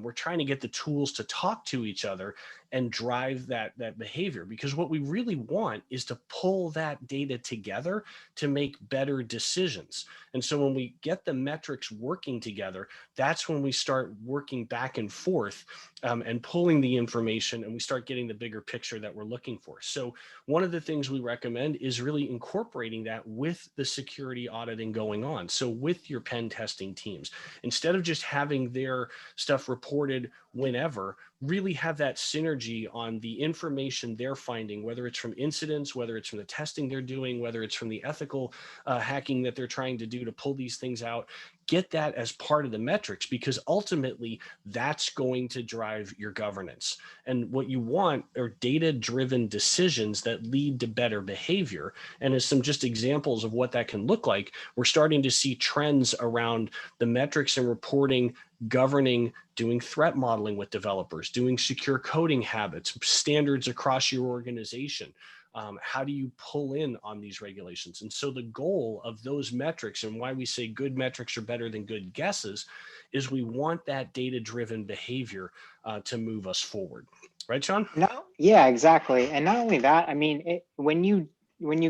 We're trying to get the tools to talk to each other and drive that behavior, because what we really want is to pull that data together to make better decisions. And so when we get the metrics working together, that's when we start working back and forth and pulling the information, and we start getting the bigger picture that we're looking for. So one of the things we recommend is really incorporating that with the security auditing going on. So with your pen testing teams, instead of just having their stuff reported whenever, really have that synergy on the information they're finding, whether it's from incidents, whether it's from the testing they're doing, whether it's from the ethical hacking that they're trying to do to pull these things out. Get that as part of the metrics, because ultimately that's going to drive your governance. And what you want are data-driven decisions that lead to better behavior. And as some just examples of what that can look like, we're starting to see trends around the metrics and reporting, governing, doing threat modeling with developers, doing secure coding habits, standards across your organization. How do you pull in on these regulations? And so the goal of those metrics, and why we say good metrics are better than good guesses, is we want that data-driven behavior to move us forward. Right, Sean? No, yeah, exactly. And not only that, I mean, when you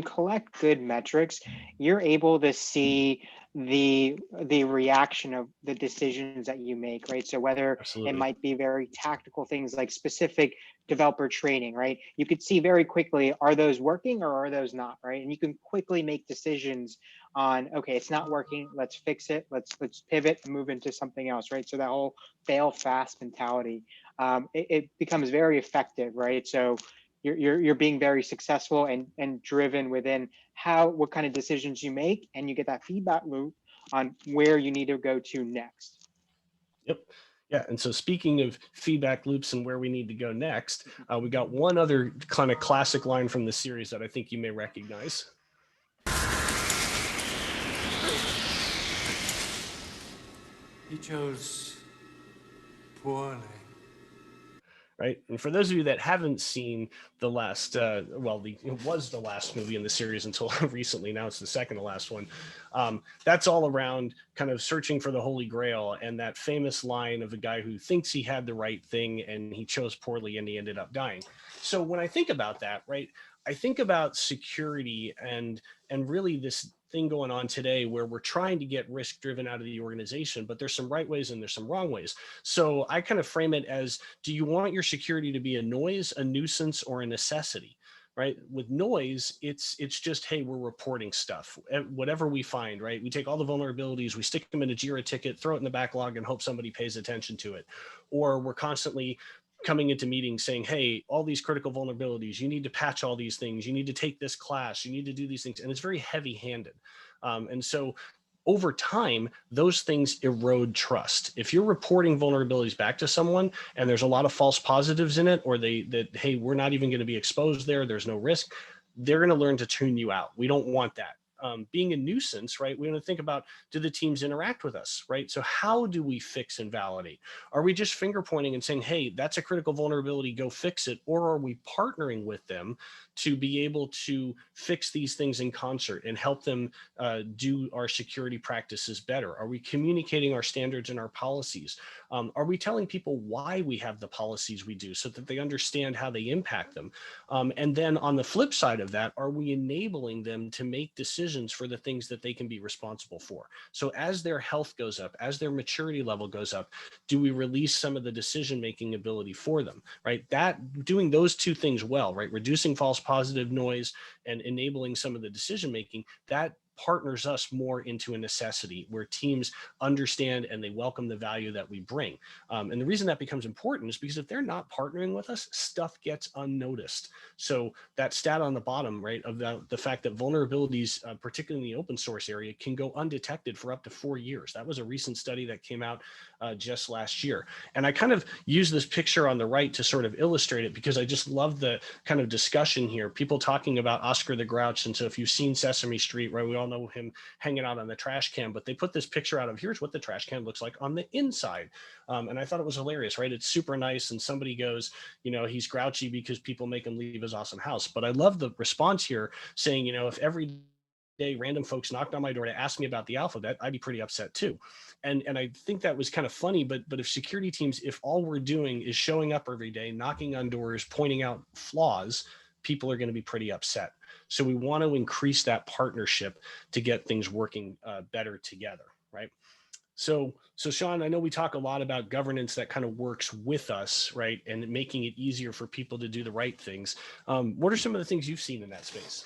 collect good metrics, you're able to see the reaction of the decisions that you make, right? So whether Absolutely. it might be very tactical things like specific developer training, right? You could see very quickly, are those working or are those not, right? And you can quickly make decisions on, okay, it's not working, let's fix it, let's pivot and move into something else, right? So that whole fail fast mentality, it becomes very effective, right? So you're being very successful and driven within what kind of decisions you make, and you get that feedback loop on where you need to go to next. Yep. Yeah. And so speaking of feedback loops and where we need to go next, we got one other kind of classic line from the series that I think you may recognize. He chose poorly. Right. And for those of you that haven't seen the last, it was the last movie in the series until recently, now it's the second to last one. That's all around kind of searching for the Holy Grail, and that famous line of a guy who thinks he had the right thing and he chose poorly and he ended up dying. So when I think about that, right, I think about security and really this thing going on today where we're trying to get risk driven out of the organization, but there's some right ways and there's some wrong ways. So I kind of frame it as, do you want your security to be a noise, a nuisance, or a necessity? Right? With noise, it's just, hey, we're reporting stuff, whatever we find, right? We take all the vulnerabilities, we stick them in a Jira ticket, throw it in the backlog and hope somebody pays attention to it. Or we're constantly coming into meetings saying, hey, all these critical vulnerabilities, you need to patch all these things, you need to take this class, you need to do these things. And it's very heavy handed. And so over time, those things erode trust. If you're reporting vulnerabilities back to someone and there's a lot of false positives in it, or hey, we're not even going to be exposed there, there's no risk, they're going to learn to tune you out. We don't want that. being a nuisance, right? We want to think about, do the teams interact with us, right? So how do we fix and validate? Are we just finger pointing and saying, hey, that's a critical vulnerability, go fix it? Or are we partnering with them to be able to fix these things in concert and help them do our security practices better? Are we communicating our standards and our policies? Are we telling people why we have the policies we do so that they understand how they impact them? And then on the flip side of that, are we enabling them to make decisions for the things that they can be responsible for? So as their health goes up, as their maturity level goes up, do we release some of the decision-making ability for them, right? That doing those two things well, right? Reducing false positive noise and enabling some of the decision-making, that partners us more into a necessity where teams understand and they welcome the value that we bring. And the reason that becomes important is because if they're not partnering with us, stuff gets unnoticed. So that stat on the bottom, right, of the fact that vulnerabilities, particularly in the open source area, can go undetected for up to 4 years. That was a recent study that came out just last year. And I kind of use this picture on the right to sort of illustrate it because I just love the kind of discussion here. People talking about Oscar the Grouch. And so if you've seen Sesame Street, right, we all know him hanging out on the trash can, but they put this picture out of here's what the trash can looks like on the inside. And I thought it was hilarious, right? It's super nice. And somebody goes, you know, he's grouchy because people make him leave his awesome house. But I love the response here saying, you know, if every day random folks knocked on my door to ask me about the alphabet, I'd be pretty upset too. And I think that was kind of funny, but if security teams, if all we're doing is showing up every day, knocking on doors, pointing out flaws, people are going to be pretty upset. So we want to increase that partnership to get things working better together, right? So Sean, I know we talk a lot about governance that kind of works with us, right? And making it easier for people to do the right things. What are some of the things you've seen in that space?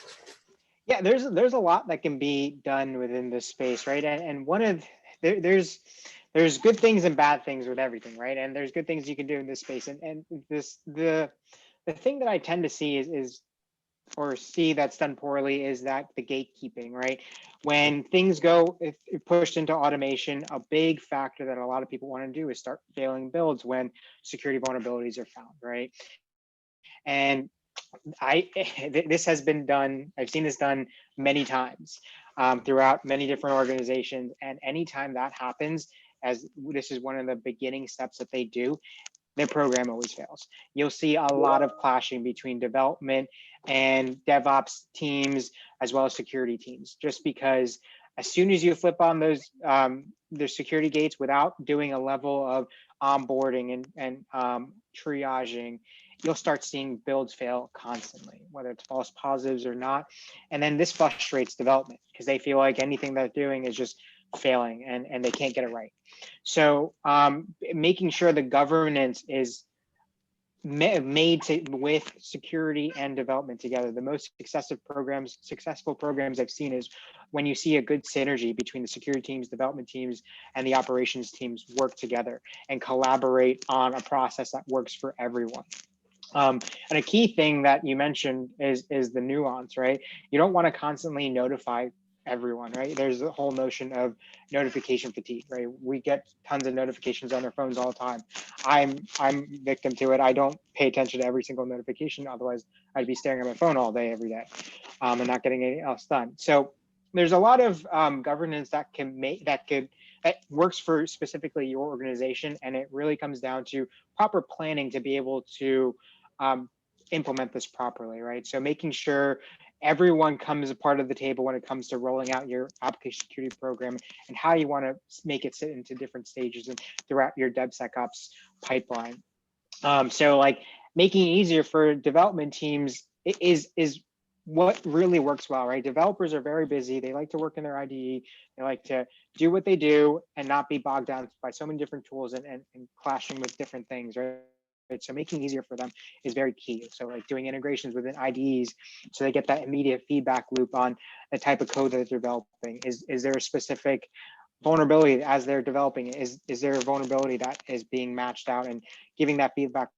Yeah, there's a lot that can be done within this space, right? And one of there's good things and bad things with everything, right? And there's good things you can do in this space. And the thing that I tend to see is or see that's done poorly is that the gatekeeping, right? When things go if pushed into automation, a big factor that a lot of people want to do is start failing builds when security vulnerabilities are found, right? And this has been done, I've seen this done many times throughout many different organizations. And anytime that happens, as this is one of the beginning steps that they do, their program always fails. You'll see a lot of clashing between development and DevOps teams, as well as security teams, just because as soon as you flip on those security gates without doing a level of onboarding and triaging, you'll start seeing builds fail constantly, whether it's false positives or not. And then this frustrates development because they feel like anything they're doing is just failing and they can't get it right. So making sure the governance is made with security and development together. The most successful programs I've seen is when you see a good synergy between the security teams, development teams, and the operations teams work together and collaborate on a process that works for everyone. And a key thing that you mentioned is the nuance, right? You don't want to constantly notify everyone, right? There's the whole notion of notification fatigue, right? We get tons of notifications on our phones all the time. I'm victim to it. I don't pay attention to every single notification. Otherwise, I'd be staring at my phone all day, every day, and not getting anything else done. So there's a lot of governance that works for specifically your organization, and it really comes down to proper planning to be able to implement this properly, right? So making sure everyone comes a part of the table when it comes to rolling out your application security program and how you want to make it sit into different stages and throughout your DevSecOps pipeline. So like making it easier for development teams is what really works well, right? Developers are very busy. They like to work in their IDE. They like to do what they do and not be bogged down by so many different tools and clashing with different things, right? So making it easier for them is very key. So like doing integrations within IDEs so they get that immediate feedback loop on the type of code that they're developing. Is there a specific vulnerability as they're developing? Is there a vulnerability that is being matched out and giving that feedback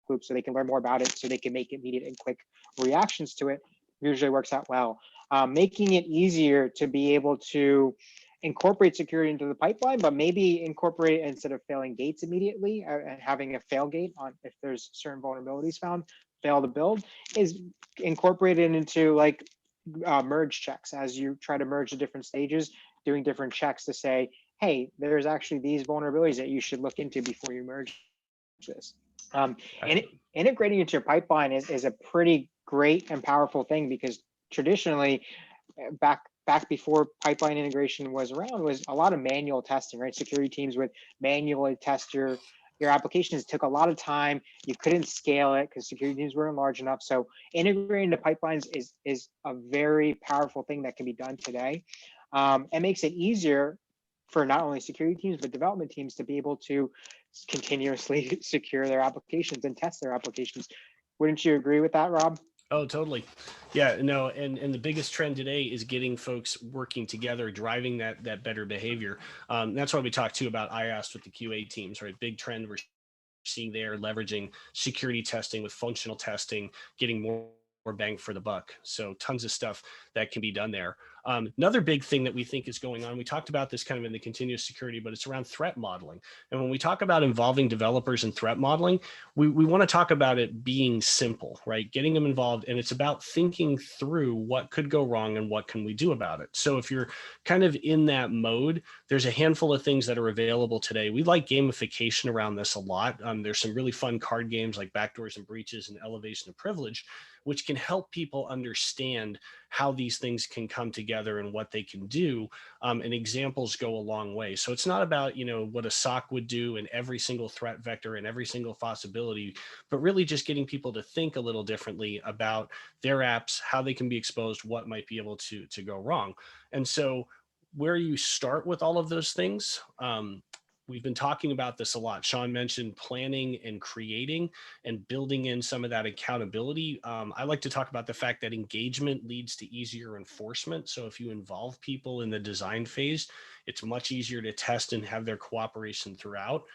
loop so they can learn more about it so they can make immediate and quick reactions to it usually works out well. Making it easier to be able to incorporate security into the pipeline, but maybe incorporate it instead of failing gates immediately and having a fail gate on if there's certain vulnerabilities found, fail to build, is incorporated into like merge checks as you try to merge the different stages, doing different checks to say, hey, there's actually these vulnerabilities that you should look into before you merge this. And integrating into your pipeline is a pretty great and powerful thing, because traditionally, back before pipeline integration was around, was a lot of manual testing, right? Security teams would manually test your applications. It took a lot of time. You couldn't scale it because security teams weren't large enough. So integrating the pipelines is a very powerful thing that can be done today. It makes it easier for not only security teams, but development teams to be able to continuously secure their applications and test their applications. Wouldn't you agree with that, Rob? Oh, totally. Yeah, no, and the biggest trend today is getting folks working together, driving that better behavior. That's why we talked too about IAST with the QA teams, right? Big trend we're seeing there, leveraging security testing with functional testing, getting more bang for the buck. So tons of stuff that can be done there. Another big thing that we think is going on, we talked about this kind of in the continuous security, but it's around threat modeling. And when we talk about involving developers in threat modeling, we want to talk about it being simple, right? Getting them involved, and it's about thinking through what could go wrong and what can we do about it. So if you're kind of in that mode, there's a handful of things that are available today. We like gamification around this a lot. There's some really fun card games like Backdoors and Breaches and Elevation of Privilege, which can help people understand how these things can come together and what they can do. And examples go a long way. So it's not about, what a SOC would do in every single threat vector and every single possibility, but really just getting people to think a little differently about their apps, how they can be exposed, what might be able to go wrong. And so where you start with all of those things, we've been talking about this a lot. Sean mentioned planning and creating and building in some of that accountability. I like to talk about the fact that engagement leads to easier enforcement. So if you involve people in the design phase, it's much easier to test and have their cooperation throughout.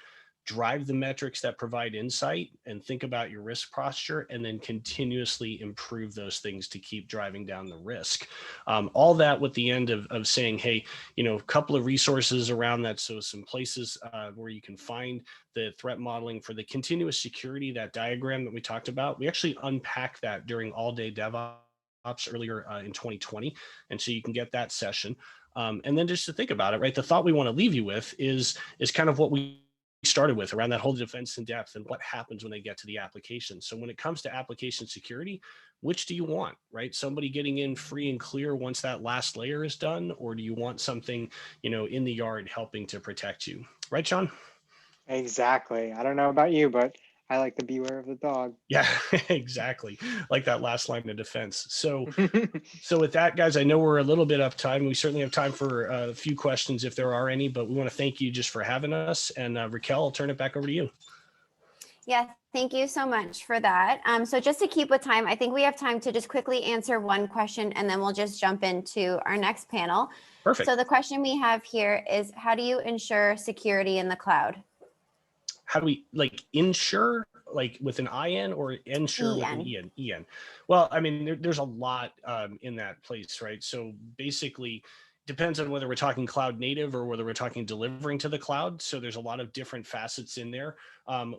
Drive the metrics that provide insight and think about your risk posture, and then continuously improve those things to keep driving down the risk. All that with the end of saying, hey, a couple of resources around that. So some places where you can find the threat modeling for the continuous security, that diagram that we talked about. We actually unpack that during all day DevOps earlier in 2020. And so you can get that session. And then just to think about it, right? The thought we want to leave you with is kind of what we started with around that whole defense in depth and what happens when they get to the application. So when it comes to application security, which do you want, right? Somebody getting in free and clear once that last layer is done, or do you want something, in the yard helping to protect you? Right, Sean? Exactly. I don't know about you, but I like to beware of the dog. Yeah, exactly. Like that last line of defense. So with that, guys, I know we're a little bit up time. We certainly have time for a few questions if there are any, but we want to thank you just for having us. And Raquel, I'll turn it back over to you. Yeah, thank you so much for that. So just to keep with time, I think we have time to just quickly answer one question, and then we'll just jump into our next panel. Perfect. So the question we have here is, how do you ensure security in the cloud? How do we ensure, with an IN, or ensure with an EN? EN. Well, I mean, there's a lot in that place, right? So basically, depends on whether we're talking cloud native or whether we're talking delivering to the cloud. So there's a lot of different facets in there.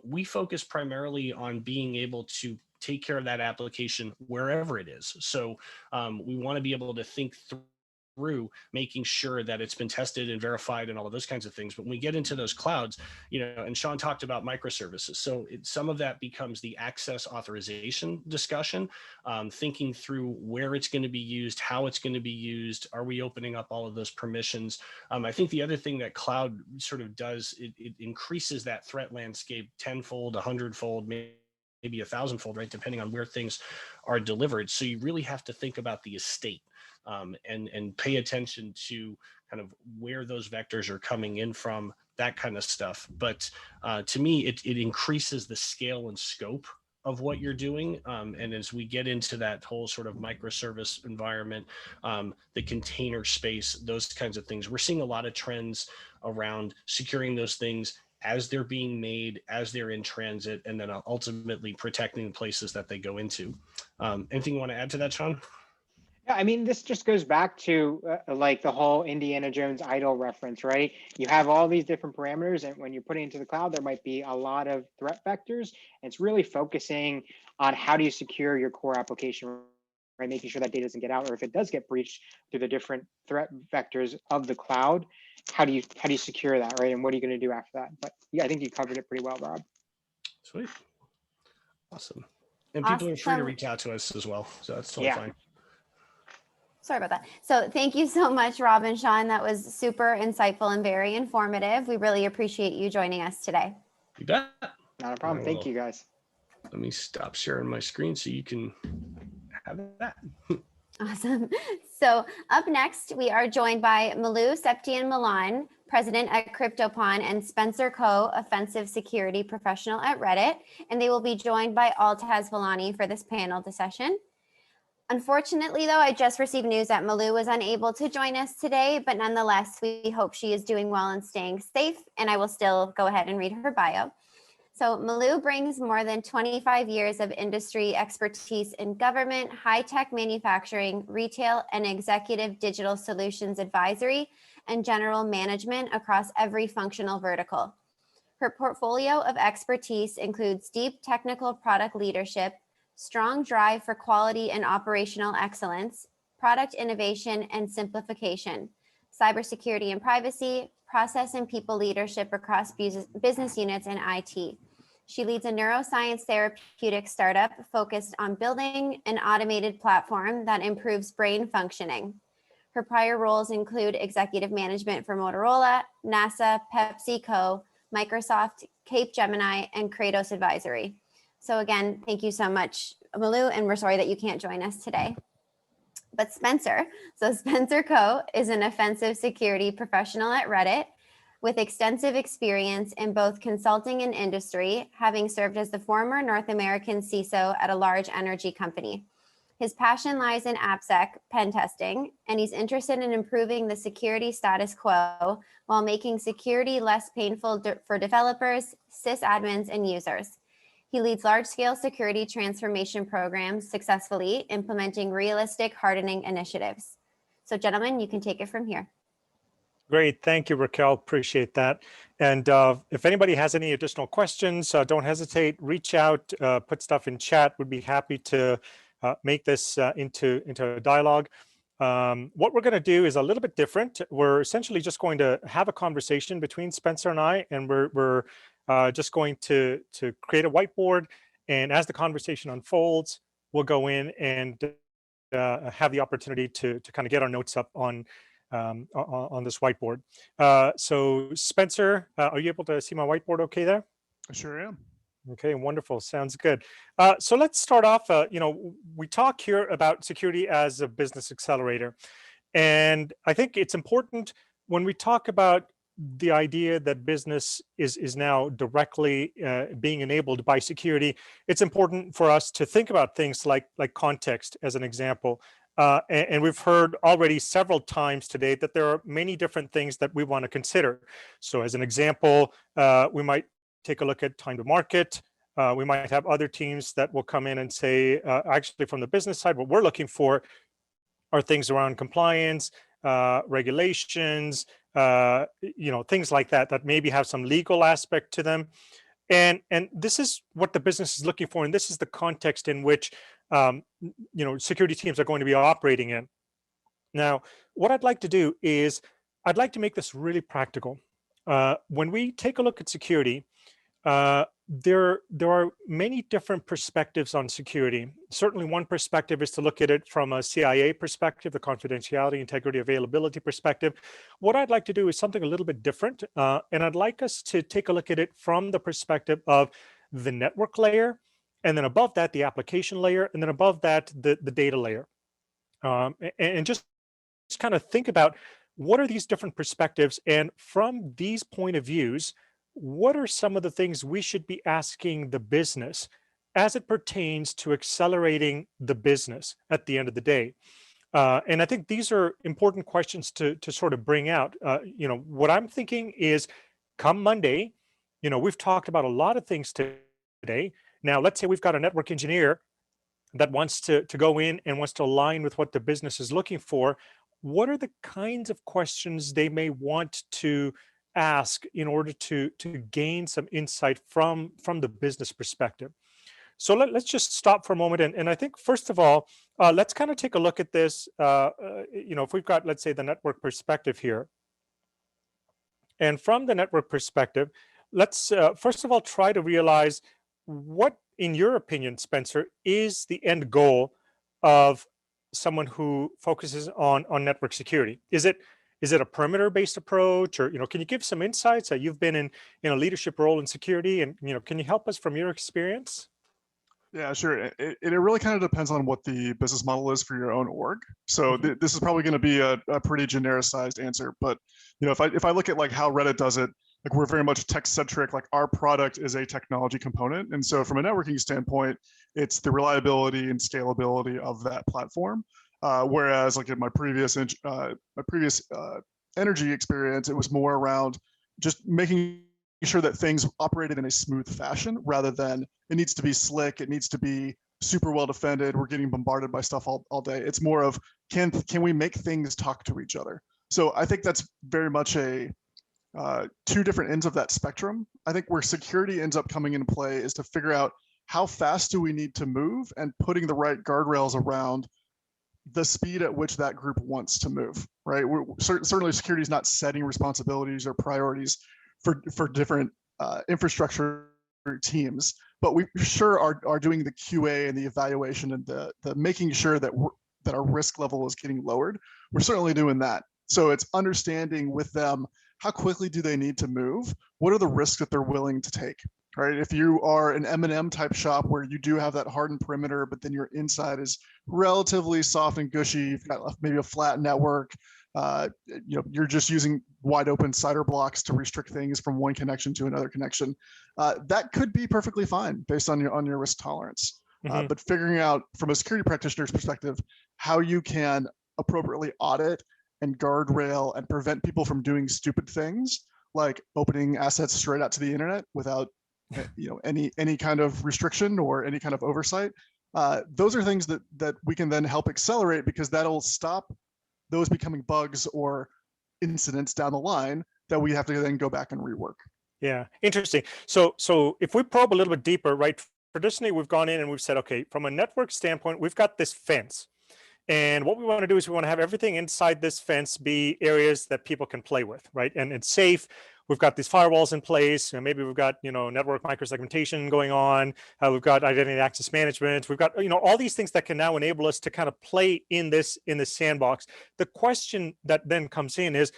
We focus primarily on being able to take care of that application wherever it is. So we want to be able to think through making sure that it's been tested and verified and all of those kinds of things. But when we get into those clouds, and Sean talked about microservices. So some of that becomes the access authorization discussion, thinking through where it's going to be used, how it's going to be used. Are we opening up all of those permissions? I think the other thing that cloud sort of does, it increases that threat landscape tenfold, 100-fold, maybe 1,000-fold, right? Depending on where things are delivered. So you really have to think about the estate. And pay attention to kind of where those vectors are coming in from, that kind of stuff. But to me, it increases the scale and scope of what you're doing. And as we get into that whole sort of microservice environment, the container space, those kinds of things, we're seeing a lot of trends around securing those things as they're being made, as they're in transit, and then ultimately protecting the places that they go into. Anything you want to add to that, Sean? Yeah, I mean, this just goes back to the whole Indiana Jones idol reference, right? You have all these different parameters, and when you put it into the cloud, there might be a lot of threat vectors. And it's really focusing on how do you secure your core application, right? Making sure that data doesn't get out, or if it does get breached through the different threat vectors of the cloud, how do you secure that, right? And what are you going to do after that? But yeah, I think you covered it pretty well, Rob. Sweet. Awesome. And people are free to Awesome. reach out to us as well. So that's totally fine. Sorry about that. So thank you so much, Rob and Sean. That was super insightful and very informative. We really appreciate you joining us today. You bet. Not a problem. Thank you, guys. Let me stop sharing my screen so you can have that. Awesome. So up next, we are joined by Malu Septian Milan, president at CryptoPwn, and Spencer Coe, offensive security professional at Reddit. And they will be joined by Altaz Villani for this panel discussion. Unfortunately, though, I just received news that Malu was unable to join us today, but nonetheless, we hope she is doing well and staying safe, and I will still go ahead and read her bio. So Malu brings more than 25 years of industry expertise in government, high-tech manufacturing, retail, and executive digital solutions advisory and general management across every functional vertical. Her portfolio of expertise includes deep technical product leadership, strong drive for quality and operational excellence, product innovation and simplification, cybersecurity and privacy, process and people leadership across business units and IT. She leads a neuroscience therapeutic startup focused on building an automated platform that improves brain functioning. Her prior roles include executive management for Motorola, NASA, PepsiCo, Microsoft, Capgemini, and Kratos Advisory. So again, thank you so much, Malu, and we're sorry that you can't join us today. But Spencer Coe is an offensive security professional at Reddit with extensive experience in both consulting and industry, having served as the former North American CISO at a large energy company. His passion lies in AppSec pen testing, and he's interested in improving the security status quo while making security less painful for developers, sysadmins, and users. He leads large-scale security transformation programs successfully, implementing realistic hardening initiatives. So gentlemen, you can take it from here. Great. Thank you, Raquel. Appreciate that. And if anybody has any additional questions, don't hesitate, reach out, put stuff in chat. We'd be happy to make this into a dialogue. What we're going to do is a little bit different. We're essentially just going to have a conversation between Spencer and I, and we're just going to create a whiteboard. And as the conversation unfolds, we'll go in and have the opportunity to kind of get our notes up on this whiteboard. So Spencer, are you able to see my whiteboard okay there? I sure am. Okay, wonderful. Sounds good. So let's start off. We talk here about security as a business accelerator. And I think it's important when we talk about the idea that business is now directly being enabled by security, it's important for us to think about things like context as an example. And we've heard already several times today that there are many different things that we want to consider. So as an example, we might take a look at time to market. We might have other teams that will come in and say, actually from the business side, what we're looking for are things around compliance, regulations, things like that maybe have some legal aspect to them. And this is what the business is looking for. And this is the context in which security teams are going to be operating in. Now, what I'd like to do is I'd like to make this really practical. When we take a look at security, there are many different perspectives on security. Certainly one perspective is to look at it from a CIA perspective, the confidentiality, integrity, availability perspective. What I'd like to do is something a little bit different. And I'd like us to take a look at it from the perspective of the network layer, and then above that, the application layer, and then above that, the data layer. And just kind of think about what are these different perspectives, and from these point of views, what are some of the things we should be asking the business as it pertains to accelerating the business at the end of the day? And I think these are important questions to sort of bring out. What I'm thinking is come Monday, we've talked about a lot of things today. Now, let's say we've got a network engineer that wants to go in and wants to align with what the business is looking for. What are the kinds of questions they may want to ask in order to gain some insight from the business perspective? So let's just stop for a moment. And I think, first of all, let's kind of take a look at this. If we've got, let's say, the network perspective here. And from the network perspective, let's first of all try to realize what, in your opinion, Spencer, is the end goal of someone who focuses on network security. Is it a perimeter-based approach, or can you give some insights? You've been in a leadership role in security, and can you help us from your experience? Yeah, sure. It really kind of depends on what the business model is for your own org. So this is probably going to be a pretty genericized answer. But if I look at like how Reddit does it, like we're very much tech centric. Like our product is a technology component, and so from a networking standpoint, it's the reliability and scalability of that platform. Whereas like in my previous energy experience, it was more around just making sure that things operated in a smooth fashion rather than it needs to be slick, it needs to be super well defended, we're getting bombarded by stuff all day. It's more of can we make things talk to each other? So I think that's very much a two different ends of that spectrum. I think where security ends up coming into play is to figure out how fast do we need to move and putting the right guardrails around the speed at which that group wants to move, right? Certainly security is not setting responsibilities or priorities for different infrastructure teams, but we sure are doing the QA and the evaluation and the making sure that that our risk level is getting lowered. We're certainly doing that. So it's understanding with them, how quickly do they need to move? What are the risks that they're willing to take, right? If you are an M&M type shop where you do have that hardened perimeter, but then your inside is relatively soft and gushy, you've got maybe a flat network, you're just using wide open cider blocks to restrict things from one connection to another connection. That could be perfectly fine based on your risk tolerance. But figuring out from a security practitioner's perspective, how you can appropriately audit and guardrail and prevent people from doing stupid things like opening assets straight out to the internet without any kind of restriction or any kind of oversight. Those are things that we can then help accelerate, because that'll stop those becoming bugs or incidents down the line that we have to then go back and rework. Yeah, interesting. So if we probe a little bit deeper, right? Traditionally, we've gone in and we've said, okay, from a network standpoint, we've got this fence. And what we want to do is we want to have everything inside this fence be areas that people can play with, right? And it's safe. We've got these firewalls in place, and maybe we've got, network microsegmentation going on. We've got identity access management. We've got, all these things that can now enable us to kind of play in this sandbox. The question that then comes in is,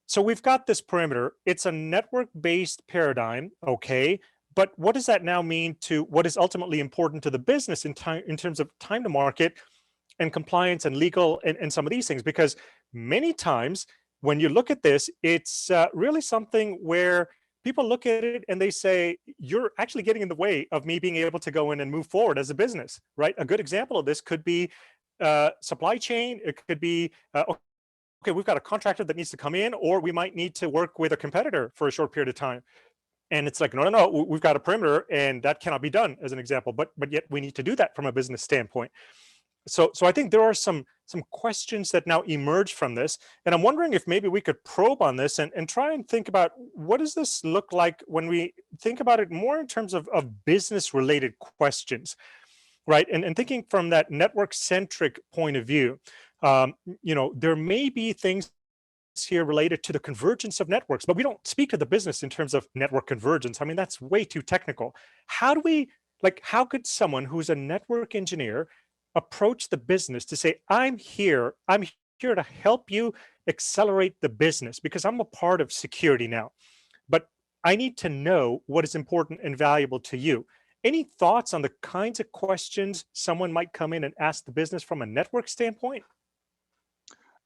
so we've got this perimeter. It's a network-based paradigm, okay? But what does that now mean to what is ultimately important to the business in terms of time to market and compliance and legal and some of these things? Because many times when you look at this, it's really something where people look at it and they say, you're actually getting in the way of me being able to go in and move forward as a business, right? A good example of this could be supply chain. It could be, okay, we've got a contractor that needs to come in, or we might need to work with a competitor for a short period of time. And it's like, no, we've got a perimeter and that cannot be done, as an example, but yet we need to do that from a business standpoint. So I think there are some questions that now emerge from this. And I'm wondering if maybe we could probe on this and try and think about, what does this look like when we think about it more in terms of business related questions, right? And thinking from that network centric point of view, there may be things here related to the convergence of networks, but we don't speak to the business in terms of network convergence. I mean, that's way too technical. How could someone who's a network engineer approach the business to say, I'm here to help you accelerate the business because I'm a part of security now, but I need to know what is important and valuable to you. Any thoughts on the kinds of questions someone might come in and ask the business from a network standpoint?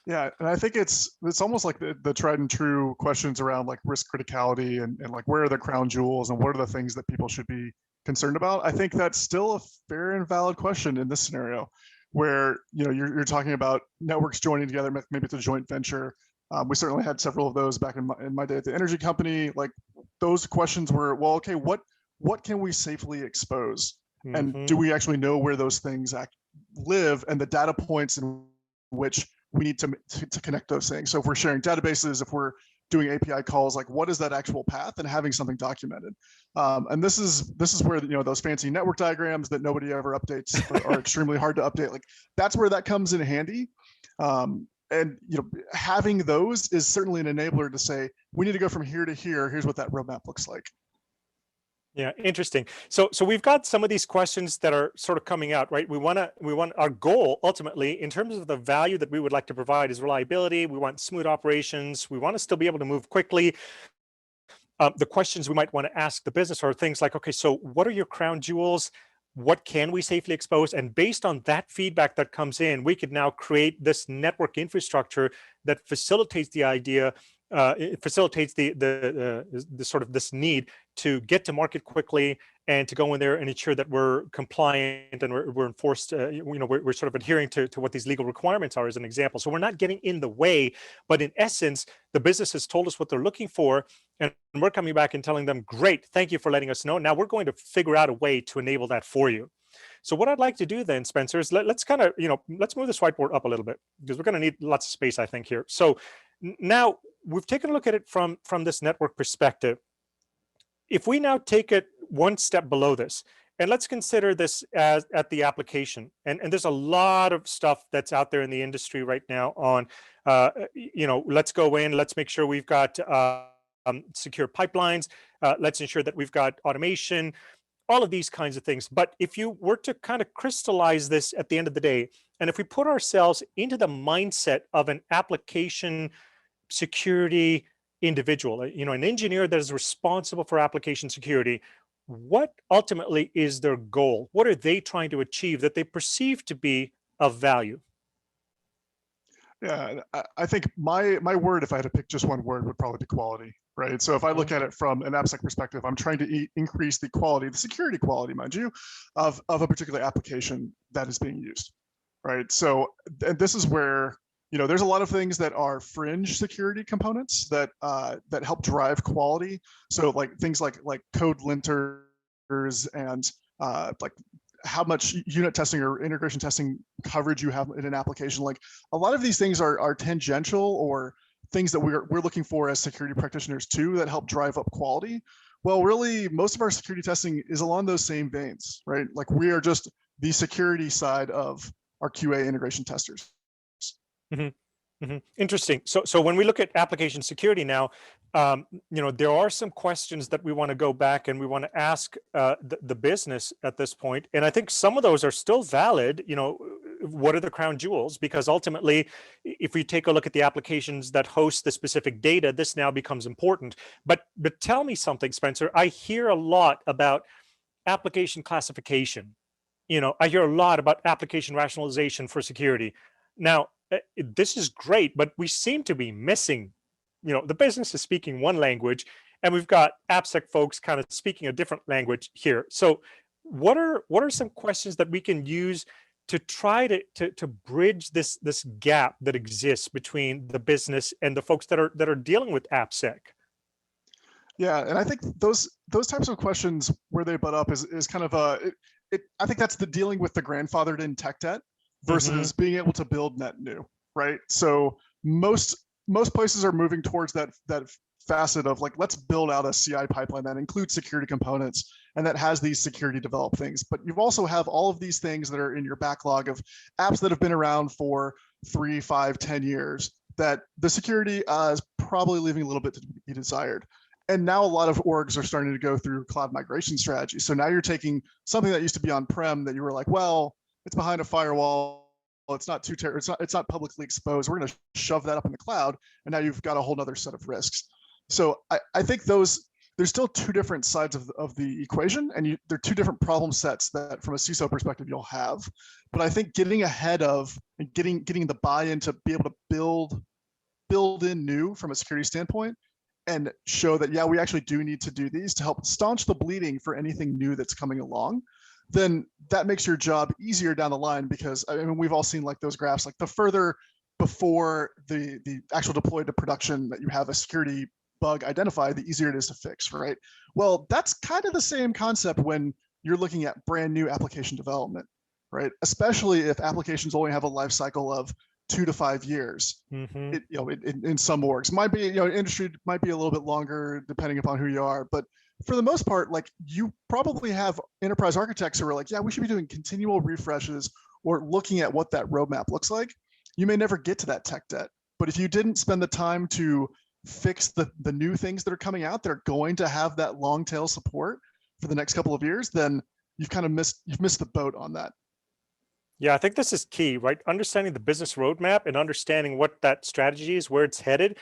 Yeah, and I think it's almost like the tried and true questions around like risk criticality and like where are the crown jewels and what are the things that people should be concerned about. I think that's still a fair and valid question in this scenario, where you're talking about networks joining together. Maybe it's a joint venture. We certainly had several of those back in my day at the energy company. Like those questions were, well, okay, what can we safely expose, and do we actually know where those things live and the data points in which we need to connect those things. So if we're sharing databases, if we're doing API calls, like what is that actual path, and having something documented. And this is where, you know, those fancy network diagrams that nobody ever updates are extremely hard to update. Like that's where that comes in handy. And you know, having those is certainly an enabler to say, we need to go from here to here. Here's what that roadmap looks like. Yeah, interesting. So we've got some of these questions that are sort of coming out, right? We want our goal ultimately in terms of the value that we would like to provide is reliability. We want smooth operations. We want to still be able to move quickly. The questions we might want to ask the business are things like, okay, so what are your crown jewels? What can we safely expose? And based on that feedback that comes in, we could now create this network infrastructure that facilitates the idea, it facilitates the sort of this need to get to market quickly and to go in there and ensure that we're compliant and we're enforced, you know, we're sort of adhering to what these legal requirements are, as an example. So we're not getting in the way, but in essence, the business has told us what they're looking for, and we're coming back and telling them, great, thank you for letting us know. Now we're going to figure out a way to enable that for you. So what I'd like to do then, Spencer, is let's kind of, you know, let's move this whiteboard up a little bit because we're going to need lots of space, I think, here. So now we've taken a look at it from this network perspective. If we now take it one step below this, and let's consider this as at the application, and there's a lot of stuff that's out there in the industry right now on, you know, let's go in, let's make sure we've got secure pipelines, let's ensure that we've got automation, all of these kinds of things. But if you were to kind of crystallize this at the end of the day, and if we put ourselves into the mindset of an application security individual, you know, an engineer that is responsible for application security, what ultimately is their goal? What are they trying to achieve that they perceive to be of value? Yeah, I think my word, if I had to pick just one word, would probably be quality, right? So if I look at it from an AppSec perspective, I'm trying to increase the quality, the security quality, mind you, of a particular application that is being used, right? So and this is where, you know, there's a lot of things that are fringe security components that that help drive quality. So like things like code linters and like how much unit testing or integration testing coverage you have in an application. Like a lot of these things are tangential or things that we're looking for as security practitioners too that help drive up quality. Well, really, most of our security testing is along those same veins, right? Like we are just the security side of our QA integration testers. Mm-hmm. Mm-hmm. Interesting. So when we look at application security now, you know, there are some questions that we want to go back and we want to ask the business at this point. And I think some of those are still valid. You know, what are the crown jewels? Because ultimately, if we take a look at the applications that host the specific data, this now becomes important. But tell me something, Spencer. I hear a lot about application classification. You know, I hear a lot about application rationalization for security. Now, this is great, but we seem to be missing, you know, the business is speaking one language and we've got AppSec folks kind of speaking a different language here. So what are some questions that we can use to try to bridge this gap that exists between the business and the folks that are dealing with AppSec? Yeah, and I think those types of questions where they butt up is kind of I think that's the dealing with the grandfathered in tech debt versus being able to build net new, right? So most places are moving towards that facet of like, let's build out a CI pipeline that includes security components and that has these security developed things. But you also have all of these things that are in your backlog of apps that have been around for 3, 5, 10 years that the security is probably leaving a little bit to be desired. And now a lot of orgs are starting to go through cloud migration strategies. So now you're taking something that used to be on-prem that you were like, well, it's behind a firewall. It's not it's not publicly exposed. We're going to shove that up in the cloud, and now you've got a whole other set of risks. So I think there's still two different sides of the equation, and they're two different problem sets that, from a CISO perspective, you'll have. But I think getting ahead of and getting the buy-in to be able to build in new from a security standpoint, and show that, yeah, we actually do need to do these to help staunch the bleeding for anything new that's coming along, then that makes your job easier down the line. Because I mean, we've all seen like those graphs, like the further before the actual deploy to production that you have a security bug identified, the easier it is to fix, right? Well, that's kind of the same concept when you're looking at brand new application development, right? Especially if applications only have a life cycle of 2 to 5 years. Mhm. It, you know, in some orgs might be, you know, industry might be a little bit longer depending upon who you are, but for the most part, like you probably have enterprise architects who are like, yeah, we should be doing continual refreshes or looking at what that roadmap looks like. You may never get to that tech debt, but if you didn't spend the time to fix the new things that are coming out that are going to have that long tail support for the next couple of years, then you've kind of missed the boat on that. Yeah, I think this is key, right? Understanding the business roadmap and understanding what that strategy is, where it's headed,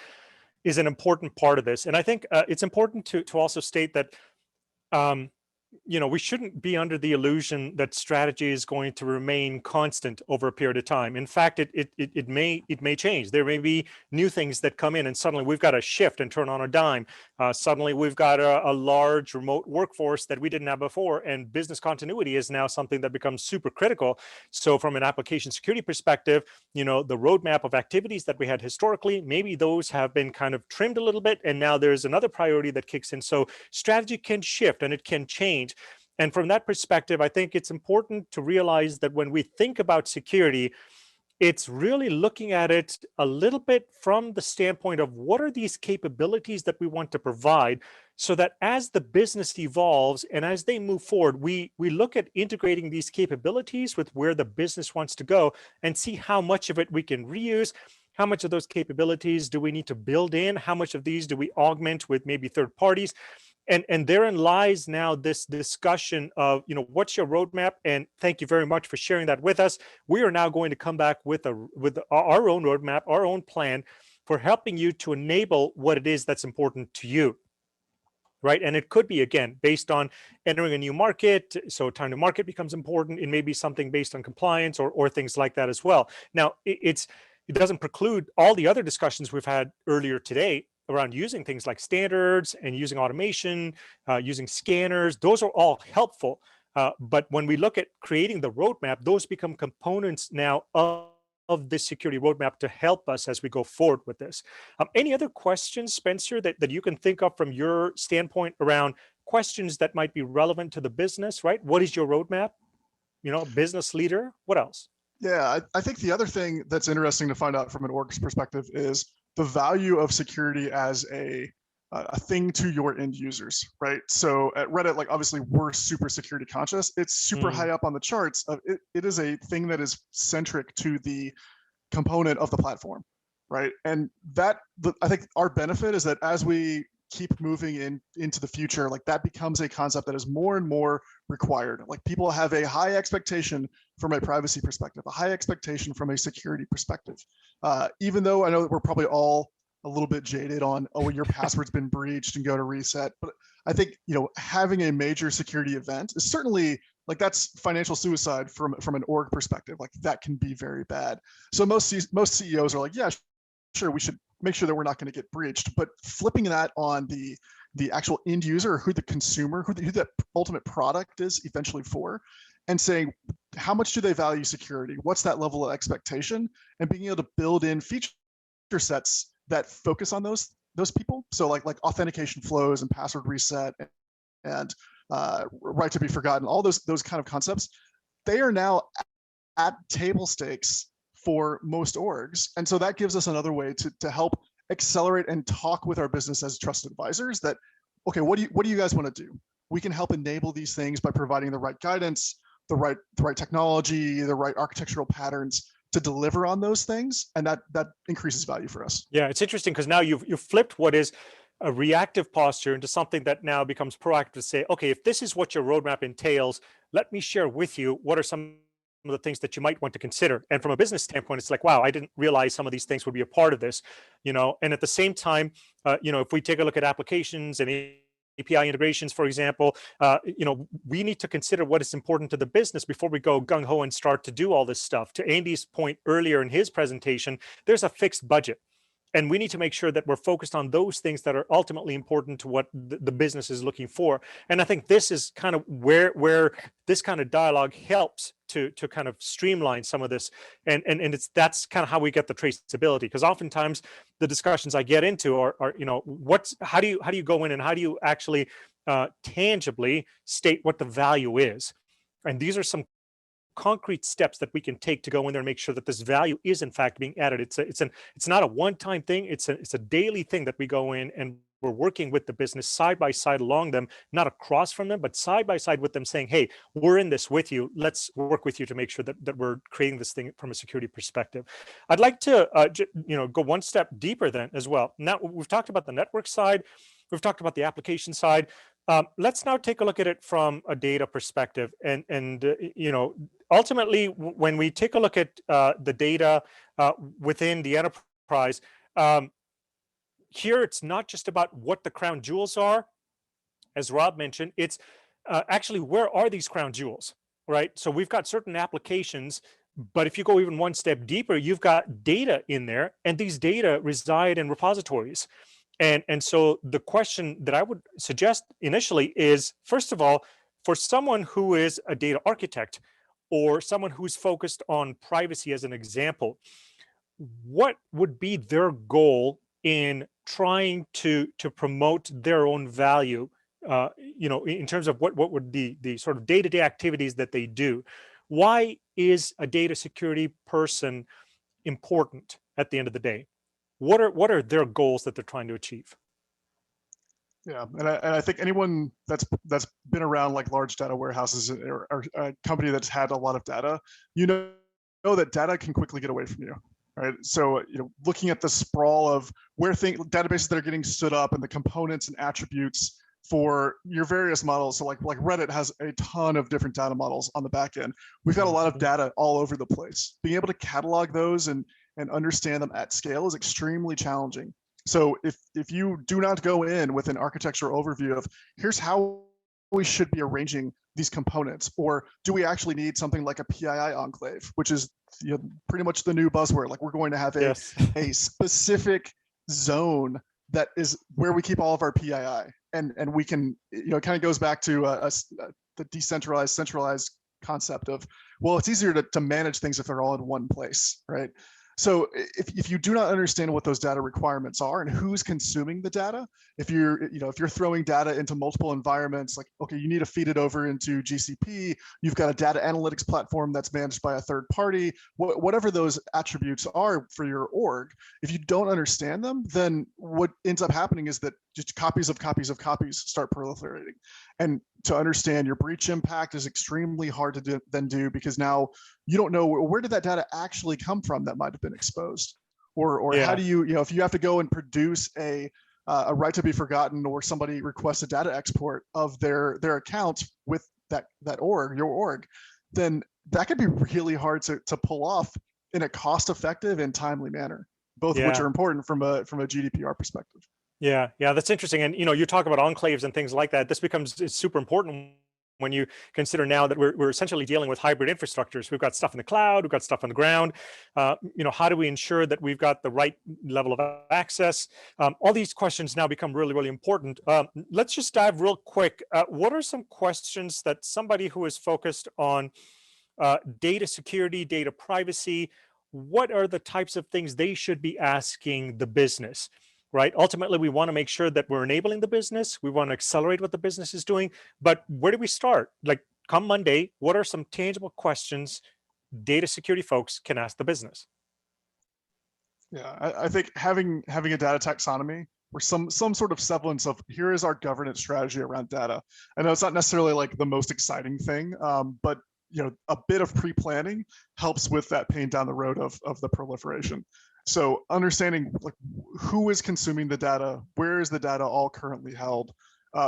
is an important part of this. And I think it's important to also state that you know, we shouldn't be under the illusion that strategy is going to remain constant over a period of time. In fact, it may change. There may be new things that come in, and suddenly we've got to shift and turn on a dime. Suddenly we've got a large remote workforce that we didn't have before, and business continuity is now something that becomes super critical. So from an application security perspective, you know, the roadmap of activities that we had historically, maybe those have been kind of trimmed a little bit, and now there's another priority that kicks in. So strategy can shift and it can change. And from that perspective, I think it's important to realize that when we think about security, it's really looking at it a little bit from the standpoint of what are these capabilities that we want to provide, so that as the business evolves and as they move forward, we look at integrating these capabilities with where the business wants to go and see how much of it we can reuse. How much of those capabilities do we need to build in? How much of these do we augment with maybe third parties? And therein lies now this discussion of, you know, what's your roadmap? And thank you very much for sharing that with us. We are now going to come back with our own roadmap, our own plan for helping you to enable what it is that's important to you. Right. And it could be, again, based on entering a new market. So time to market becomes important. It may be something based on compliance or things like that as well. Now, it doesn't preclude all the other discussions we've had earlier today around using things like standards and using automation, using scanners. Those are all helpful. But when we look at creating the roadmap, those become components now of this security roadmap to help us as we go forward with this. Any other questions, Spencer, that you can think of from your standpoint around questions that might be relevant to the business, right? What is your roadmap? You know, business leader, what else? Yeah, I think the other thing that's interesting to find out from an org's perspective is the value of security as a thing to your end users, right? So at Reddit, like obviously we're super security conscious. It's super high up on the charts. It is a thing that is centric to the component of the platform, right? And that I think our benefit is that as we keep moving into the future, like that becomes a concept that is more and more required. Like people have a high expectation from a privacy perspective, a high expectation from a security perspective. Even though I know that we're probably all a little bit jaded on, oh, your password's been breached and go to reset. But I think, you know, having a major security event is certainly like that's financial suicide from an org perspective. Like that can be very bad. So most CEOs are like, yeah, sure, we should make sure that we're not going to get breached, but flipping that on the actual end user, who the consumer, who the ultimate product is eventually for, and saying how much do they value security? What's that level of expectation? And being able to build in feature sets that focus on those people. So like authentication flows and password reset and right to be forgotten, all those kind of concepts, they are now at table stakes for most orgs. And so that gives us another way to help accelerate and talk with our business as trusted advisors that, okay, what do you guys want to do? We can help enable these things by providing the right guidance, the right technology, the right architectural patterns to deliver on those things. And that increases value for us. Yeah, it's interesting because now you've flipped what is a reactive posture into something that now becomes proactive to say, okay, if this is what your roadmap entails, let me share with you what are some of the things that you might want to consider. And from a business standpoint, it's like, wow, I didn't realize some of these things would be a part of this, you know. And at the same time, you know, if we take a look at applications and API integrations, for example, you know, we need to consider what is important to the business before we go gung-ho and start to do all this stuff. To Andy's point earlier in his presentation, there's a fixed budget. And we need to make sure that we're focused on those things that are ultimately important to what the business is looking for. And I think this is kind of where this kind of dialogue helps to kind of streamline some of this. And that's kind of how we get the traceability. Because oftentimes the discussions I get into are you know, how do you go in and how do you actually tangibly state what the value is? And these are some concrete steps that we can take to go in there and make sure that this value is in fact being added. It's not a one-time thing. It's a daily thing that we go in and we're working with the business side by side along them, not across from them, but side by side with them, saying, hey, we're in this with you. Let's work with you to make sure that we're creating this thing from a security perspective. I'd like to go one step deeper then as well. Now we've talked about the network side, we've talked about the application side. Let's now take a look at it from a data perspective. And ultimately, when we take a look at the data within the enterprise, here it's not just about what the crown jewels are, as Rob mentioned, it's actually where are these crown jewels, right? So we've got certain applications, but if you go even one step deeper, you've got data in there, and these data reside in repositories. And so the question that I would suggest initially is, first of all, for someone who is a data architect or someone who's focused on privacy as an example, what would be their goal in trying to promote their own value, in terms of what would be the sort of day-to-day activities that they do? Why is a data security person important at the end of the day? What are their goals that they're trying to achieve? Yeah, and I think anyone that's been around like large data warehouses or a company that's had a lot of data, you know that data can quickly get away from you, right? So looking at the sprawl of where databases that are getting stood up and the components and attributes for your various models. So like Reddit has a ton of different data models on the back end. We've got a lot of data all over the place. Being able to catalog those and understand them at scale is extremely challenging. So if you do not go in with an architecture overview of here's how we should be arranging these components, or do we actually need something like a PII enclave, which is pretty much the new buzzword. Like we're going to have a specific zone that is where we keep all of our PII, and we can, it kind of goes back to the decentralized, centralized concept of, well, it's easier to manage things if they're all in one place, right? So if you do not understand what those data requirements are and who's consuming the data, if you're throwing data into multiple environments, like, okay, you need to feed it over into GCP, you've got a data analytics platform that's managed by a third party, whatever those attributes are for your org, if you don't understand them, then what ends up happening is that just copies of copies of copies start proliferating. And to understand your breach impact is extremely hard to do because now you don't know where did that data actually come from that might have been exposed, or how do you, if you have to go and produce a right to be forgotten, or somebody requests a data export of their account with that org, your org, then that could be really hard to pull off in a cost-effective and timely manner, both of which are important from a GDPR perspective. Yeah, that's interesting. And you talk about enclaves and things like that. This becomes super important when you consider now that we're essentially dealing with hybrid infrastructures. We've got stuff in the cloud, we've got stuff on the ground. How do we ensure that we've got the right level of access? All these questions now become really, really important. Let's just dive real quick. What are some questions that somebody who is focused on data security, data privacy, what are the types of things they should be asking the business? Right? Ultimately, we want to make sure that we're enabling the business. We want to accelerate what the business is doing. But where do we start? Like come Monday, what are some tangible questions data security folks can ask the business? Yeah, I think having a data taxonomy or some sort of semblance of here is our governance strategy around data. I know it's not necessarily like the most exciting thing, but a bit of pre-planning helps with that pain down the road of the proliferation. So understanding like who is consuming the data, where is the data all currently held,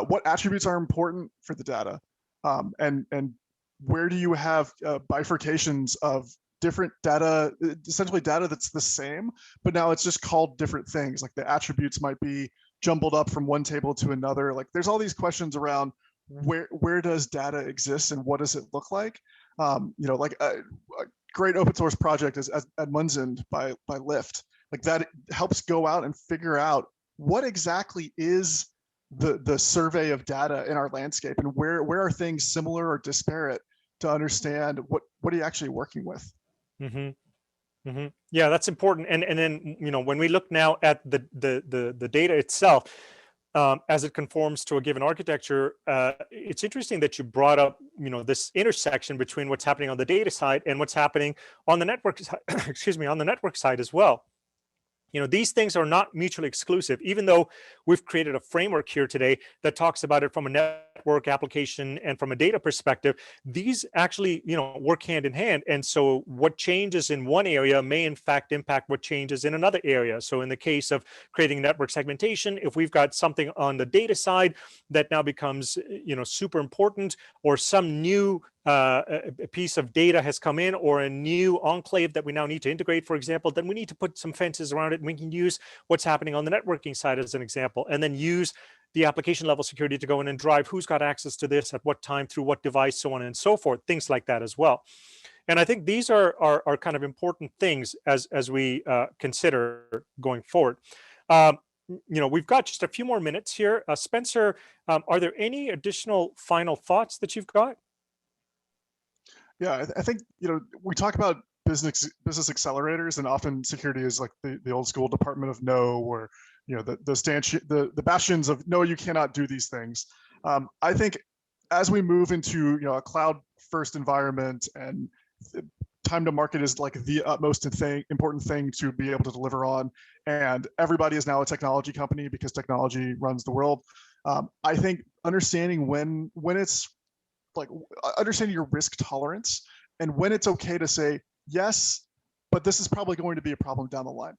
what attributes are important for the data, and where do you have bifurcations of different data, essentially data that's the same, but now it's just called different things. Like the attributes might be jumbled up from one table to another. Like there's all these questions around where does data exist and what does it look like? Like a great open source project is Edmundsend by Lyft. Like that helps go out and figure out what exactly is the survey of data in our landscape and where are things similar or disparate to understand what are you actually working with. Yeah, that's important. And then when we look now at the data itself, as it conforms to a given architecture. It's interesting that you brought up, this intersection between what's happening on the data side and what's happening on the network side, excuse me, on the network side as well. These things are not mutually exclusive, even though we've created a framework here today that talks about it from a network application and from a data perspective. These actually, work hand in hand. And so what changes in one area may in fact impact what changes in another area. So in the case of creating network segmentation, if we've got something on the data side that now becomes, super important, or some new a piece of data has come in, or a new enclave that we now need to integrate, for example, then we need to put some fences around it. And we can use what's happening on the networking side as an example, and then use the application level security to go in and drive who's got access to this at what time, through what device, so on and so forth, things like that as well. And I think these are kind of important things as we consider going forward. We've got just a few more minutes here. Spencer, are there any additional final thoughts that you've got? Yeah, I think, we talk about business accelerators, and often security is like the old school Department of No, or the bastions of no, you cannot do these things. I think as we move into a cloud first environment, and time to market is like the utmost important thing to be able to deliver on, and everybody is now a technology company because technology runs the world. I think understanding when it's like understanding your risk tolerance, and when it's okay to say yes, but this is probably going to be a problem down the line,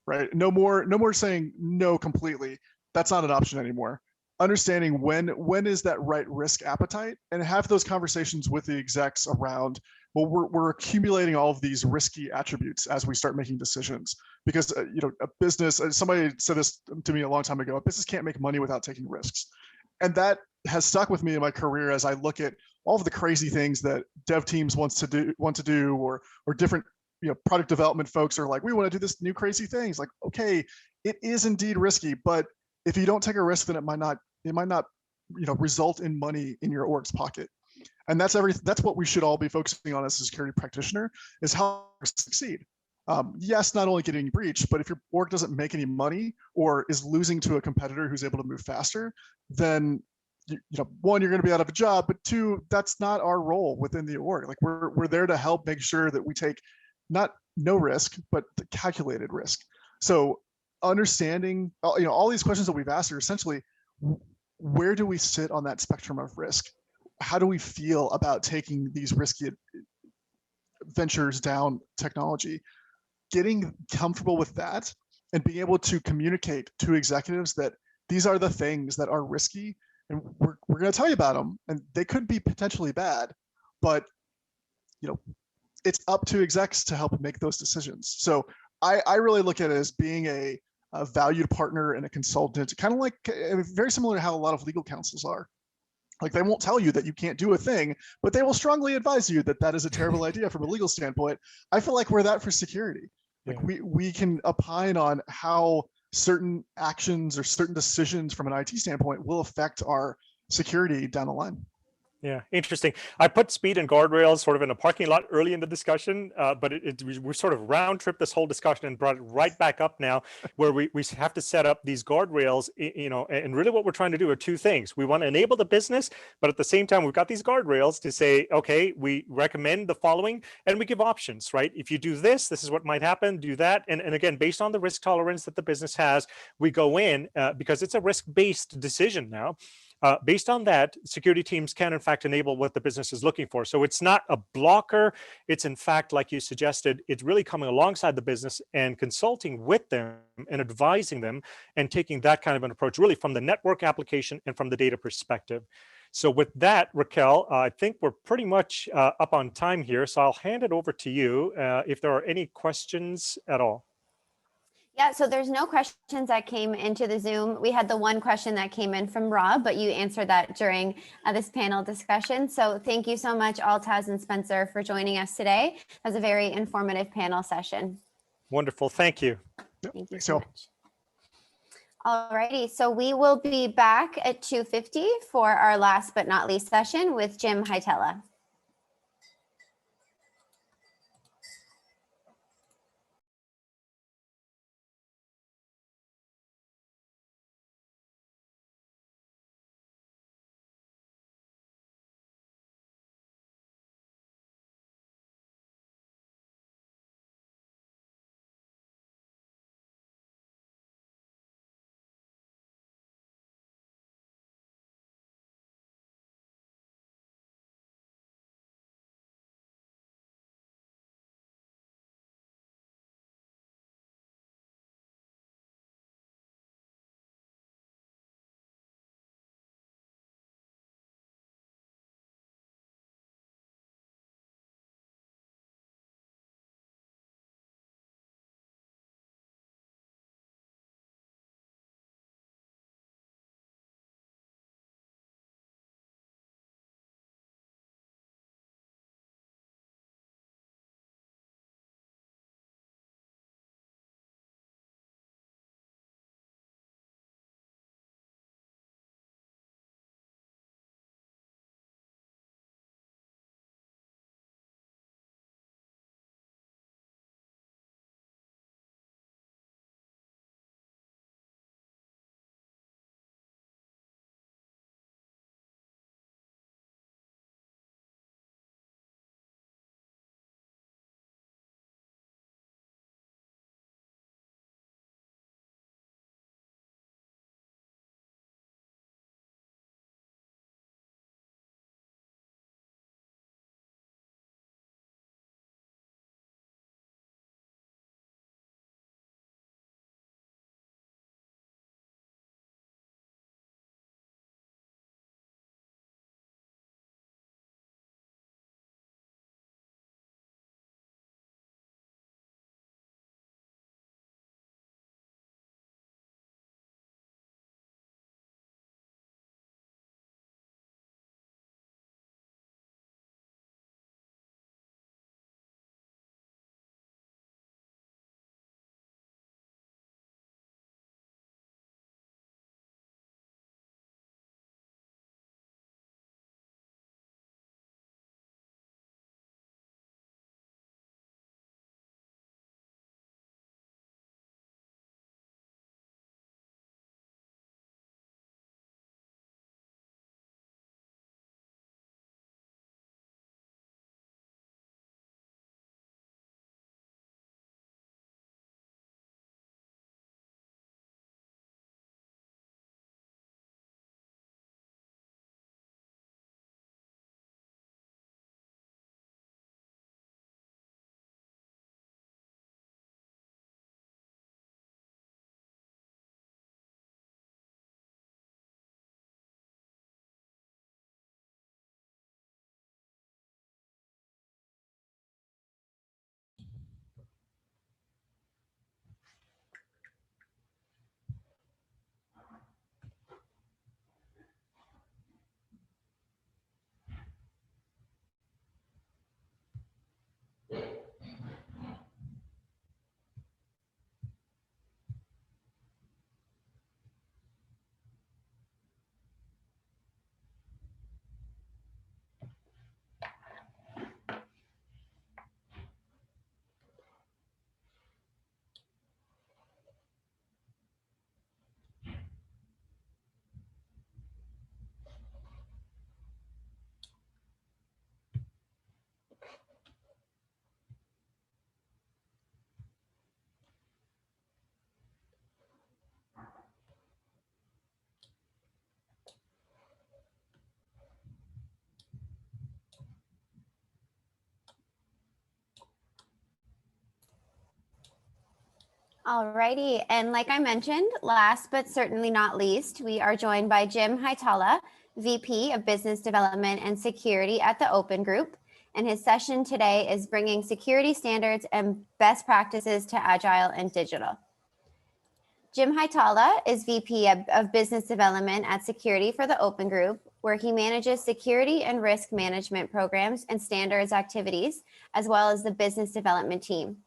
right? No more saying no completely. That's not an option anymore. Understanding when is that right risk appetite, and have those conversations with the execs around, well, we're accumulating all of these risky attributes as we start making decisions, because a business, somebody said this to me a long time ago, a business can't make money without taking risks. And that has stuck with me in my career as I look at all of the crazy things that dev teams want to do, or different product development folks are like, we want to do this new crazy things. Like, okay, it is indeed risky, but if you don't take a risk, then it might not result in money in your org's pocket. And that's what we should all be focusing on as a security practitioner, is how to succeed. Yes, not only getting breached, but if your org doesn't make any money, or is losing to a competitor who's able to move faster, then one, you're going to be out of a job, but two, that's not our role within the org. Like, we're there to help make sure that we take not no risk, but the calculated risk. So understanding, all these questions that we've asked are essentially, where do we sit on that spectrum of risk? How do we feel about taking these risky ventures down technology? Getting comfortable with that, and being able to communicate to executives that these are the things that are risky, and we're going to tell you about them, and they could be potentially bad, but it's up to execs to help make those decisions. So I really look at it as being a valued partner and a consultant, kind of like very similar to how a lot of legal counsels are. Like, they won't tell you that you can't do a thing, but they will strongly advise you that that is a terrible idea from a legal standpoint. I feel like we're that for security. Like, we can opine on how certain actions or certain decisions from an IT standpoint will affect our security down the line. Yeah, interesting. I put speed and guardrails sort of in a parking lot early in the discussion, but we sort of round tripped this whole discussion and brought it right back up now, where we have to set up these guardrails, and really what we're trying to do are two things. We want to enable the business, but at the same time, we've got these guardrails to say, okay, we recommend the following, and we give options, right? If you do this, this is what might happen, do that. And again, based on the risk tolerance that the business has, we go in because it's a risk-based decision now. Based on that, security teams can in fact enable what the business is looking for. So it's not a blocker. It's in fact, like you suggested, it's really coming alongside the business and consulting with them and advising them, and taking that kind of an approach really from the network application and from the data perspective. So with that, Raquel, I think we're pretty much up on time here. So I'll hand it over to you if there are any questions at all. Yeah, so there's no questions that came into the Zoom. We had the one question that came in from Rob, but you answered that during this panel discussion. So thank you so much, Altaz and Spencer, for joining us today. That was a very informative panel session. Wonderful, thank you. Thank you so much. All righty, so we will be back at 2:50 for our last but not least session with Jim Hytella. Alrighty, and like I mentioned, last but certainly not least, we are joined by Jim Haitala, VP of Business Development and Security at the Open Group. And his session today is bringing security standards and best practices to agile and digital. Jim Haitala is VP of Business Development at Security for the Open Group, where he manages security and risk management programs and standards activities, as well as the business development team.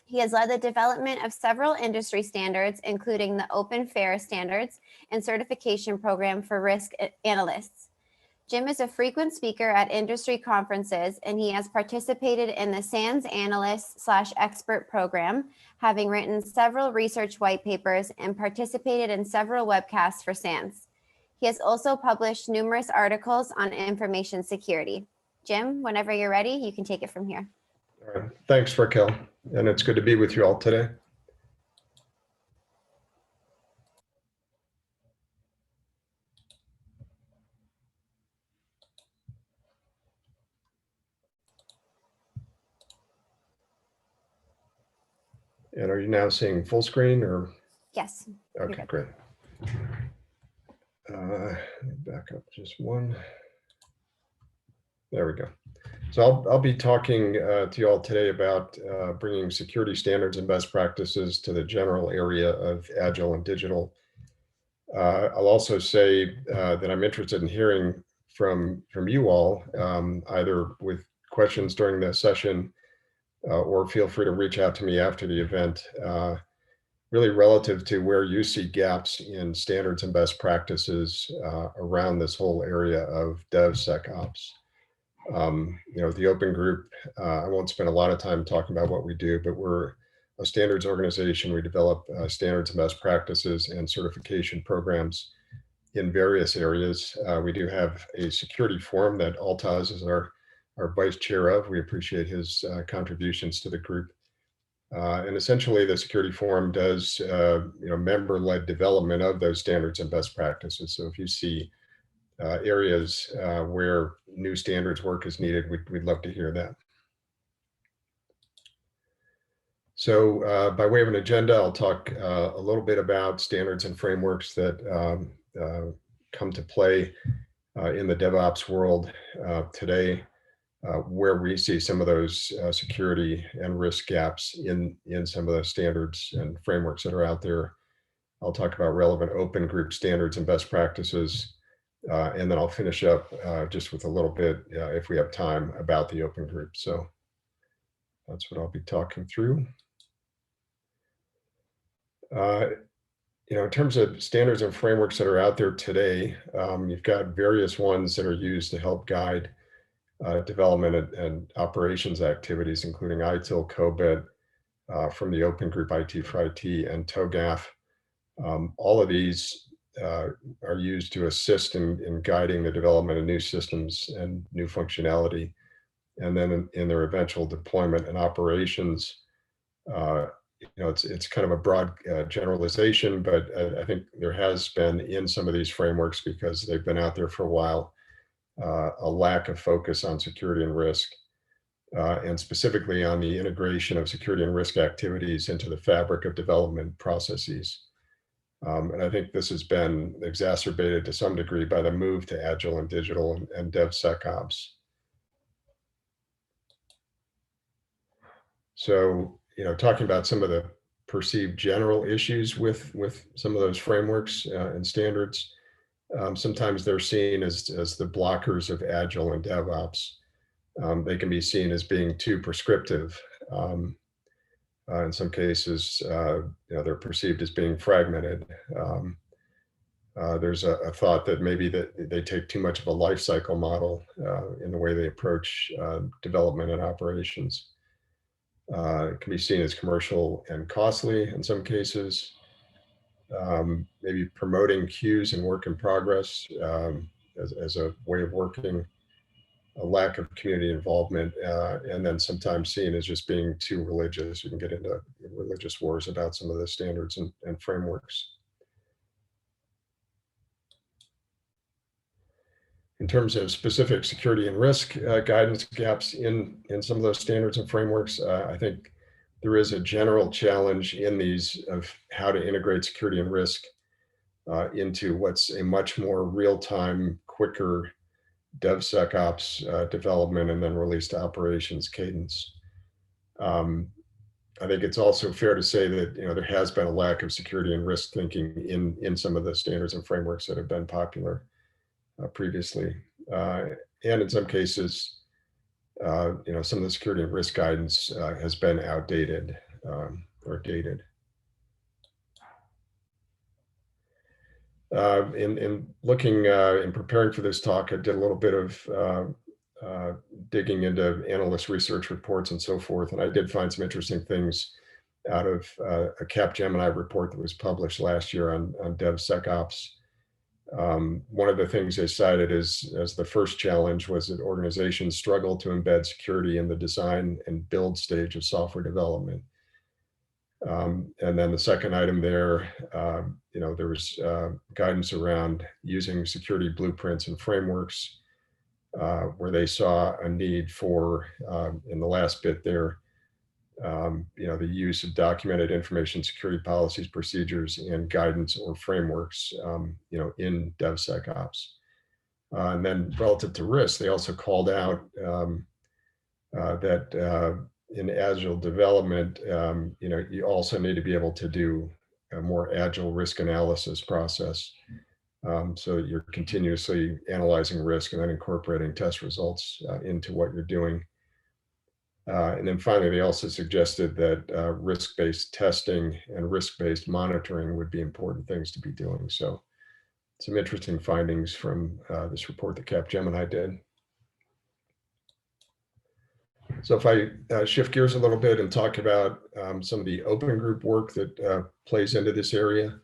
He has led the development of several industry standards, including the Open FAIR standards and certification program for risk analysts. Jim is a frequent speaker at industry conferences, and he has participated in the SANS Analyst/Expert program, having written several research white papers and participated in several webcasts for SANS. He has also published numerous articles on information security. Jim, whenever you're ready, you can take it from here. All right. Thanks, Raquel, and it's good to be with you all today. And are you now seeing full screen or? Yes. Okay, great. Back up just one. There we go. So I'll be talking to you all today about bringing security standards and best practices to the general area of agile and digital. I'll also say that I'm interested in hearing from you all, either with questions during the session or feel free to reach out to me after the event, really relative to where you see gaps in standards and best practices around this whole area of DevSecOps. The Open Group, I won't spend a lot of time talking about what we do, but we're a standards organization. We develop standards and best practices and certification programs in various areas. We do have a security forum that Altaz is our vice chair of. We appreciate his contributions to the group. And essentially the security forum does member-led development of those standards and best practices. So if you see areas where new standards work is needed, we'd love to hear that. So by way of an agenda, I'll talk a little bit about standards and frameworks that come to play in the DevOps world today, where we see some of those security and risk gaps in some of the standards and frameworks that are out there. I'll talk about relevant Open Group standards and best practices. And then I'll finish up just with a little bit, if we have time, about the Open Group. So that's what I'll be talking through. In terms of standards and frameworks that are out there today, you've got various ones that are used to help guide development and operations activities, including ITIL, COBIT, from the Open Group, IT for IT, and TOGAF. All of these are used to assist in guiding the development of new systems and new functionality, and then in their eventual deployment and operations. It's kind of a broad generalization, but I think there has been in some of these frameworks, because they've been out there for a while, a lack of focus on security and risk, and specifically on the integration of security and risk activities into the fabric of development processes. And I think this has been exacerbated to some degree by the move to agile and digital and DevSecOps. So, talking about some of the perceived general issues with some of those frameworks and standards, sometimes they're seen as the blockers of agile and DevOps. They can be seen as being too prescriptive. In some cases, they're perceived as being fragmented. There's a thought that maybe that they take too much of a life cycle model in the way they approach development and operations. It can be seen as commercial and costly in some cases. Maybe promoting queues and work in progress as a way of working, a lack of community involvement, and then sometimes seen as just being too religious. You can get into religious wars about some of the standards and frameworks. In terms of specific security and risk guidance gaps in some of those standards and frameworks, I think there is a general challenge in these of how to integrate security and risk into what's a much more real-time, quicker DevSecOps development and then release to operations cadence. I think it's also fair to say that there has been a lack of security and risk thinking in some of the standards and frameworks that have been popular previously, and in some cases, some of the security and risk guidance has been outdated or dated. In looking in preparing for this talk, I did a little bit of digging into analyst research reports and so forth, and I did find some interesting things out of a Capgemini report that was published last year on DevSecOps. One of the things they cited as the first challenge was that organizations struggle to embed security in the design and build stage of software development. And then the second item there, there was guidance around using security blueprints and frameworks, where they saw a need for, in the last bit there, the use of documented information security policies, procedures, and guidance or frameworks, in DevSecOps. And then relative to risk, they also called out that in agile development, you also need to be able to do a more agile risk analysis process, so that you're continuously analyzing risk and then incorporating test results into what you're doing. And then finally, they also suggested that risk-based testing and risk-based monitoring would be important things to be doing. So some interesting findings from this report that Capgemini did. So if I shift gears a little bit and talk about some of the open group work that plays into this area.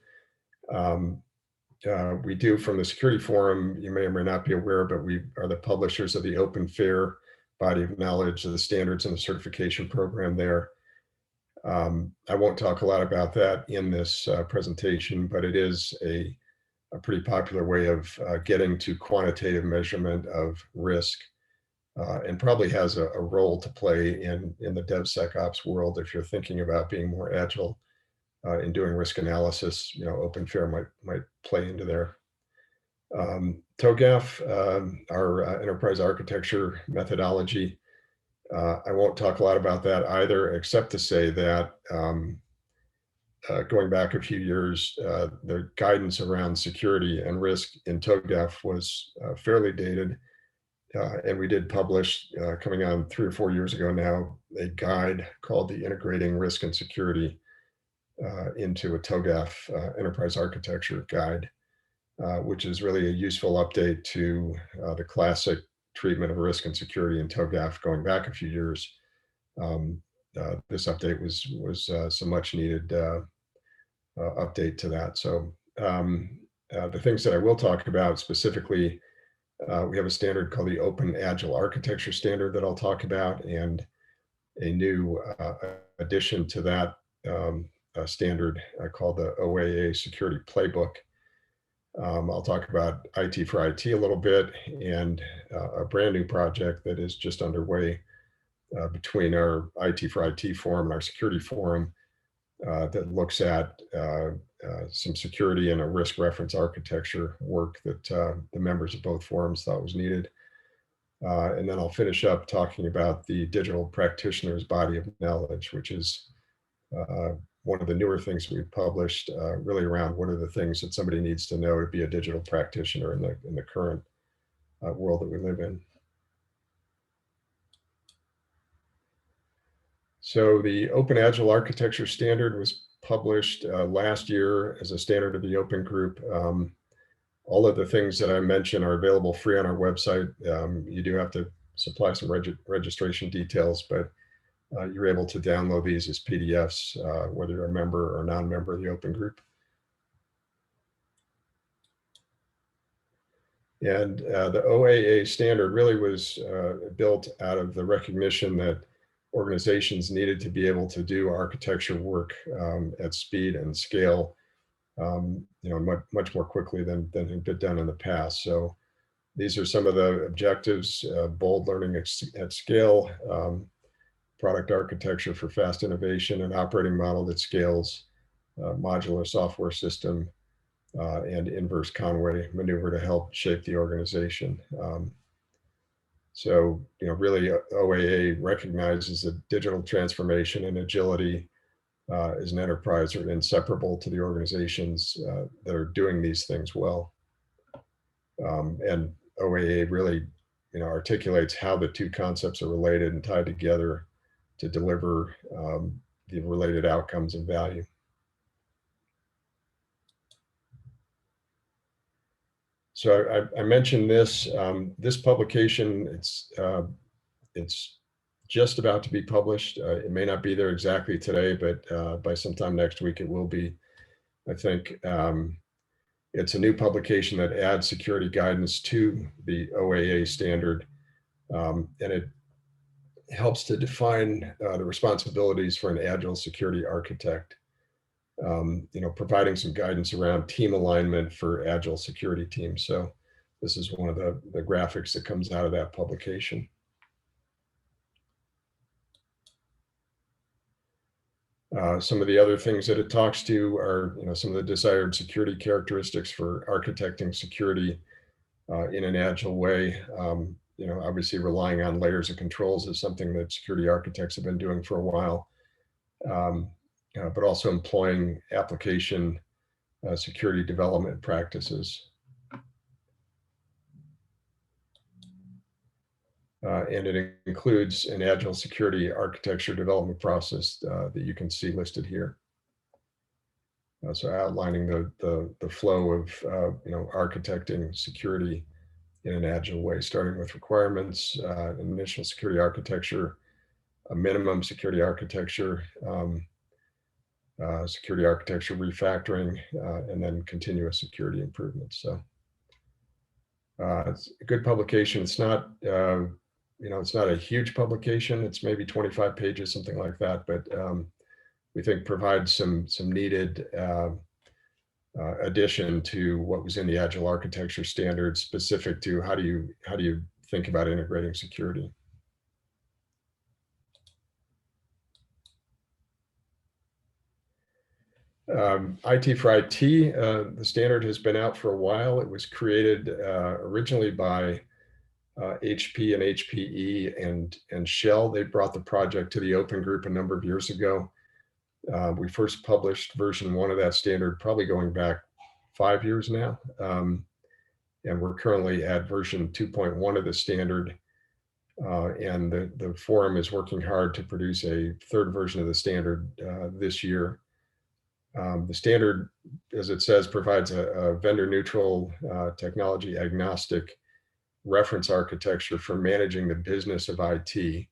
We do from the Security Forum, you may or may not be aware, but we are the publishers of the Open Fair body of knowledge of the standards and the certification program there. I won't talk a lot about that in this presentation, but it is a pretty popular way of getting to quantitative measurement of risk, and probably has a role to play in the DevSecOps world. If you're thinking about being more agile in doing risk analysis, Open Fair might play into there. TOGAF, our enterprise architecture methodology. I won't talk a lot about that either, except to say that going back a few years, the guidance around security and risk in TOGAF was fairly dated. And we did publish, coming on 3 or 4 years ago now, a guide called the Integrating Risk and Security into a TOGAF Enterprise Architecture Guide, which is really a useful update to the classic treatment of risk and security in TOGAF going back a few years. This update was some much needed update to that. So the things that I will talk about specifically, we have a standard called the Open Agile Architecture Standard that I'll talk about, and a new addition to that standard called the OAA Security Playbook. I'll talk about IT for IT a little bit, and a brand new project that is just underway between our IT for IT forum and our security forum that looks at some security and a risk reference architecture work that the members of both forums thought was needed. And then I'll finish up talking about the digital practitioner's body of knowledge, which is one of the newer things we've published, really around what are the things that somebody needs to know to be a digital practitioner in the current world that we live in. So the Open Agile Architecture Standard was published last year as a standard of the Open Group. All of the things that I mentioned are available free on our website. You do have to supply some registration details, but you're able to download these as PDFs, whether you're a member or non-member of the Open Group. And the OAA standard really was built out of the recognition that organizations needed to be able to do architecture work at speed and scale, much more quickly than had been done in the past. So these are some of the objectives: bold learning at scale, product architecture for fast innovation, an operating model that scales, modular software system, and inverse Conway maneuver to help shape the organization. So, really OAA recognizes that digital transformation and agility as an enterprise are inseparable to the organizations that are doing these things well. And OAA really, articulates how the two concepts are related and tied together to deliver the related outcomes and value. So I mentioned this, this publication, it's just about to be published. It may not be there exactly today, but by sometime next week, it will be, I think. It's a new publication that adds security guidance to the OAA standard, and it helps to define the responsibilities for an agile security architect, providing some guidance around team alignment for agile security teams. So this is one of the graphics that comes out of that publication. Some of the other things that it talks to are, some of the desired security characteristics for architecting security in an agile way. Obviously relying on layers of controls is something that security architects have been doing for a while, but also employing application security development practices. And it includes an agile security architecture development process that you can see listed here. So outlining the flow of architecting security in an agile way, starting with requirements, an initial security architecture, a minimum security architecture, security architecture refactoring, and then continuous security improvements. So it's a good publication. It's not it's not a huge publication. It's maybe 25 pages, something like that, but we think provides some needed addition to what was in the Agile architecture standard, specific to how do you think about integrating security. IT for IT, the standard has been out for a while. It was created originally by HP and HPE and Shell. They brought the project to the open group a number of years ago. We first published version 1 of that standard, probably going back 5 years now. And we're currently at version 2.1 of the standard. And the forum is working hard to produce a third version of the standard this year. The standard, as it says, provides a vendor neutral, technology agnostic reference architecture for managing the business of IT,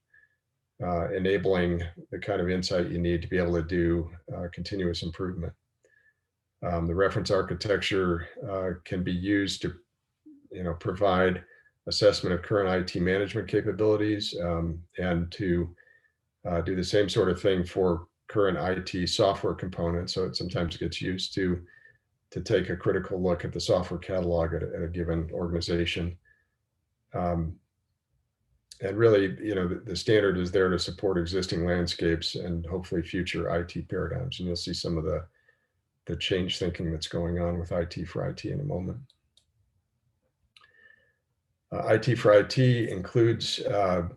enabling the kind of insight you need to be able to do continuous improvement. The reference architecture can be used to provide assessment of current IT management capabilities, and to do the same sort of thing for current IT software components. So it sometimes gets used to take a critical look at the software catalog at a given organization. And really, the standard is there to support existing landscapes and hopefully future IT paradigms. And you'll see some of the change thinking that's going on with IT for IT in a moment. IT for IT includes a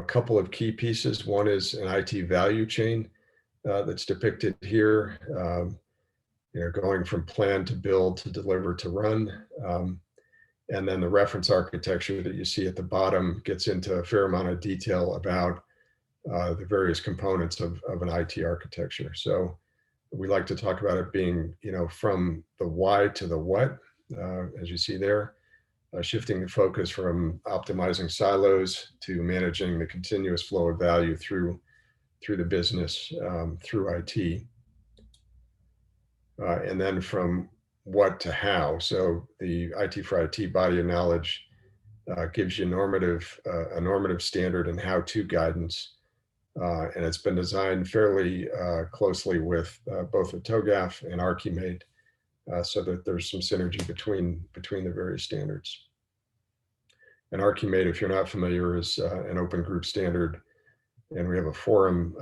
couple of key pieces. One is an IT value chain that's depicted here, going from plan to build to deliver to run. And then the reference architecture that you see at the bottom gets into a fair amount of detail about the various components of an IT architecture. So we like to talk about it being, from the why to the what, as you see there, shifting the focus from optimizing silos to managing the continuous flow of value through the business, through IT. And then from what to how. So the IT for IT body of knowledge gives you a normative standard and how-to guidance. And it's been designed fairly closely with both the TOGAF and Archimate, so that there's some synergy between the various standards. And Archimate, if you're not familiar, is an open group standard And we have a forum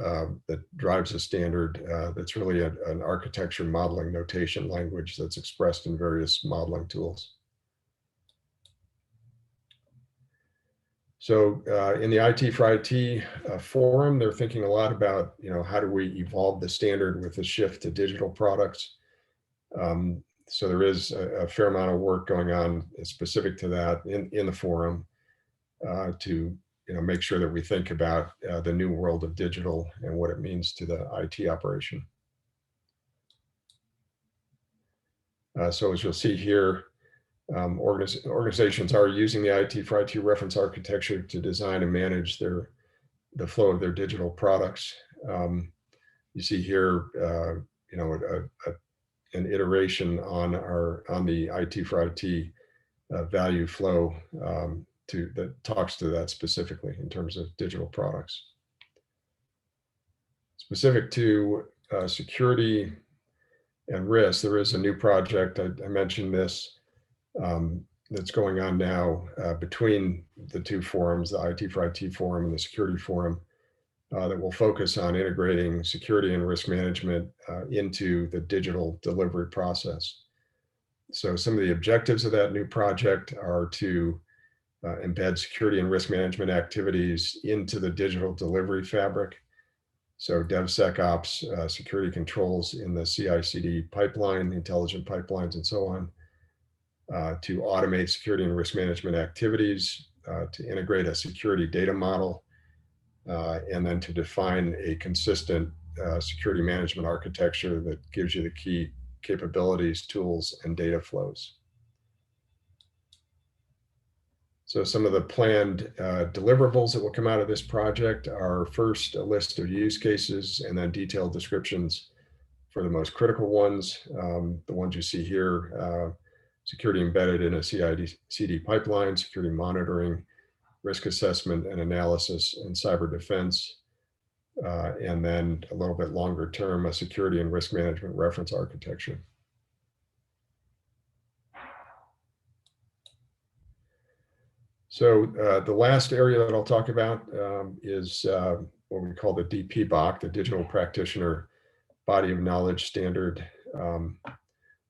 that drives a standard that's really an architecture modeling notation language that's expressed in various modeling tools. So in the IT for IT forum, they're thinking a lot about, how do we evolve the standard with the shift to digital products? So there is a fair amount of work going on specific to that in the forum to make sure that we think about the new world of digital and what it means to the IT operation. So as you'll see here, organizations are using the IT for IT reference architecture to design and manage the flow of their digital products. You see here, an iteration on the IT for IT value flow that talks to that specifically in terms of digital products. Specific to security and risk, there is a new project, I mentioned this, that's going on now between the two forums, the IT for IT forum and the security forum, that will focus on integrating security and risk management into the digital delivery process. So some of the objectives of that new project are to embed security and risk management activities into the digital delivery fabric. So DevSecOps, security controls in the CI/CD pipeline, intelligent pipelines, and so on, to automate security and risk management activities, to integrate a security data model, and then to define a consistent security management architecture that gives you the key capabilities, tools, and data flows. So some of the planned deliverables that will come out of this project are first a list of use cases and then detailed descriptions for the most critical ones. The ones you see here, security embedded in a CI/CD pipeline, security monitoring, risk assessment and analysis, and cyber defense. And then a little bit longer term, a security and risk management reference architecture. So the last area that I'll talk about is what we call the DPBOK, the Digital Practitioner Body of Knowledge Standard.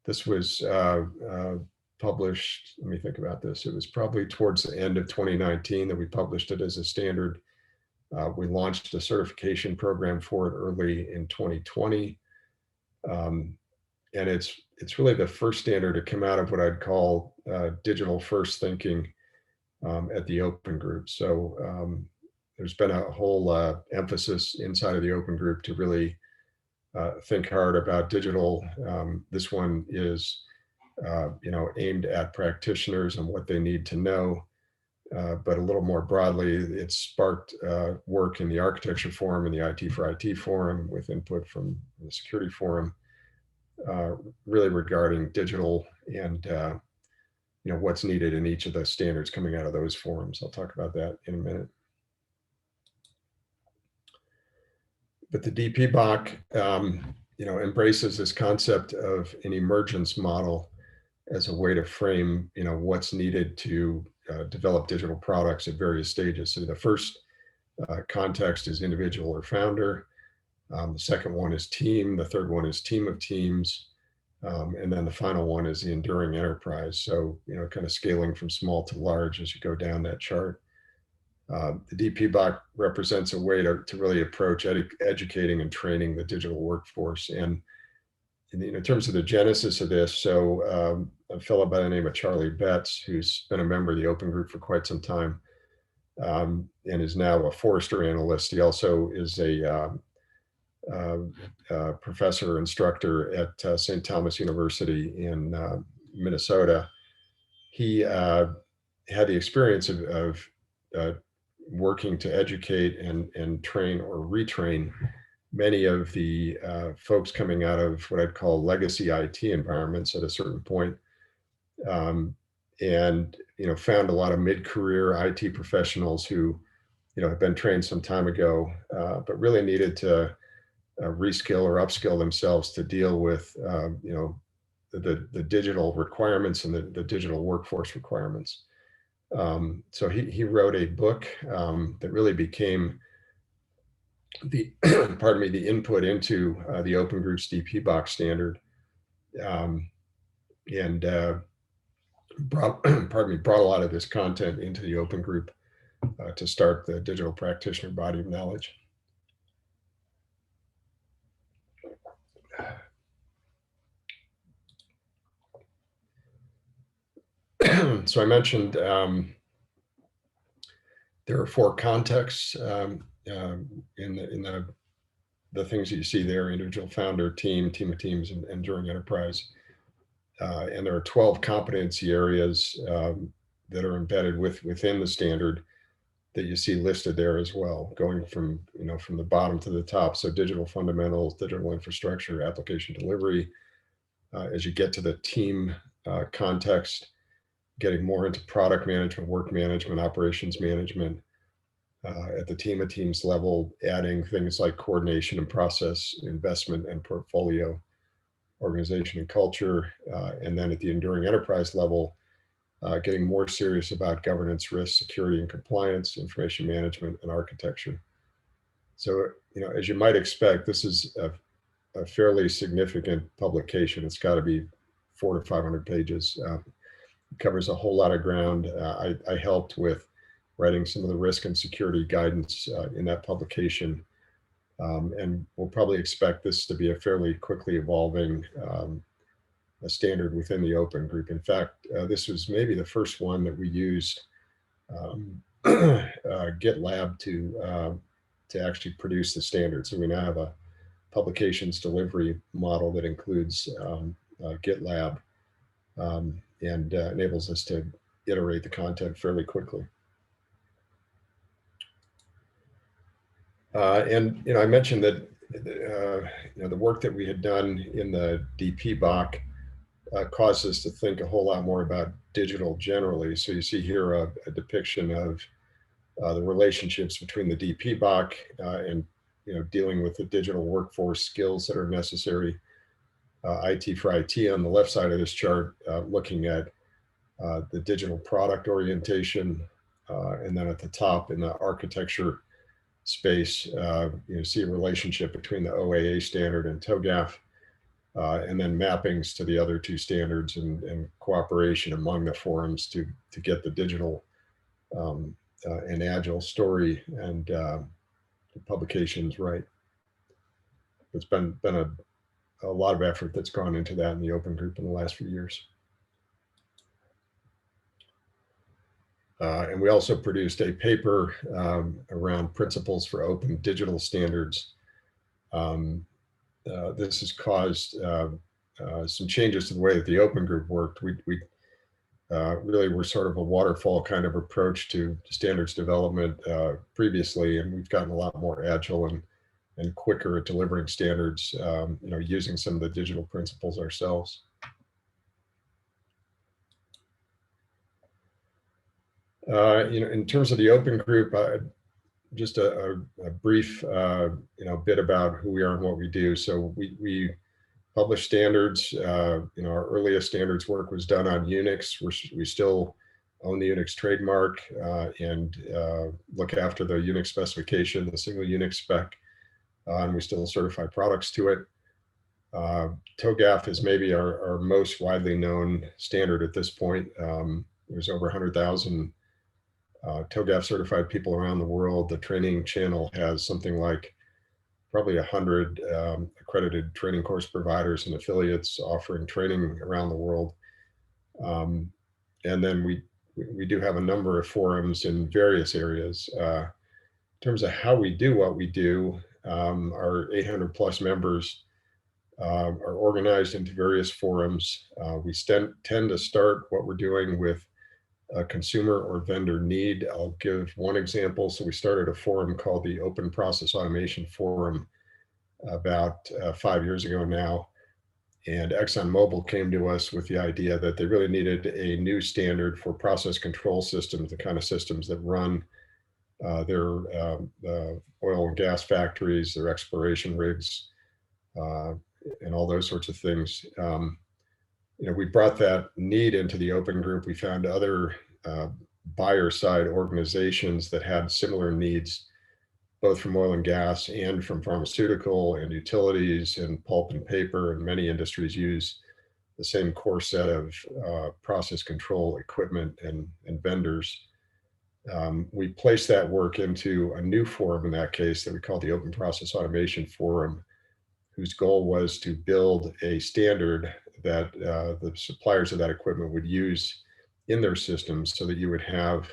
This was published, let me think about this. It was probably towards the end of 2019 that we published it as a standard. We launched a certification program for it early in 2020. And it's really the first standard to come out of what I'd call digital first thinking at the Open Group. So there's been a whole emphasis inside of the Open Group to really think hard about digital. This one is aimed at practitioners and what they need to know. But a little more broadly, it's sparked work in the architecture forum and the IT for IT forum with input from the security forum, really regarding digital and what's needed in each of the standards coming out of those forums. I'll talk about that in a minute. But the DPBOK, embraces this concept of an emergence model as a way to frame, what's needed to develop digital products at various stages. So the first context is individual or founder. The second one is team. The third one is team of teams. And then the final one is the enduring enterprise. So, kind of scaling from small to large as you go down that chart. The DPBOK represents a way to really approach educating and training the digital workforce. And in terms of the genesis of this, so a fellow by the name of Charlie Betts, who's been a member of the Open Group for quite some time, and is now a Forrester analyst. He also is a professor instructor at St. Thomas University in Minnesota. He had the experience of working to educate and train or retrain many of the folks coming out of what I'd call legacy IT environments at a certain point, and found a lot of mid-career IT professionals who had been trained some time ago, but really needed to reskill or upskill themselves to deal with the digital requirements and the digital workforce requirements. So he wrote a book that really became the pardon me, the input into the Open Group's DP box standard, and brought a lot of this content into the Open Group to start the digital practitioner body of knowledge. So I mentioned there are 4 contexts in the things that you see there: individual, founder, team, team of teams, and enduring enterprise. And there are 12 competency areas that are embedded within the standard that you see listed there as well, going from the bottom to the top. So digital fundamentals, digital infrastructure, application delivery. As you get to the team context, getting more into product management, work management, operations management. At the team of teams level, adding things like coordination and process, investment and portfolio, organization and culture. And then at the enduring enterprise level, getting more serious about governance, risk, security and compliance, information management and architecture. So, as you might expect, this is a fairly significant publication. It's got to be 400 to 500 pages. It covers a whole lot of ground. I helped with writing some of the risk and security guidance in that publication. And we'll probably expect this to be a fairly quickly evolving a standard within the Open Group. In fact, this was maybe the first one that we used GitLab to actually produce the standard. So we now have a publications delivery model that includes GitLab and enables us to iterate the content fairly quickly. And I mentioned that the work that we had done in the DP BOC caused us to think a whole lot more about digital generally. So you see here a depiction of the relationships between the DP BOC and dealing with the digital workforce skills that are necessary. IT for IT on the left side of this chart, looking at the digital product orientation, and then at the top in the architecture space, you see a relationship between the OAA standard and TOGAF, and then mappings to the other 2 standards and cooperation among the forums to get the digital and agile story and the publications right. It's been a lot of effort that's gone into that in the Open Group in the last few years. And we also produced a paper around principles for open digital standards. This has caused some changes to the way that the Open Group worked. We really were sort of a waterfall kind of approach to standards development previously, and we've gotten a lot more agile and quicker at delivering standards, using some of the digital principles ourselves. In terms of the Open Group, just a brief, bit about who we are and what we do. So we publish standards. Our earliest standards work was done on Unix. We still own the Unix trademark and look after the Unix specification, the single Unix spec, and we still certify products to it. TOGAF is maybe our most widely known standard at this point. There's over 100,000 TOGAF certified people around the world. The training channel has something like probably 100 accredited training course providers and affiliates offering training around the world. And then we do have a number of forums in various areas. In terms of how we do what we do, our 800 plus members are organized into various forums. We tend to start what we're doing with a consumer or vendor need. I'll give one example. So we started a forum called the Open Process Automation Forum about 5 years ago now. And ExxonMobil came to us with the idea that they really needed a new standard for process control systems, the kind of systems that run their oil and gas factories, their exploration rigs, and all those sorts of things. We brought that need into the Open Group. We found other buyer side organizations that had similar needs. both from oil and gas and from pharmaceutical and utilities and pulp and paper, and many industries use the same core set of process control equipment and vendors. We placed that work into a new forum in that case that we call the Open Process Automation Forum, whose goal was to build a standard that the suppliers of that equipment would use in their systems so that you would have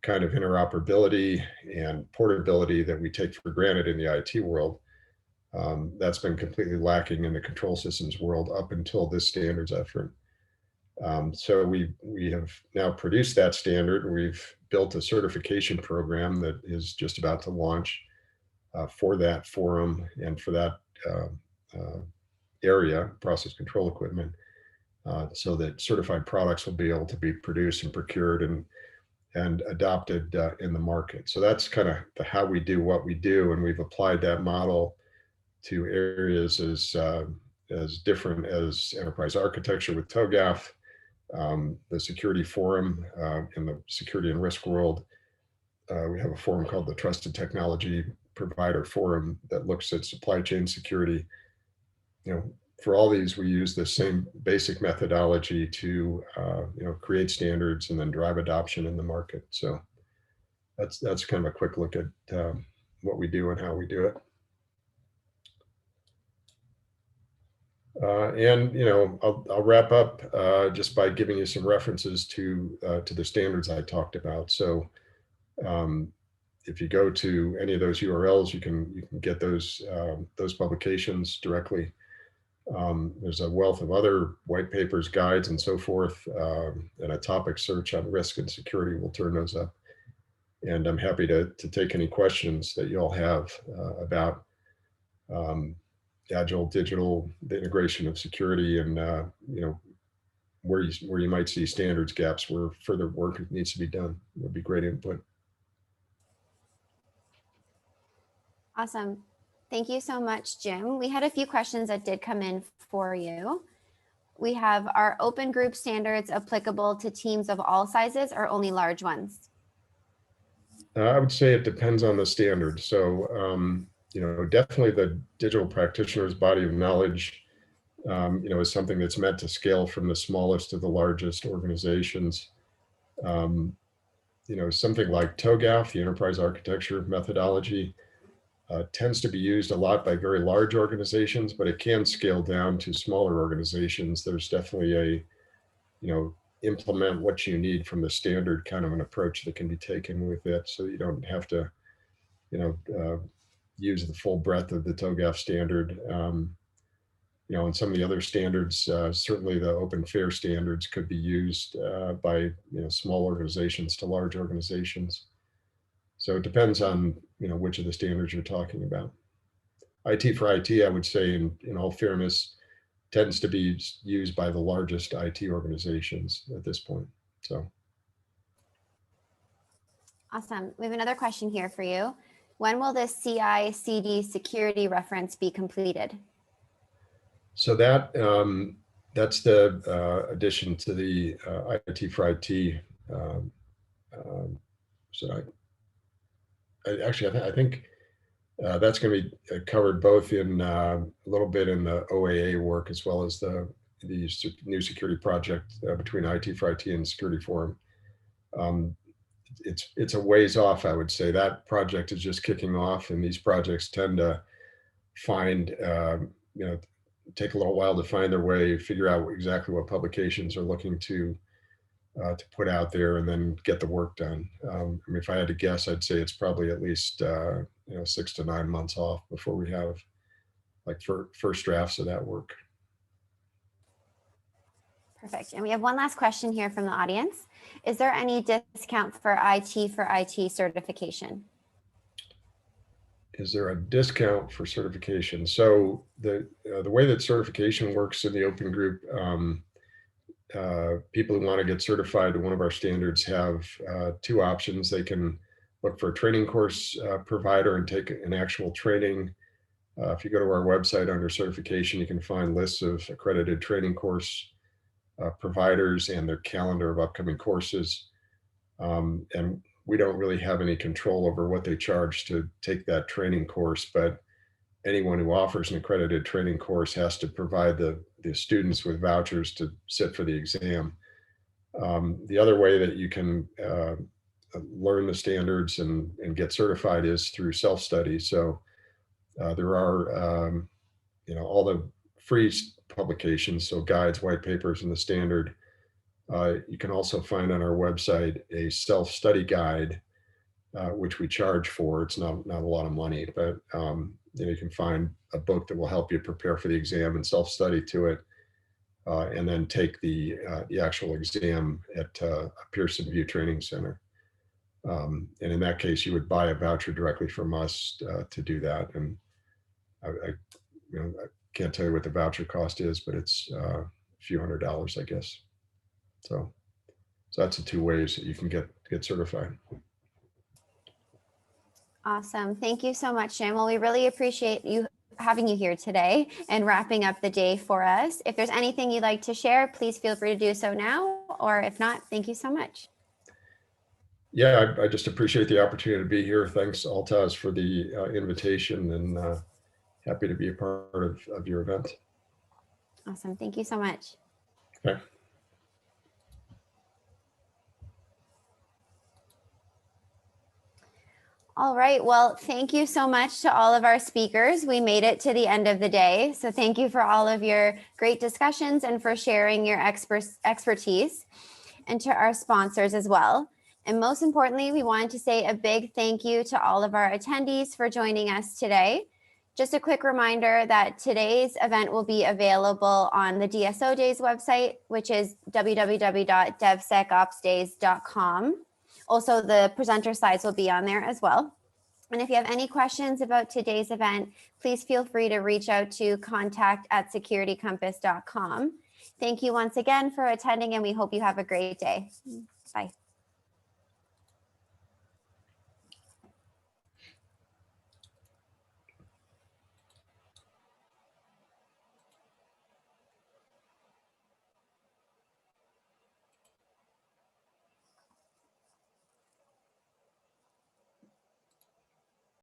kind of interoperability and portability that we take for granted in the IT world. That's been completely lacking in the control systems world up until this standards effort. So we have now produced that standard. We've built a certification program that is just about to launch for that forum and for that area, process control equipment, so that certified products will be able to be produced and procured and adopted in the market. So that's kind of how we do what we do, and we've applied that model to areas as different as enterprise architecture with TOGAF, the security forum in the security and risk world. We have a forum called the Trusted Technology Provider Forum that looks at supply chain security. For all these, we use the same basic methodology to create standards and then drive adoption in the market. So that's kind of a quick look at what we do and how we do it. I'll wrap up just by giving you some references to the standards I talked about. So if you go to any of those URLs, you can get those publications directly. There's a wealth of other white papers, guides, and so forth, and a topic search on risk and security will turn those up. And I'm happy to take any questions that you all have about agile, digital, the integration of security, and where you might see standards gaps, where further work needs to be done. It would be great input. Awesome. Thank you so much, Jim. We had a few questions that did come in for you. We have, are open group standards applicable to teams of all sizes or only large ones? I would say it depends on the standard. So, definitely the digital practitioner's body of knowledge, is something that's meant to scale from the smallest to the largest organizations. Something like TOGAF, the enterprise architecture methodology, tends to be used a lot by very large organizations, but it can scale down to smaller organizations. There's definitely a, implement what you need from the standard kind of an approach that can be taken with it. So you don't have to, use the full breadth of the TOGAF standard. And some of the other standards, certainly the open fair standards could be used by, small organizations to large organizations. So it depends on, which of the standards you're talking about. IT for IT, I would say, in all fairness, tends to be used by the largest IT organizations at this point. So. Awesome. We have another question here for you. When will this CI/CD security reference be completed? So that's the addition to the IT for IT. I think that's going to be covered both in a little bit in the OAA work as well as the new security project between IT for IT and Security Forum. It's a ways off, I would say. That project is just kicking off, and these projects tend to find, take a little while to find their way, figure out exactly what publications are looking to put out there, and then get the work done. If I had to guess, I'd say it's probably at least 6 to 9 months off before we have first drafts of that work. Perfect. And we have one last question here from the audience. Is there any discount for IT certification? Is there a discount for certification? So the way that certification works in the open group, people who want to get certified to one of our standards have two options. They can look for a training course provider and take an actual training. If you go to our website under certification, you can find lists of accredited training course providers and their calendar of upcoming courses. And we don't really have any control over what they charge to take that training course, but anyone who offers an accredited training course has to provide the students with vouchers to sit for the exam. The other way that you can learn the standards and get certified is through self-study. So there are, all the free publications, so guides, white papers, and the standard. You can also find on our website a self-study guide, which we charge for. It's not a lot of money, but you can find a book that will help you prepare for the exam and self-study to it, and then take the actual exam at a Pearson VUE Training Center. And in that case, you would buy a voucher directly from us to do that. And I can't tell you what the voucher cost is, but it's a few $100s, I guess. So that's the two ways that you can get certified. Awesome. Thank you so much, Jim. Well, we really appreciate having you here today and wrapping up the day for us. If there's anything you'd like to share, please feel free to do so now, or if not, thank you so much. Yeah, I just appreciate the opportunity to be here. Thanks, Altaz, for the invitation, and happy to be a part of your event. Awesome. Thank you so much. Okay. All right. Well, thank you so much to all of our speakers. We made it to the end of the day. So thank you for all of your great discussions and for sharing your expertise, and to our sponsors as well. And most importantly, we wanted to say a big thank you to all of our attendees for joining us today. Just a quick reminder that today's event will be available on the DSO Days website, which is www.devsecopsdays.com. Also, the presenter slides will be on there as well. And if you have any questions about today's event, please feel free to reach out to contact@securitycompass.com. Thank you once again for attending, and we hope you have a great day. Bye.